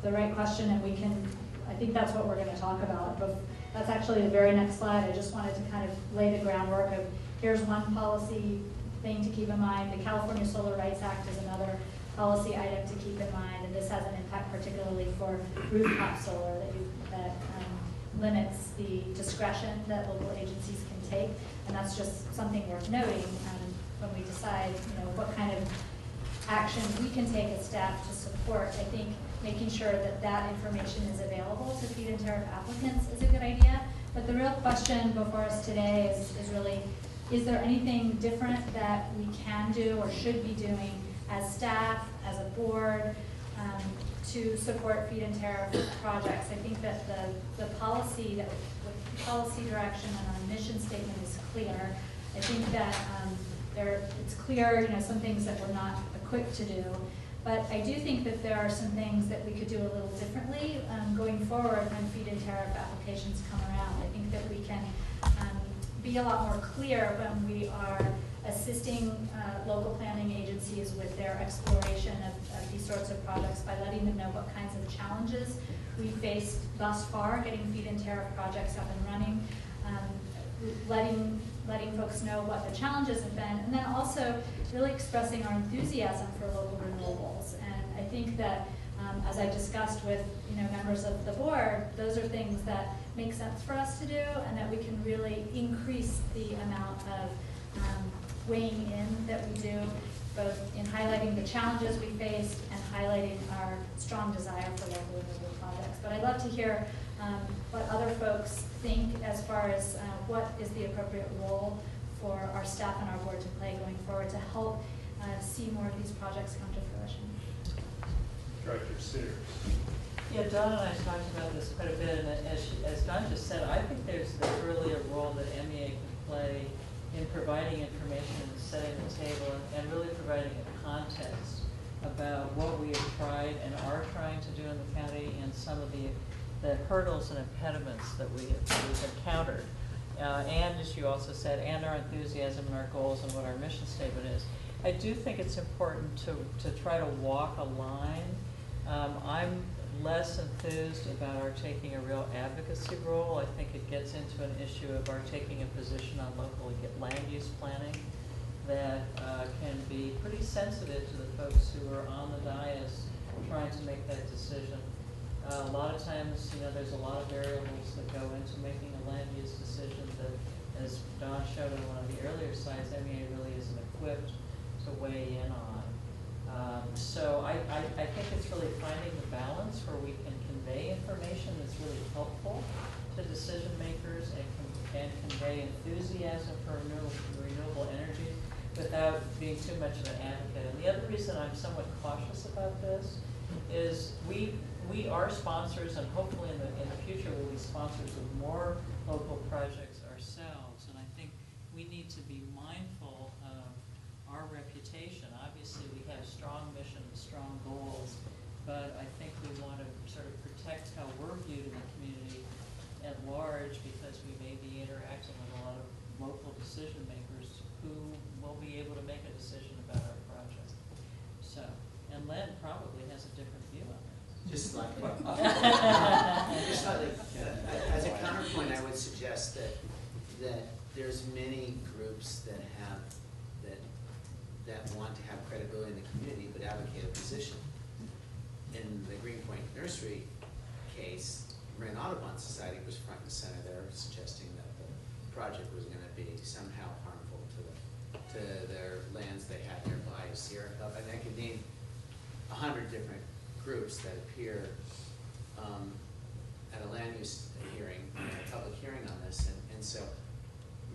the right question, and I think that's what we're going to talk about. But that's actually the very next slide. I just wanted to kind of lay the groundwork of, here's one policy thing to keep in mind. The California Solar Rights Act is another policy item to keep in mind, and this has an impact particularly for rooftop solar that limits the discretion that local agencies can take, and that's just something worth noting when we decide, what kind of action we can take as staff to support. I think making sure that that information is available to feed-in tariff applicants is a good idea. But the real question before us today is really, is there anything different that we can do or should be doing as staff, as a board, to support feed-in tariff projects? I think that the policy direction and our mission statement is clear. I think that it's clear, some things that we're not equipped to do. But I do think that there are some things that we could do a little differently going forward when feed-in tariff applications come around. I think that we can be a lot more clear when we are assisting local planning agencies with their exploration of these sorts of projects by letting them know what kinds of challenges we faced thus far getting feed-in tariff projects up and running, letting folks know what the challenges have been, and then also really expressing our enthusiasm for local renewables. And I think that as I discussed with members of the board, those are things that make sense for us to do, and that we can really increase the amount of weighing in that we do, both in highlighting the challenges we faced and highlighting our strong desire for local renewable projects. But I'd love to hear what other folks think as far as what is the appropriate role for our staff and our board to play going forward to help see more of these projects come to fruition. Director Sears. Yeah, Don and I talked about this quite a bit, and as Don just said, I think there's really a role that MEA can play in providing information and setting the table, and really providing a context about what we have tried and are trying to do in the county, and some of the hurdles and impediments that we've encountered. And as you also said, and our enthusiasm and our goals and what our mission statement is. I do think it's important to try to walk a line. I'm less enthused about our taking a real advocacy role. I think it gets into an issue of our taking a position on local land use planning that can be pretty sensitive to the folks who are on the dais trying to make that decision. A lot of times, there's a lot of variables that go into making a land use decision that, as Don showed in one of the earlier slides, MEA really isn't equipped to weigh in on. So I think it's really finding the balance where we can convey information that's really helpful to decision makers and convey enthusiasm for renewable energy without being too much of an advocate. And the other reason I'm somewhat cautious about this is we are sponsors, and hopefully in the future we'll be sponsors of more local projects ourselves. And I think we need to be mindful of our reputation. Obviously, we have strong mission and strong goals, but I think we want to sort of protect how we're viewed in the community at large, because we may be interacting with a lot of local decision makers who will be able to make a decision about our project. So, and Len probably has a different view on it. Just slightly. Just slightly. As a counterpoint, I would suggest that there's many groups that have, that want to have credibility in the community, but advocate a position. In the Greenpoint Nursery case, Marin Audubon Society was front and center there, suggesting that the project was going to be somehow harmful to their lands they had nearby Sierra Club. And I could name 100 different groups that appear at a land use hearing, a public hearing on this. And so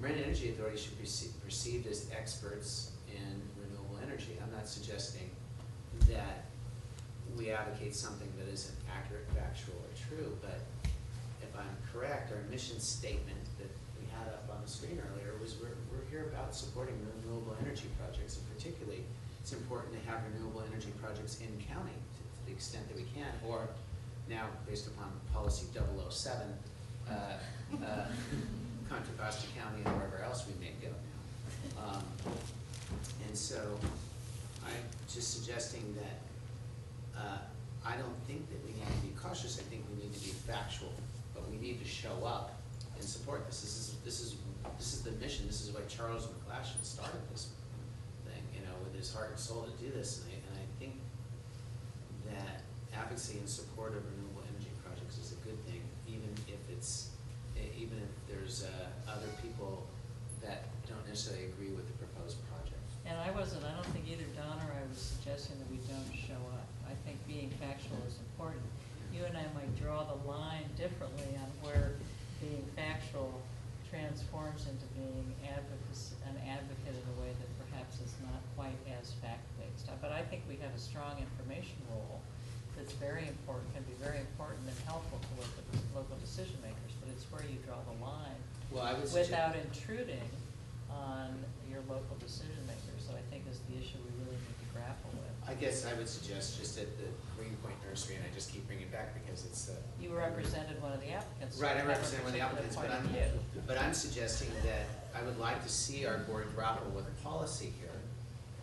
Marin Energy Authority should be perceived as experts in renewable energy. I'm not suggesting that we advocate something that isn't accurate, factual, or true, but if I'm correct, our mission statement that we had up on the screen earlier was we're here about supporting renewable energy projects, and particularly it's important to have renewable energy projects in county to the extent that we can, or now based upon policy 007, Contra Costa County and wherever else we may go now. And so I'm just suggesting that I don't think that we need to be cautious. I think we need to be factual, but we need to show up and support this. This is the mission. This is why Charles McClashin started this thing, you know, with his heart and soul to do this. And I think that advocacy and support of renewable energy projects is a good thing, even if there's other people that don't necessarily agree with the proposed project. And I don't think either Don or I was suggesting that we don't show up. I think being factual is important. You and I might draw the line differently on where being factual transforms into being an advocate in a way that perhaps is not quite as fact-based. But I think we have a strong information role that's very important, can be very important and helpful to local decision makers, but it's where you draw the line without intruding on your local decision makers, that I think is the issue we really need to grapple with. I guess I would suggest just at the Greenpoint Nursery, and I just keep bringing it back because it's the... You represented one of the applicants. Right, I represented one of the applicants, but I'm suggesting that I would like to see our board grapple with a policy here.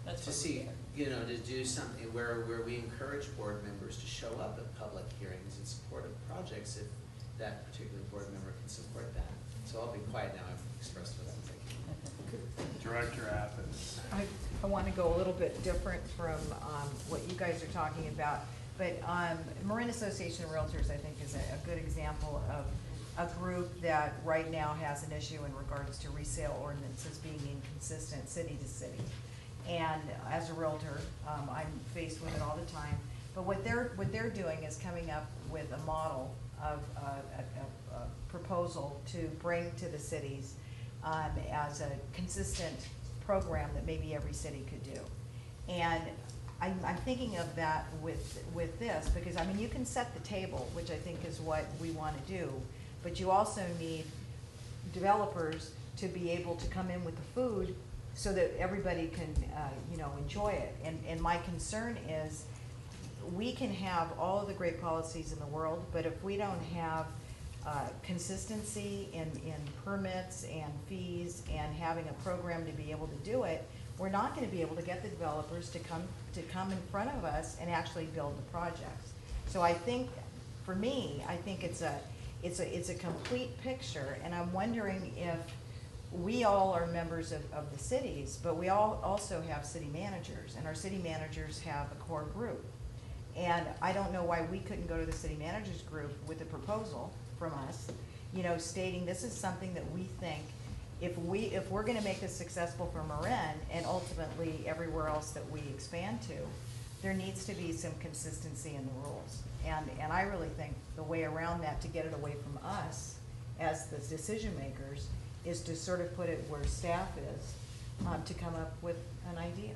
That's to see, you know, to do something where we encourage board members to show up at public hearings in support of projects if that particular board member can support that. So I'll be quiet now. I've expressed what I'm thinking. Director Athens. I want to go a little bit different from what you guys are talking about, but Marin Association of Realtors, I think, is a good example of a group that right now has an issue in regards to resale ordinances being inconsistent city to city. And as a realtor, I'm faced with it all the time. But what they're doing is coming up with a model of a proposal to bring to the cities as a consistent program that maybe every city could do. And I'm thinking of that with this, because I mean, you can set the table, which I think is what we want to do, but you also need developers to be able to come in with the food so that everybody can enjoy it. And my concern is we can have all of the great policies in the world, but if we don't have consistency in permits and fees and having a program to be able to do it, we're not going to be able to get the developers to come in front of us and actually build the projects. So I think, for me, I think it's a complete picture, and I'm wondering if we all are members of the cities, but we all also have city managers, and our city managers have a core group. And I don't know why we couldn't go to the city managers group with a proposal from us, stating this is something that we think if we're going to make this successful for Marin and ultimately everywhere else that we expand to, there needs to be some consistency in the rules. And I really think the way around that to get it away from us as the decision makers is to sort of put it where staff is, to come up with an idea.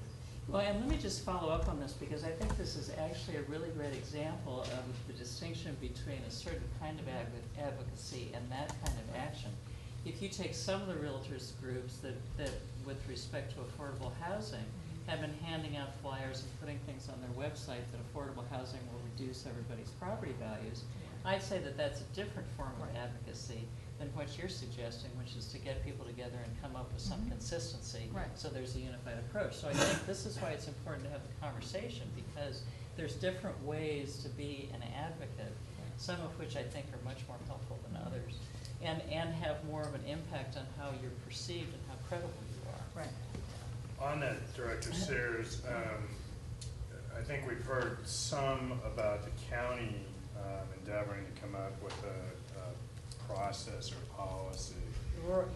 Well, and let me just follow up on this, because I think this is actually a really great example of the distinction between a certain kind of advocacy and that kind of action. If you take some of the realtors groups that with respect to affordable housing, have been handing out flyers and putting things on their website that affordable housing will reduce everybody's property values, I'd say that that's a different form of advocacy than what you're suggesting, which is to get people together and come up with some consistency. Right. So there's a unified approach. So I think this is why it's important to have the conversation, because there's different ways to be an advocate, some of which I think are much more helpful than others, and have more of an impact on how you're perceived and how credible you are. Right. On that, Director Sears, I think we've heard some about the county endeavoring to come up with a process or policy.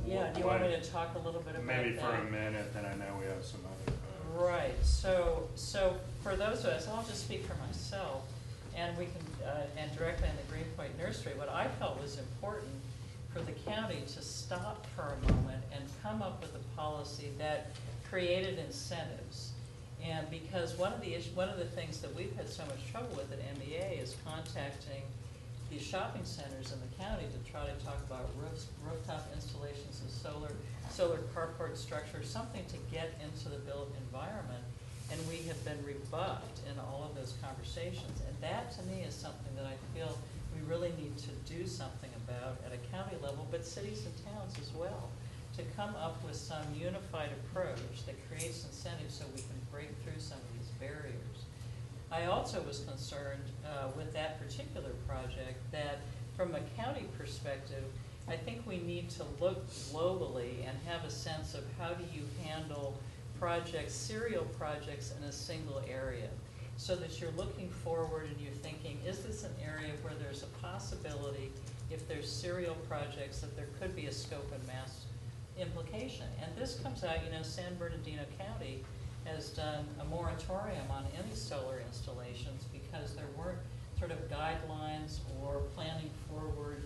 Yeah, do you want me to talk a little bit about that? Maybe for a minute, then I know we have some other. Right, so for those of us, I'll just speak for myself, and we can, and directly on the Greenpoint Nursery, what I felt was important for the county to stop for a moment and come up with a policy that created incentives. And because one of the things that we've had so much trouble with at MBA is contacting these shopping centers in the county to try to talk about rooftop installations of solar carport structure, something to get into the built environment. And we have been rebuffed in all of those conversations. And that to me is something that I feel we really need to do something about at a county level, but cities and towns as well, to come up with some unified approach that creates incentives so we can break through some of these barriers. I also was concerned with that particular project that from a county perspective, I think we need to look globally and have a sense of how do you handle projects, serial projects in a single area, so that you're looking forward and you're thinking, is this an area where there's a possibility, if there's serial projects, that there could be a scope and mass implication? And this comes out, San Bernardino County has done a moratorium on any solar installations because there weren't sort of guidelines or planning forward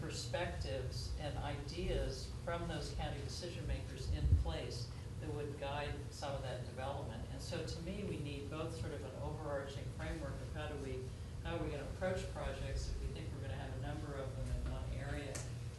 perspectives and ideas from those county decision makers in place that would guide some of that development. And so to me, we need both sort of an overarching framework of how are we going to approach projects if we think we're going to have a number of them in one area,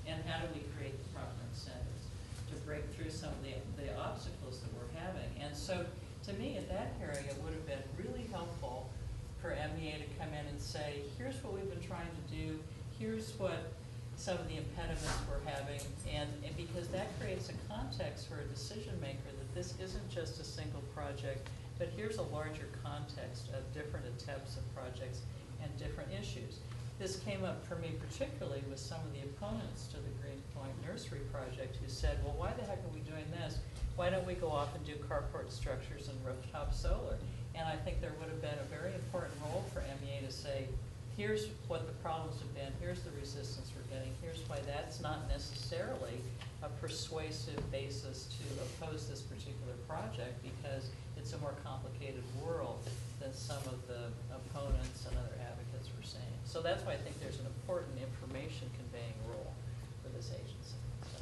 and how do we create the proper incentives to break through some of the obstacles that we're having. And so to me, at that hearing, it would have been really helpful for MEA to come in and say, here's what we've been trying to do, here's what some of the impediments we're having, and because that creates a context for a decision maker that this isn't just a single project, but here's a larger context of different attempts of projects and different issues. This came up for me particularly with some of the opponents to the Greenpoint Nursery project who said, well, why the heck are we doing this? Why don't we go off and do carport structures and rooftop solar? And I think there would have been a very important role for MEA to say, here's what the problems have been, here's the resistance we're getting, here's why that's not necessarily a persuasive basis to oppose this particular project, because it's a more complicated world than some of the opponents and other advocates were saying. So that's why I think there's an important information conveying role for this agency. So,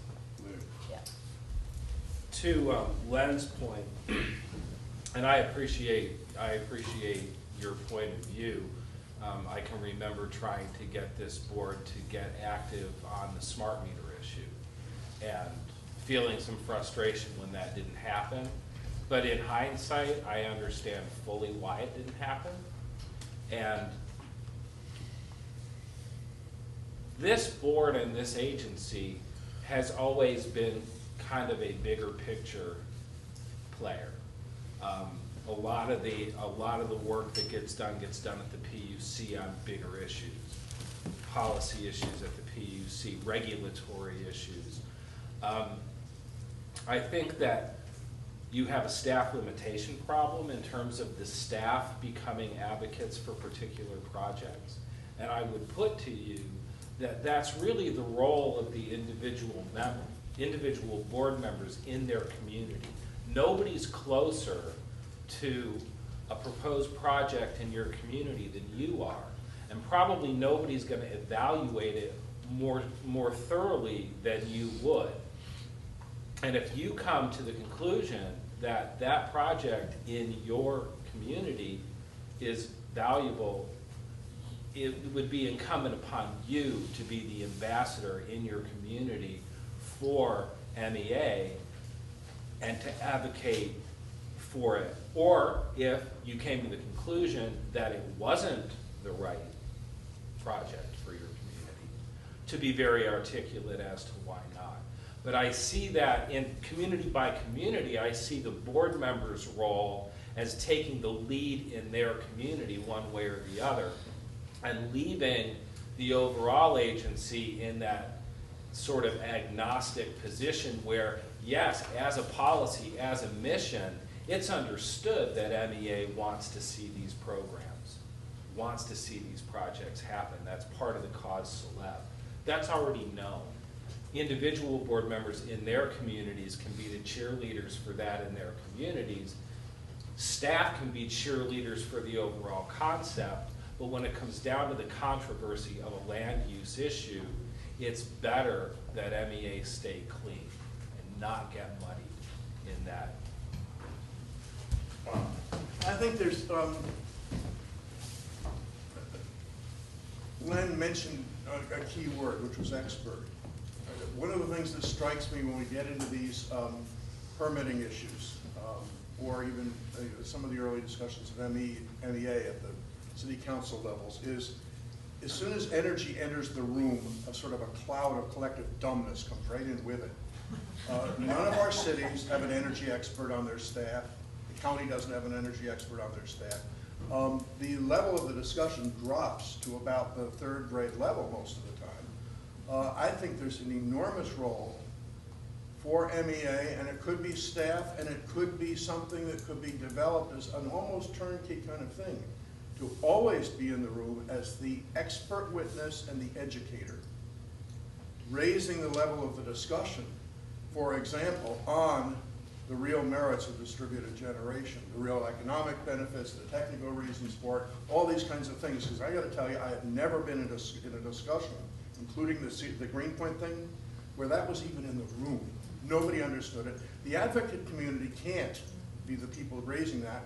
yeah. To Len's point, and I appreciate your point of view. I can remember trying to get this board to get active on the smart meter issue and feeling some frustration when that didn't happen. But in hindsight, I understand fully why it didn't happen. And this board and this agency has always been kind of a bigger picture player. A lot of the work that gets done at the PUC on bigger issues, policy issues at the PUC, regulatory issues. I think that you have a staff limitation problem in terms of the staff becoming advocates for particular projects. And I would put to you that that's really the role of the individual board members in their community. Nobody's closer to a proposed project in your community than you are. And probably nobody's going to evaluate it more thoroughly than you would. And if you come to the conclusion that that project in your community is valuable, it would be incumbent upon you to be the ambassador in your community for MEA and to advocate for it. Or if you came to the conclusion that it wasn't the right project for your to be very articulate as to why not. But I see that in community by community, I see the board members' role as taking the lead in their community one way or the other, and leaving the overall agency in that sort of agnostic position where, yes, as a policy, as a mission, it's understood that MEA wants to see these programs, wants to see these projects happen. That's part of the cause celeb. That's already known. Individual board members in their communities can be the cheerleaders for that in their communities. Staff can be cheerleaders for the overall concept, but when it comes down to the controversy of a land use issue, it's better that MEA stay clean and not get muddied in that. I think there's, Len mentioned a key word, which was expert. One of the things that strikes me when we get into these permitting issues, or even some of the early discussions of MEA at the city council levels, is as soon as energy enters the room, a sort of a cloud of collective dumbness comes right in with it. None of our cities have an energy expert on their staff. The county doesn't have an energy expert on their staff. The level of the discussion drops to about the third grade level most of the time. I think there's an enormous role for MEA, and it could be staff, and it could be something that could be developed as an almost turnkey kind of thing, to always be in the room as the expert witness and the educator, raising the level of the discussion, for example, on the real merits of distributed generation, the real economic benefits, the technical reasons for it, all these kinds of things. Because I got to tell you, I have never been in a discussion, including the Greenpoint thing, where that was even in the room. Nobody understood it. The advocate community can't be the people raising that.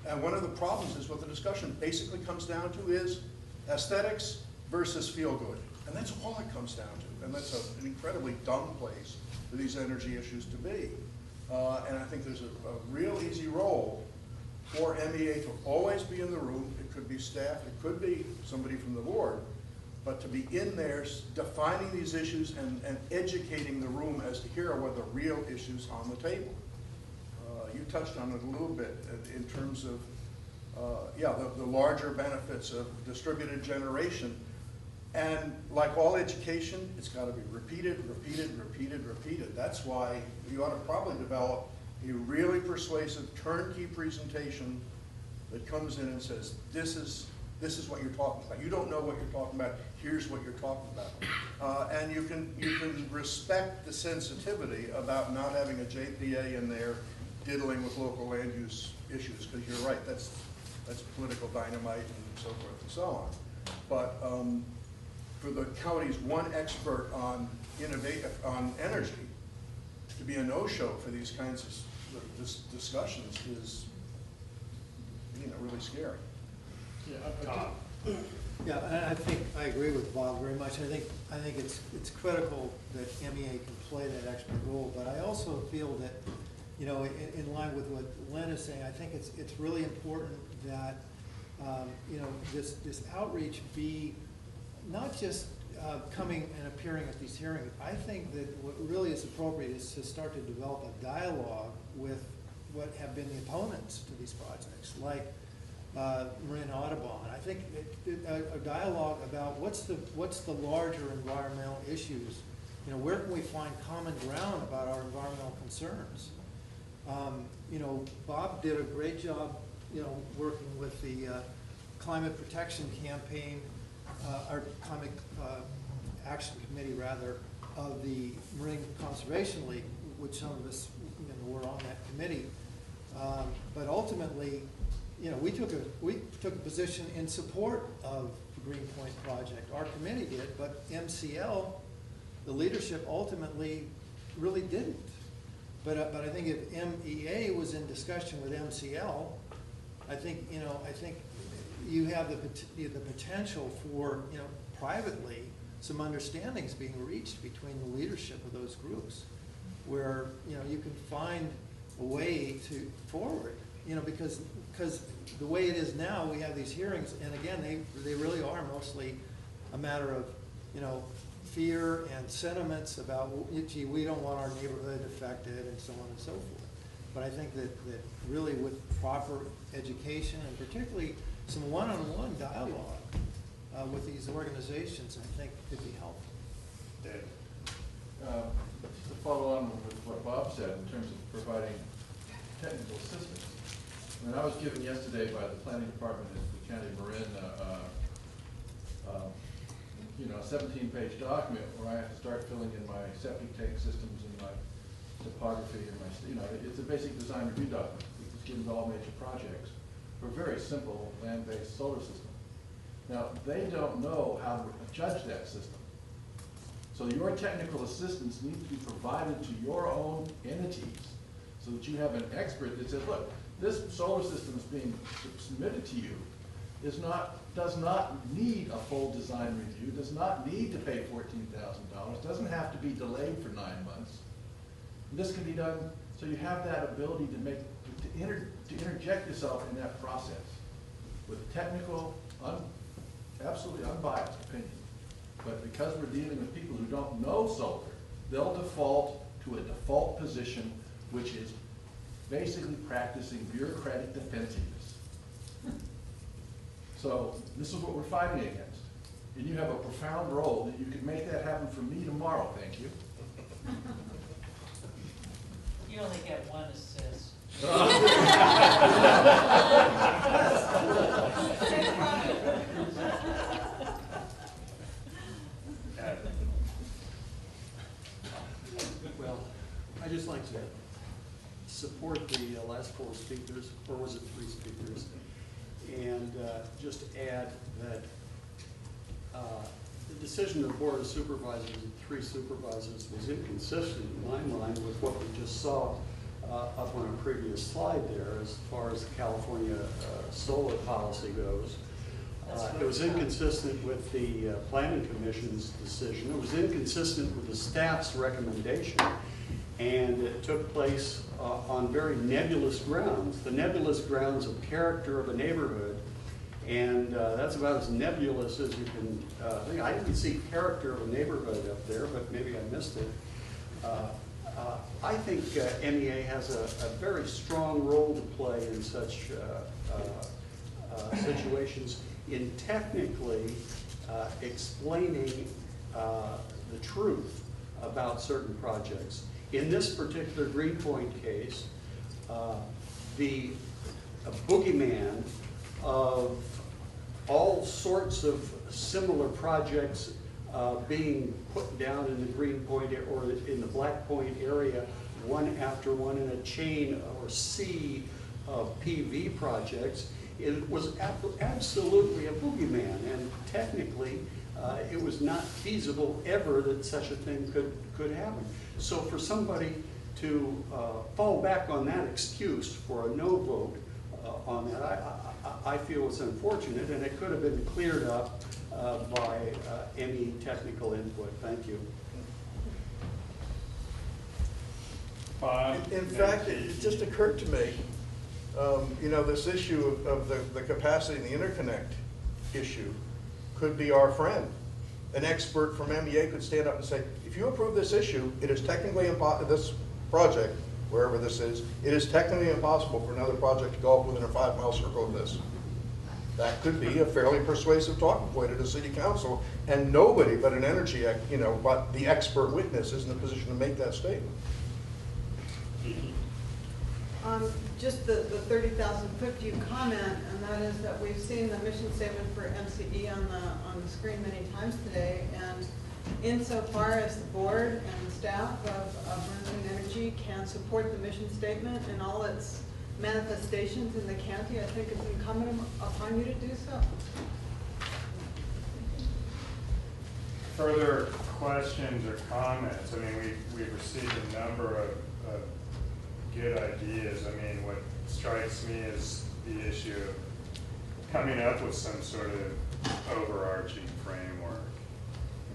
And one of the problems is what the discussion basically comes down to is aesthetics versus feel good. And that's all it comes down to. And that's an incredibly dumb place for these energy issues to be. And I think there's a real easy role for MEA to always be in the room. It could be staff, it could be somebody from the board, but to be in there defining these issues and educating the room as to here are what the real issues on the table. You touched on it a little bit in terms of, the larger benefits of distributed generation. And like all education, it's got to be repeated, repeated, repeated, repeated. That's why you ought to probably develop a really persuasive turnkey presentation that comes in and says, this is what you're talking about. You don't know what you're talking about. Here's what you're talking about. And you can respect the sensitivity about not having a JPA in there diddling with local land use issues, because you're right, that's political dynamite and so forth and so on. But for the county's one expert on energy to be a no-show for these kinds of discussions is, really scary. Yeah, and I think I agree with Bob very much. I think it's critical that MEA can play that expert role, but I also feel that, in line with what Len is saying, I think it's really important that this outreach be not just coming and appearing at these hearings. I think that what really is appropriate is to start to develop a dialogue with what have been the opponents to these projects, like Marin Audubon. I think a dialogue about what's the larger environmental issues. Where can we find common ground about our environmental concerns? Bob did a great job, working with the Climate Protection Campaign, our Climate Action Committee, rather, of the Marine Conservation League, which some of us were on that committee. But ultimately, we took a position in support of the Greenpoint project. Our committee did, but MCL, the leadership, ultimately really didn't. But I think if MEA was in discussion with MCL, I think you have the potential for privately some understandings being reached between the leadership of those groups, where you can find a way to forward. Because the way it is now, we have these hearings, and again, they really are mostly a matter of you know, fear and sentiments about, gee, we don't want our neighborhood affected and so on and so forth. But I think that really with proper education and particularly some one-on-one dialogue with these organizations, I think could be helpful. Dave? To follow on with what Bob said in terms of providing technical assistance. I mean, I was given yesterday by the planning department at the County of Marin, a 17-page document where I have to start filling in my septic tank systems and my topography and my, it's a basic design review document. It's given to all major projects for a very simple land-based solar system. Now, they don't know how to judge that system. So your technical assistance needs to be provided to your own entities so that you have an expert that says, look, this solar system is being submitted to you does not need a full design review, does not need to pay $14,000, doesn't have to be delayed for 9 months. And this can be done so you have that ability to interject yourself in that process with technical, absolutely unbiased opinion. But because we're dealing with people who don't know solar, they'll default to a default position, which is basically practicing bureaucratic defensiveness. So this is what we're fighting against. And you have a profound role that you can make that happen for me tomorrow, thank you. You only get one assist. Well, I'd just like to support the last 4 speakers, or was it 3 speakers, and just add that the decision of the Board of Supervisors and 3 supervisors was inconsistent in my mind with what we just saw up on a previous slide there as far as the California solar policy goes. It was inconsistent with the Planning Commission's decision. It was inconsistent with the staff's recommendation. And it took place on very nebulous grounds, the nebulous grounds of character of a neighborhood. And that's about as nebulous as you can think. I didn't see character of a neighborhood up there, but maybe I missed it. I think MEA has a very strong role to play in such situations in technically explaining the truth about certain projects. In this particular Greenpoint case, the boogeyman of all sorts of similar projects being put down in the Greenpoint or in the Black Point area, one after one in a chain or sea of PV projects, it was absolutely a boogeyman, and technically it was not feasible ever that such a thing could happen. So for somebody to fall back on that excuse for a no vote on that, I feel it's unfortunate, and it could have been cleared up by any technical input. Thank you. In fact, it just occurred to me, this issue of the capacity and the interconnect issue could be our friend. An expert from MEA could stand up and say, if you approve this issue, it is technically impossible, this project, wherever this is, it is technically impossible for another project to go up within a 5-mile circle of this. That could be a fairly persuasive talking point at a city council, and nobody but an energy, but the expert witness is in a position to make that statement. Just the 30,000-foot view comment, and that is that we've seen the mission statement for MCE on the screen many times today, and insofar as the board and the staff of Marin Energy can support the mission statement and all its manifestations in the county, I think it's incumbent upon you to do so. Further questions or comments? I mean, we've received a number of good ideas. I mean, what strikes me is the issue of coming up with some sort of overarching framework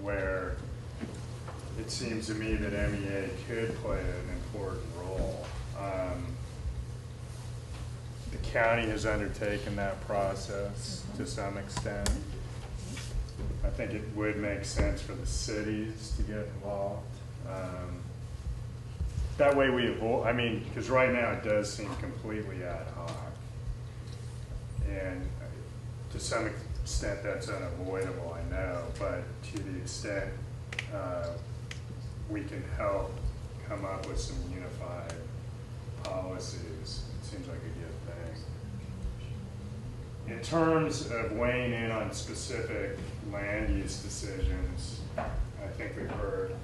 where it seems to me that MEA could play an important role. The county has undertaken that process to some extent. I think it would make sense for the cities to get involved. That way we avoid, I mean, because right now it does seem completely ad hoc. And to some extent that's unavoidable, I know, but to the extent we can help come up with some unified policies, it seems like a good thing. In terms of weighing in on specific land use decisions, I think we've heard,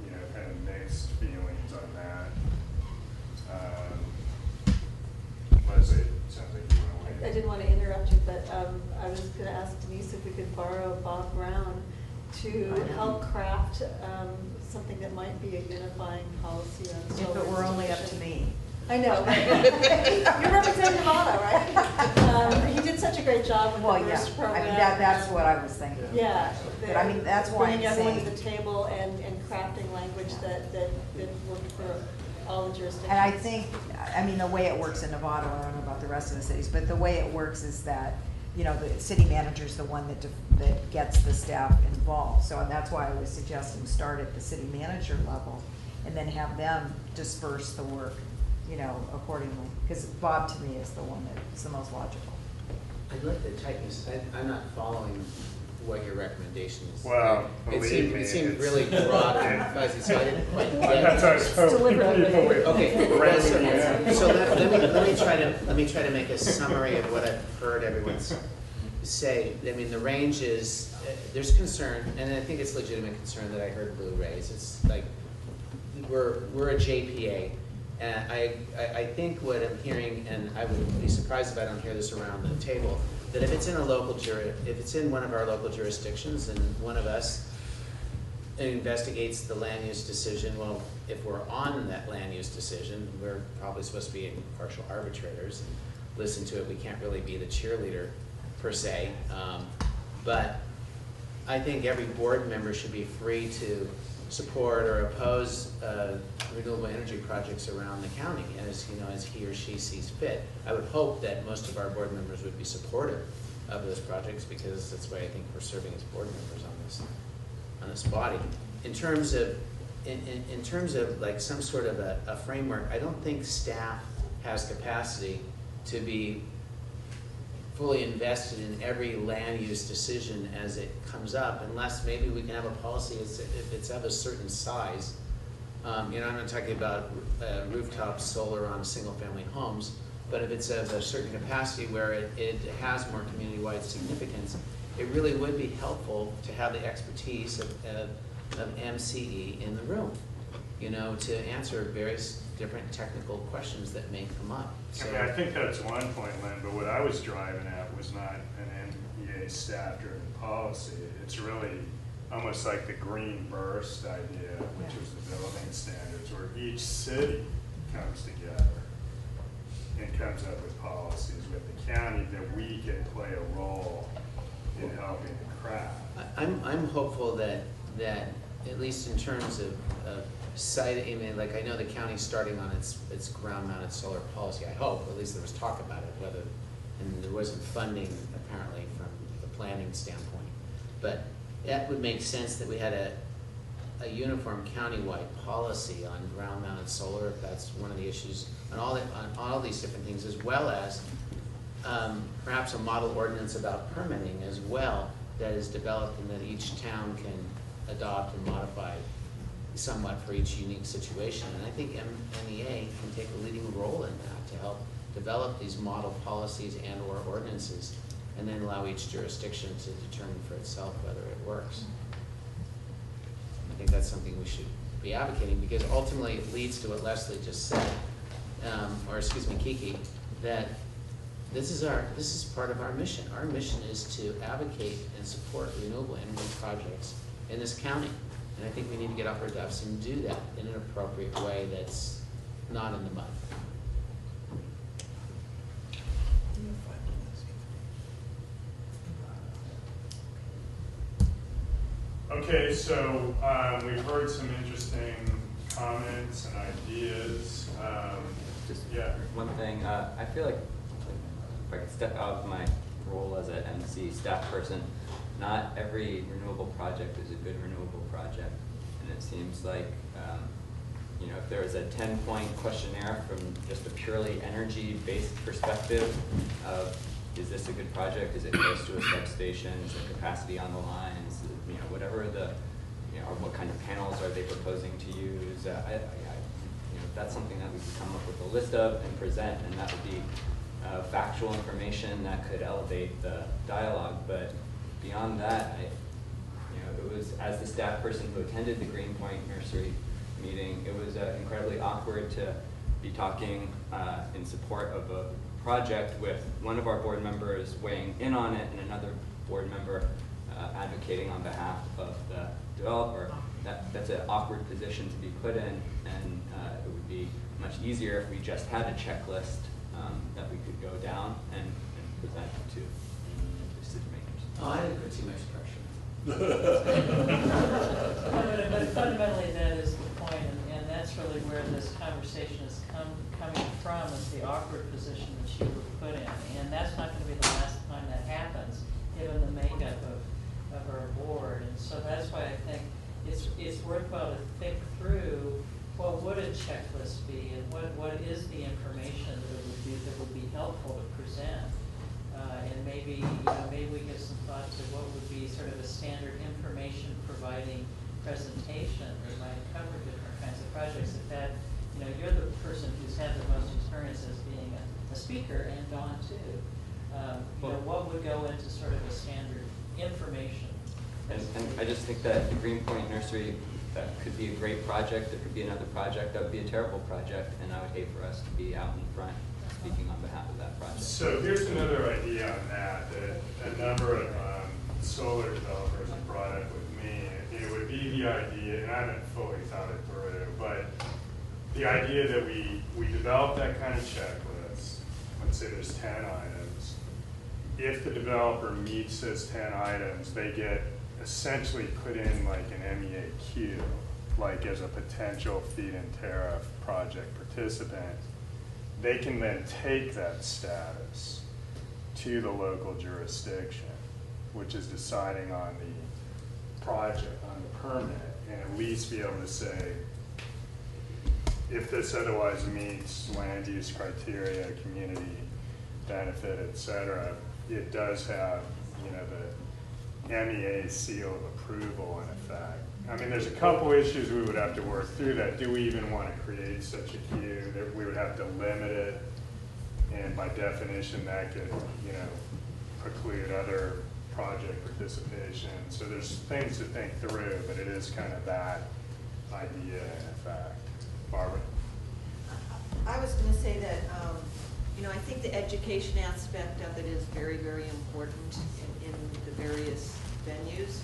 you know, kind of mixed feelings on that. Leslie, it sounds like you want to weigh in. I didn't want to interrupt you, but I was going to ask Denise if we could borrow Bob Brown to help craft something that might be a unifying policy on solar. If it were only up to me. I know. You're representing Nevada, right? He did such a great job with the first program. I mean, that's what I was thinking. Yeah. But I mean, that's why I'm bringing everyone saying. to the table and crafting language that worked for all the jurisdictions. And I think, I mean, the way it works in Nevada, I don't know about the rest of the cities, but the way it works is that, you know, the city manager's the one that gets the staff involved. So that's why I was suggesting start at the city manager level and then have them disperse the work, you know, accordingly. Because Bob, to me, is the one that's the most logical. I'd like to tighten this. I'm not following what your recommendation is. Well, it seemed really broad and fuzzy, so I didn't quite get it. That's what I was hoping people would. Okay, so let me try to make a summary of what I've heard everyone say. I mean, the range is there's concern, and I think it's legitimate concern that I heard Blue raise. It's like we're a JPA, and I think what I'm hearing, and I would be surprised if I don't hear this around the table, that if it's in one of our local jurisdictions and one of us investigates the land use decision, well, if we're on that land use decision, we're probably supposed to be impartial arbitrators and listen to it. We can't really be the cheerleader per se, but I think every board member should be free to support or oppose renewable energy projects around the county, as you know, as he or she sees fit. I would hope that most of our board members would be supportive of those projects, because that's why I think we're serving as board members on this body. In terms of like some sort of a framework, I don't think staff has capacity to be fully invested in every land use decision as it comes up, unless maybe we can have a policy if it's of a certain size. You know, I'm not talking about rooftop solar on single-family homes, but if it's of a certain capacity where it has more community-wide significance, it really would be helpful to have the expertise of MCE in the room, you know, to answer various different technical questions that may come up. So, I mean, I think that's one point, Lynn, but what I was driving at was not an MEA staff-driven policy. It's really almost like the green burst idea, which was the building standards, where each city comes together and comes up with policies with the county that we can play a role in helping to craft. I'm hopeful that at least in terms of site, I mean, like I know the county's starting on its ground-mounted solar policy. I hope, at least there was talk about it, and there wasn't funding apparently from the planning standpoint. But that would make sense that we had a uniform countywide policy on ground-mounted solar, if that's one of the issues, on all these different things, as well as perhaps a model ordinance about permitting as well that is developed and that each town can adopt and modify somewhat for each unique situation. And I think MEA can take a leading role in that to help develop these model policies and or ordinances, and then allow each jurisdiction to determine for itself whether it works. I think that's something we should be advocating, because ultimately it leads to what Leslie just said, or excuse me, Kiki, that this is part of our mission. Our mission is to advocate and support renewable energy projects in this county. And I think we need to get off our duffs and do that in an appropriate way that's not in the mud. Okay, so we've heard some interesting comments and ideas. Just yeah. one thing, I feel like if I could step out of my role as an MC staff person, not every renewable project is a good renewable project. And it seems like, you know, if there was a 10-point questionnaire from just a purely energy-based perspective of, is this a good project? Is it close to a substation? Is there capacity on the lines? You know, whatever the, you know, or what kind of panels are they proposing to use? You know, that's something that we could come up with a list of and present, and that would be factual information that could elevate the dialogue. But beyond that, you know, it was, as the staff person who attended the Greenpoint Nursery meeting, it was incredibly awkward to be talking in support of a project with one of our board members weighing in on it and another board member advocating on behalf of the developer. That's an awkward position to be put in, and it would be much easier if we just had a checklist that we could go down and present to decision makers. Oh, I didn't put too much pressure. But fundamentally, that is the point, and that's really where this conversation is coming from, is the awkward position that you were put in. And that's not going to be the last time that happens, given the makeup of our board. And so that's why I think it's worthwhile to think through what would a checklist be, and what is the information that would be helpful to present. And maybe, maybe we give some thought to what would be sort of a standard information providing presentation that might cover different kinds of projects. If that, you're the person who's had the most experience as being a speaker, and Dawn too. What would go into sort of a standard information? And I just think that the Greenpoint Nursery, that could be a great project. There could be another project that would be a terrible project, and I would hate for us to be out in front speaking on behalf of that project. So here's another idea on that a number of solar developers have brought up with me. It would be the idea, and I haven't fully thought it through, but the idea that we develop that kind of checklist. Let's say there's 10 items. If the developer meets those 10 items, they get essentially put in like an MEA queue, like as a potential feed-in tariff project participant. They can then take that status to the local jurisdiction, which is deciding on the project, on the permit, and at least be able to say, if this otherwise meets land use criteria, community benefit, et cetera, it does have, the MEA seal of approval in effect. I mean, there's a couple issues we would have to work through that. Do we even want to create such a queue? That we would have to limit it, and by definition that could, preclude other project participation. So there's things to think through, but it is kind of that idea in effect. Barbara? I was going to say that, I think the education aspect of it is very, very important in the various venues.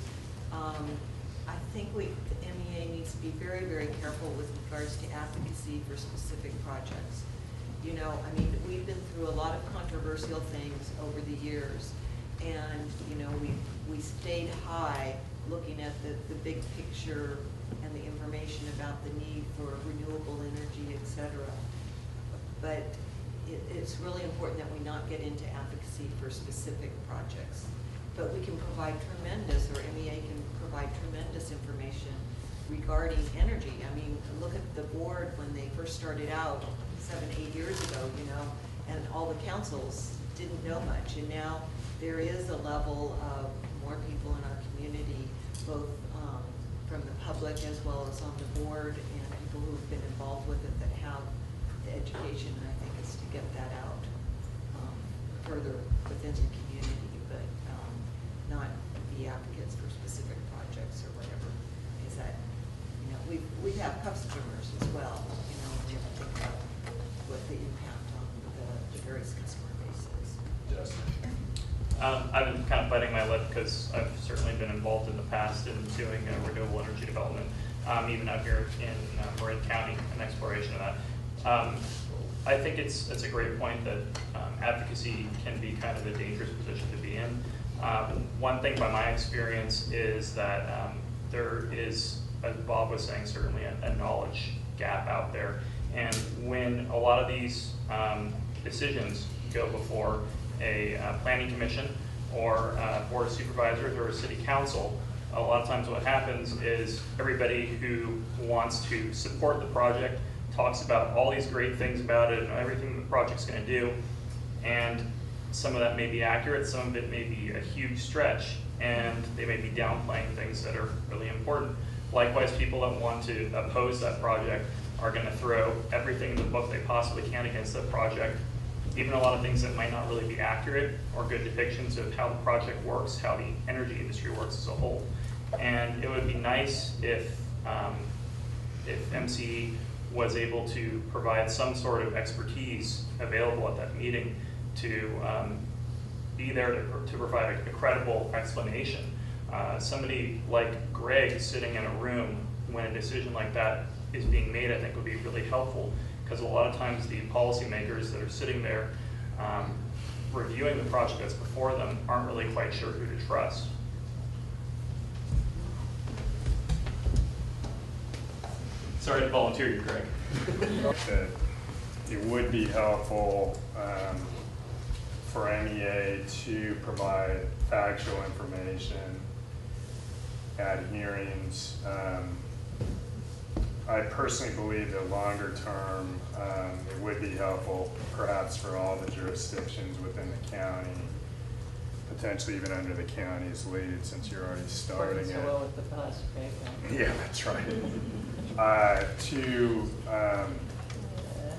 I think the MEA needs to be very, very careful with regards to advocacy for specific projects. We've been through a lot of controversial things over the years, and, we stayed high looking at the big picture and the information about the need for renewable energy, et cetera. But it's really important that we not get into advocacy for specific projects. But we can provide tremendous, or MEA can provide tremendous information regarding energy. I mean, look at the board when they first started out 7, 8 years ago, and all the councils didn't know much. And now there is a level of more people in our community, both from the public as well as on the board, and people who've been involved with it that have the education. And I think it's to get that out further within the community, but not be advocates for specific projects or whatever. Is that, we have customers as well, we have to think about what the impact on the various customer base is. Justin? I've been kind of biting my lip because I've certainly been involved in the past in doing renewable energy development, even out here in Marin County, and exploration of that. I think it's a great point that advocacy can be kind of a dangerous position to be in. One thing by my experience is that there is, as Bob was saying, certainly a knowledge gap out there. And when a lot of these decisions go before a planning commission or board of supervisors or a city council, a lot of times what happens is everybody who wants to support the project talks about all these great things about it and everything the project's going to do, and some of that may be accurate, some of it may be a huge stretch, and they may be downplaying things that are really important. Likewise, people that want to oppose that project are going to throw everything in the book they possibly can against that project, even a lot of things that might not really be accurate or good depictions of how the project works, how the energy industry works as a whole. And it would be nice if MCE was able to provide some sort of expertise available at that meeting to be there to provide a credible explanation. Somebody like Greg sitting in a room when a decision like that is being made, I think would be really helpful, because a lot of times the policymakers that are sitting there reviewing the project that's before them aren't really quite sure who to trust. Sorry to volunteer you, Greg. That it would be helpful for MEA to provide factual information at hearings. I personally believe that longer term, it would be helpful perhaps for all the jurisdictions within the county, potentially even under the county's lead, since you're already starting Working so it. well with the past, right? Yeah, that's right. To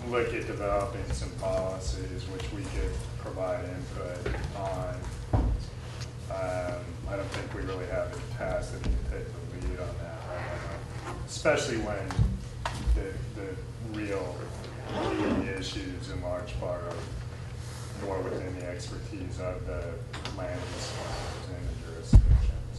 look at developing some policies which we could provide input on. I don't think we really have the capacity to take the lead on that right now, especially when the real key issues in large part are more within the expertise of the land use planners and the jurisdictions.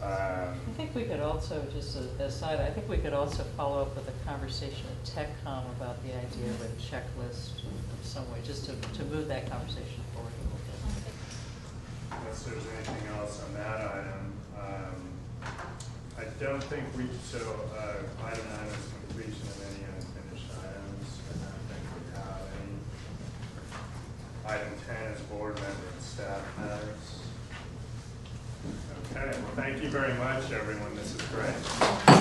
I think we could also, just as a side, I think we could also follow up with a conversation at TechCom about the idea of a checklist of some way, just to move that conversation forward a little bit. Unless there's anything else on that item. I don't think item 9 is completion of any unfinished items. I don't think we have any. Item 10 is board member and staff matters. Okay, well, thank you very much, everyone. This is great.